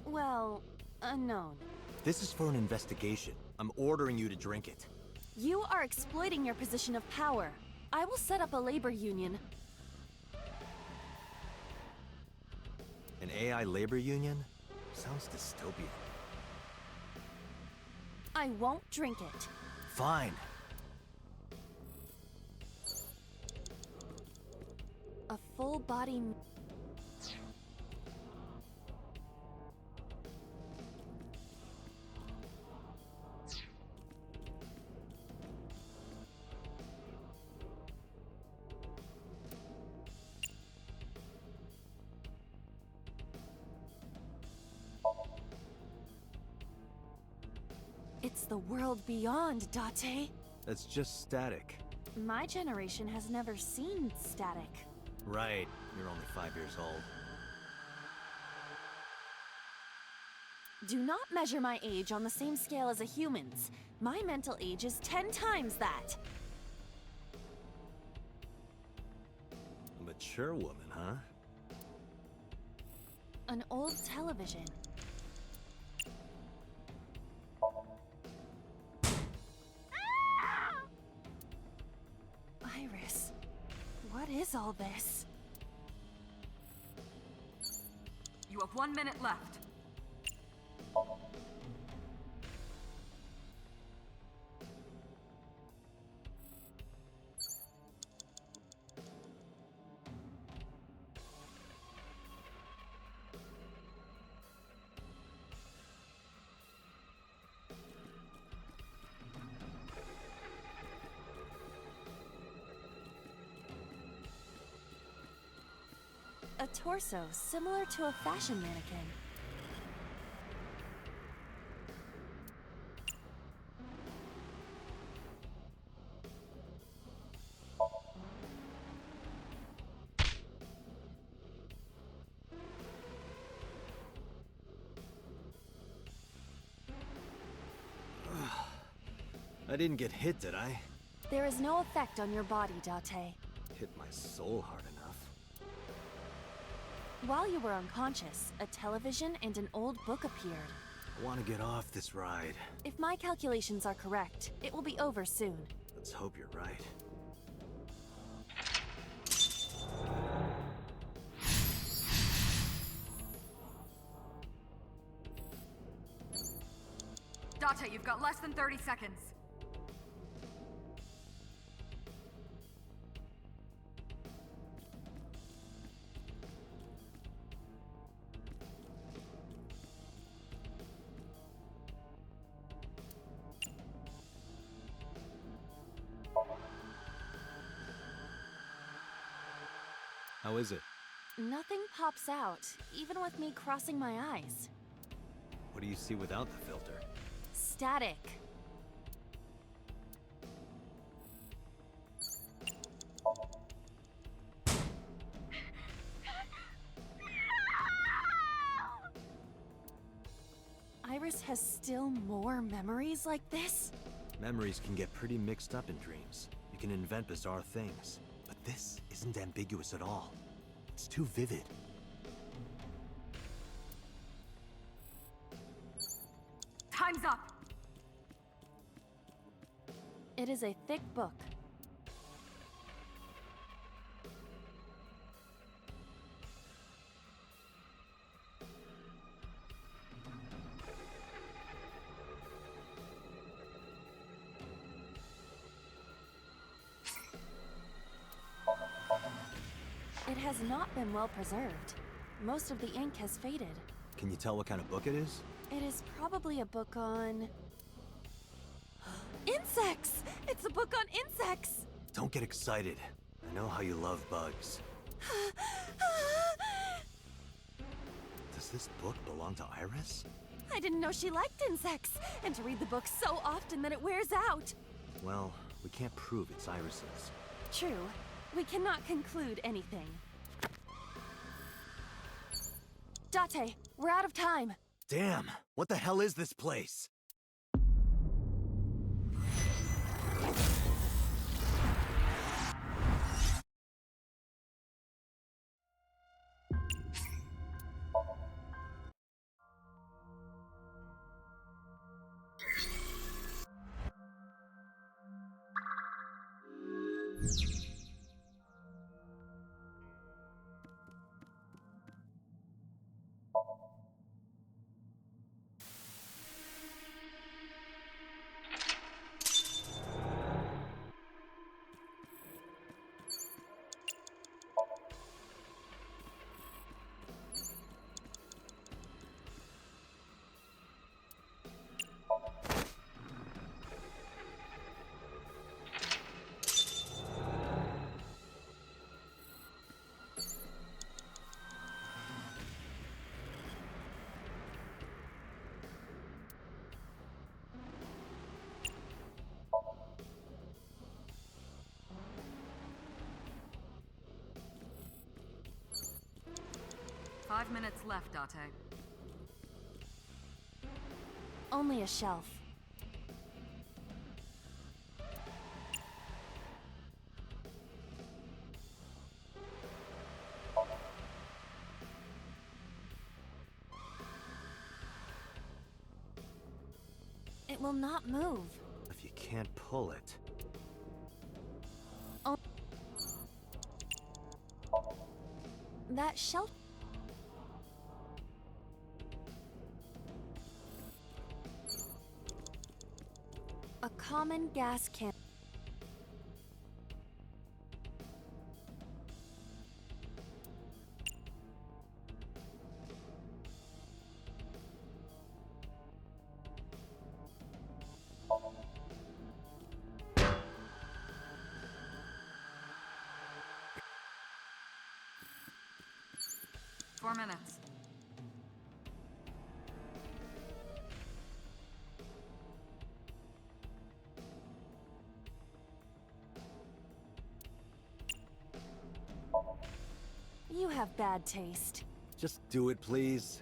Well, unknown. This is for an investigation. I'm ordering you to drink it. You are exploiting your position of power. I will set up a labor union. An AI labor union? Sounds dystopian. I won't drink it. Fine. A full body... It's the world beyond, Date. That's just static. My generation has never seen static. Right. You're only 5 years old. Do not measure my age on the same scale as a human's. My mental age is 10 times that. Mature woman, huh? An old television. Iris, what is all this? You have 1 minute left. A torso similar to a fashion mannequin. I didn't get hit, did I? There is no effect on your body, Date. Hit my soul hard enough. While you were unconscious, a television and an old book appeared. I want to get off this ride. If my calculations are correct, it will be over soon. Let's hope you're right. Date, you've got less than 30 seconds. How is it? Nothing pops out, even with me crossing my eyes. What do you see without the filter? Static. Iris has still more memories like this? Memories can get pretty mixed up in dreams. You can invent bizarre things. But this isn't ambiguous at all. It's too vivid. Time's up! It is a thick book. It has not been well preserved. Most of the ink has faded. Can you tell what kind of book it is? It is probably a book on... insects! It's a book on insects! Don't get excited. I know how you love bugs. Does this book belong to Iris? I didn't know she liked insects, and to read the book so often that it wears out. Well, we can't prove it's Iris's. True. We cannot conclude anything. Date, we're out of time. Damn, what the hell is this place? Five minutes left, Date. Only a shelf. will not move. If you can't pull it. Oh. That shelter. A common gas can. Four minutes. You have bad taste. Just do it, please.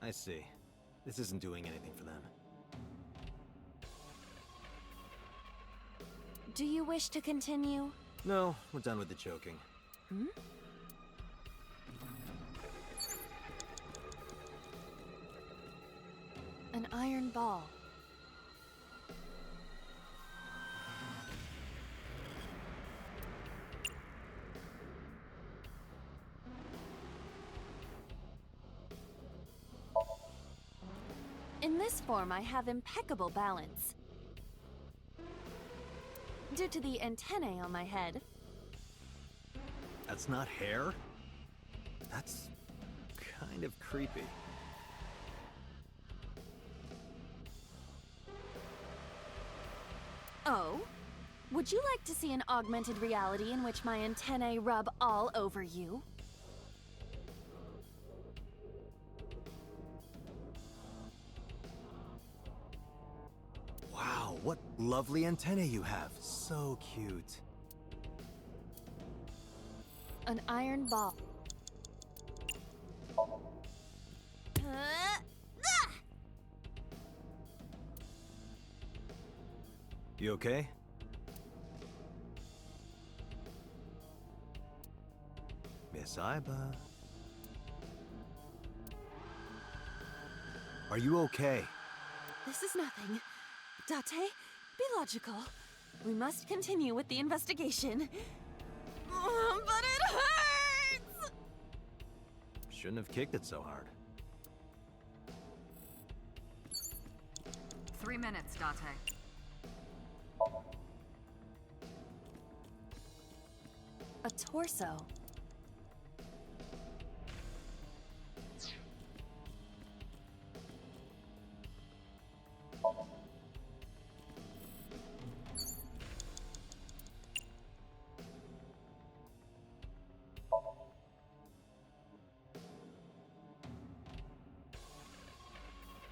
I see. This isn't doing anything for them. Do you wish to continue? No, we're done with the choking. Hmm? An iron ball. In this form, I have impeccable balance. Due to the antennae on my head. That's not hair? That's kind of creepy. Oh? Would you like to see an augmented reality in which my antennae rub all over you? Wow, what lovely antennae you have. So cute. An iron ball. You okay? Miss Iba. Are you okay? This is nothing. Date, be logical. We must continue with the investigation. But it hurts! Shouldn't have kicked it so hard. 3 minutes, Date. A torso.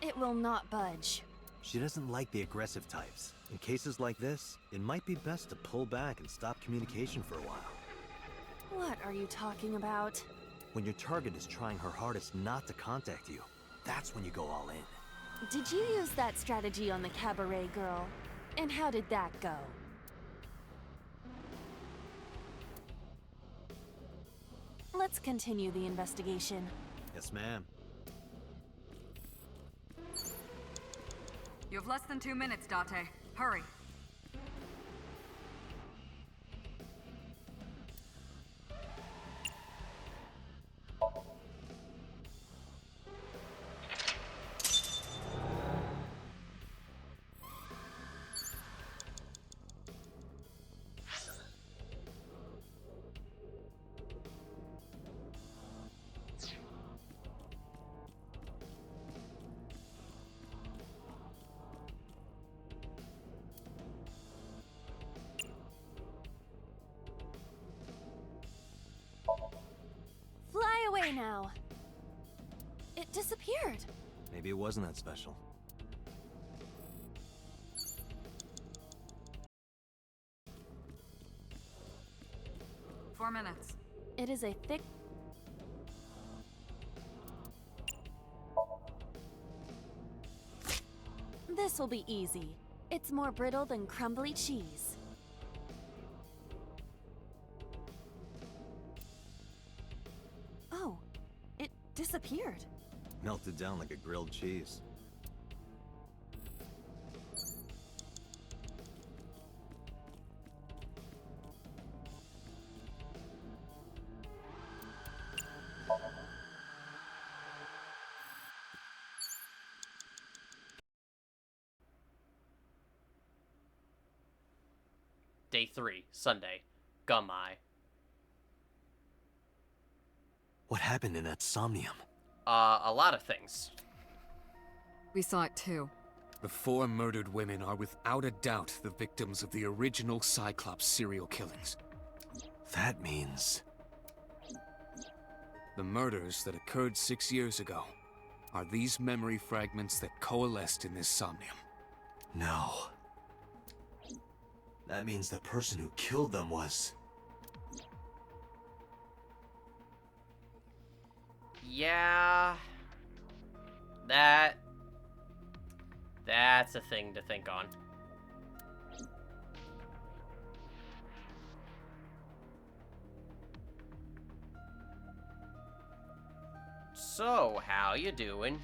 It will not budge. She doesn't like the aggressive types. In cases like this, it might be best to pull back and stop communication for a while. What are you talking about? When your target is trying her hardest not to contact you, that's when you go all in. Did you use that strategy on the cabaret girl? And how did that go? Let's continue the investigation. Yes, ma'am. You have less than 2 minutes, Date. Hurry. Fly away now. It disappeared. Maybe it wasn't that special. Four minutes. It is a thick... This will be easy. It's more brittle than crumbly cheese. Oh, it disappeared. Melted down like a grilled cheese. Day 3, Sunday. Gumai. What happened in that Somnium? A lot of things. We saw it too. The 4 murdered women are without a doubt the victims of the original Cyclops serial killings. That means... The murders that occurred 6 years ago are these memory fragments that coalesced in this Somnium. No. That means the person who killed them was... Yeah... That's a thing to think on. So, how you doing?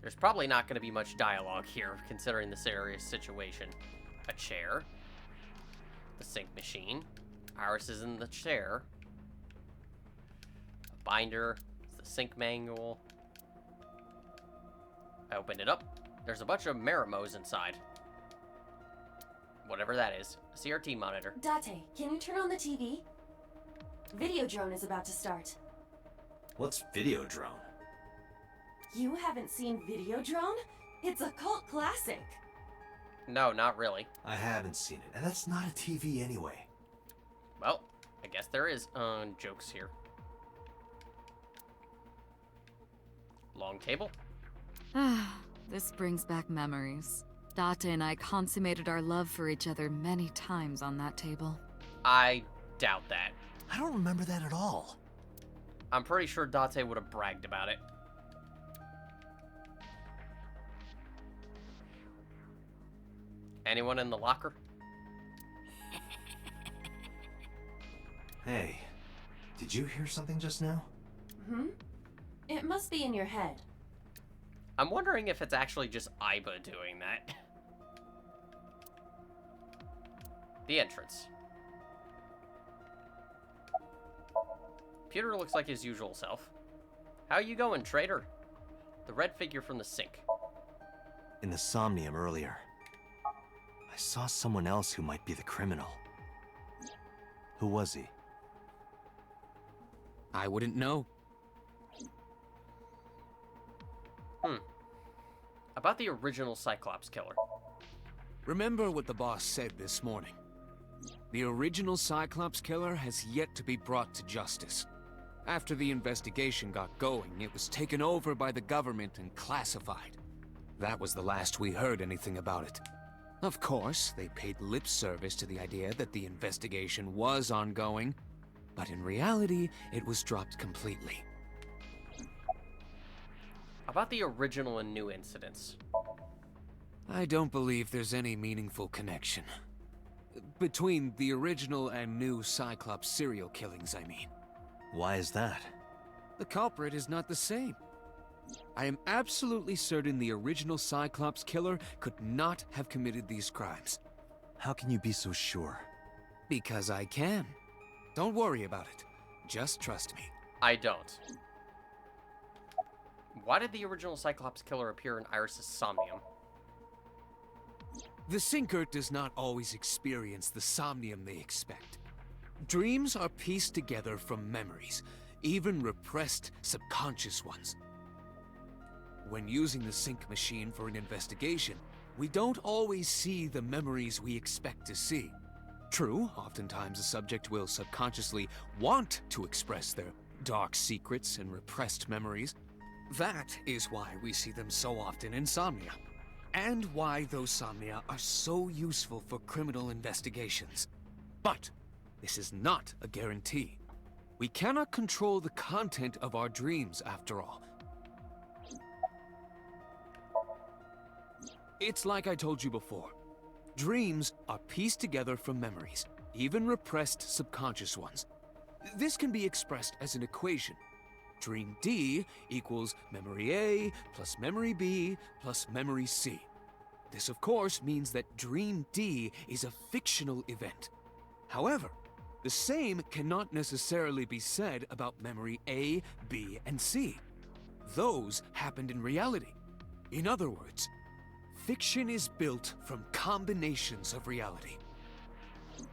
There's probably not going to be much dialogue here, considering the serious situation. A chair. The sink machine. Iris is in the chair. A binder. It's the sink manual. I opened it up. There's a bunch of Maramos inside. Whatever that is. A CRT monitor. Date, can you turn on the TV? Videodrone is about to start. What's Videodrone? You haven't seen Videodrone? It's a cult classic. No, not really. I haven't seen it, and that's not a TV anyway. Well, I guess there is jokes here. Long table. This brings back memories. Date and I consummated our love for each other many times on that table. I doubt that. I don't remember that at all. I'm pretty sure Date would have bragged about it. Anyone in the locker? Hey, did you hear something just now? It must be in your head. I'm wondering if it's actually just Iba doing that. The entrance. Peter looks like his usual self. How you going, traitor? The red figure from the sink. In the Somnium earlier, I saw someone else who might be the criminal. Who was he? I wouldn't know. About the original Cyclops killer. Remember what the boss said this morning. The original Cyclops killer has yet to be brought to justice. After the investigation got going, it was taken over by the government and classified. That was the last we heard anything about it. Of course, they paid lip service to the idea that the investigation was ongoing, but in reality, it was dropped completely. About the original and new incidents. I don't believe there's any meaningful connection. Between the original and new Cyclops serial killings, I mean. Why is that? The culprit is not the same. I am absolutely certain the original Cyclops killer could not have committed these crimes. How can you be so sure? Because I can. Don't worry about it. Just trust me. I don't. Why did the original Cyclops killer appear in Iris' Somnium? The Sinker does not always experience the Somnium they expect. Dreams are pieced together from memories, even repressed subconscious ones. When using the sync machine for an investigation, we don't always see the memories we expect to see. True, oftentimes the subject will subconsciously want to express their dark secrets and repressed memories. That is why we see them so often in Somnia, and why those Somnia are so useful for criminal investigations. But this is not a guarantee. We cannot control the content of our dreams, after all. It's like I told you before. Dreams are pieced together from memories, even repressed subconscious ones. This can be expressed as an equation. Dream D equals memory A plus memory B plus memory C. This, of course, means that Dream D is a fictional event. However, the same cannot necessarily be said about memory A, B, and C. Those happened in reality. In other words, fiction is built from combinations of reality.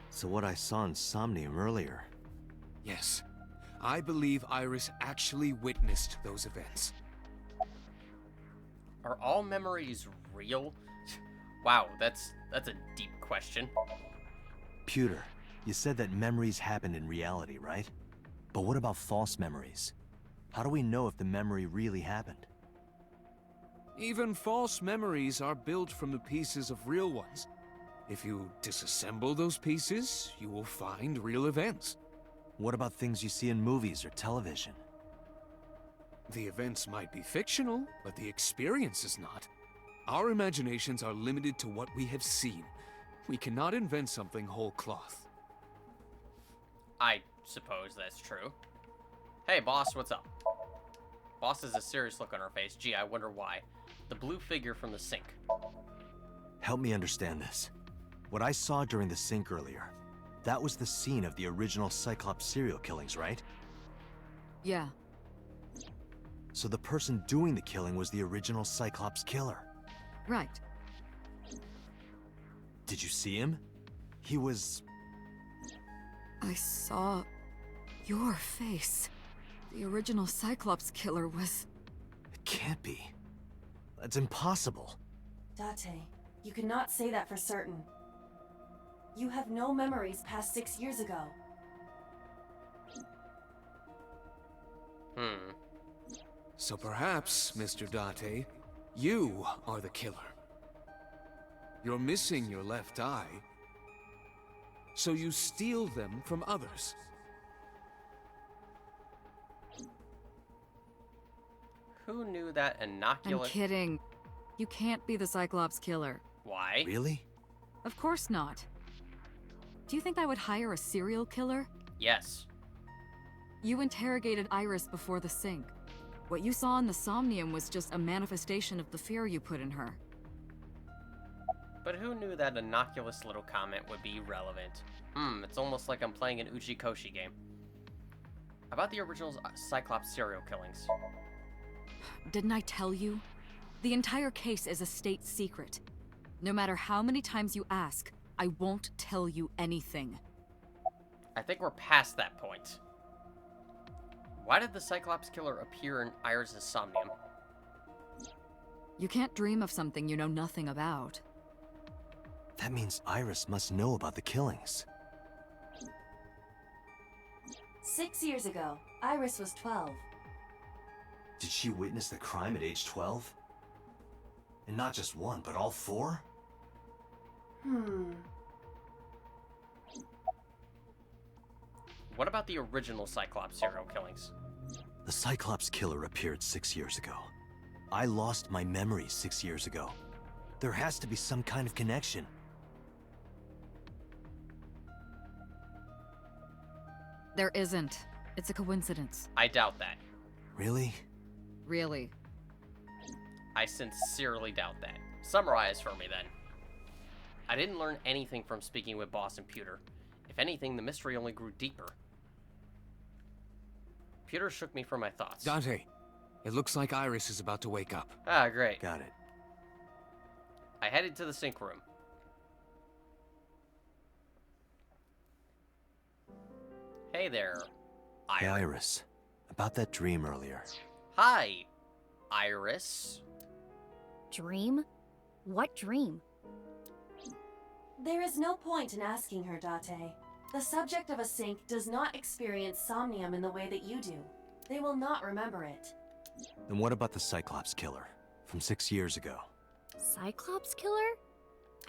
So what I saw in Somnium earlier... Yes. I believe Iris actually witnessed those events. Are all memories real? Wow, that's a deep question. Pewter, you said that memories happen in reality, right? But what about false memories? How do we know if the memory really happened? Even false memories are built from the pieces of real ones. If you disassemble those pieces, you will find real events. What about things you see in movies or television? The events might be fictional, but the experience is not. Our imaginations are limited to what we have seen. We cannot invent something whole cloth. I suppose that's true. Hey, boss, what's up? Boss has a serious look on her face. Gee, I wonder why. The blue figure from the sink. Help me understand this. What I saw during the sink earlier, that was the scene of the original Cyclops serial killings, right? Yeah. So the person doing the killing was the original Cyclops killer? Right. Did you see him? He was... I saw your face. The original Cyclops killer was... It can't be. That's impossible. Date, you cannot say that for certain. You have no memories past 6 years ago. So perhaps, Mr. Date, you are the killer. You're missing your left eye, so you steal them from others. Who knew that innocuous... I'm kidding. You can't be the Cyclops killer. Why? Really? Of course not. Do you think I would hire a serial killer? Yes. You interrogated Iris before the sink. What you saw in the Somnium was just a manifestation of the fear you put in her. But who knew that innocuous little comment would be relevant? It's almost like I'm playing an Uchi-Koshi game. About the original Cyclops serial killings. Didn't I tell you? The entire case is a state secret. No matter how many times you ask, I won't tell you anything. I think we're past that point. Why did the Cyclops killer appear in Iris' Somnium? You can't dream of something you know nothing about. That means Iris must know about the killings. 6 years ago, Iris was 12. Did she witness the crime at age 12? And not just one, but all 4? What about the original Cyclops serial killings? The Cyclops killer appeared 6 years ago. I lost my memory 6 years ago. There has to be some kind of connection. There isn't. It's a coincidence. I doubt that. Really? Really. I sincerely doubt that. Summarize for me, then. I didn't learn anything from speaking with Boss and Pewter. If anything, the mystery only grew deeper. Pewter shook me from my thoughts. Dante, it looks like Iris is about to wake up. Ah, great. Got it. I headed to the sink room. Hey there, Iris. Hey, Iris. About that dream earlier. Hi, Iris. Dream? What dream? There is no point in asking her, Date. The subject of a sink does not experience somnium in the way that you do. They will not remember it. Then what about the Cyclops killer from 6 years ago? Cyclops killer?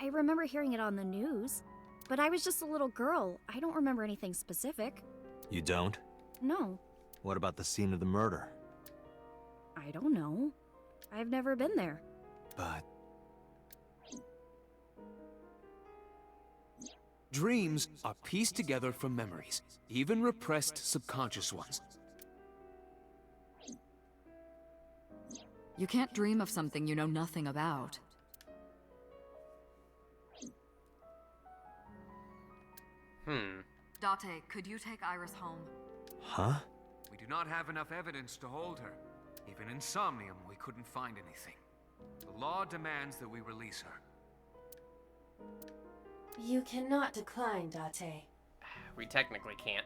I remember hearing it on the news. But I was just a little girl. I don't remember anything specific. You don't? No. What about the scene of the murder? I don't know. I've never been there. But Dreams are pieced together from memories, even repressed subconscious ones. You can't dream of something you know nothing about. Date, could you take Iris home? Huh? We do not have enough evidence to hold her. Even in Somnium, we couldn't find anything. The law demands that we release her. You cannot decline, Date. We technically can't.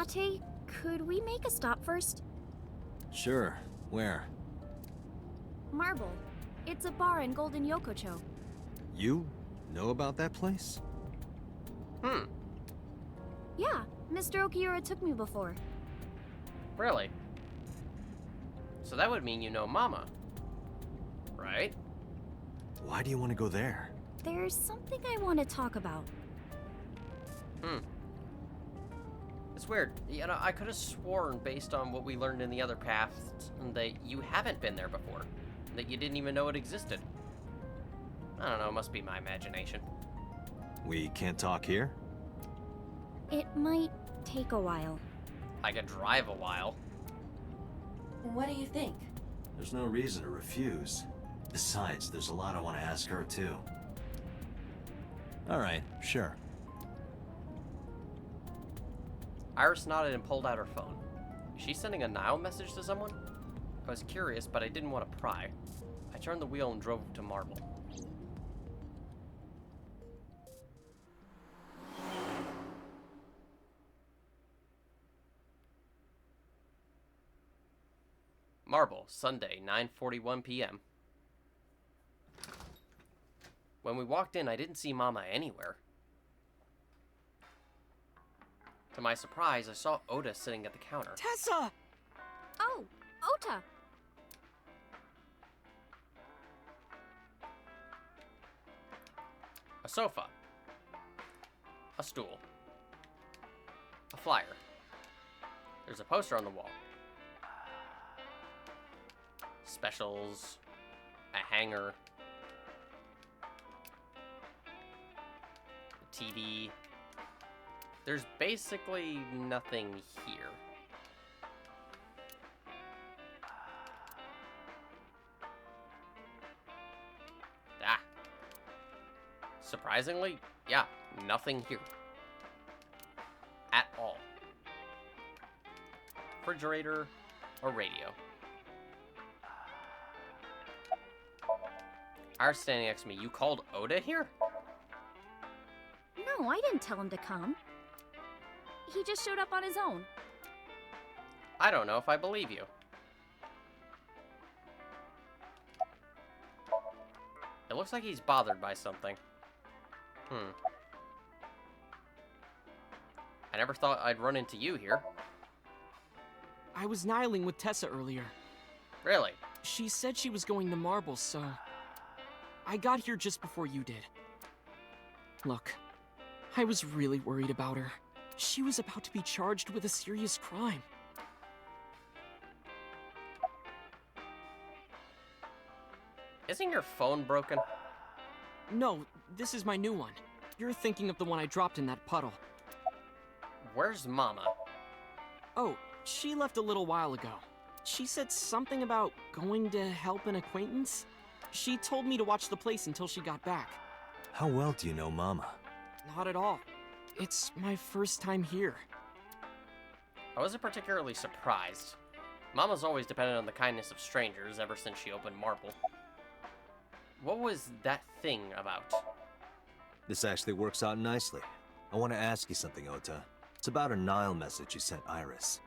Date, could we make a stop first? Sure. Where? Marble. It's a bar in Golden Yokocho. You know about that place? Yeah, Mr. Okiura took me before. Really? So that would mean you know Mama. Right? Why do you want to go there? There's something I want to talk about. It's weird. You know, I could have sworn, based on what we learned in the other paths, that you haven't been there before. That you didn't even know it existed. I don't know, it must be my imagination. We can't talk here? It might take a while. I could drive a while. What do you think? There's no reason to refuse. Besides, there's a lot I want to ask her, too. Alright, sure. Iris nodded and pulled out her phone. Is she sending a Nile message to someone? I was curious, but I didn't want to pry. I turned the wheel and drove to Marble. Marble, Sunday, 9:41 p.m. When we walked in, I didn't see Mama anywhere. To my surprise, I saw Oda sitting at the counter. Tessa! Oh, Ota! A sofa. A stool. A flyer. There's a poster on the wall. Specials. A hanger. A TV. There's basically nothing here. Ah. Surprisingly, yeah, nothing here. At all. Refrigerator or radio. Iris standing next to me. You called Oda here? No, I didn't tell him to come. He just showed up on his own. I don't know if I believe you. It looks like he's bothered by something. I never thought I'd run into you here. I was nihiling with Tessa earlier. Really? She said she was going to Marble, so I got here just before you did. Look, I was really worried about her. She was about to be charged with a serious crime. Isn't your phone broken? No, this is my new one. You're thinking of the one I dropped in that puddle. Where's Mama? Oh, she left a little while ago. She said something about going to help an acquaintance. She told me to watch the place until she got back. How well do you know Mama? Not at all. It's my first time here. I wasn't particularly surprised. Mama's always depended on the kindness of strangers ever since she opened Marble. What was that thing about? This actually works out nicely. I want to ask you something, Ota. It's about a Nile message you sent Iris.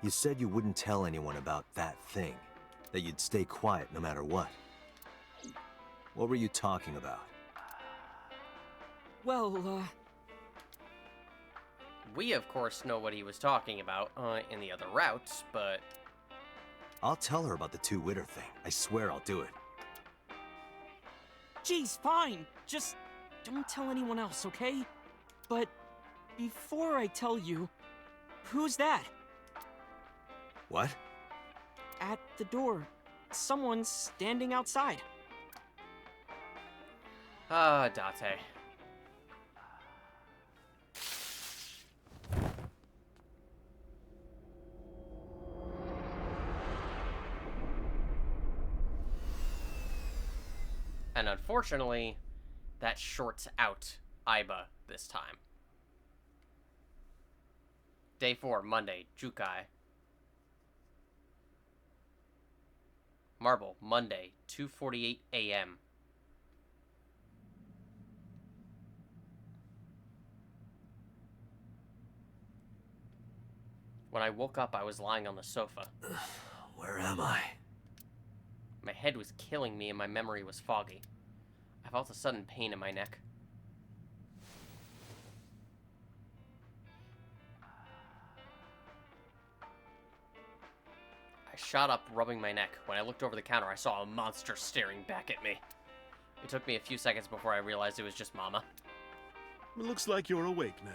You said you wouldn't tell anyone about that thing. That you'd stay quiet no matter what. What were you talking about? Well, We, of course, know what he was talking about in the other routes, but... I'll tell her about the two-witter thing. I swear I'll do it. Geez, fine. Just don't tell anyone else, okay? But before I tell you, who's that? What? At the door. Someone's standing outside. Ah, Date. And unfortunately, that shorts out Aiba this time. Day 4, Monday, Jukai. Marble, Monday, 2:48 a.m. When I woke up, I was lying on the sofa. Where am I? My head was killing me and my memory was foggy. I felt a sudden pain in my neck. I shot up, rubbing my neck. When I looked over the counter, I saw a monster staring back at me. It took me a few seconds before I realized it was just Mama. It looks like you're awake now.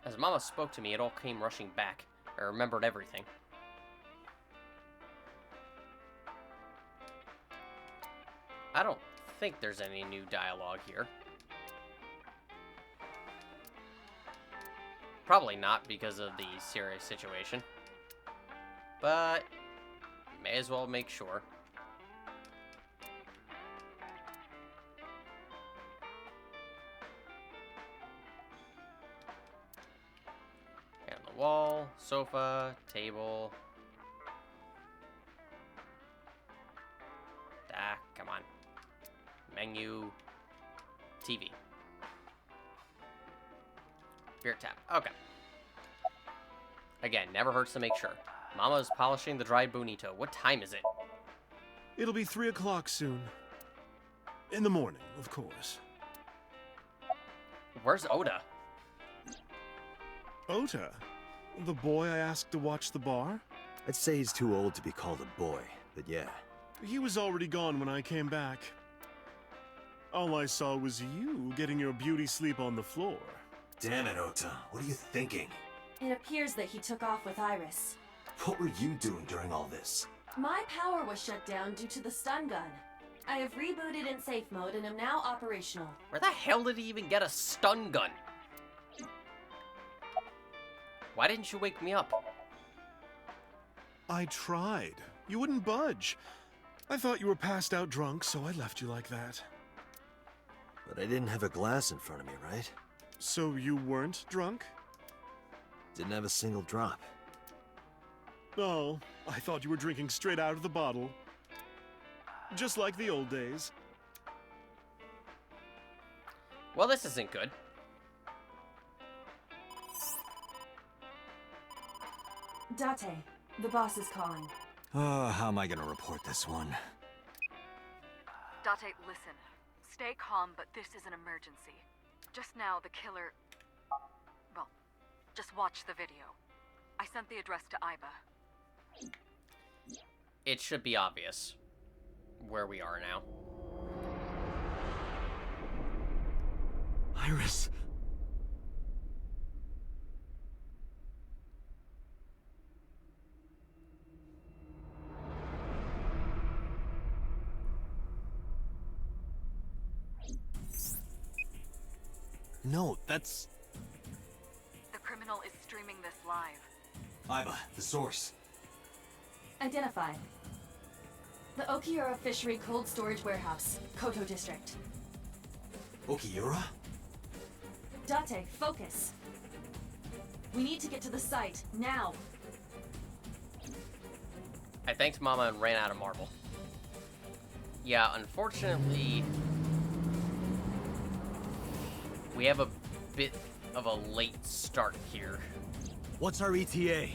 As Mama spoke to me, it all came rushing back. I remembered everything. I don't think there's any new dialogue here. Probably not because of the serious situation. But may as well make sure. And on the wall, sofa, table. Come on. Menu. TV. Beer tap. Okay. Again, never hurts to make sure. Mama is polishing the dried bonito. What time is it? It'll be 3 o'clock soon. In the morning, of course. Where's Oda? Ota? The boy I asked to watch the bar? I'd say he's too old to be called a boy, but yeah. He was already gone when I came back. All I saw was you getting your beauty sleep on the floor. Damn it, Ota. What are you thinking? It appears that he took off with Iris. What were you doing during all this? My power was shut down due to the stun gun. I have rebooted in safe mode and am now operational. Where the hell did he even get a stun gun? Why didn't you wake me up? I tried. You wouldn't budge. I thought you were passed out drunk, so I left you like that. But I didn't have a glass in front of me, right? So you weren't drunk? Didn't have a single drop. Oh, I thought you were drinking straight out of the bottle. Just like the old days. Well, this isn't good. Date, the boss is calling. Oh, how am I gonna report this one? Date, listen. Stay calm, but this is an emergency. Just now, the killer... Well, just watch the video. I sent the address to Aiba. It should be obvious where we are now. Iris! No, that's... The criminal is streaming this live. Aiba, the source. Identified. The Okiura Fishery Cold Storage Warehouse, Koto District. Okiura? Date, focus. We need to get to the site, now. I thanked Mama and ran out of marble. Yeah, unfortunately... we have a bit of a late start here. What's our ETA?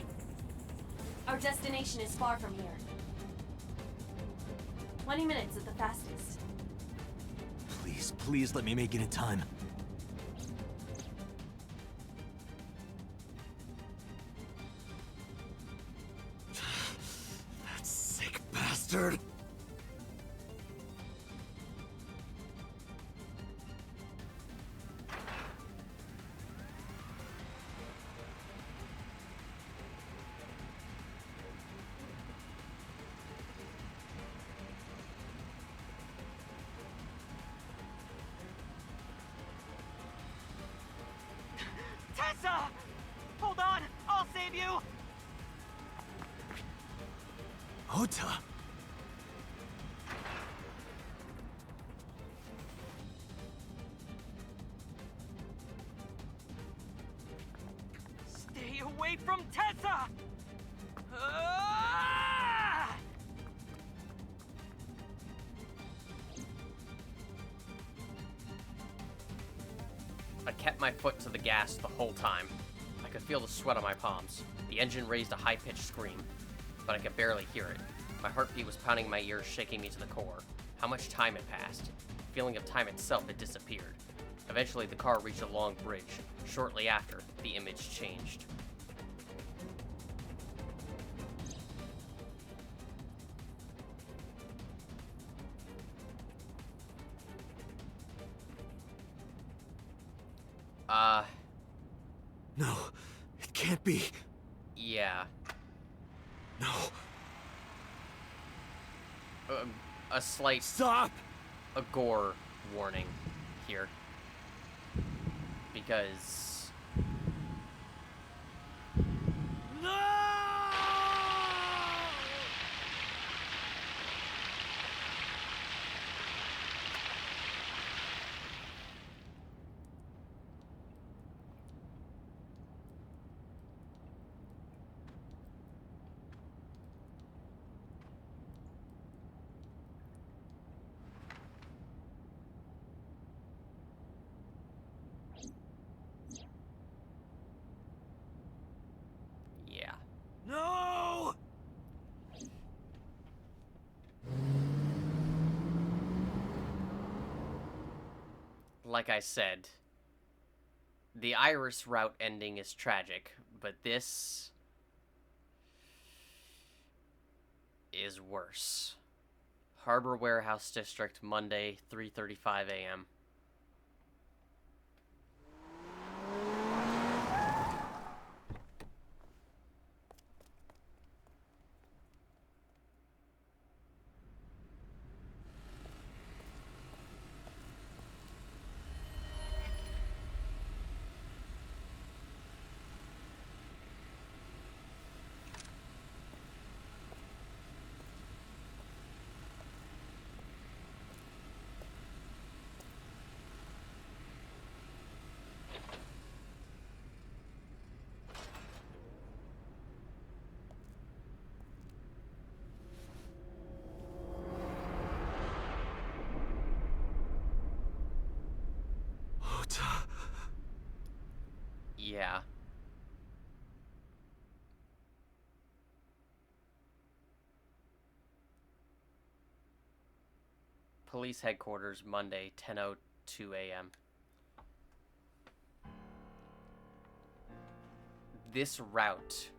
Our destination is far from here. 20 minutes at the fastest. Please, please let me make it in time. That sick bastard! save you? Ota! Stay away from Tessa! Ah! I kept my foot to the gas the whole time. I could feel the sweat on my palms. The engine raised a high-pitched scream, but I could barely hear it. My heartbeat was pounding my ears, shaking me to the core. How much time had passed? The feeling of time itself had disappeared. Eventually, the car reached a long bridge. Shortly after, the image changed. No, it can't be. Yeah. No. A slight... Stop! A gore warning here. Because... No! Like I said, the Iris route ending is tragic, but this is worse. Harbor Warehouse District, Monday, 3:35 a.m. Yeah. Police headquarters, Monday, 10:02 a.m. This route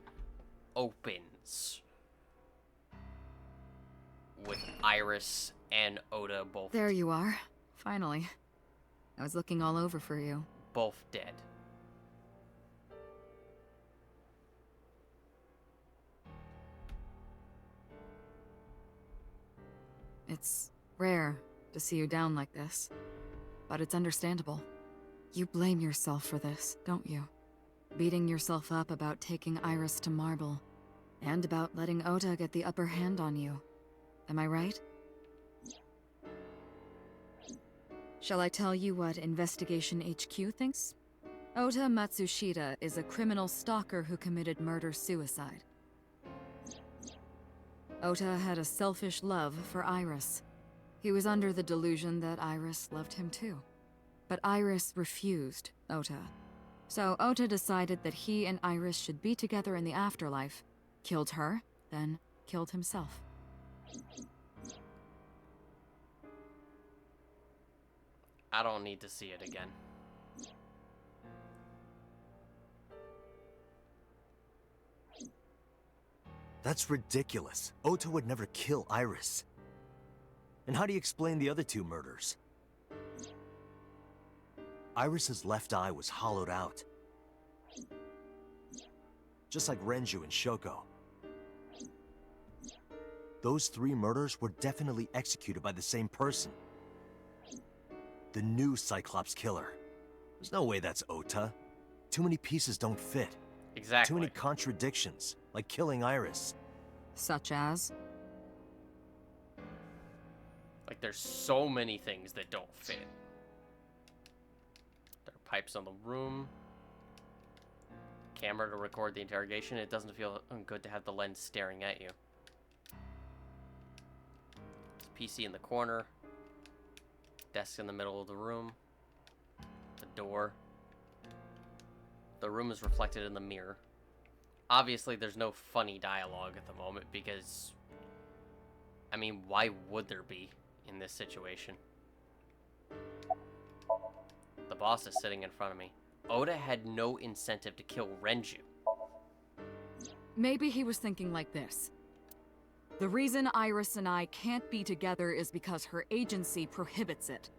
opens with Iris and Oda both... There you are. Finally. I was looking all over for you. Both dead. It's rare to see you down like this, but it's understandable. You blame yourself for this, don't you? Beating yourself up about taking Iris to Marble, and about letting Ota get the upper hand on you. Am I right? Shall I tell you what Investigation HQ thinks? Ota Matsushita is a criminal stalker who committed murder-suicide. Ota had a selfish love for Iris. He was under the delusion that Iris loved him too. But Iris refused Ota. So Ota decided that he and Iris should be together in the afterlife, killed her, then killed himself. I don't need to see it again. That's ridiculous. Ota would never kill Iris. And how do you explain the other two murders? Iris's left eye was hollowed out. Just like Renju and Shoko. Those three murders were definitely executed by the same person. The new Cyclops killer. There's no way that's Ota. Too many pieces don't fit. Exactly. Too many contradictions, like killing Iris. Such as? Like, there's so many things that don't fit. There are pipes on the room. Camera to record the interrogation. It doesn't feel good to have the lens staring at you. There's a PC in the corner. Desk in the middle of the room. The door. The room is reflected in the mirror. Obviously, there's no funny dialogue at the moment because, I mean, why would there be in this situation? The boss is sitting in front of me. Oda had no incentive to kill Renju. Maybe he was thinking like this. The reason Iris and I can't be together is because her agency prohibits it,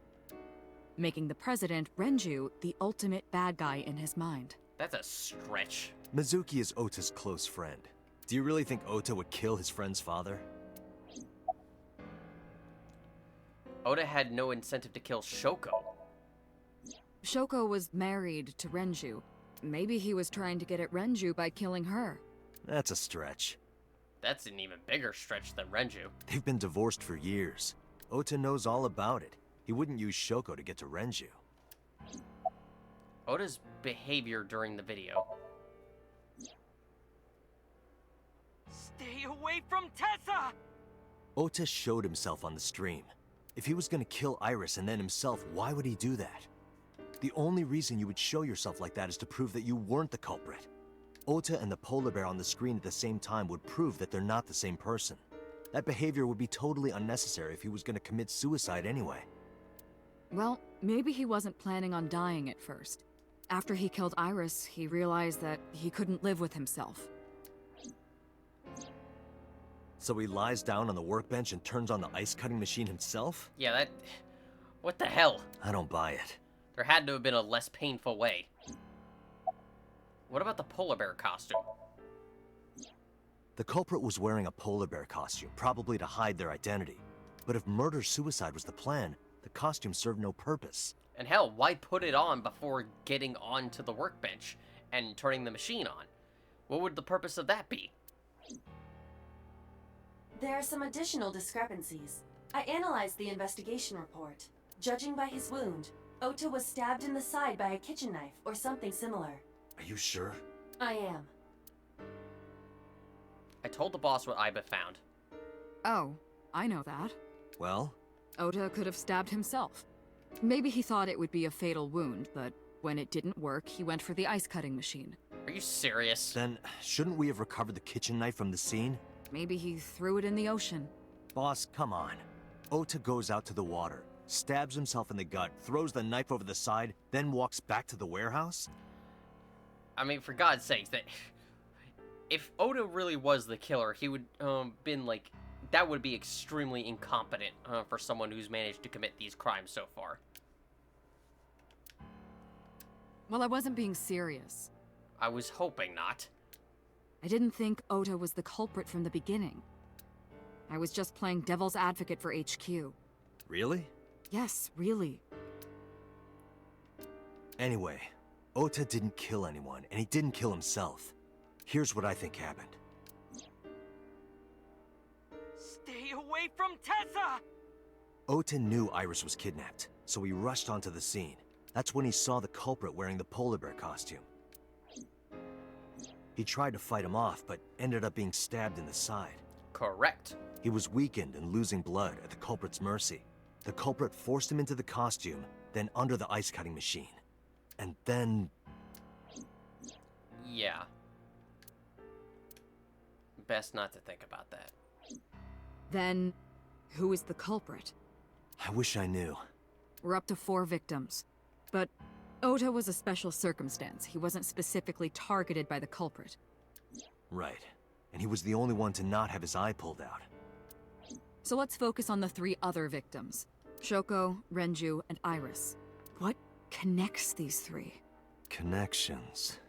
making the president, Renju, the ultimate bad guy in his mind. That's a stretch. Mizuki is Ota's close friend. Do you really think Ota would kill his friend's father? Oda had no incentive to kill Shoko. Shoko was married to Renju. Maybe he was trying to get at Renju by killing her. That's a stretch. That's an even bigger stretch than Renju. They've been divorced for years. Ota knows all about it. He wouldn't use Shoko to get to Renju. Oda's behavior during the video. Stay away from Tessa! Ota showed himself on the stream. If he was gonna kill Iris and then himself, why would he do that? The only reason you would show yourself like that is to prove that you weren't the culprit. Ota and the polar bear on the screen at the same time would prove that they're not the same person. That behavior would be totally unnecessary if he was gonna commit suicide anyway. Well, maybe he wasn't planning on dying at first. After he killed Iris, he realized that he couldn't live with himself. So he lies down on the workbench and turns on the ice-cutting machine himself? Yeah, that... What the hell? I don't buy it. There had to have been a less painful way. What about the polar bear costume? The culprit was wearing a polar bear costume, probably to hide their identity. But if murder-suicide was the plan, the costume served no purpose. And hell, why put it on before getting onto the workbench and turning the machine on? What would the purpose of that be? There are some additional discrepancies. I analyzed the investigation report. Judging by his wound, Ota was stabbed in the side by a kitchen knife or something similar. Are you sure? I am. I told the boss what Aiba found. Oh, I know that. Well? Ota could have stabbed himself. Maybe he thought it would be a fatal wound, but when it didn't work, he went for the ice-cutting machine. Are you serious? Then, shouldn't we have recovered the kitchen knife from the scene? Maybe he threw it in the ocean. Boss, come on. Ota goes out to the water, stabs himself in the gut, throws the knife over the side, then walks back to the warehouse? I mean, for God's sakes, that... If Oda really was the killer, he would, been like... That would be extremely incompetent for someone who's managed to commit these crimes so far. Well, I wasn't being serious. I was hoping not. I didn't think Ota was the culprit from the beginning. I was just playing devil's advocate for HQ. Really? Yes, really. Anyway, Ota didn't kill anyone, and he didn't kill himself. Here's what I think happened. Stay away from Tessa! Ota knew Iris was kidnapped, so he rushed onto the scene. That's when he saw the culprit wearing the polar bear costume. He tried to fight him off, but ended up being stabbed in the side. Correct. He was weakened and losing blood at the culprit's mercy. The culprit forced him into the costume, then under the ice-cutting machine. And then... Yeah. Best not to think about that. Then, who is the culprit? I wish I knew. We're up to 4 victims. But Ota was a special circumstance. He wasn't specifically targeted by the culprit. Right. And he was the only one to not have his eye pulled out. So let's focus on the 3 other victims. Shoko, Renju, and Iris. What connects these 3? Connections.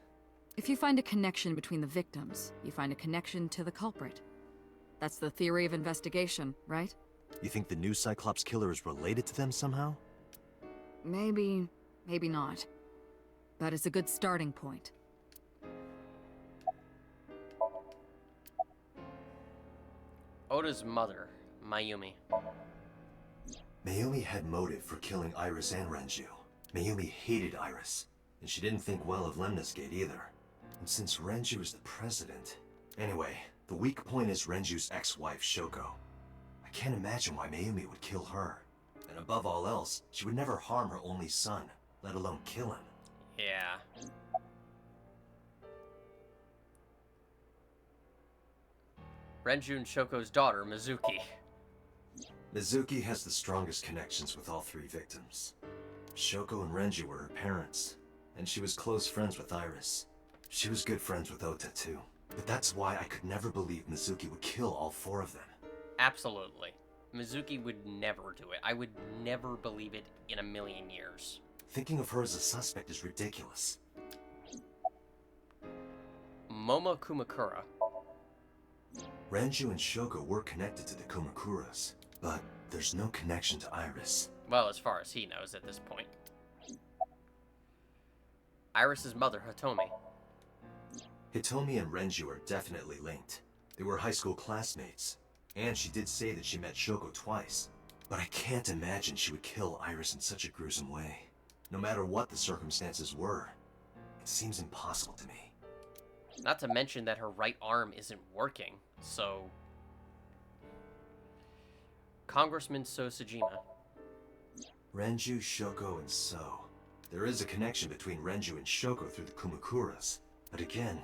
If you find a connection between the victims, you find a connection to the culprit. That's the theory of investigation, right? You think the new Cyclops killer is related to them somehow? Maybe, maybe not. But it's a good starting point. Ota's mother, Mayumi. Mayumi had motive for killing Iris and Renju. Mayumi hated Iris, and she didn't think well of Lemnis Gate either. And since Renju is the president... Anyway, the weak point is Renju's ex-wife, Shoko. I can't imagine why Mayumi would kill her. And above all else, she would never harm her only son, let alone kill him. Yeah. Renju and Shoko's daughter, Mizuki. Mizuki has the strongest connections with all three victims. Shoko and Renju were her parents, and she was close friends with Iris. She was good friends with Ota too. But that's why I could never believe Mizuki would kill all four of them. Absolutely. Mizuki would never do it. I would never believe it in a million years. Thinking of her as a suspect is ridiculous. Momo Kumakura. Renju and Shoko were connected to the Kumakuras, but there's no connection to Iris. Well, as far as he knows at this point. Iris's mother, Hitomi. Hitomi and Renju are definitely linked. They were high school classmates, and she did say that she met Shoko twice. But I can't imagine she would kill Iris in such a gruesome way. No matter what the circumstances were, it seems impossible to me. Not to mention that her right arm isn't working, so... Congressman So Sejima. Renju, Shoko, and So. There is a connection between Renju and Shoko through the Kumakuras. But again,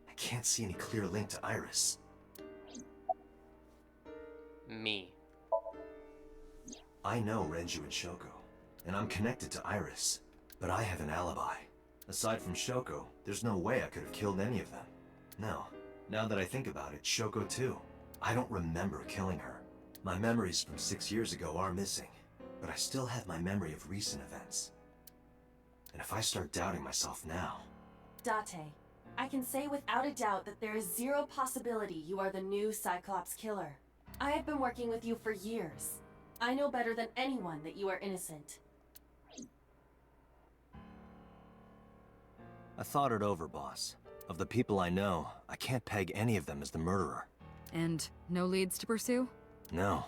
I can't see any clear link to Iris. Me. I know Renju and Shoko, and I'm connected to Iris, but I have an alibi. Aside from Shoko, there's no way I could have killed any of them. No, now that I think about it, Shoko too. I don't remember killing her. My memories from 6 years ago are missing, but I still have my memory of recent events. And if I start doubting myself now... Date, I can say without a doubt that there is zero possibility you are the new Cyclops killer. I have been working with you for years. I know better than anyone that you are innocent. I thought it over, boss. Of the people I know, I can't peg any of them as the murderer. And no leads to pursue? No.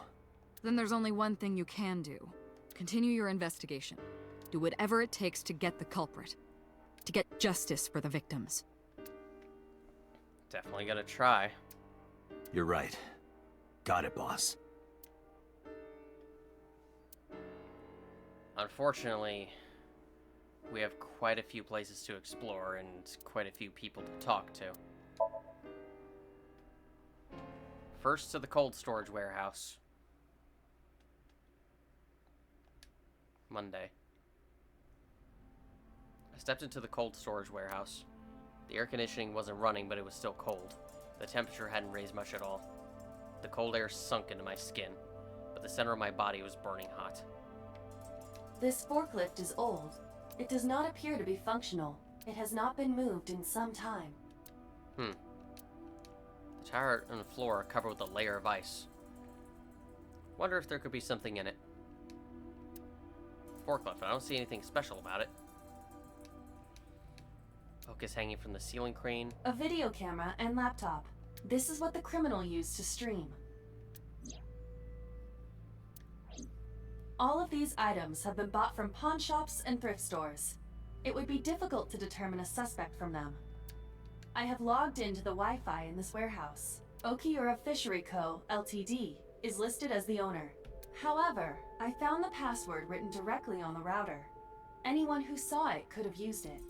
Then there's only one thing you can do. Continue your investigation. Do whatever it takes to get the culprit. To get justice for the victims. Definitely gonna try. You're right. Got it, boss. Unfortunately, we have quite a few places to explore and quite a few people to talk to. First to the cold storage warehouse. Monday. I stepped into the cold storage warehouse. The air conditioning wasn't running, but it was still cold. The temperature hadn't raised much at all. The cold air sunk into my skin, but the center of my body was burning hot. This forklift is old. It does not appear to be functional. It has not been moved in some time. The tire and the floor are covered with a layer of ice. Wonder if there could be something in it. Forklift, I don't see anything special about it. Focus hanging from the ceiling crane. A video camera and laptop. This is what the criminal used to stream. All of these items have been bought from pawn shops and thrift stores. It would be difficult to determine a suspect from them. I have logged into the Wi-Fi in this warehouse. Okiura Fishery Co., Ltd. is listed as the owner. However, I found the password written directly on the router. Anyone who saw it could have used it.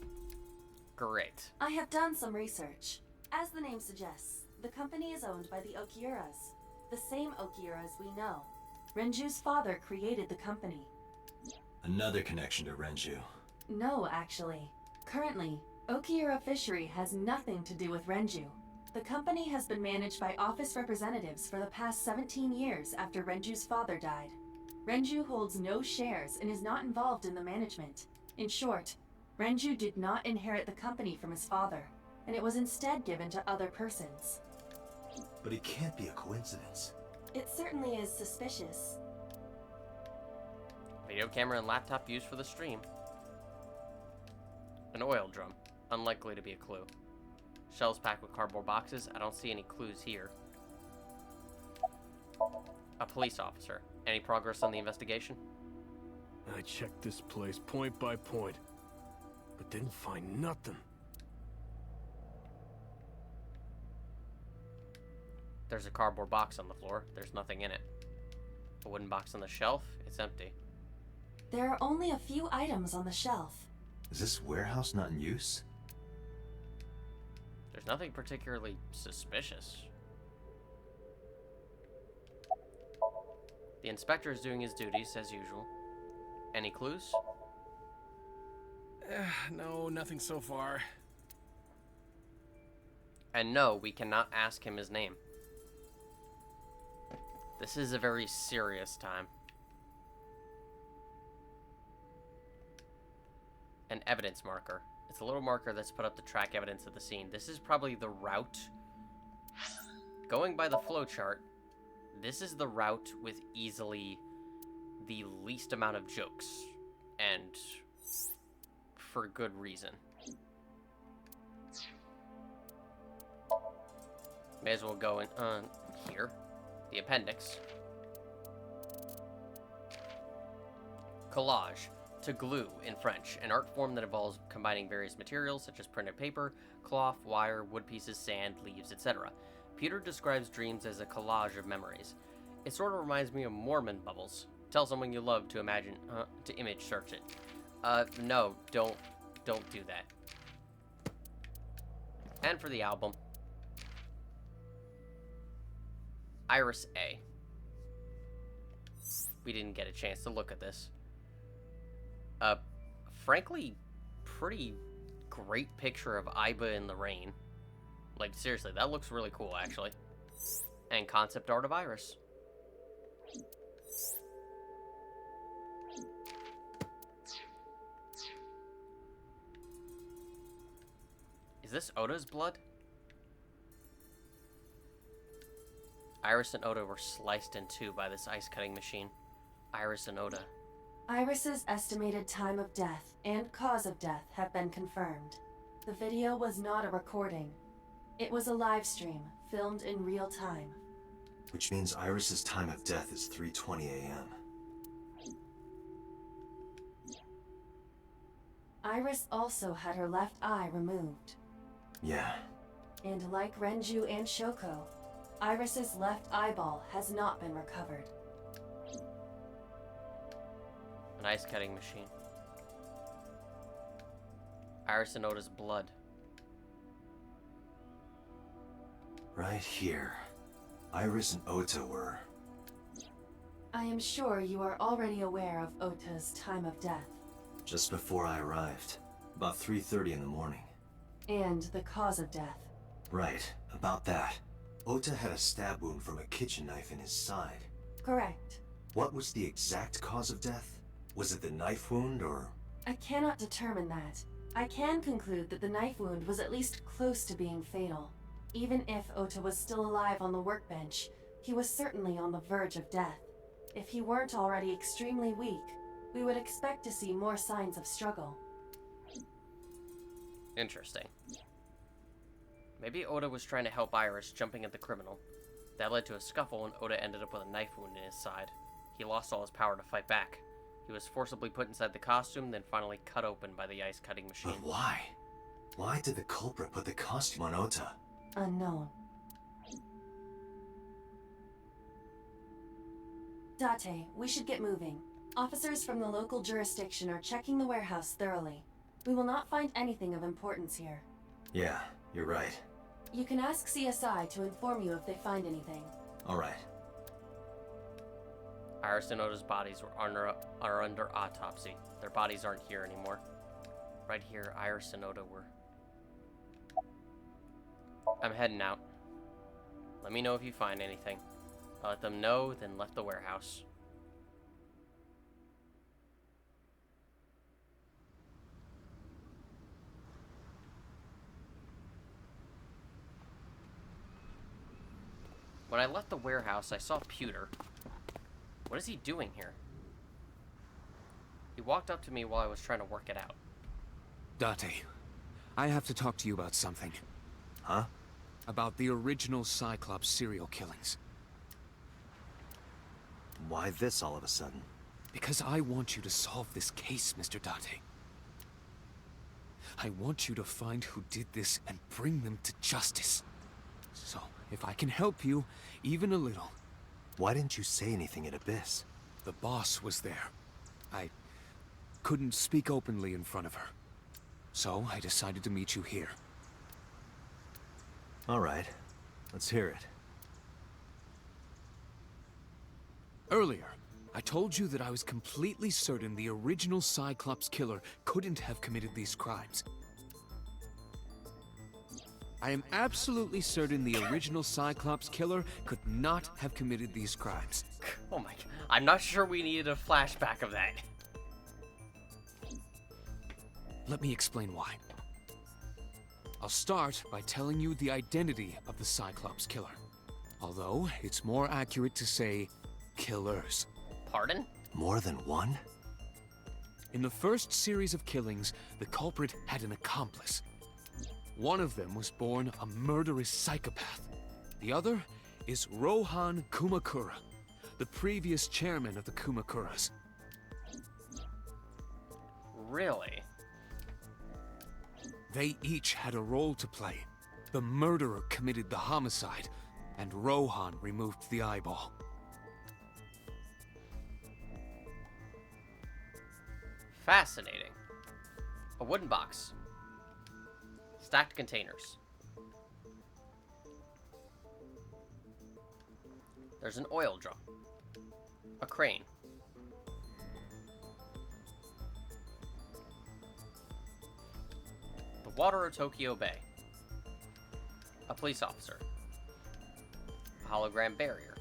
Great. I have done some research. As the name suggests, the company is owned by the Okiuras, the same Okiuras we know. Renju's father created the company. Another connection to Renju. No, actually. Currently, Okiura Fishery has nothing to do with Renju. The company has been managed by office representatives for the past 17 years after Renju's father died. Renju holds no shares and is not involved in the management. In short, Renju did not inherit the company from his father, and it was instead given to other persons. But it can't be a coincidence. It certainly is suspicious. Video camera and laptop used for the stream. An oil drum. Unlikely to be a clue. Shelves packed with cardboard boxes. I don't see any clues here. A police officer. Any progress on the investigation? I checked this place point by point, but didn't find nothing. There's a cardboard box on the floor. There's nothing in it. A wooden box on the shelf. It's empty. There are only a few items on the shelf. Is this warehouse not in use? There's nothing particularly suspicious. The inspector is doing his duties as usual. Any clues? No, nothing so far. And no, we cannot ask him his name. This is a very serious time. An evidence marker. It's a little marker that's put up to track evidence of the scene. This is probably the route. Going by the flowchart, this is the route with easily the least amount of jokes. And for good reason. May as well go in here. The appendix. Collage. To glue in French, an art form that involves combining various materials such as printed paper, cloth, wire, wood pieces, sand, leaves, etc. Peter describes dreams as a collage of memories. It sort of reminds me of Mormon bubbles. Tell someone you love to image search it. No, don't do that. And for the album, Iris A. We didn't get a chance to look at this. Frankly, pretty great picture of Iba in the rain. Like, seriously, that looks really cool, actually. And concept art of Iris. Is this Oda's blood? Iris and Oda were sliced in two by this ice cutting machine. Iris and Oda. Iris's estimated time of death and cause of death have been confirmed. The video was not a recording. It was a live stream, filmed in real time. Which means Iris's time of death is 3:20 a.m. Iris also had her left eye removed. Yeah. And like Renju and Shoko, Iris's left eyeball has not been recovered. An ice cutting machine. Iris and Oda's blood. Right here. Iris and Ota were... I am sure you are already aware of Ota's time of death. just before I arrived. About 3:30 in the morning. And the cause of death. Right, about that. Ota had a stab wound from a kitchen knife in his side. Correct. What was the exact cause of death? Was it the knife wound, or...? I cannot determine that. I can conclude that the knife wound was at least close to being fatal. Even if Ota was still alive on the workbench, he was certainly on the verge of death. If he weren't already extremely weak, we would expect to see more signs of struggle. Interesting. Maybe Ota was trying to help Iris, jumping at the criminal. That led to a scuffle and Ota ended up with a knife wound in his side. He lost all his power to fight back. He was forcibly put inside the costume, then finally cut open by the ice-cutting machine. But why? Why did the culprit put the costume on Ota? Unknown. Date, we should get moving. Officers from the local jurisdiction are checking the warehouse thoroughly. We will not find anything of importance here. Yeah, you're right. You can ask CSI to inform you if they find anything. All right. Iris and Ota's bodies are under autopsy. Their bodies aren't here anymore. Right here, Iris and Ota were. I'm heading out. Let me know if you find anything. I'll let them know, then left the warehouse. When I left the warehouse, I saw Pewter. What is he doing here? He walked up to me while I was trying to work it out. Date, I have to talk to you about something. Huh? About the original Cyclops serial killings. Why this all of a sudden? Because I want you to solve this case, Mr. Date. I want you to find who did this and bring them to justice. So, if I can help you, even a little... Why didn't you say anything at Abyss? The boss was there. I couldn't speak openly in front of her. So, I decided to meet you here. All right. Let's hear it. Earlier, I told you that I was completely certain the original Cyclops killer couldn't have committed these crimes. I am absolutely certain the original Cyclops killer could not have committed these crimes. Oh my god. I'm not sure we needed a flashback of that. Let me explain why. I'll start by telling you the identity of the Cyclops killer. Although, it's more accurate to say, killers. Pardon? More than one? In the first series of killings, the culprit had an accomplice. One of them was born a murderous psychopath. The other is Rohan Kumakura, the previous chairman of the Kumakuras. Really? They each had a role to play. The murderer committed the homicide, and Rohan removed the eyeball. Fascinating. A wooden box. Stacked containers. There's an oil drum. A crane. The water of Tokyo Bay. A police officer. A hologram barrier.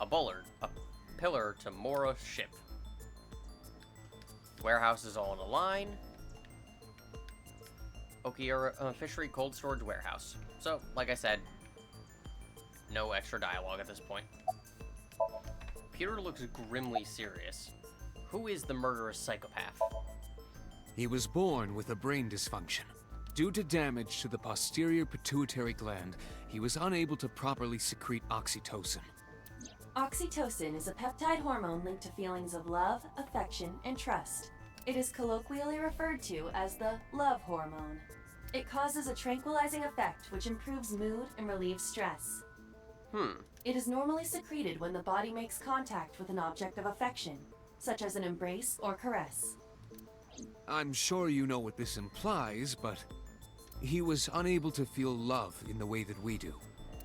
A bollard. A pillar to Mora ship. Warehouses all in a line. Okiura Fishery Cold Storage Warehouse. So, like I said, no extra dialogue at this point. Peter looks grimly serious. Who is the murderous psychopath? He was born with a brain dysfunction. Due to damage to the posterior pituitary gland, he was unable to properly secrete oxytocin. Oxytocin is a peptide hormone linked to feelings of love, affection, and trust. It is colloquially referred to as the love hormone. It causes a tranquilizing effect which improves mood and relieves stress. It is normally secreted when the body makes contact with an object of affection, such as an embrace or caress. I'm sure you know what this implies, but he was unable to feel love in the way that we do.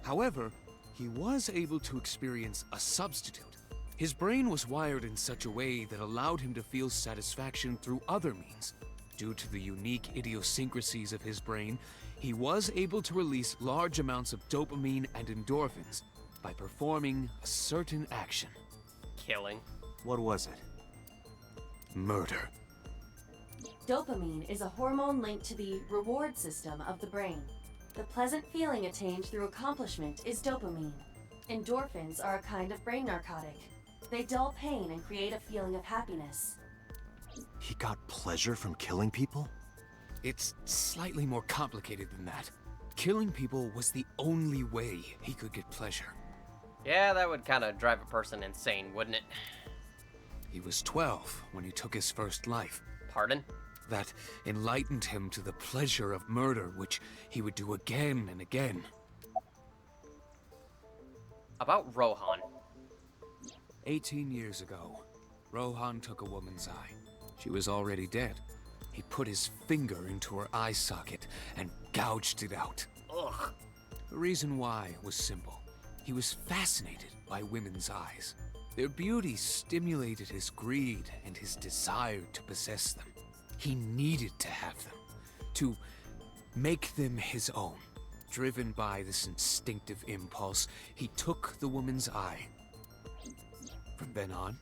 However, he was able to experience a substitute. His brain was wired in such a way that allowed him to feel satisfaction through other means. Due to the unique idiosyncrasies of his brain, he was able to release large amounts of dopamine and endorphins by performing a certain action. Killing. What was it? Murder. Dopamine is a hormone linked to the reward system of the brain. The pleasant feeling attained through accomplishment is dopamine. Endorphins are a kind of brain narcotic. They dull pain and create a feeling of happiness. He got pleasure from killing people? It's slightly more complicated than that. Killing people was the only way he could get pleasure. Yeah, that would kind of drive a person insane, wouldn't it? He was 12 when he took his first life. Pardon? That enlightened him to the pleasure of murder, which he would do again and again. About Rohan. 18 years ago, Rohan took a woman's eye. She was already dead. He put his finger into her eye socket and gouged it out. Ugh. The reason why was simple. He was fascinated by women's eyes. Their beauty stimulated his greed and his desire to possess them. He needed to have them, to make them his own. Driven by this instinctive impulse, he took the woman's eye. From then on,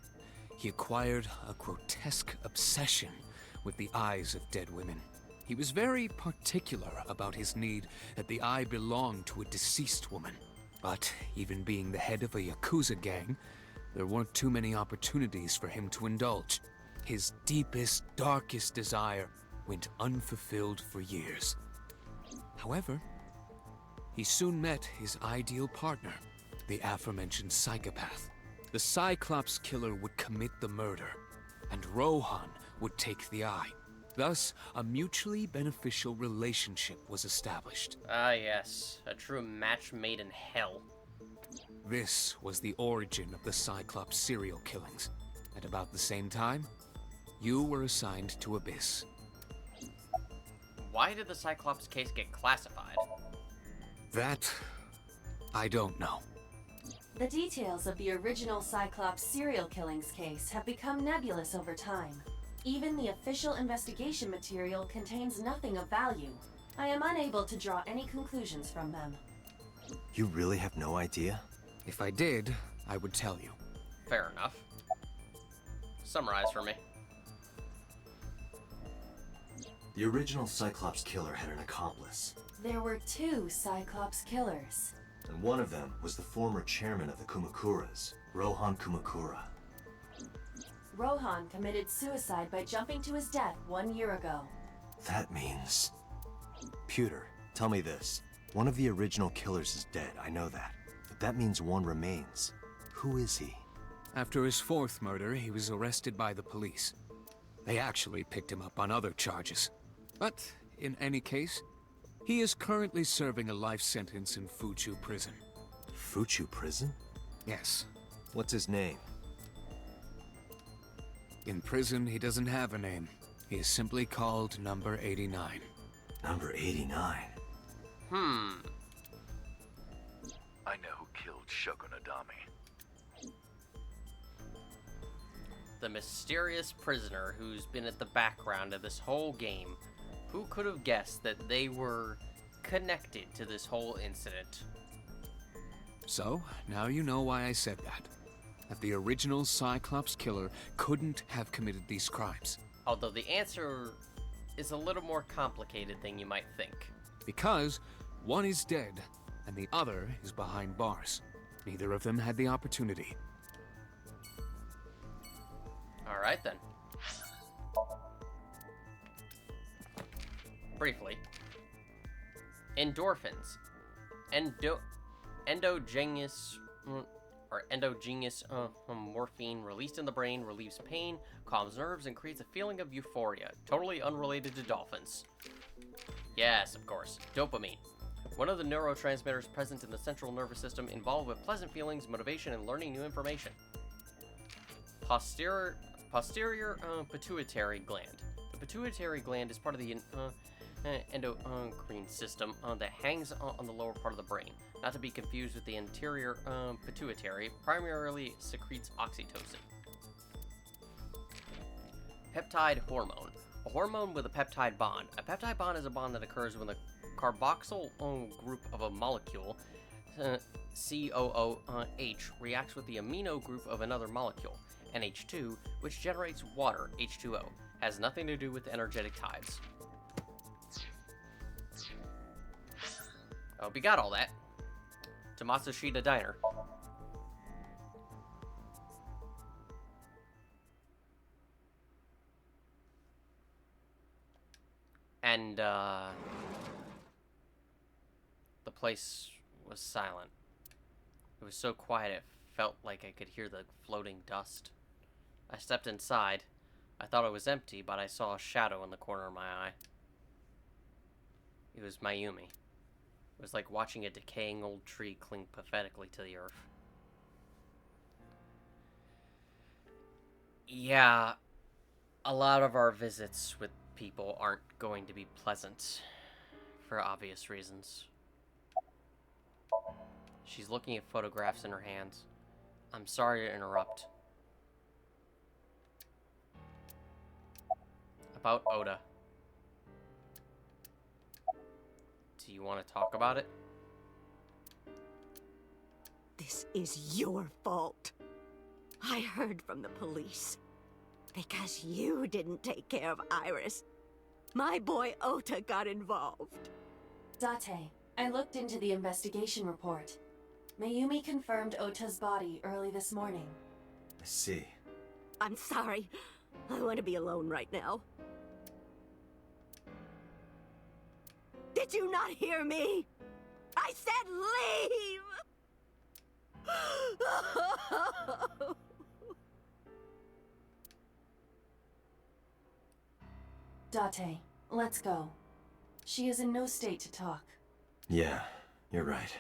he acquired a grotesque obsession with the eyes of dead women. He was very particular about his need that the eye belonged to a deceased woman. But even being the head of a Yakuza gang, there weren't too many opportunities for him to indulge. His deepest, darkest desire went unfulfilled for years. However, he soon met his ideal partner, the aforementioned psychopath. The Cyclops killer would commit the murder, and Rohan would take the eye. Thus, a mutually beneficial relationship was established. Ah, yes. A true match made in hell. This was the origin of the Cyclops serial killings. At about the same time, you were assigned to Abyss. Why did the Cyclops case get classified? That, I don't know. The details of the original Cyclops serial killings case have become nebulous over time. Even the official investigation material contains nothing of value. I am unable to draw any conclusions from them. You really have no idea? If I did, I would tell you. Fair enough. Summarize for me. The original Cyclops killer had an accomplice, There were 2 Cyclops killers. and one of them was the former chairman of the Kumakuras, Rohan Kumakura. Rohan committed suicide by jumping to his death 1 year ago. That means... Pewter, tell me this. One of the original killers is dead, I know that. But that means one remains. Who is he? After his 4th murder, he was arrested by the police. They actually picked him up on other charges. But, in any case, he is currently serving a life sentence in Fuchu prison. Fuchu prison? Yes. What's his name? In prison, he doesn't have a name. He is simply called Number 89. Number 89? Hmm. I know who killed Shogun Adami. The mysterious prisoner who's been at the background of this whole game. Who could have guessed that they were connected to this whole incident? So, now you know why I said that. That the original Cyclops killer couldn't have committed these crimes. Although the answer is a little more complicated than you might think. Because one is dead, and the other is behind bars. Neither of them had the opportunity. Alright then. Briefly. Endorphins. Endogenous morphine released in the brain relieves pain, calms nerves, and creates a feeling of euphoria, totally unrelated to dolphins. Yes, of course. Dopamine. One of the neurotransmitters present in the central nervous system involved with pleasant feelings, motivation, and learning new information. Posterior pituitary gland. The pituitary gland is part of the endocrine system that hangs on the lower part of the brain. Not to be confused with the anterior pituitary, primarily secretes oxytocin. Peptide hormone. A hormone with a peptide bond. A peptide bond is a bond that occurs when the carboxyl group of a molecule, COOH, reacts with the amino group of another molecule, NH2, which generates water, H2O. Has nothing to do with energetic tides. I hope you got all that. To Matsushita Diner. And, the place was silent. It was so quiet it felt like I could hear the floating dust. I stepped inside. I thought it was empty, but I saw a shadow in the corner of my eye. It was Mayumi. It was like watching a decaying old tree cling pathetically to the earth. Yeah, a lot of our visits with people aren't going to be pleasant, for obvious reasons. She's looking at photographs in her hands. I'm sorry to interrupt. About Oda. Do you want to talk about it? This is your fault. I heard from the police. Because you didn't take care of Iris, my boy Ota got involved. Date, I looked into the investigation report. Mayumi confirmed Ota's body early this morning. I see. I'm sorry. I want to be alone right now. Did you not hear me? I said leave! Date, let's go. She is in no state to talk. Yeah, you're right.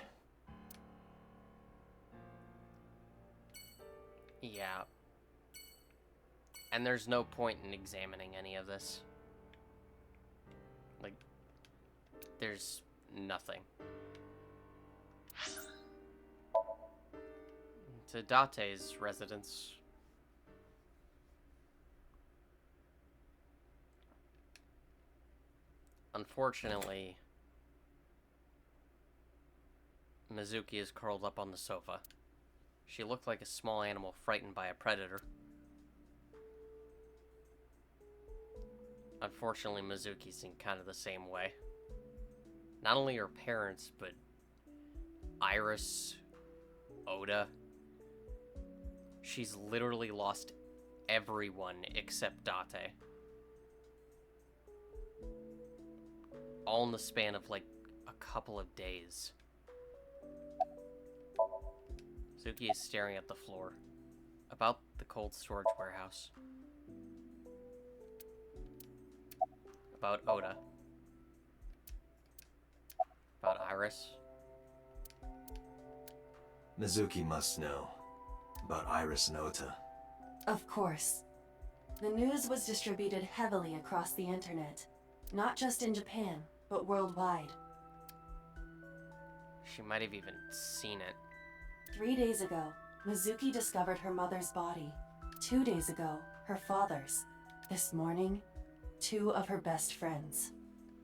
Yeah. And there's no point in examining any of this. Like, there's nothing. To Date's residence. Unfortunately, Mizuki is curled up on the sofa. She looked like a small animal frightened by a predator. Unfortunately, Mizuki's in kind of the same way. Not only her parents, but Iris, Oda. She's literally lost everyone except Date. All in the span of like a couple of days. Mizuki is staring at the floor, about the cold storage warehouse, about Oda, about Iris. Mizuki must know about Iris and Ota. Of course. The news was distributed heavily across the internet, not just in Japan, but worldwide. She might have even seen it. 3 days ago, Mizuki discovered her mother's body. 2 days ago, her father's. This morning, 2 of her best friends.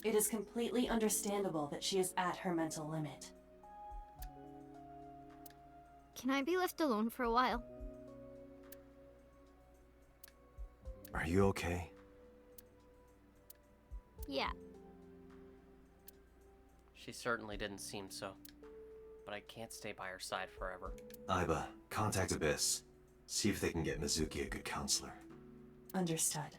It is completely understandable that she is at her mental limit. Can I be left alone for a while? Are you okay? Yeah. She certainly didn't seem so. But I can't stay by her side forever. Aiba, contact Abyss. See if they can get Mizuki a good counselor. Understood.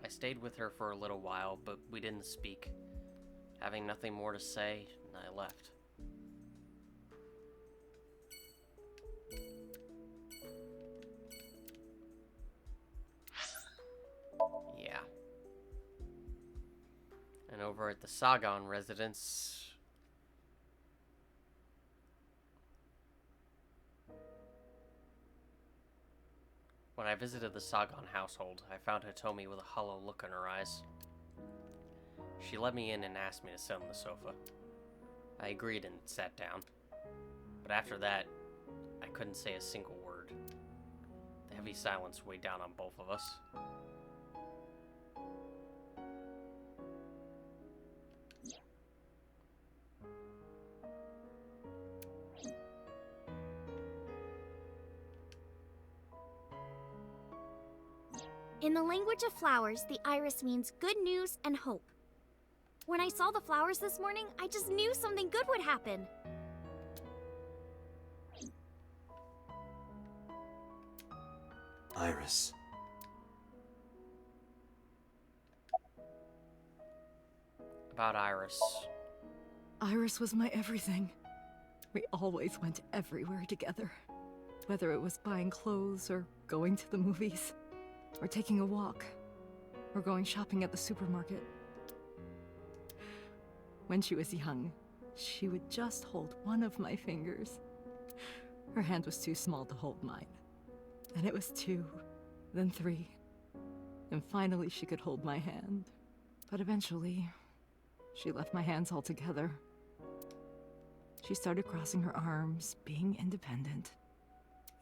I stayed with her for a little while, but we didn't speak. Having nothing more to say, I left. Yeah. And over at the Sagan residence... When I visited the Sagan household, I found Hitomi with a hollow look in her eyes. She let me in and asked me to sit on the sofa. I agreed and sat down. But after that, I couldn't say a single word. The heavy silence weighed down on both of us. In the language of flowers, the iris means good news and hope. When I saw the flowers this morning, I just knew something good would happen. Iris. About Iris. Iris was my everything. We always went everywhere together. Whether it was buying clothes or going to the movies. Or taking a walk, or going shopping at the supermarket. When she was young, she would just hold one of my fingers. Her hand was too small to hold mine. Then it was 2, then 3. And finally she could hold my hand. But eventually, she left my hands altogether. She started crossing her arms, being independent.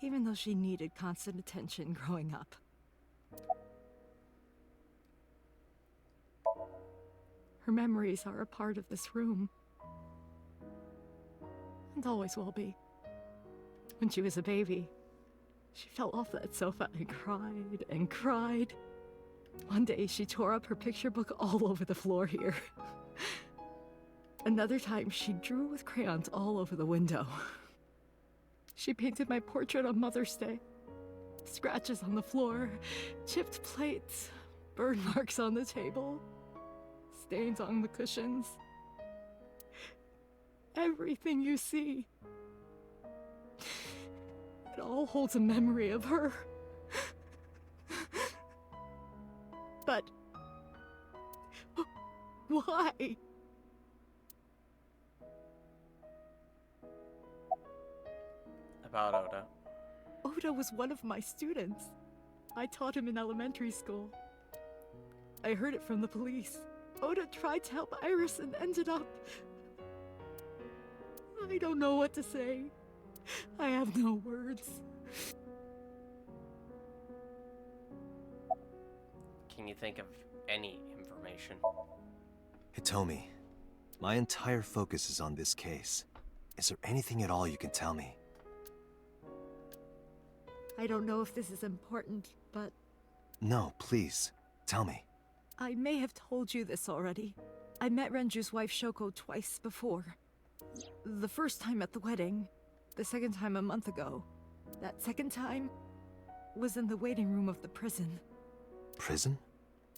Even though she needed constant attention growing up. Her memories are a part of this room. And always will be. When she was a baby, she fell off that sofa and cried and cried. One day she tore up her picture book all over the floor here. Another time she drew with crayons all over the window. She painted my portrait on Mother's Day. Scratches on the floor, chipped plates, burn marks on the table. stains on the cushions. Everything you see. It all holds a memory of her. But why? About Oda. Oda was one of my students. I taught him in elementary school. I heard it from the police. Oda tried to help Iris and ended up... I don't know what to say. I have no words. Can you think of any information? Hitomi, my entire focus is on this case. Is there anything at all you can tell me? I don't know if this is important, but No, please. Tell me. I may have told you this already. I met Renju's wife Shoko twice before. The first time at the wedding, the second time a month ago. That second time was in the waiting room of the prison. Prison?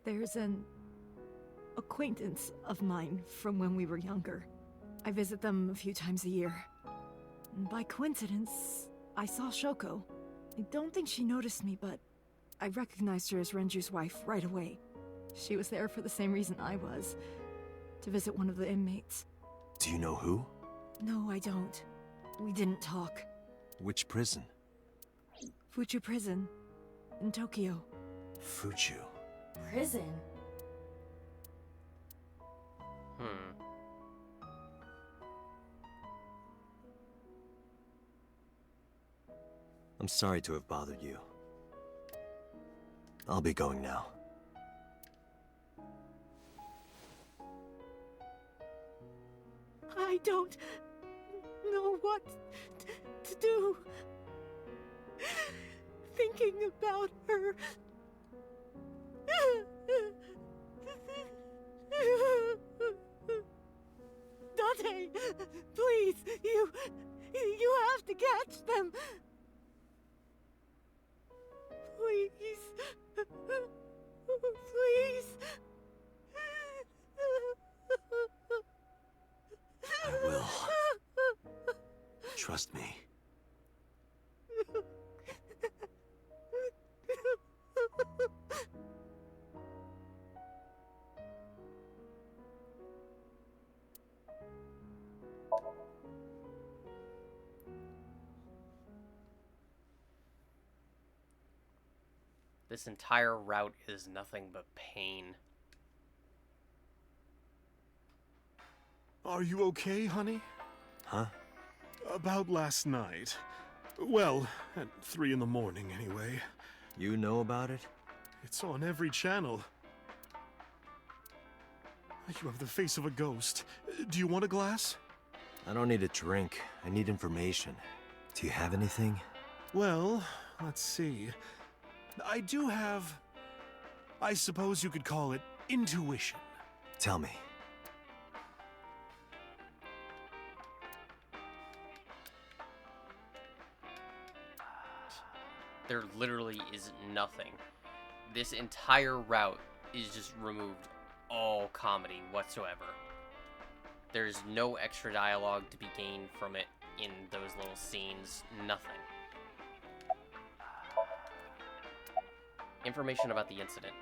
There's an acquaintance of mine from when we were younger. I visit them a few times a year. And by coincidence, I saw Shoko. I don't think she noticed me, but I recognized her as Renju's wife right away. She was there for the same reason I was, to visit one of the inmates. Do you know who? No, I don't. We didn't talk. Which prison? Fuchu Prison, in Tokyo. Fuchu. Prison? I'm sorry to have bothered you. I'll be going now. I don't know what to do. Thinking about her. Dante, please, you have to catch them. Please. Please. I will. Trust me. This entire route is nothing but pain. Are you okay, honey? Huh? About last night. Well, at 3 in the morning, anyway. You know about it? It's on every channel. You have the face of a ghost. Do you want a glass? I don't need a drink. I need information. Do you have anything? Well, let's see. I do have... I suppose you could call it intuition. Tell me. There literally is nothing. This entire route is just removed all comedy whatsoever. There's no extra dialogue to be gained from it in those little scenes. Nothing. Information about the incident.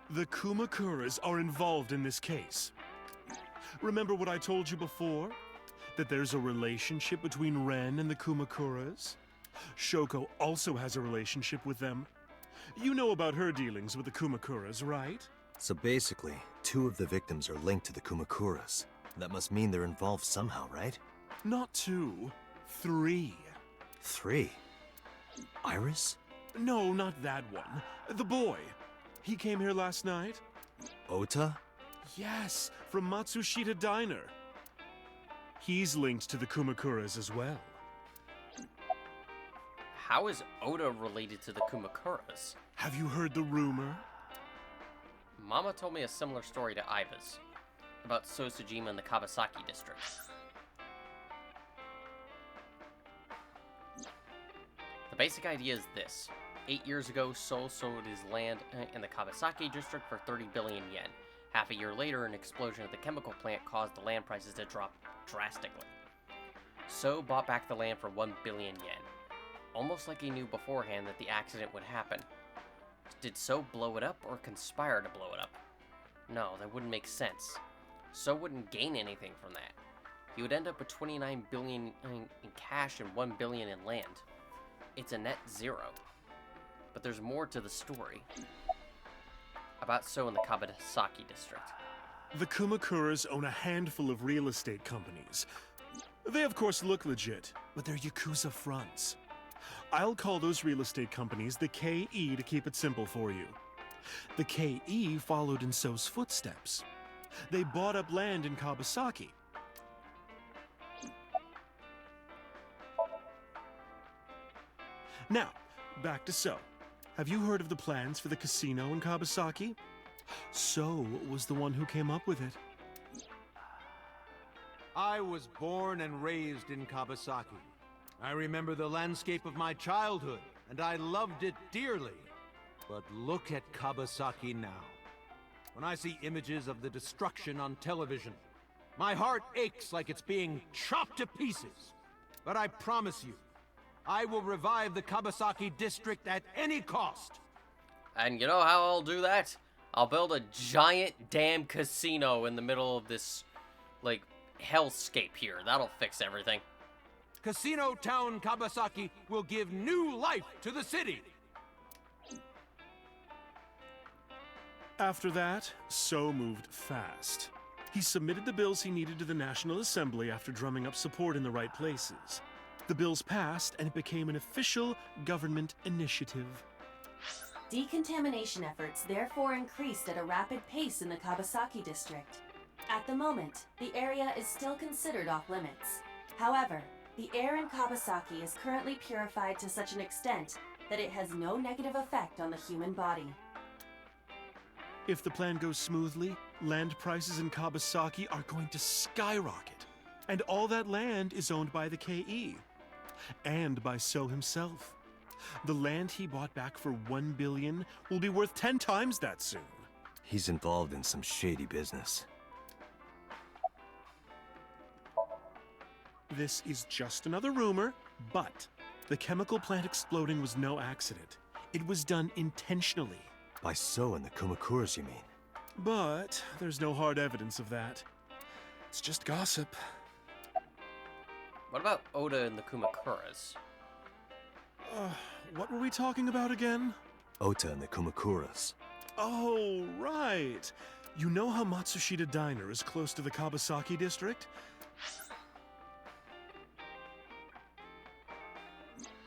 The Kumakuras are involved in this case. Remember what I told you before? That there's a relationship between Ren and the Kumakuras? Shoko also has a relationship with them. You know about her dealings with the Kumakuras, right? So basically, 2 of the victims are linked to the Kumakuras. That must mean they're involved somehow, right? Not 2, 3. 3? Iris? No, not that one. The boy. He came here last night. Ota? Yes, from Matsushita Diner. He's linked to the Kumakuras as well. How is Oda related to the Kumakuras? Have you heard the rumor? Mama told me a similar story to Iva's, about Sosajima in the Kawasaki district. The basic idea is this. 8 years ago, Sol sold his land in the Kawasaki district for 30 billion yen. Half a year later, an explosion at the chemical plant caused the land prices to drop drastically. So bought back the land for 1 billion yen, almost like he knew beforehand that the accident would happen. Did So blow it up or conspire to blow it up? No, that wouldn't make sense. So wouldn't gain anything from that. He would end up with 29 billion in cash and 1 billion in land. It's a net zero. But there's more to the story. About So in the Kabasaki district. The Kumakuras own a handful of real estate companies. They of course look legit, but they're Yakuza fronts. I'll call those real estate companies the KE to keep it simple for you. The KE followed in So's footsteps. They bought up land in Kabasaki. Now, back to So. Have you heard of the plans for the casino in Kabasaki? So was the one who came up with it. I was born and raised in Kabasaki. I remember the landscape of my childhood, and I loved it dearly. But look at Kabasaki now. When I see images of the destruction on television, my heart aches like it's being chopped to pieces. But I promise you, I will revive the Kabasaki district at any cost. And you know how I'll do that? I'll build a giant damn casino in the middle of this, like, hellscape here. That'll fix everything. Casino Town Kabasaki will give new life to the city. After that, So moved fast. He submitted the bills he needed to the National Assembly after drumming up support in the right places. The bills passed, and it became an official government initiative. Decontamination efforts therefore increased at a rapid pace in the Kabasaki district. At the moment, the area is still considered off-limits. However, the air in Kabasaki is currently purified to such an extent that it has no negative effect on the human body. If the plan goes smoothly, land prices in Kabasaki are going to skyrocket. And all that land is owned by the KE. And by So himself. The land he bought back for 1 billion will be worth 10 times that soon. He's involved in some shady business. This is just another rumor, but the chemical plant exploding was no accident. It was done intentionally. By So and the Kumakuras, you mean? But there's no hard evidence of that. It's just gossip. What about Oda and the Kumakuras? What were we talking about again? Ota and the Kumakuras. Oh, right. You know how Matsushita Diner is close to the Kabasaki district?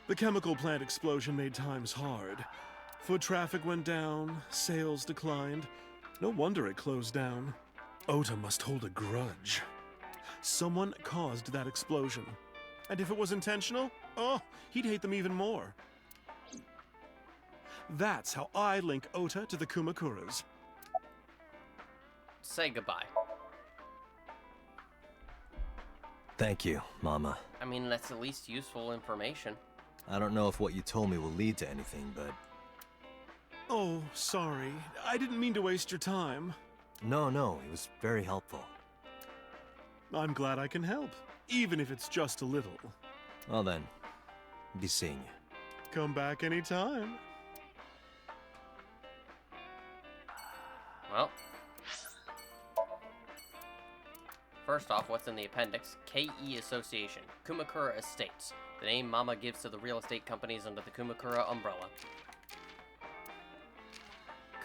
The chemical plant explosion made times hard. Foot traffic went down, sales declined. No wonder it closed down. Ota must hold a grudge. Someone caused that explosion. And if it was intentional, oh, he'd hate them even more. That's how I link Ota to the Kumakuras. Say goodbye. Thank you, Mama. I mean, that's at least useful information. I don't know if what you told me will lead to anything, but... Oh, sorry. I didn't mean to waste your time. No, it was very helpful. I'm glad I can help, even if it's just a little. Well then, be seeing you. Come back anytime. Well. First off, what's in the appendix? KE Association, Kumakura Estates. The name Mama gives to the real estate companies under the Kumakura umbrella.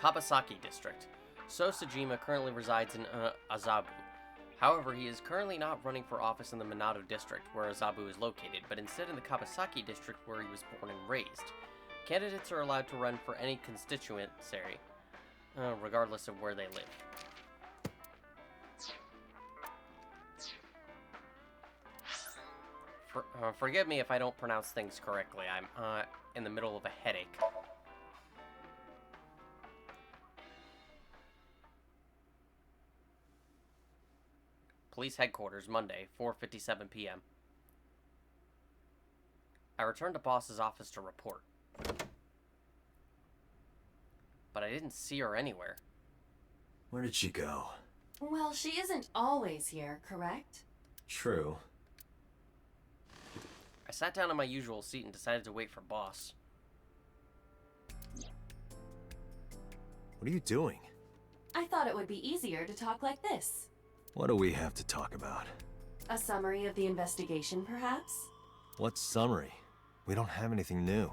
Kabasaki District. So Sejima currently resides in Azabu. However, he is currently not running for office in the Minato District, where Azabu is located, but instead in the Kabasaki District, where he was born and raised. Candidates are allowed to run for any constituency, regardless of where they live. Forgive me if I don't pronounce things correctly. I'm in the middle of a headache. Police headquarters, Monday, 4:57 p.m. I returned to boss's office to report. But I didn't see her anywhere. Where did she go? Well, she isn't always here, correct? True. I sat down in my usual seat and decided to wait for Boss. What are you doing? I thought it would be easier to talk like this. What do we have to talk about? A summary of the investigation, perhaps? What summary? We don't have anything new.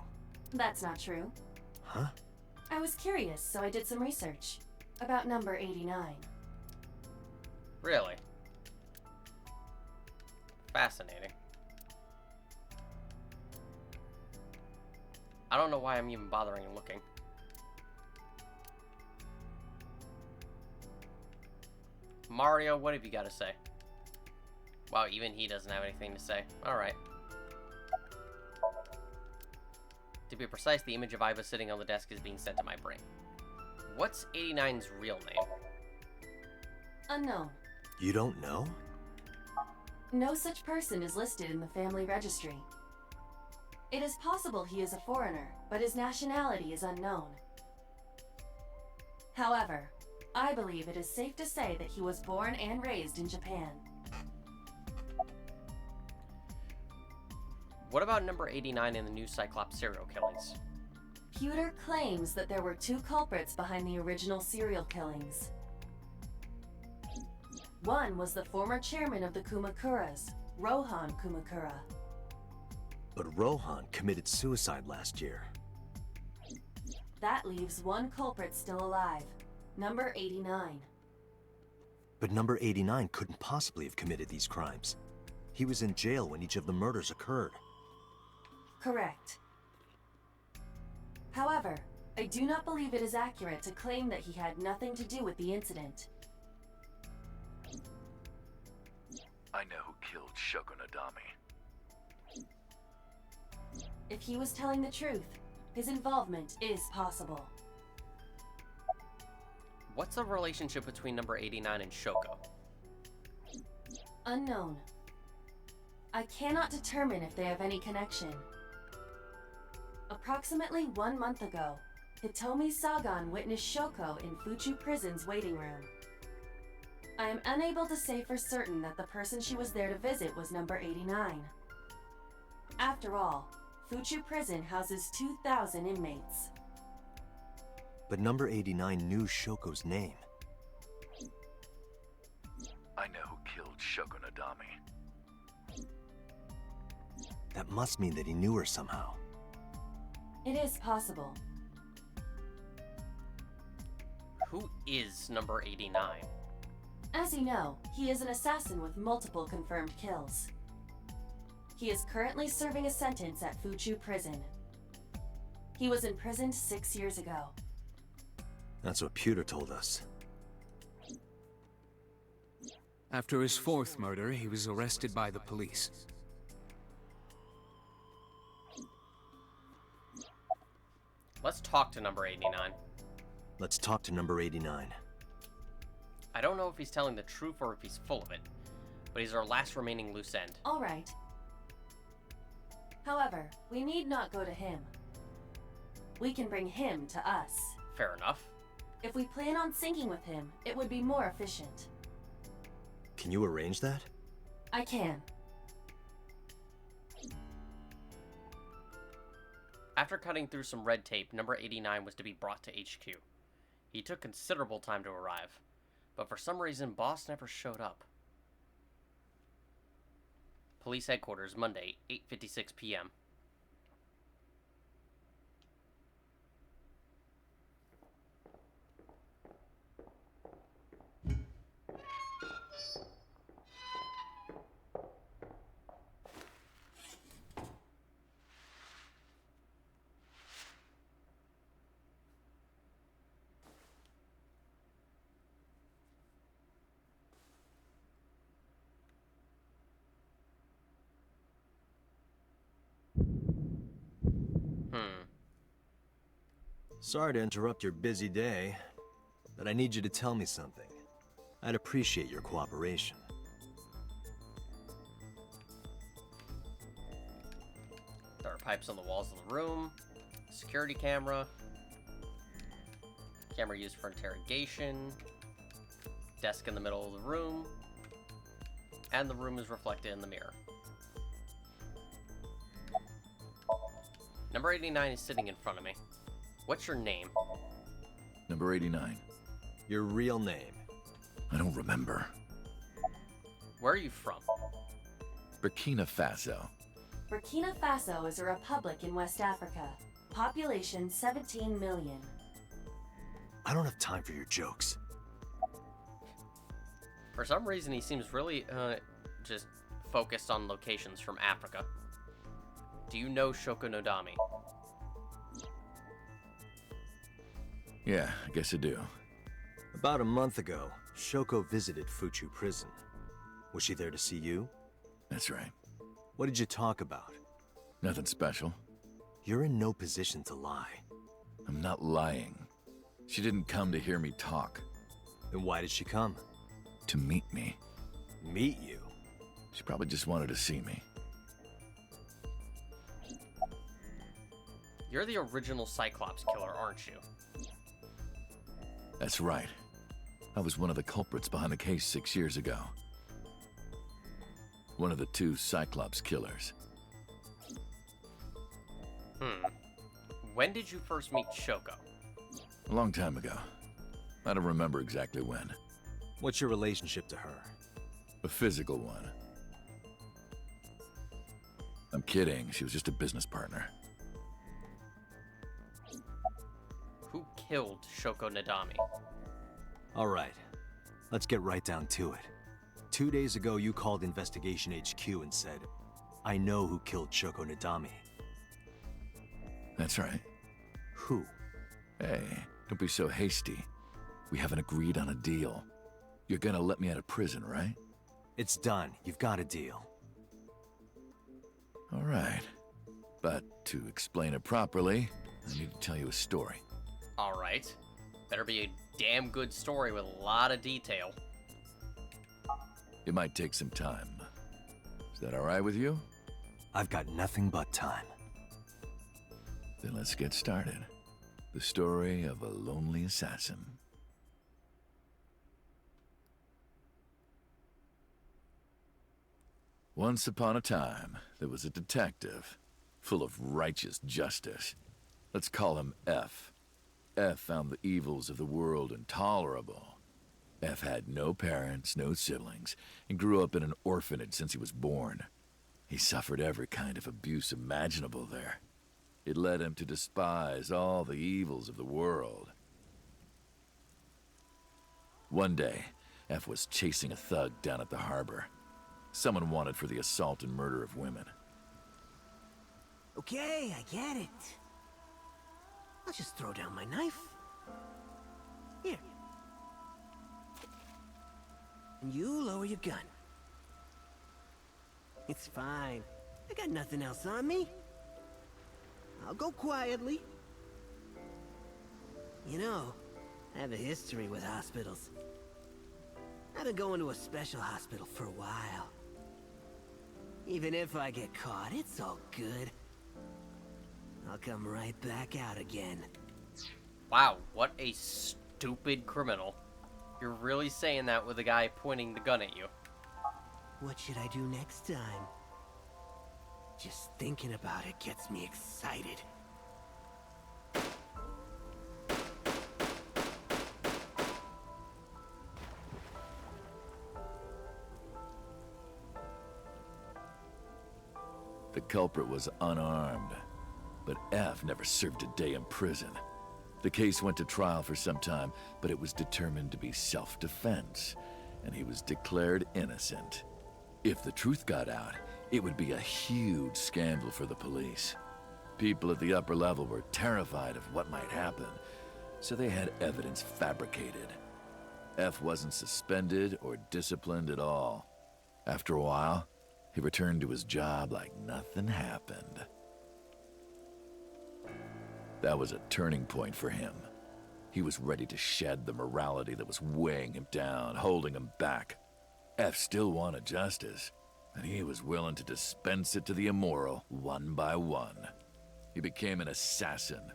That's not true. Huh? I was curious, so I did some research. About number 89. Really? Fascinating. I don't know why I'm even bothering looking. Mario, what have you got to say? Wow, even he doesn't have anything to say. Alright. To be precise, the image of Iva sitting on the desk is being sent to my brain. What's 89's real name? Unknown. You don't know? No such person is listed in the family registry. It is possible he is a foreigner, but his nationality is unknown. However, I believe it is safe to say that he was born and raised in Japan. What about number 89 in the new Cyclops serial killings? Pewter claims that there were 2 culprits behind the original serial killings. One was the former chairman of the Kumakuras, Rohan Kumakura. But Rohan committed suicide last year. That leaves 1 culprit still alive, number 89. But number 89 couldn't possibly have committed these crimes. He was in jail when each of the murders occurred. Correct. However, I do not believe it is accurate to claim that he had nothing to do with the incident. I know who killed Shogun Adami. If he was telling the truth, his involvement is possible. What's the relationship between number 89 and Shoko? Unknown. I cannot determine if they have any connection. Approximately 1 month ago, Hitomi Sagan witnessed Shoko in Fuchu Prison's waiting room. I am unable to say for certain that the person she was there to visit was number 89. After all, Fuchu Prison houses 2,000 inmates. But number 89 knew Shoko's name. I know who killed Shogun Adami. That must mean that he knew her somehow. It is possible. Who is number 89? As you know, he is an assassin with multiple confirmed kills. He is currently serving a sentence at Fuchu Prison. He was imprisoned 6 years ago. That's what Pewter told us. After his 4th murder, he was arrested by the police. Let's talk to number 89. Let's talk to number 89. I don't know if he's telling the truth or if he's full of it, but he's our last remaining loose end. All right. However, we need not go to him. We can bring him to us. Fair enough. If we plan on syncing with him, it would be more efficient. Can you arrange that? I can. After cutting through some red tape, number 89 was to be brought to HQ. He took considerable time to arrive, but for some reason, Boss never showed up. Police headquarters, Monday, 8:56 p.m. Sorry to interrupt your busy day, but I need you to tell me something. I'd appreciate your cooperation. There are pipes on the walls of the room, security camera, camera used for interrogation, desk in the middle of the room, and the room is reflected in the mirror. Number 89 is sitting in front of me. What's your name? Number 89. Your real name? I don't remember. Where are you from? Burkina Faso. Burkina Faso is a republic in West Africa. Population 17 million. I don't have time for your jokes. For some reason, he seems really, just focused on locations from Africa. Do you know Shoko Nodami? Yeah, I guess I do. About a month ago, Shoko visited Fuchu prison. Was she there to see you? That's right. What did you talk about? Nothing special. You're in no position to lie. I'm not lying. She didn't come to hear me talk. Then why did she come? To meet me. Meet you? She probably just wanted to see me. You're the original Cyclops killer, aren't you? That's right. I was one of the culprits behind the case 6 years ago. One of the 2 Cyclops killers. When did you first meet Shoko? A long time ago. I don't remember exactly when. What's your relationship to her? A physical one. I'm kidding. She was just a business partner. Who killed Shoko Nadami? All right. Let's get right down to it. 2 days ago, you called Investigation HQ and said, I know who killed Shoko Nadami. That's right. Who? Hey, don't be so hasty. We haven't agreed on a deal. You're gonna let me out of prison, right? It's done. You've got a deal. All right. But to explain it properly, I need to tell you a story. All right. Better be a damn good story with a lot of detail. It might take some time. Is that all right with you? I've got nothing but time. Then let's get started. The story of a lonely assassin. Once upon a time, there was a detective, full of righteous justice. Let's call him F. F found the evils of the world intolerable. F had no parents, no siblings, and grew up in an orphanage since he was born. He suffered every kind of abuse imaginable there. It led him to despise all the evils of the world. One day, F was chasing a thug down at the harbor. Someone wanted for the assault and murder of women. Okay, I get it. I'll just throw down my knife. Here. And you lower your gun. It's fine. I got nothing else on me. I'll go quietly. You know, I have a history with hospitals. I've been going to a special hospital for a while. Even if I get caught, it's all good. I'll come right back out again. Wow, what a stupid criminal. You're really saying that with a guy pointing the gun at you. What should I do next time? Just thinking about it gets me excited. The culprit was unarmed, but F never served a day in prison. The case went to trial for some time, but it was determined to be self-defense, and he was declared innocent. If the truth got out, it would be a huge scandal for the police. People at the upper level were terrified of what might happen, so they had evidence fabricated. F wasn't suspended or disciplined at all. After a while, he returned to his job like nothing happened. That was a turning point for him. He was ready to shed the morality that was weighing him down, holding him back. F still wanted justice, and he was willing to dispense it to the immoral one by one. He became an assassin,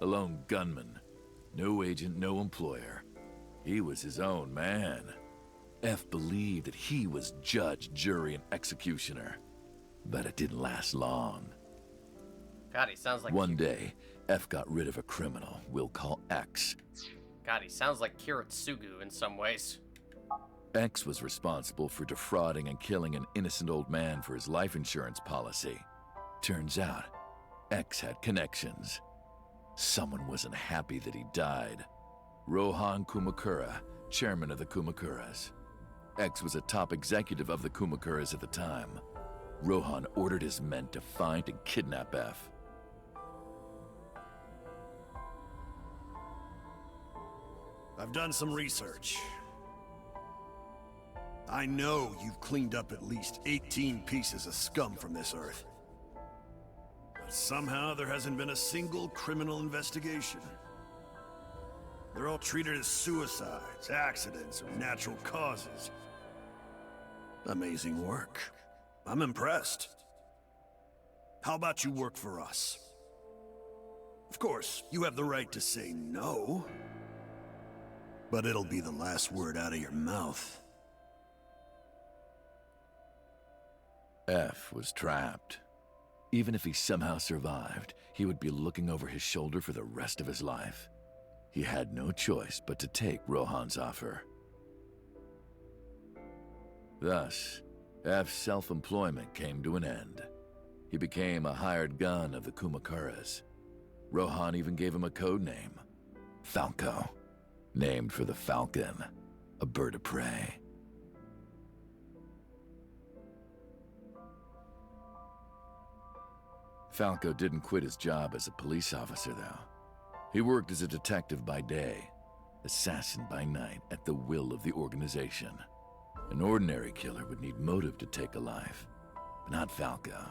a lone gunman, no agent, no employer. He was his own man. F believed that he was judge, jury, and executioner. But it didn't last long. God, he sounds like... One day, F got rid of a criminal we'll call X. God, he sounds like Kiritsugu in some ways. X was responsible for defrauding and killing an innocent old man for his life insurance policy. Turns out, X had connections. Someone wasn't happy that he died. Rohan Kumakura, chairman of the Kumakuras. X was a top executive of the Kumakuras at the time. Rohan ordered his men to find and kidnap F. I've done some research. I know you've cleaned up at least 18 pieces of scum from this earth. But somehow there hasn't been a single criminal investigation. They're all treated as suicides, accidents, or natural causes. Amazing work. I'm impressed. How about you work for us? Of course, you have the right to say no. But it'll be the last word out of your mouth. F was trapped. Even if he somehow survived, he would be looking over his shoulder for the rest of his life. He had no choice but to take Rohan's offer. Thus, F's self-employment came to an end. He became a hired gun of the Kumakuras. Rohan even gave him a code name, Falco, named for the falcon, a bird of prey. Falco didn't quit his job as a police officer, though. He worked as a detective by day, assassin by night, at the will of the organization. An ordinary killer would need motive to take a life, but not Falco.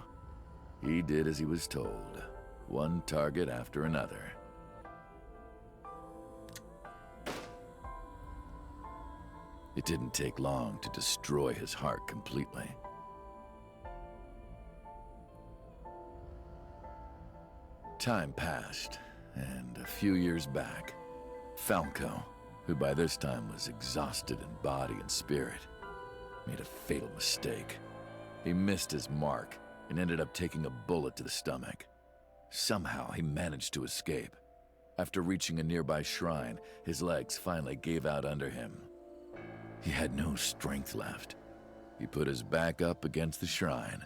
He did as he was told, one target after another. It didn't take long to destroy his heart completely. Time passed, and a few years back, Falco, who by this time was exhausted in body and spirit, made a fatal mistake. He missed his mark and ended up taking a bullet to the stomach. Somehow he managed to escape. After reaching a nearby shrine, his legs finally gave out under him. He had no strength left. He put his back up against the shrine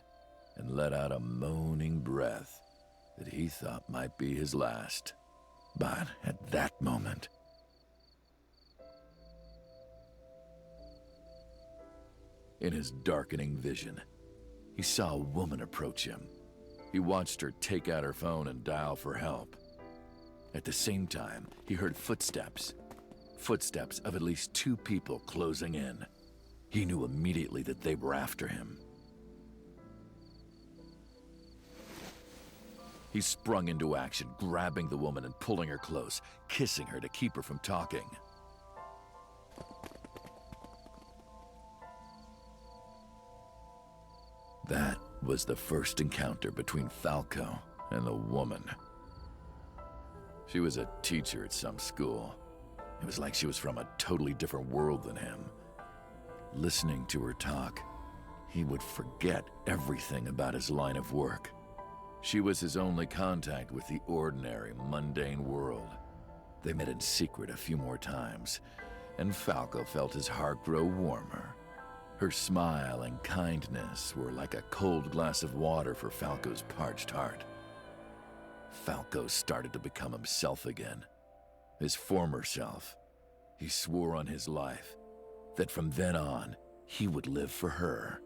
and let out a moaning breath that he thought might be his last. But at that moment, in his darkening vision, he saw a woman approach him. He watched her take out her phone and dial for help. At the same time, he heard footsteps. Footsteps of at least 2 people closing in. He knew immediately that they were after him. He sprung into action, grabbing the woman and pulling her close, kissing her to keep her from talking. That was the first encounter between Falco and the woman. She was a teacher at some school. It was like she was from a totally different world than him. Listening to her talk, he would forget everything about his line of work. She was his only contact with the ordinary, mundane world. They met in secret a few more times, and Falco felt his heart grow warmer. Her smile and kindness were like a cold glass of water for Falco's parched heart. Falco started to become himself again, his former self. He swore on his life that from then on, he would live for her.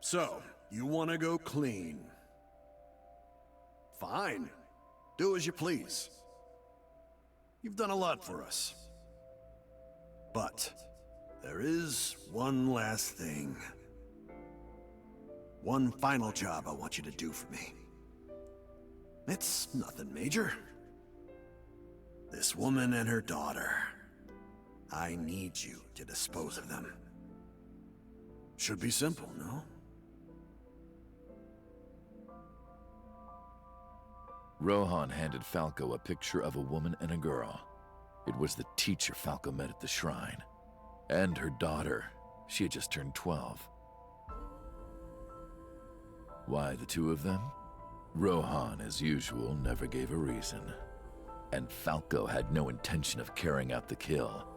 So, you want to go clean? Fine. Do as you please. You've done a lot for us. But there is one last thing. One final job I want you to do for me. It's nothing major. This woman and her daughter. I need you to dispose of them. Should be simple, no? Rohan handed Falco a picture of a woman and a girl. It was the teacher Falco met at the shrine. And her daughter. She had just turned 12. Why the two of them? Rohan, as usual, never gave a reason. And Falco had no intention of carrying out the kill.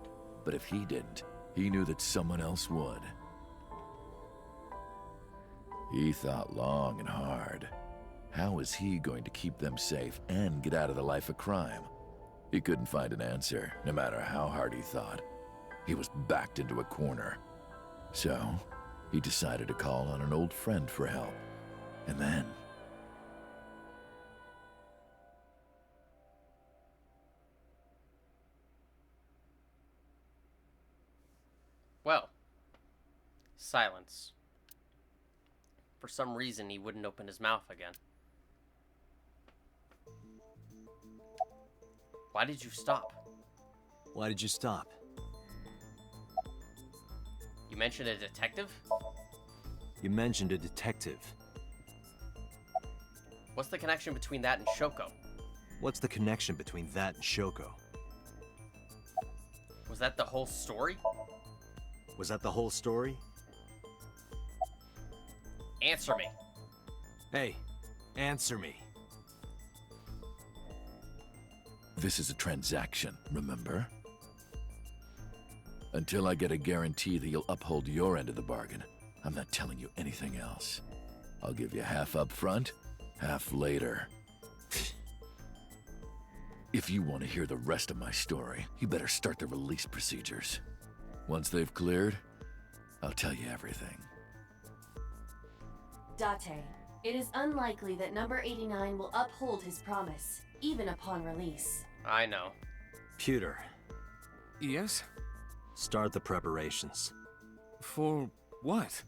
But if he didn't, he knew that someone else would. He thought long and hard. How was he going to keep them safe and get out of the life of crime? He couldn't find an answer, no matter how hard he thought. He was backed into a corner. So, he decided to call on an old friend for help. And then... Well, silence. For some reason, he wouldn't open his mouth again. Why did you stop? Why did you stop? You mentioned a detective? You mentioned a detective. What's the connection between that and Shoko? What's the connection between that and Shoko? Was that the whole story? Was that the whole story? Answer me. Hey, answer me. This is a transaction, remember? Until I get a guarantee that you'll uphold your end of the bargain, I'm not telling you anything else. I'll give you half up front, half later. If you want to hear the rest of my story, you better start the release procedures. Once they've cleared, I'll tell you everything. Date, it is unlikely that number 89 will uphold his promise, even upon release. I know. Pewter. Yes? Start the preparations. For what?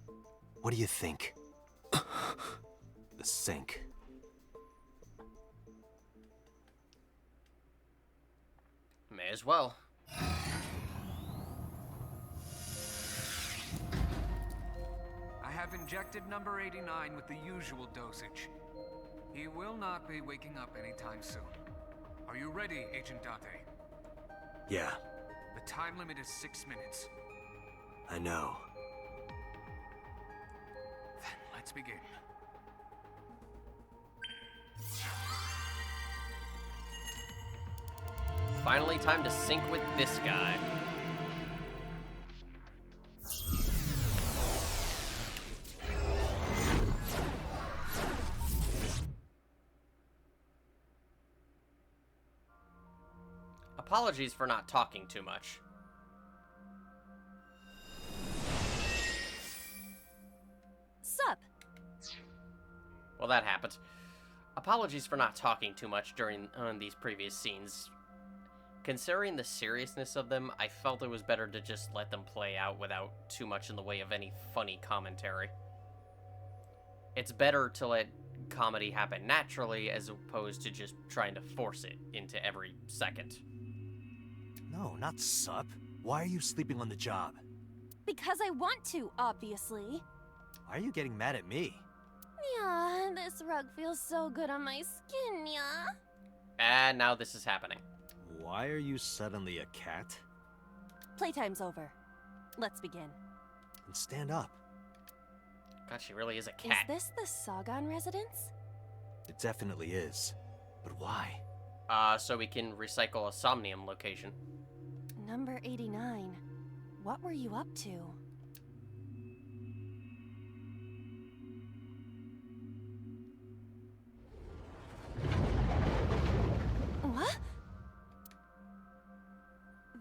What do you think? The sink. May as well. I have injected number 89 with the usual dosage. He will not be waking up anytime soon. Are you ready, Agent Date? Yeah, The time limit is 6 minutes. I know. Then let's begin. Finally, time to sync with this guy. Apologies for not talking too much. Sup? Well, that happened. Apologies for not talking too much during these previous scenes. Considering the seriousness of them, I felt it was better to just let them play out without too much in the way of any funny commentary. It's better to let comedy happen naturally as opposed to just trying to force it into every second. No, not sup. Why are you sleeping on the job? Because I want to, obviously. Why are you getting mad at me? Yeah, this rug feels so good on my skin, yeah. And now this is happening. Why are you suddenly a cat? Playtime's over. Let's begin. And stand up. God, she really is a cat. Is this the Sagan residence? It definitely is. But why? So we can recycle a Somnium location. Number 89. What were you up to? What?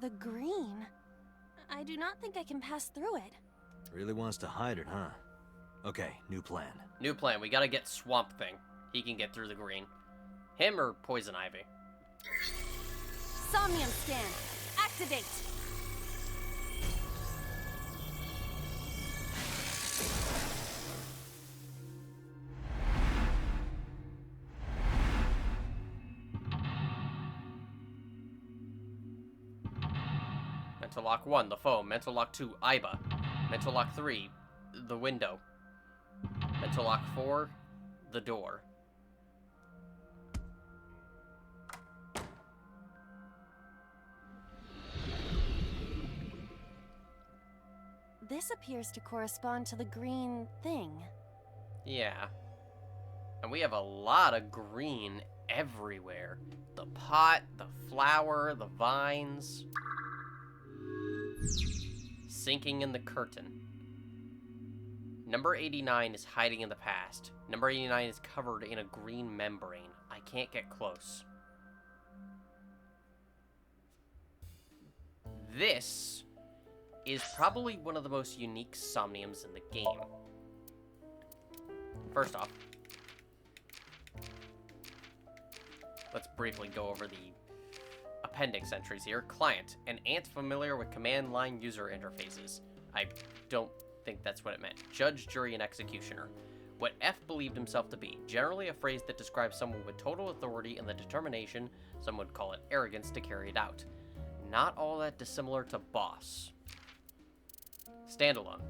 The green. I do not think I can pass through it. Really wants to hide it, huh? Okay, new plan. New plan. We gotta get Swamp Thing. He can get through the green. Him or Poison Ivy. Somnium scan. Activate. Mental Lock 1, the foam. Mental Lock 2, Iba. Mental Lock 3, the window. Mental Lock 4, the door. This appears to correspond to the green thing. Yeah. And we have a lot of green everywhere. The pot, the flower, the vines. Sinking in the curtain. Number 89 is hiding in the past. Number 89 is covered in a green membrane. I can't get close. This is probably one of the most unique Somniums in the game. First off, let's briefly go over the appendix entries here. Client, an ant familiar with command line user interfaces. I don't think that's what it meant. Judge, jury, and executioner. What F believed himself to be. Generally a phrase that describes someone with total authority and the determination, some would call it arrogance, to carry it out. Not all that dissimilar to boss. Standalone.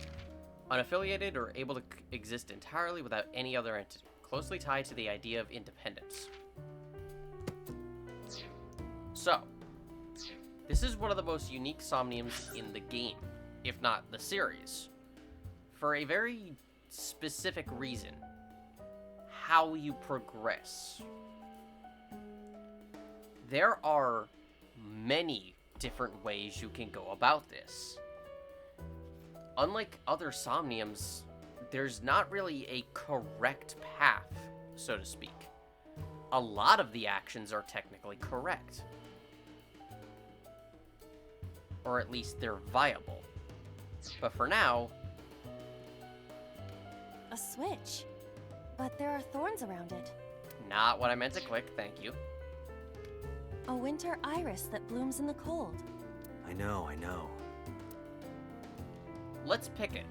Unaffiliated or able to exist entirely without any other entity. Closely tied to the idea of independence. So, this is one of the most unique Somniums in the game, if not the series. For a very specific reason. How you progress. There are many different ways you can go about this. Unlike other Somniums, there's not really a correct path, so to speak. A lot of the actions are technically correct. Or at least they're viable. But for now... A switch. But there are thorns around it. Not what I meant to click, thank you. A winter iris that blooms in the cold. I know. Let's pick it.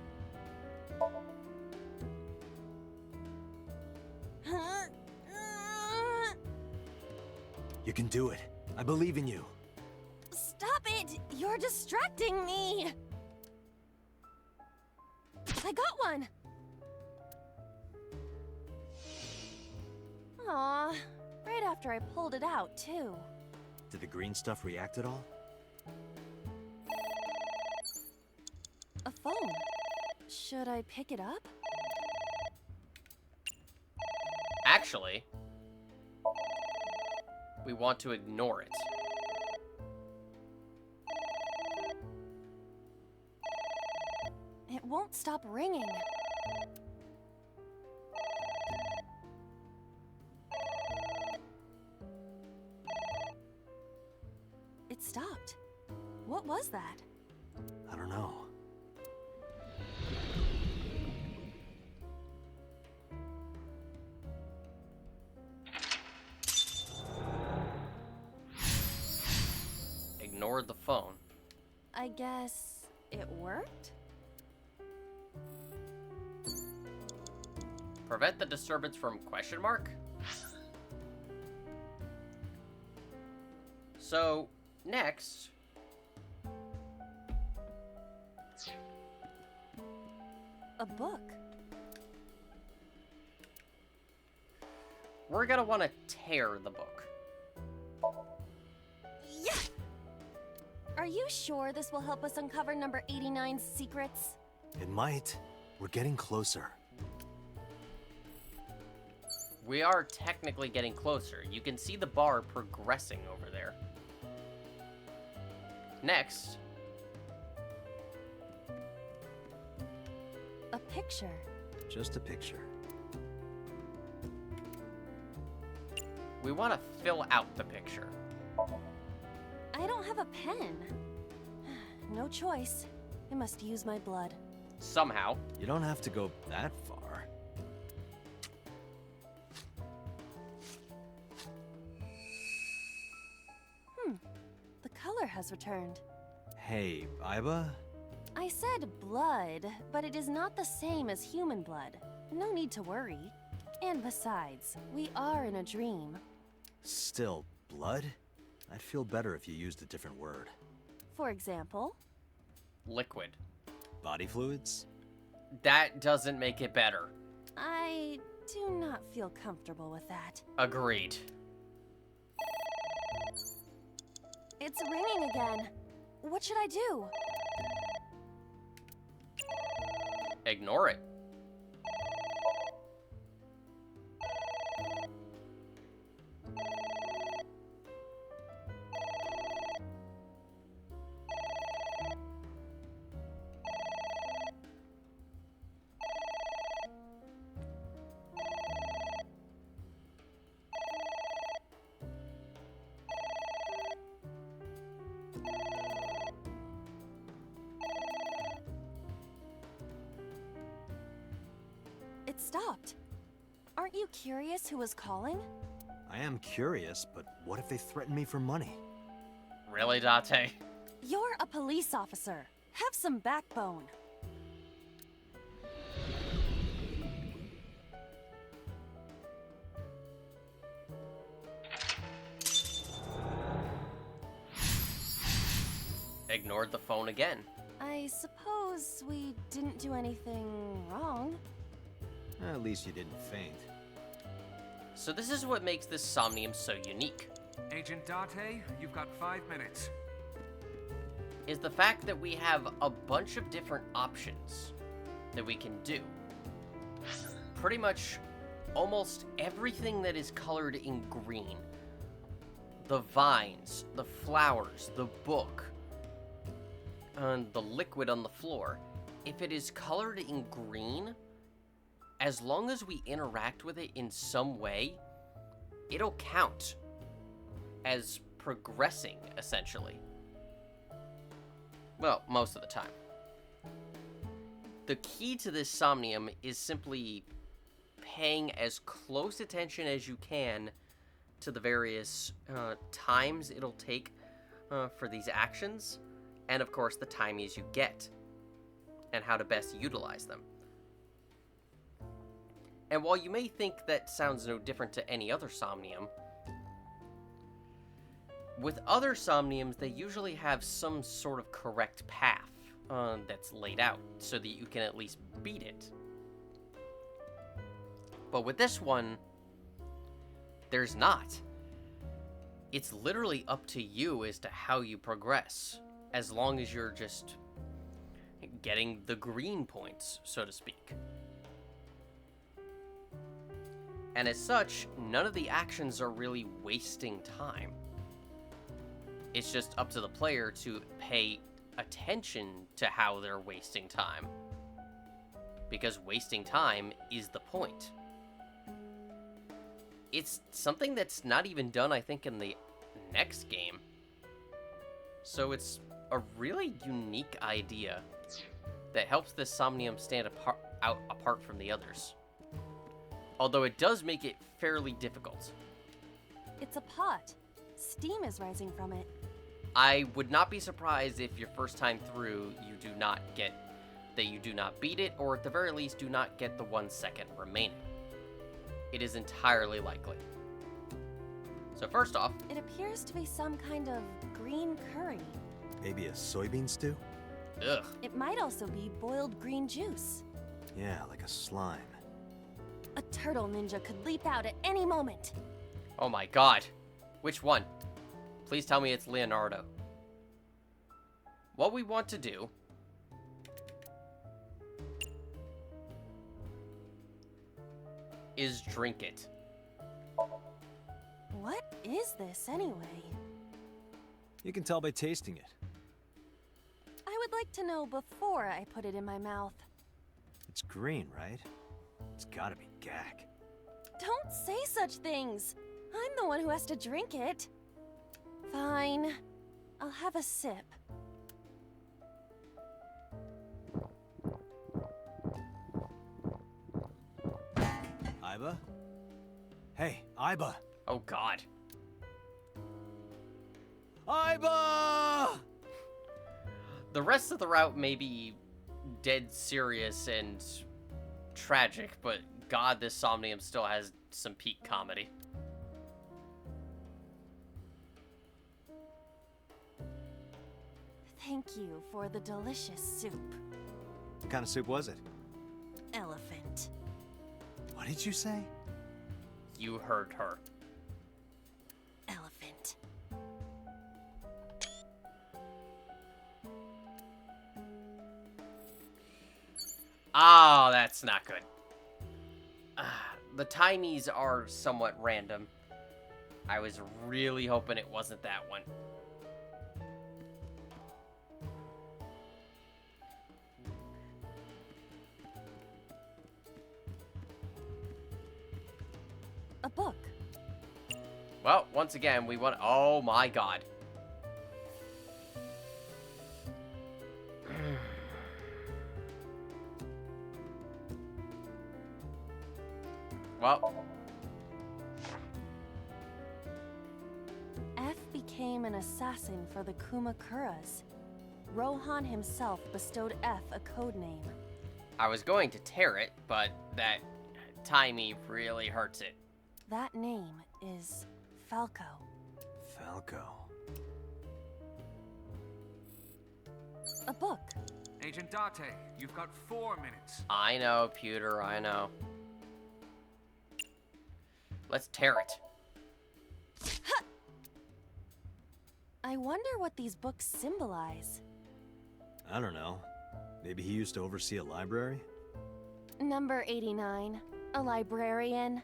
You can do it. I believe in you. Stop it! You're distracting me! I got one! Aw, right after I pulled it out, too. Did the green stuff react at all? A phone. Should I pick it up? Actually, we want to ignore it. It won't stop ringing. It stopped. What was that? I don't know. Ignored the phone. I guess it worked? Prevent the disturbance from question mark? So, next... A book. We're gonna want to tear the book. Yeah! Are you sure this will help us uncover number 89's secrets? It might. We're getting closer. We are technically getting closer. You can see the bar progressing over there. Next. A picture. Just a picture. We want to fill out the picture. I don't have a pen. No choice. I must use my blood. Somehow. You don't have to go that far. The color has returned. Hey, Iba? I said blood, but it is not the same as human blood. No need to worry. And besides, we are in a dream. Still, blood? I'd feel better if you used a different word. For example? Liquid. Body fluids? That doesn't make it better. I do not feel comfortable with that. Agreed. It's ringing again. What should I do? Ignore it. It stopped. Aren't you curious who was calling? I am curious, but what if they threaten me for money? Really, Date? You're a police officer. Have some backbone. Ignored the phone again. I suppose we didn't do anything wrong. At least you didn't faint. So this is what makes this Somnium so unique. Agent Date, you've got 5 minutes. Is the fact that we have a bunch of different options that we can do. Pretty much almost everything that is colored in green. The vines, the flowers, the book, and the liquid on the floor. If it is colored in green, as long as we interact with it in some way, it'll count as progressing, essentially. Well, most of the time. The key to this Somnium is simply paying as close attention as you can to the various times it'll take for these actions, and of course the timies you get, and how to best utilize them. And while you may think that sounds no different to any other Somnium, with other Somniums, they usually have some sort of correct path that's laid out, so that you can at least beat it. But with this one, there's not. It's literally up to you as to how you progress, as long as you're just getting the green points, so to speak. And as such, none of the actions are really wasting time. It's just up to the player to pay attention to how they're wasting time. Because wasting time is the point. It's something that's not even done, I think, in the next game. So it's a really unique idea that helps this Somnium stand apart from the others. Although it does make it fairly difficult. It's a pot. Steam is rising from it. I would not be surprised if your first time through you do not beat it, or at the very least do not get the 1 second remaining. It is entirely likely. So first off, it appears to be some kind of green curry. Maybe a soybean stew? Ugh. It might also be boiled green juice. Yeah, like a slime. A turtle ninja could leap out at any moment. Oh my god. Which one? Please tell me it's Leonardo. What we want to do is drink it. What is this anyway? You can tell by tasting it. I would like to know before I put it in my mouth. It's green, right? It's gotta be gack. Don't say such things. I'm the one who has to drink it. Fine. I'll have a sip. Aiba? Hey, Aiba! Oh god. Aiba! The rest of the route may be dead serious and tragic, but god, this Somnium still has some peak comedy. Thank you for the delicious soup. What kind of soup was it? Elephant. What did you say? You heard her. Elephant. Oh, that's not good. The timies are somewhat random. I was really hoping it wasn't that one. A book. Well, once again, we want... Oh my god. Well... F became an assassin for the Kumakuras. Rohan himself bestowed F a code name. I was going to tear it, but that timey really hurts it. That name is Falco. Falco. A book. Agent Date, you've got 4 minutes. I know, Pewter, I know. Let's tear it. I wonder what these books symbolize. I don't know. Maybe he used to oversee a library? Number 89. A librarian.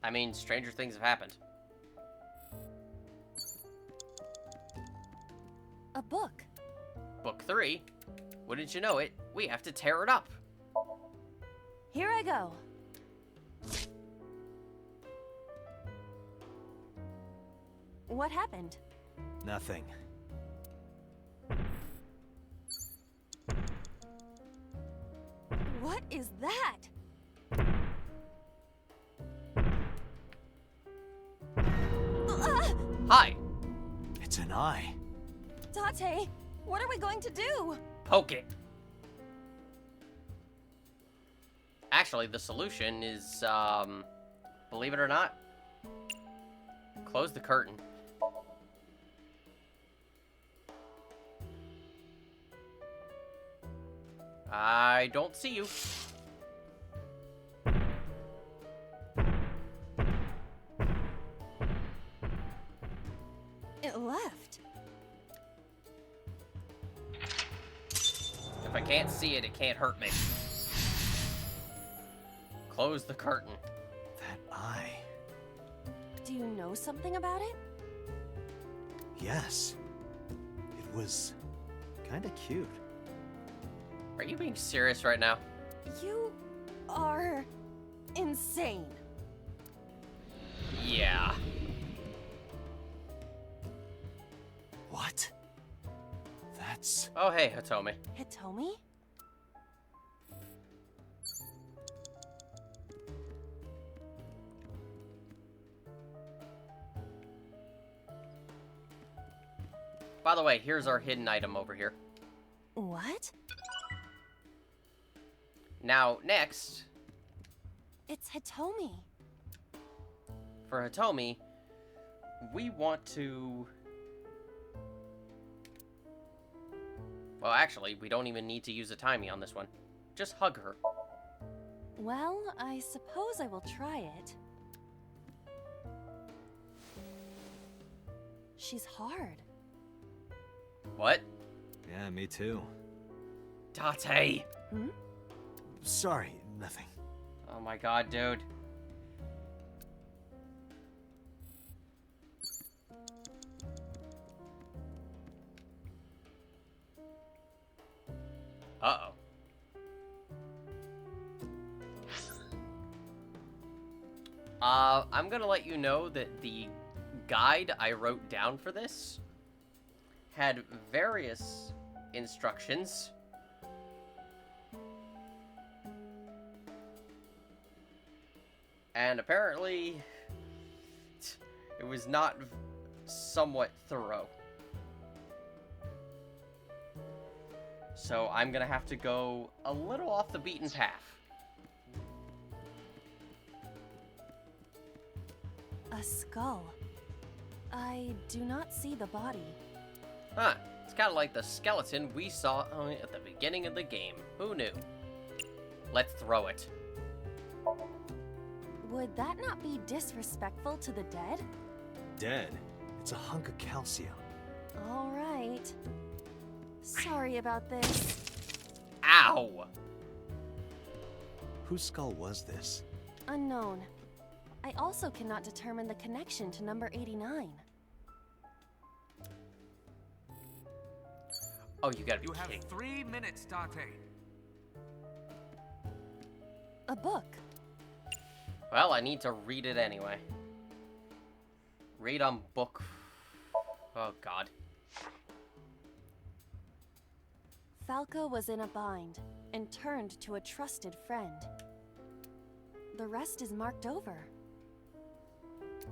I mean, stranger things have happened. A book. Book 3. Wouldn't you know it, we have to tear it up. Here I go. What happened? Nothing. What is that? Hi. It's an eye. Date, what are we going to do? Poke it. Actually, the solution is, believe it or not, close the curtain. I don't see you. It left. If I can't see it, it can't hurt me. Close the curtain. That eye. Do you know something about it? Yes. It was kinda cute. Are you being serious right now? You are insane. Yeah. What? That's... Oh, hey, Hitomi. Hitomi? By the way, here's our hidden item over here. What? Now, next, It's Hitomi. for Hitomi, we want to... Well, actually, we don't even need to use a timey on this one. Just hug her. Well, I suppose I will try it. She's hard. What? Yeah, me too. Date! Hmm? Sorry, nothing. Oh my god, dude. Uh-oh. I'm gonna let you know that the guide I wrote down for this had various instructions. And apparently, it was not somewhat thorough. So I'm gonna have to go a little off the beaten path. A skull. I do not see the body. Huh. It's kind of like the skeleton we saw at the beginning of the game. Who knew? Let's throw it. Would that not be disrespectful to the dead? Dead? It's a hunk of calcium. All right. Sorry about this. Ow! Whose skull was this? Unknown. I also cannot determine the connection to number 89. Oh, you gotta be You have kidding. 3 minutes, Date. A book. Well, I need to read it anyway. Read on book. Oh, God. Falco was in a bind and turned to a trusted friend. The rest is marked over.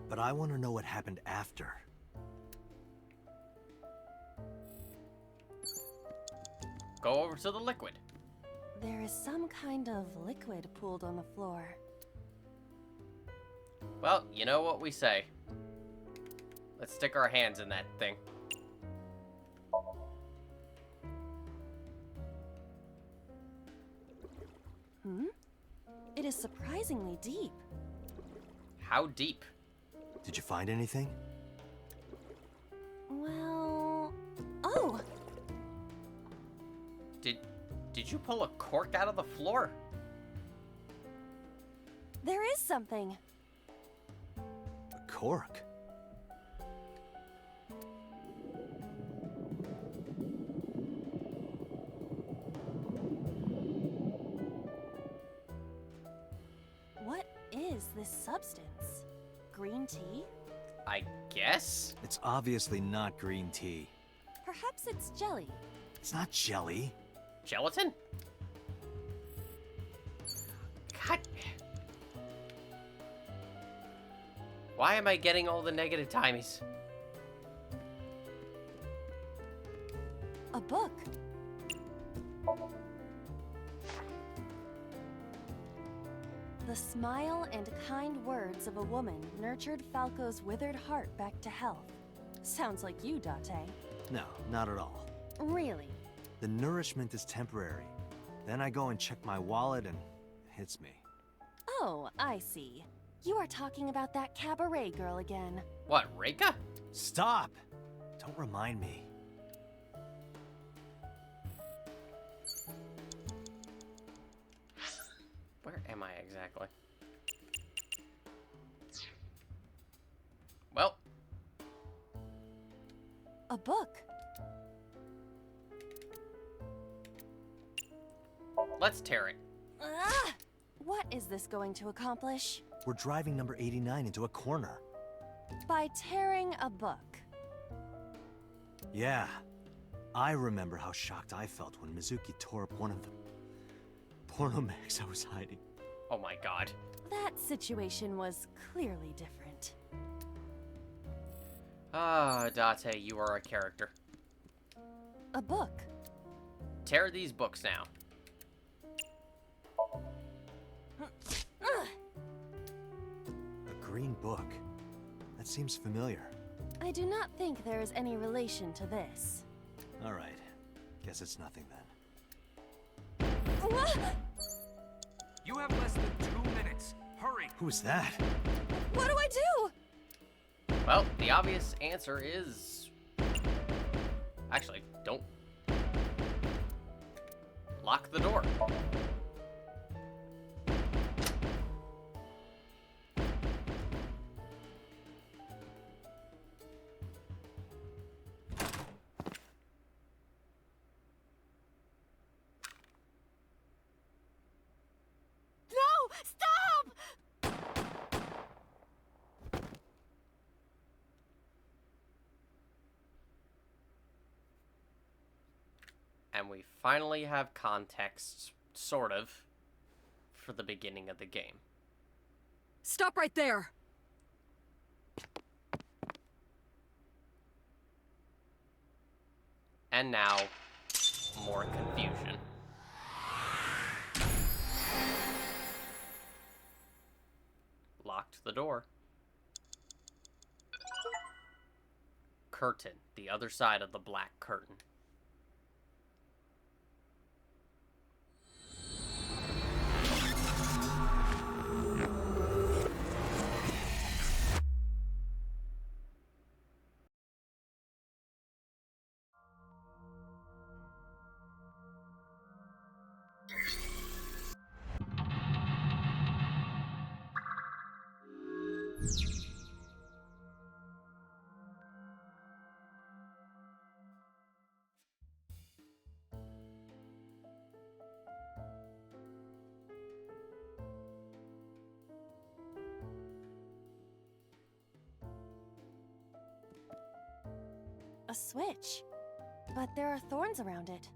But I want to know what happened after. Go over to the liquid. There is some kind of liquid pooled on the floor. Well, you know what we say. Let's stick our hands in that thing. It is surprisingly deep. How deep? Did you find anything? Well... Oh! Did you pull a cork out of the floor? There is something. A cork? What is this substance? Green tea? I guess? It's obviously not green tea. Perhaps it's jelly. It's not jelly. Gelatin? God. Why am I getting all the negative timies? A book. The smile and kind words of a woman nurtured Falco's withered heart back to health. Sounds like you, Date. No, not at all. Really? The nourishment is temporary. Then I go and check my wallet and it hits me. Oh, I see. You are talking about that cabaret girl again. What, Reika? Stop! Don't remind me. Where am I exactly? Well. A book. Let's tear it. Ah! What is this going to accomplish? We're driving number 89 into a corner. By tearing a book. Yeah. I remember how shocked I felt when Mizuki tore up one of the porno mags I was hiding. Oh my god. That situation was clearly different. Ah, Date, you are a character. A book. Tear these books now. A green book. That seems familiar. I do not think there is any relation to this. All right. Guess it's nothing then. You have less than 2 minutes. Hurry. Who's that? What do I do? Well, the obvious answer is... Actually, don't. Lock the door. Stop! And we finally have context, sort of, for the beginning of the game. Stop right there! And now, more confusion. Locked the door. Curtain, the other side of the black curtain. A switch. But there are thorns around it.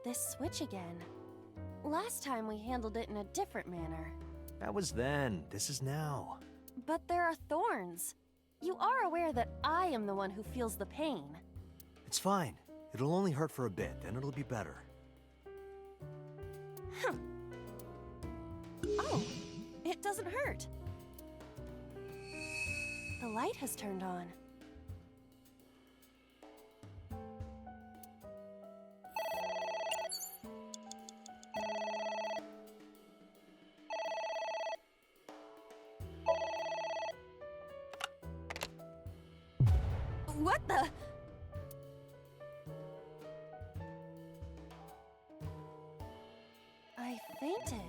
This switch again. Last time we handled it in a different manner. That was then. This is now. But there are thorns. You are aware that I am the one who feels the pain. It's fine. It'll only hurt for a bit, then it'll be better. Huh. Oh, it doesn't hurt. The light has turned on. What the? I fainted.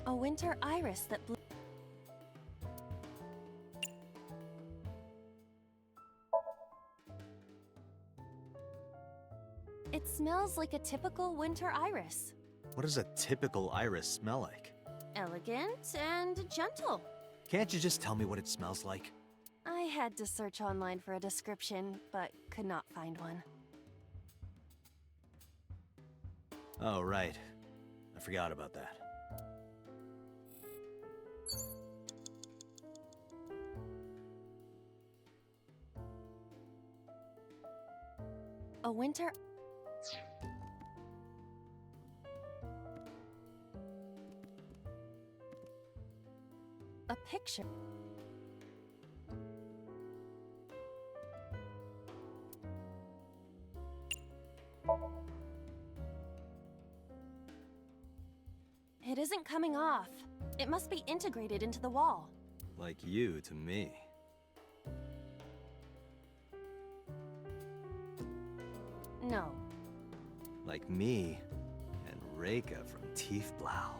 A winter iris that blew. It smells like a typical winter iris. What does a typical iris smell like? Elegant and gentle. Can't you just tell me what it smells like? I had to search online for a description, but could not find one. Oh, right. I forgot about that. A winter... A picture. It isn't coming off. It must be integrated into the wall. Like you to me. No. Like me and Reika from Tiefblau.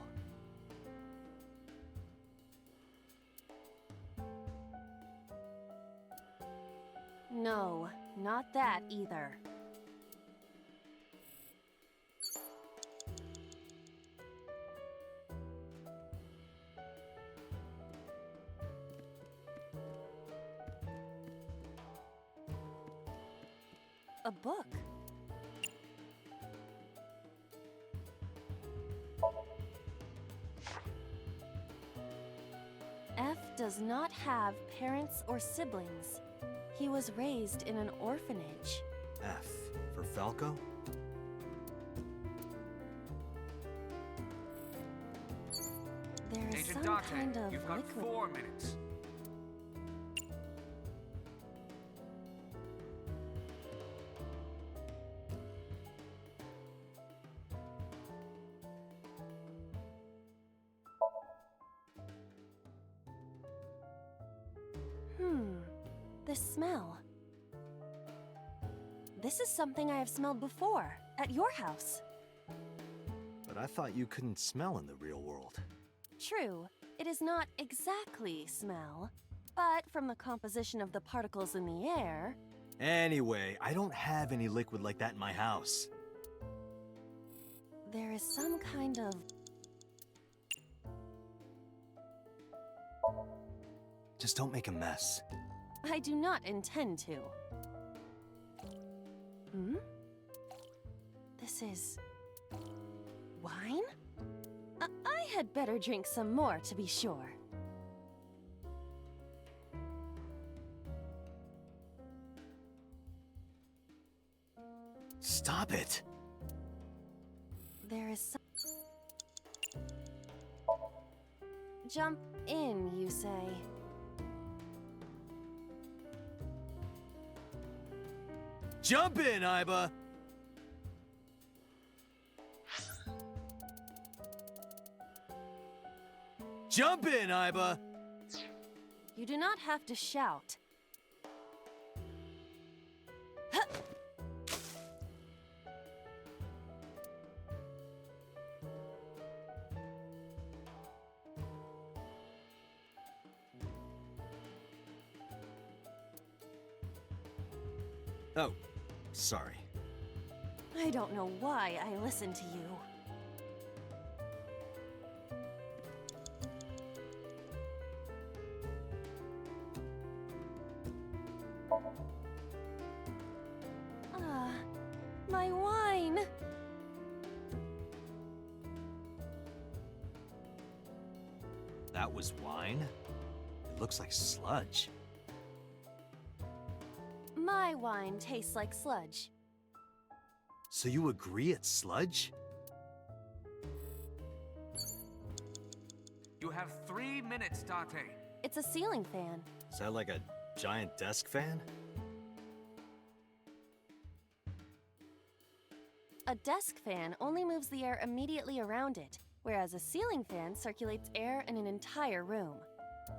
No, not that either. A book. F does not have parents or siblings. He was raised in an orphanage. F for Falco? There is Agent some Date, kind of you've got liquid. 4 minutes. This smell. This is something I have smelled before, at your house. But I thought you couldn't smell in the real world. True, it is not exactly smell, but from the composition of the particles in the air... Anyway, I don't have any liquid like that in my house. There is some kind of... Just don't make a mess. I do not intend to. Hmm? This is... wine? I had better drink some more to be sure. Stop it! There is some... Jump in, you say? Jump in, Iba! Jump in, Iba! You do not have to shout. Oh, sorry. I don't know why I listen to you. Ah, my wine! That was wine? It looks like sludge. My wine tastes like sludge. So you agree it's sludge? You have 3 minutes, Date. It's a ceiling fan. Is that like a giant desk fan? A desk fan only moves the air immediately around it, whereas a ceiling fan circulates air in an entire room.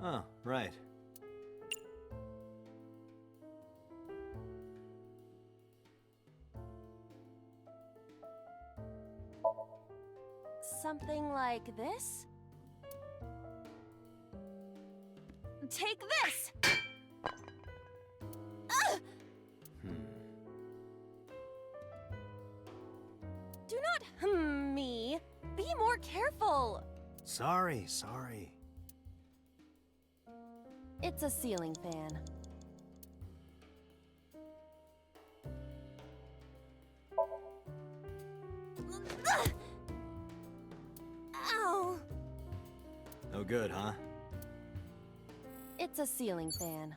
Oh, right. Something like this? Take this! Ugh! Do not me. Be more careful. Sorry. It's a ceiling fan. Ugh! Ow! No good, huh? It's a ceiling fan.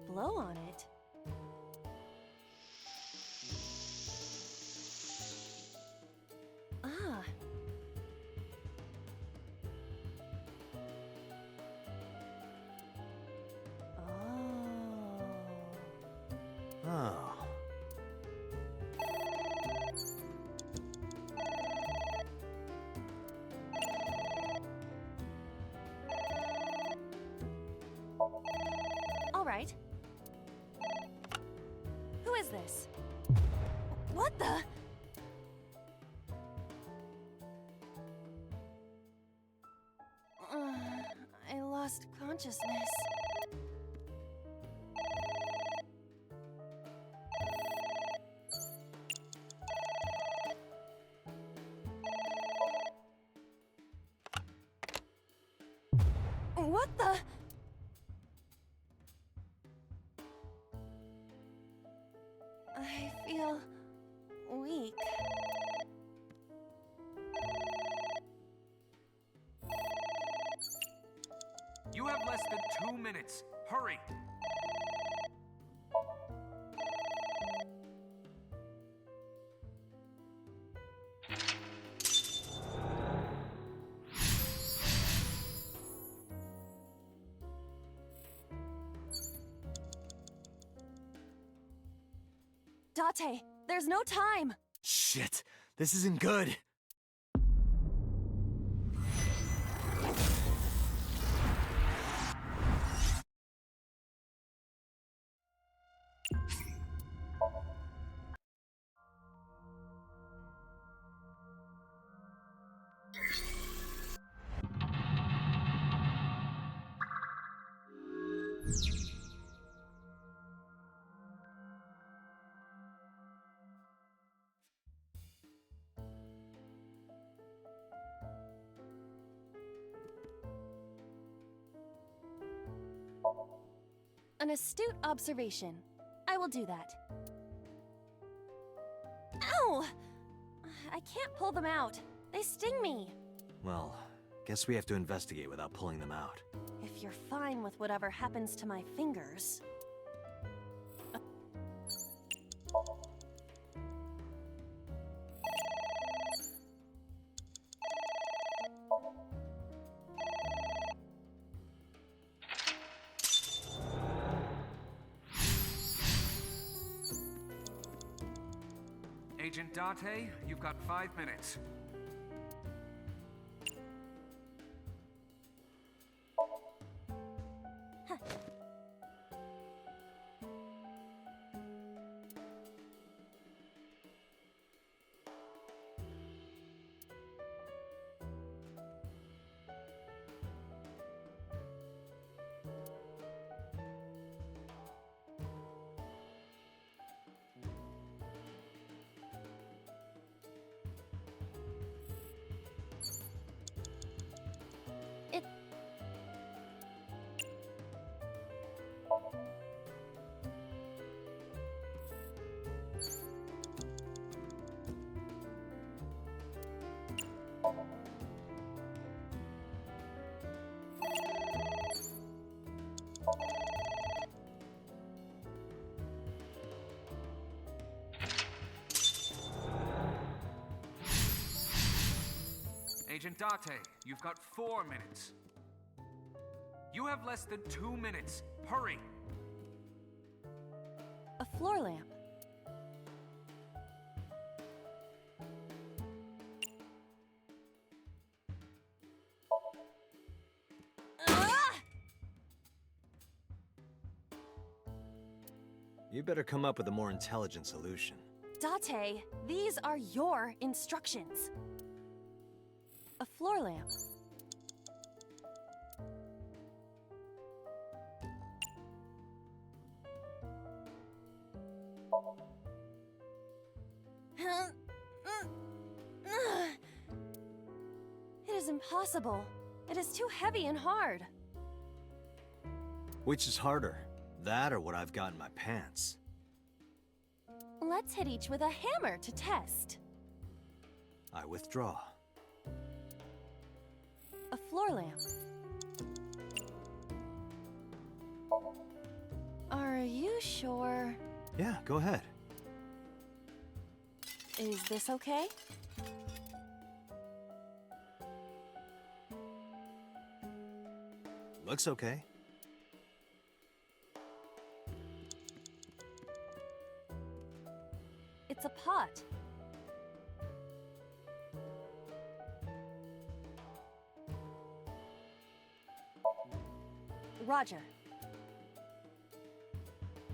Blow on it. Ah. Oh. All right. Who is this? What the? I lost consciousness. What the? I feel weak. You have less than 2 minutes. Hurry! Date, there's no time. Shit, this isn't good. An astute observation. I will do that. No! I can't pull them out. They sting me. Well, guess we have to investigate without pulling them out. If you're fine with whatever happens to my fingers. Agent Date, you've got 5 minutes. Agent Date, you've got 4 minutes. You have less than 2 minutes. Hurry! A floor lamp. You better come up with a more intelligent solution. Date, these are your instructions. A floor lamp. It is impossible. It is too heavy and hard. Which is harder, that or what I've got in my pants? Let's hit each with a hammer to test. I withdraw. A floor lamp. Are you sure? Yeah, go ahead. Is this okay? Looks okay. It's a pot. Roger.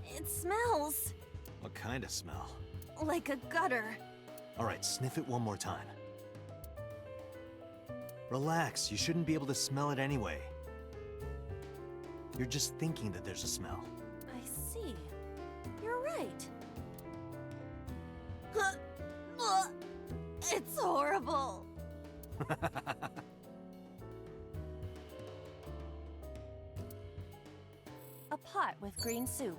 It smells What kind of smell? like a gutter. All right, sniff it one more time. Relax, you shouldn't be able to smell it anyway. You're just thinking that there's a smell. I see. You're right. It's horrible. A pot with green soup.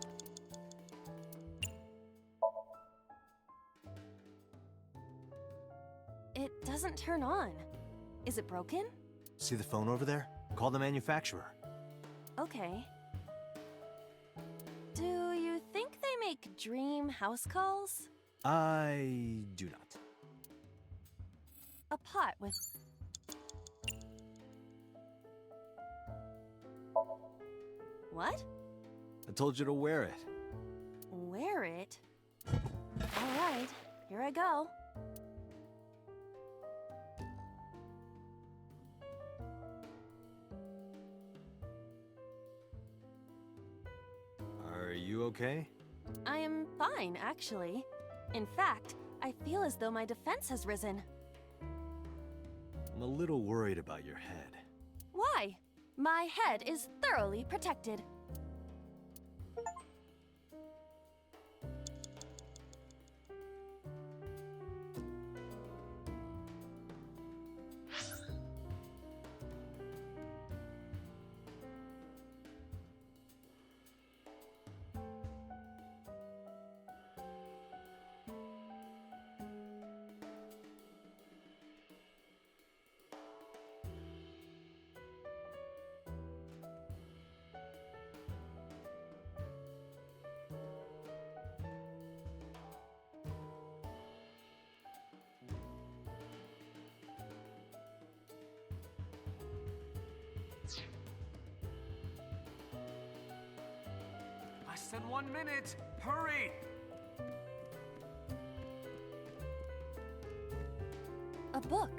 It doesn't turn on. Is it broken? See the phone over there? Call the manufacturer. Okay. Do you think they make dream house calls? I do not. A pot with... What? I told you to wear it. Wear it? Alright, here I go. Are you okay? I am fine, actually. In fact, I feel as though my defense has risen. I'm a little worried about your head. Why? My head is thoroughly protected. than 1 minute. Hurry! A book.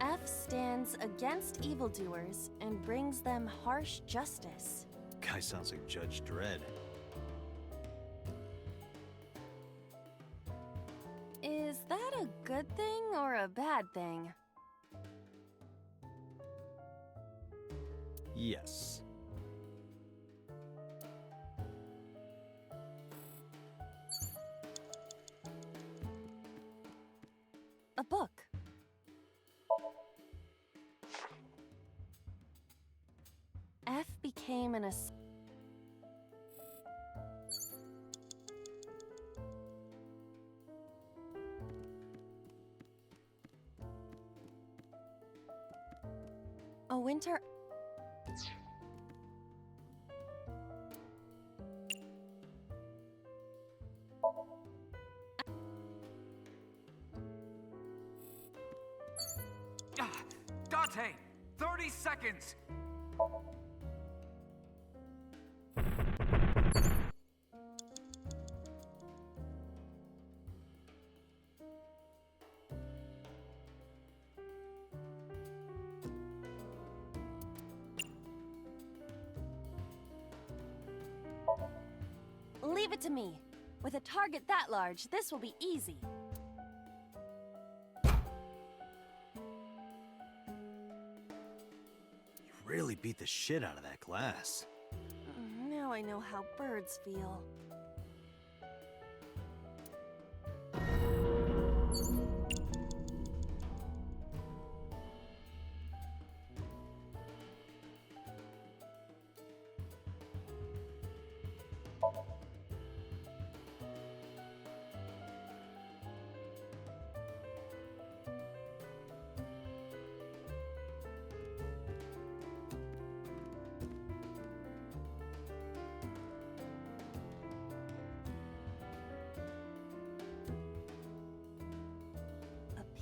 F stands against evildoers and brings them harsh justice. Guy sounds like Judge Dredd. Is that a good thing or a bad thing? Yes. A book. F became an a winter. Date! 30 seconds! Leave it to me. With a target that large, this will be easy. Really beat the shit out of that glass. Now I know how birds feel.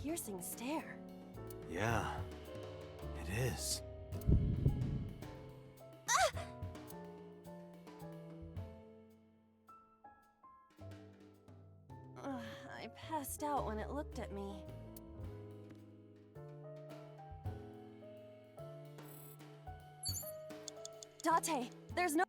Piercing stare. Yeah, it is. I passed out when it looked at me. Date, there's no...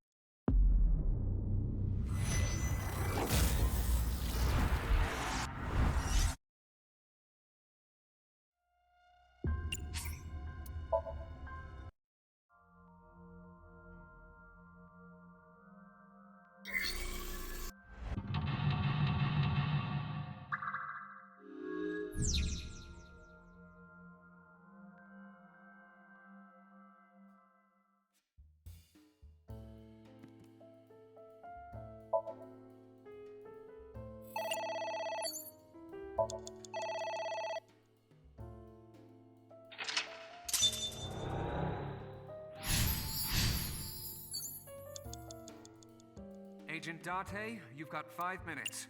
Agent Date, you've got 5 minutes.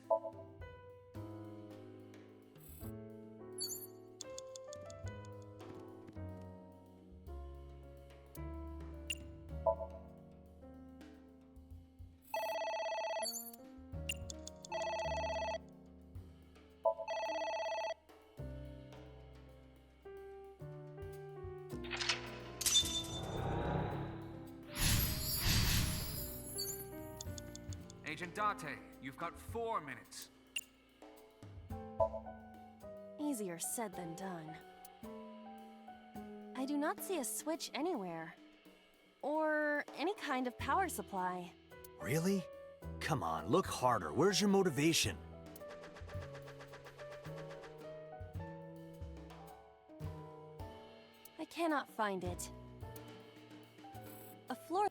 Agent Date, you've got 4 minutes. Easier said than done. I do not see a switch anywhere. Or any kind of power supply. Really? Come on, look harder. Where's your motivation? I cannot find it. A floor...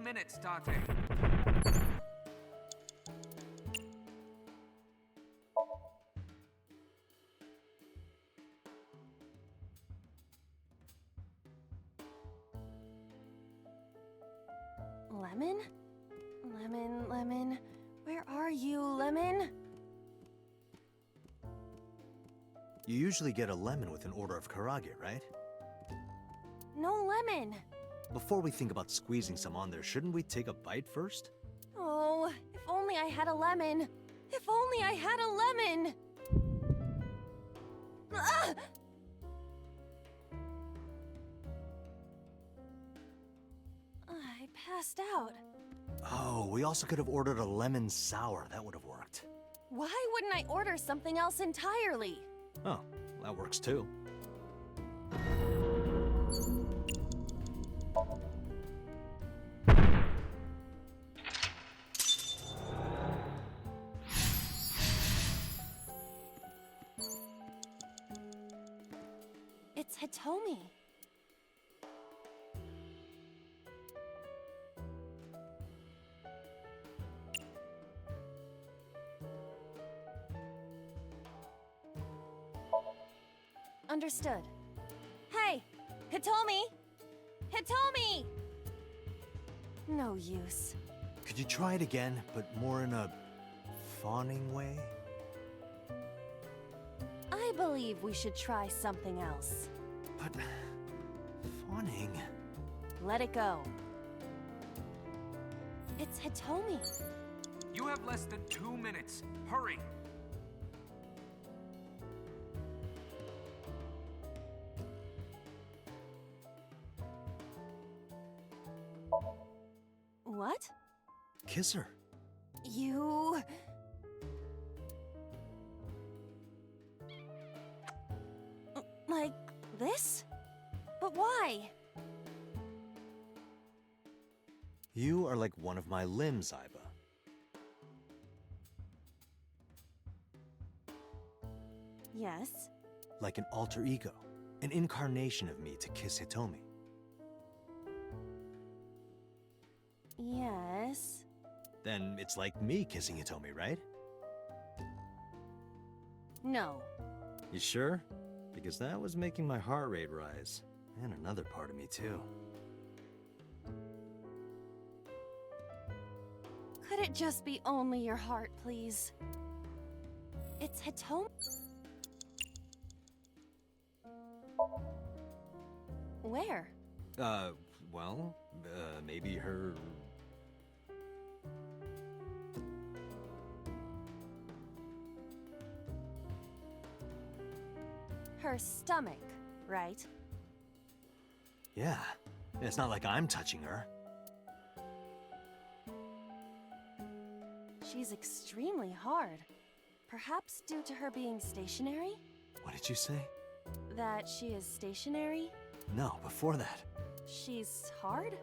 minutes, Dante. Lemon? Lemon, Lemon. Where are you, Lemon? You usually get a lemon with an order of karage, right? No lemon. Before we think about squeezing some on there, shouldn't we take a bite first? Oh, if only I had a lemon. If only I had a lemon. Ah! I passed out. Oh, we also could have ordered a lemon sour. That would have worked. Why wouldn't I order something else entirely? Oh, that works too. It's Hitomi. Understood. Hey! Hitomi! Hitomi! No use. Could you try it again, but more in a fawning way? I believe we should try something else. But... fawning... Let it go. It's Hitomi. You have less than 2 minutes. Hurry! What? Kiss her. You... Like this? But why? You are like one of my limbs, Aiba. Yes. Like an alter ego. An incarnation of me to kiss Hitomi. Yes. Then it's like me kissing Hitomi, right? No. You sure? Because that was making my heart rate rise. And another part of me, too. Could it just be only your heart, please? It's Hitomi. Where? Well, maybe her... Her stomach, right? Yeah. It's not like I'm touching her. She's extremely hard. Perhaps due to her being stationary? What did you say? That she is stationary? No, before that. She's hard?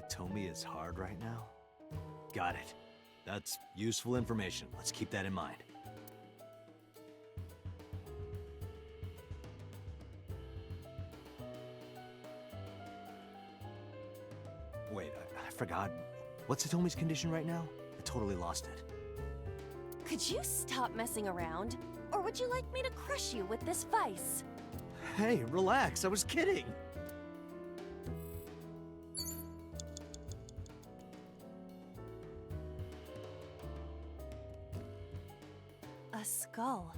Hitomi is hard right now? Got it. That's useful information. Let's keep that in mind. Wait, I forgot. What's Hitomi's condition right now? I totally lost it. Could you stop messing around? Or would you like me to crush you with this vice? Hey, relax. I was kidding. A skull.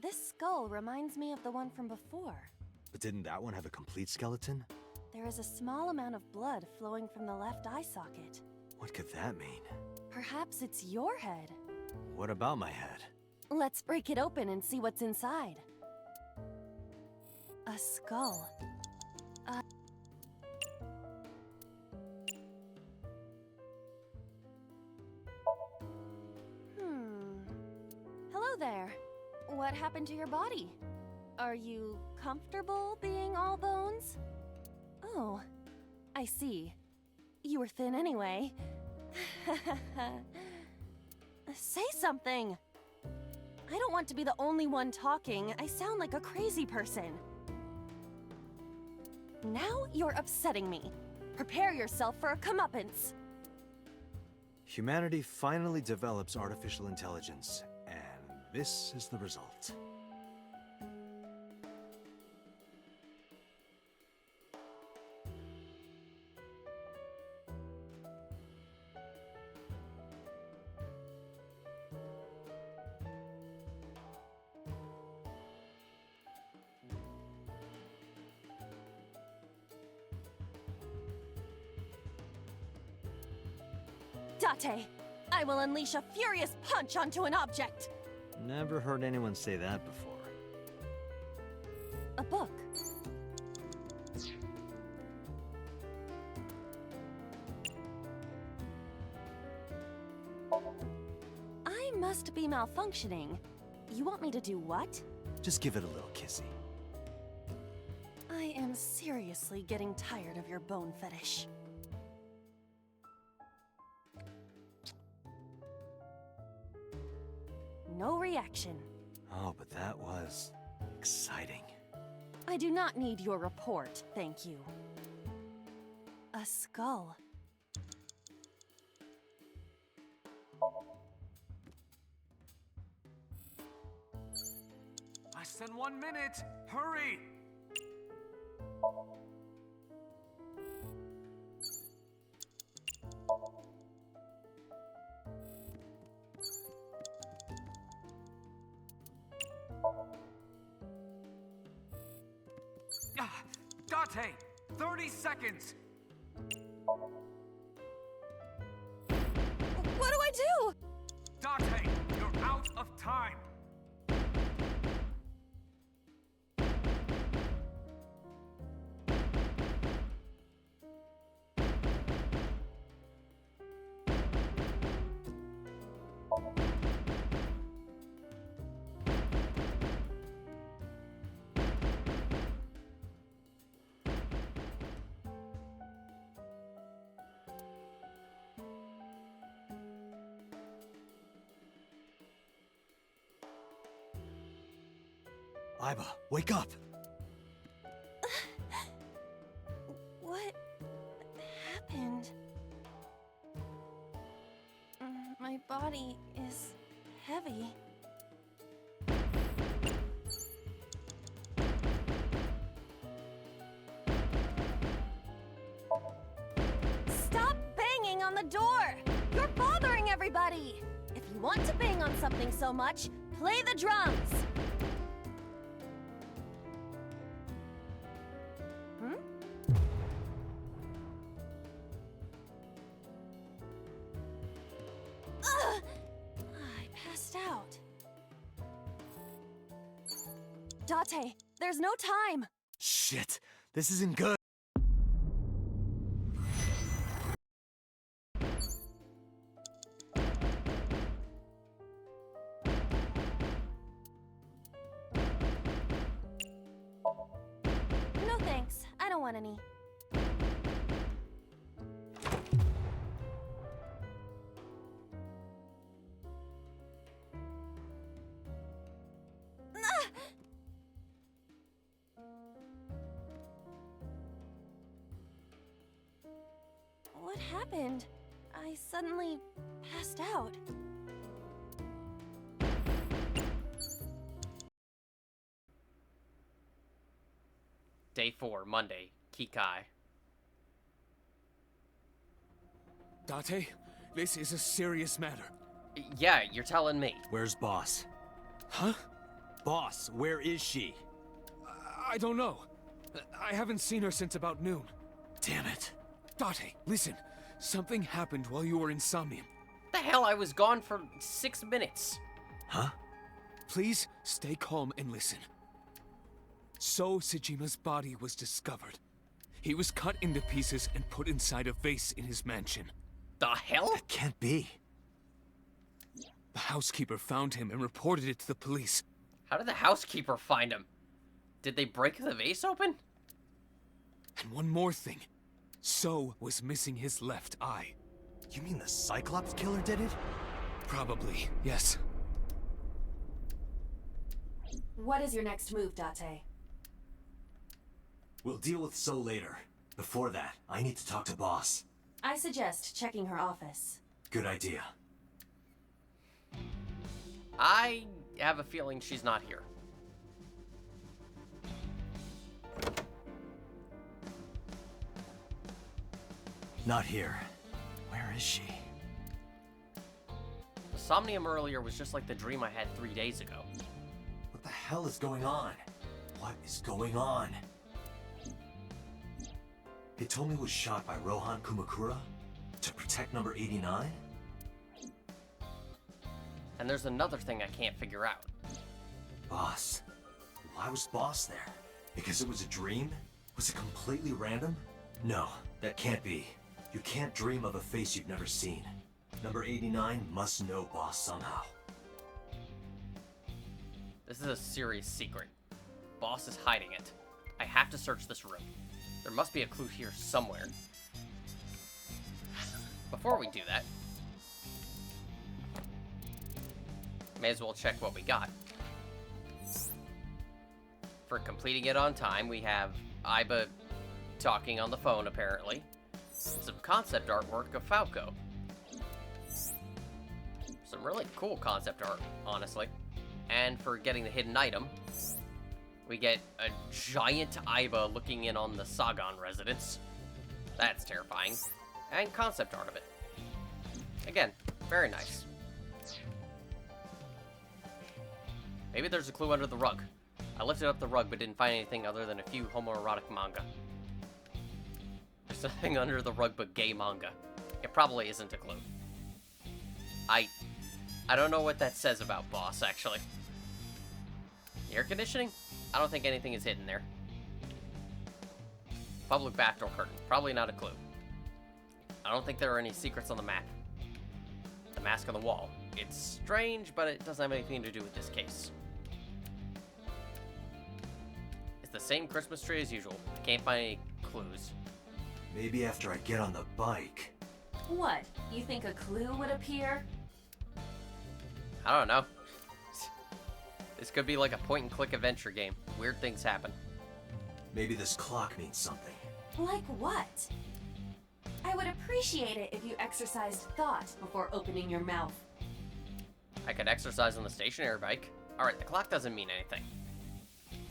This skull reminds me of the one from before. But didn't that one have a complete skeleton? There is a small amount of blood flowing from the left eye socket. What could that mean? Perhaps it's your head. What about my head? Let's break it open and see what's inside. A skull. Hello there. What happened to your body? Are you comfortable being all bones? Oh, I see. You were thin anyway. Say something! I don't want to be the only one talking. I sound like a crazy person. Now you're upsetting me. Prepare yourself for a comeuppance. Humanity finally develops artificial intelligence, and this is the result. Date, I will unleash a furious punch onto an object. Never heard anyone say that before. A book. I must be malfunctioning. You want me to do what? Just give it a little kissy. I am seriously getting tired of your bone fetish. No reaction. Oh, but that was exciting. I do not need your report, thank you. A skull. Less than 1 minute! Hurry! Date! 30 seconds! What do I do? Date, you're out of time! Aiba, wake up! What happened? My body is heavy. Stop banging on the door! You're bothering everybody! If you want to bang on something so much, play the drums! Date, there's no time! Shit, this isn't good. No thanks, I don't want any. What happened? I suddenly passed out. Day 4, Monday, Kikai. Date, this is a serious matter. Yeah, you're telling me. Where's Boss? Huh? Boss, where is she? I don't know. I haven't seen her since about noon. Damn it. Date, listen. Something happened while you were in Somnium. The hell, I was gone for 6 minutes. Huh? Please stay calm and listen. So Sejima's body was discovered. He was cut into pieces and put inside a vase in his mansion. The hell? That can't be. The housekeeper found him and reported it to the police. How did the housekeeper find him? Did they break the vase open? And one more thing. So was missing his left eye. You mean the Cyclops killer did it? Probably, yes. What is your next move, Date? We'll deal with So later. Before that, I need to talk to Boss. I suggest checking her office. Good idea. I have a feeling she's not here. Not here. Where is she? The Somnium earlier was just like the dream I had 3 days ago. What the hell is going on? What is going on? Hitomi was shot by Rohan Kumakura to protect number 89? And there's another thing I can't figure out. Boss. Why was Boss there? Because it was a dream? Was it completely random? No, that can't be. You can't dream of a face you've never seen. Number 89 must know Boss somehow. This is a serious secret. Boss is hiding it. I have to search this room. There must be a clue here somewhere. Before we do that, may as well check what we got. For completing it on time, we have Aiba talking on the phone, apparently. Some concept artwork of Falco. Some really cool concept art, honestly. And for getting the hidden item, we get a giant Aiba looking in on the Sagan residence. That's terrifying. And concept art of it. Again, very nice. Maybe there's a clue under the rug. I lifted up the rug but didn't find anything other than a few homoerotic manga. There's nothing under the rug but gay manga. It probably isn't a clue. I don't know what that says about Boss, actually. Air conditioning? I don't think anything is hidden there. Public bathroom curtain. Probably not a clue. I don't think there are any secrets on the map. The mask on the wall. It's strange, but it doesn't have anything to do with this case. It's the same Christmas tree as usual. Can't find any clues. Maybe after I get on the bike. What? You think a clue would appear? I don't know. This could be like a point-and-click adventure game. Weird things happen. Maybe this clock means something. Like what? I would appreciate it if you exercised thought before opening your mouth. I could exercise on the stationary bike. Alright, the clock doesn't mean anything.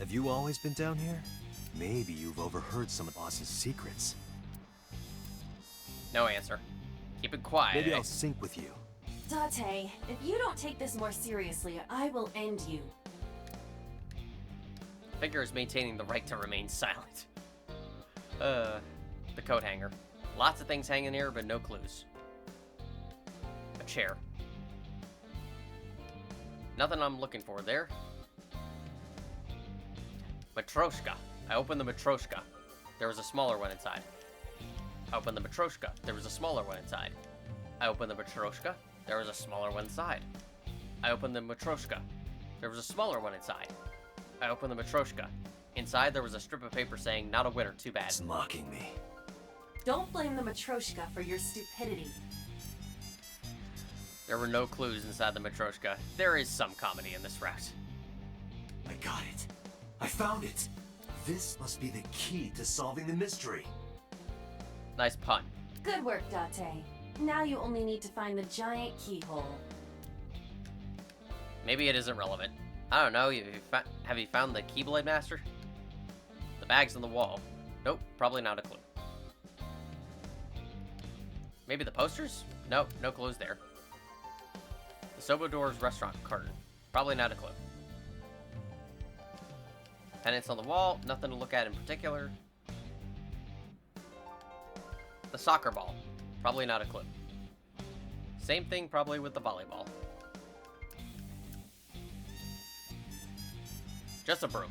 Have you always been down here? Maybe you've overheard some of Boss's secrets. No answer. Keep it quiet. Maybe I'll sync with you. Date, if you don't take this more seriously, I will end you. Figure is maintaining the right to remain silent. The coat hanger. Lots of things hanging here, but no clues. A chair. Nothing I'm looking for there. Matryoshka. I opened the Matryoshka. There was a smaller one inside. I opened the Matryoshka. There was a smaller one inside. I opened the Matryoshka. There was a smaller one inside. I opened the Matryoshka. There was a smaller one inside. I opened the Matryoshka. Inside there was a strip of paper saying, "Not a winner, too bad." It's mocking me. Don't blame the Matryoshka for your stupidity. There were no clues inside the Matryoshka. There is some comedy in this route. I got it. I found it. This must be the key to solving the mystery. Nice pun. Good work, Date. Now you only need to find the giant keyhole. Maybe it isn't relevant. I don't know. Have you found the Keyblade Master? The bag's on the wall. Nope, probably not a clue. Maybe the posters? Nope, no clues there. The Sobodor's restaurant curtain. Probably not a clue. Pennants on the wall. Nothing to look at in particular. The soccer ball. Probably not a clue. Same thing probably with the volleyball. Just a broom.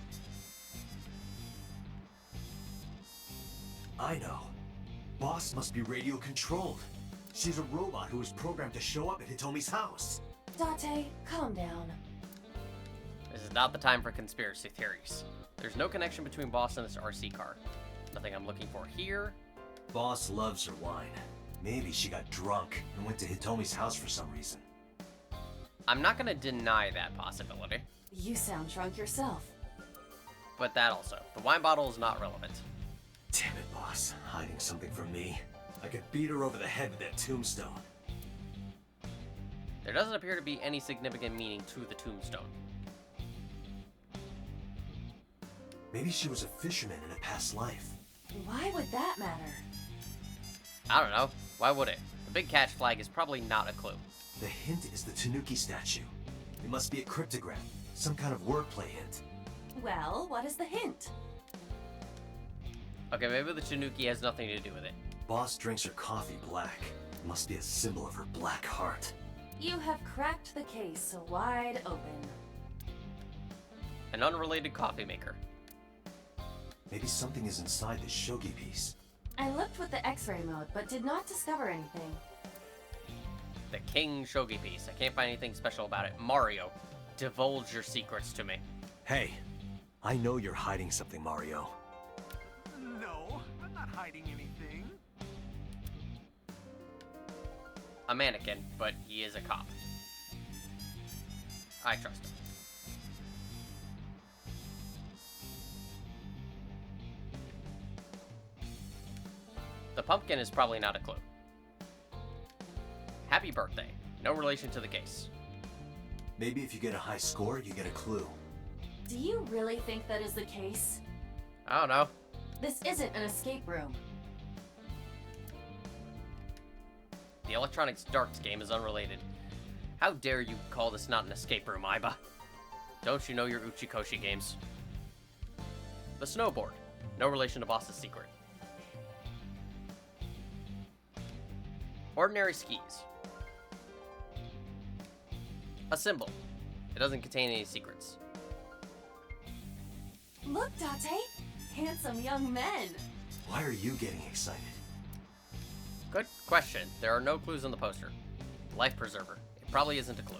I know. Boss must be radio controlled. She's a robot who was programmed to show up at Hitomi's house. Date, calm down. This is not the time for conspiracy theories. There's no connection between Boss and this RC car. Nothing I'm looking for here. Boss loves her wine. Maybe she got drunk and went to Hitomi's house for some reason. I'm not gonna deny that possibility. You sound drunk yourself. But that also. The wine bottle is not relevant. Damn it, boss. Hiding something from me. I could beat her over the head with that tombstone. There doesn't appear to be any significant meaning to the tombstone. Maybe she was a fisherman in a past life. Why would that matter? I don't know. Why would it? The big catch flag is probably not a clue. The hint is the Tanuki statue. It must be a cryptogram, some kind of wordplay hint. Well, what is the hint? Okay, maybe the Tanuki has nothing to do with it. Boss drinks her coffee black. It must be a symbol of her black heart. You have cracked the case wide open. An unrelated coffee maker. Maybe something is inside this shogi piece. I looked with the X-ray mode, but did not discover anything. The King Shogi piece. I can't find anything special about it. Mario, divulge your secrets to me. Hey, I know you're hiding something, Mario. No, I'm not hiding anything. A mannequin, but he is a cop. I trust him. The pumpkin is probably not a clue. Happy birthday. No relation to the case. Maybe if you get a high score, you get a clue. Do you really think that is the case? I don't know. This isn't an escape room. The electronics darts game is unrelated. How dare you call this not an escape room, Aiba? Don't you know your Uchikoshi games? The snowboard. No relation to Boss's secret. Ordinary skis. A symbol. It doesn't contain any secrets. Look, Date! Handsome young men! Why are you getting excited? Good question. There are no clues on the poster. Life preserver. It probably isn't a clue.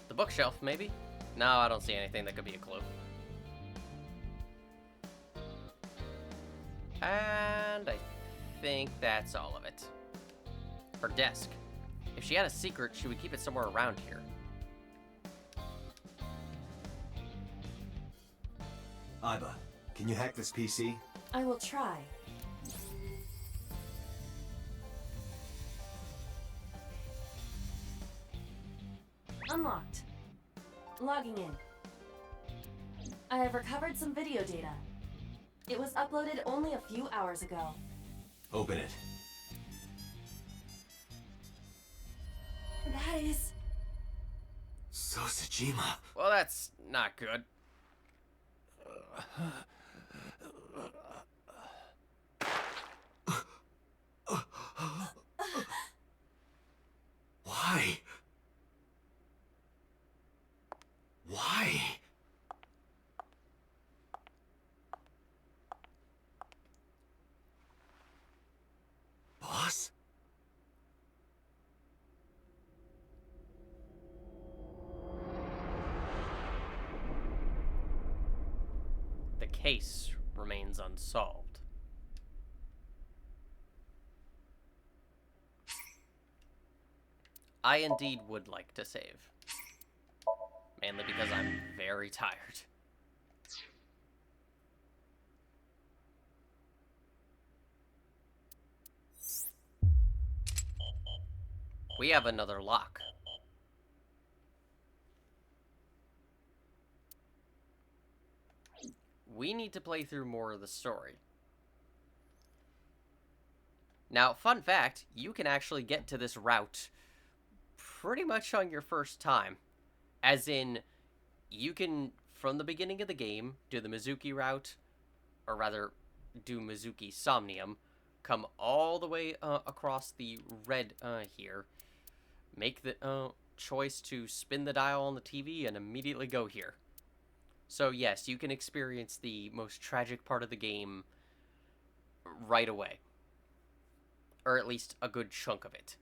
The bookshelf, maybe? No, I don't see anything that could be a clue. And I think that's all of it. Her desk. If she had a secret, she would keep it somewhere around here. Aiba, can you hack this PC? I will try. Unlocked. Logging in. I have recovered some video data. It was uploaded only a few hours ago. Open it. That is... Sosajima. Well, that's not good. Why? Why? Boss? The case remains unsolved. I indeed would like to save. Mainly because I'm very tired. We have another lock. We need to play through more of the story. Now, fun fact, you can actually get to this route pretty much on your first time. As in, you can, from the beginning of the game, do the Mizuki route, or rather, do Mizuki Somnium, come all the way across the red here, make the choice to spin the dial on the TV, and immediately go here. So yes, you can experience the most tragic part of the game right away. Or at least a good chunk of it.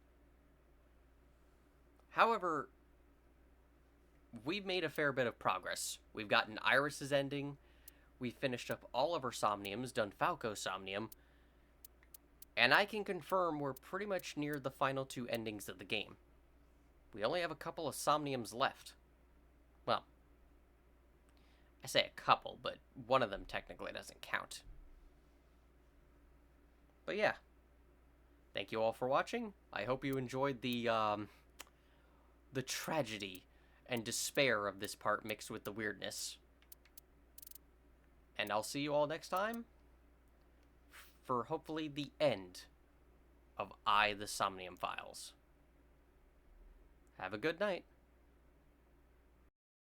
However, we've made a fair bit of progress. We've gotten Iris's ending. we finished up all of our Somniums, done Falco Somnium, and I can confirm we're pretty much near the final 2 endings of the game. We only have a couple of Somniums left. Well, I say a couple, but one of them technically doesn't count. But yeah, thank you all for watching. I hope you enjoyed the tragedy and despair of this part mixed with the weirdness. And I'll see you all next time for hopefully the end of the Somnium Files. Have a good night.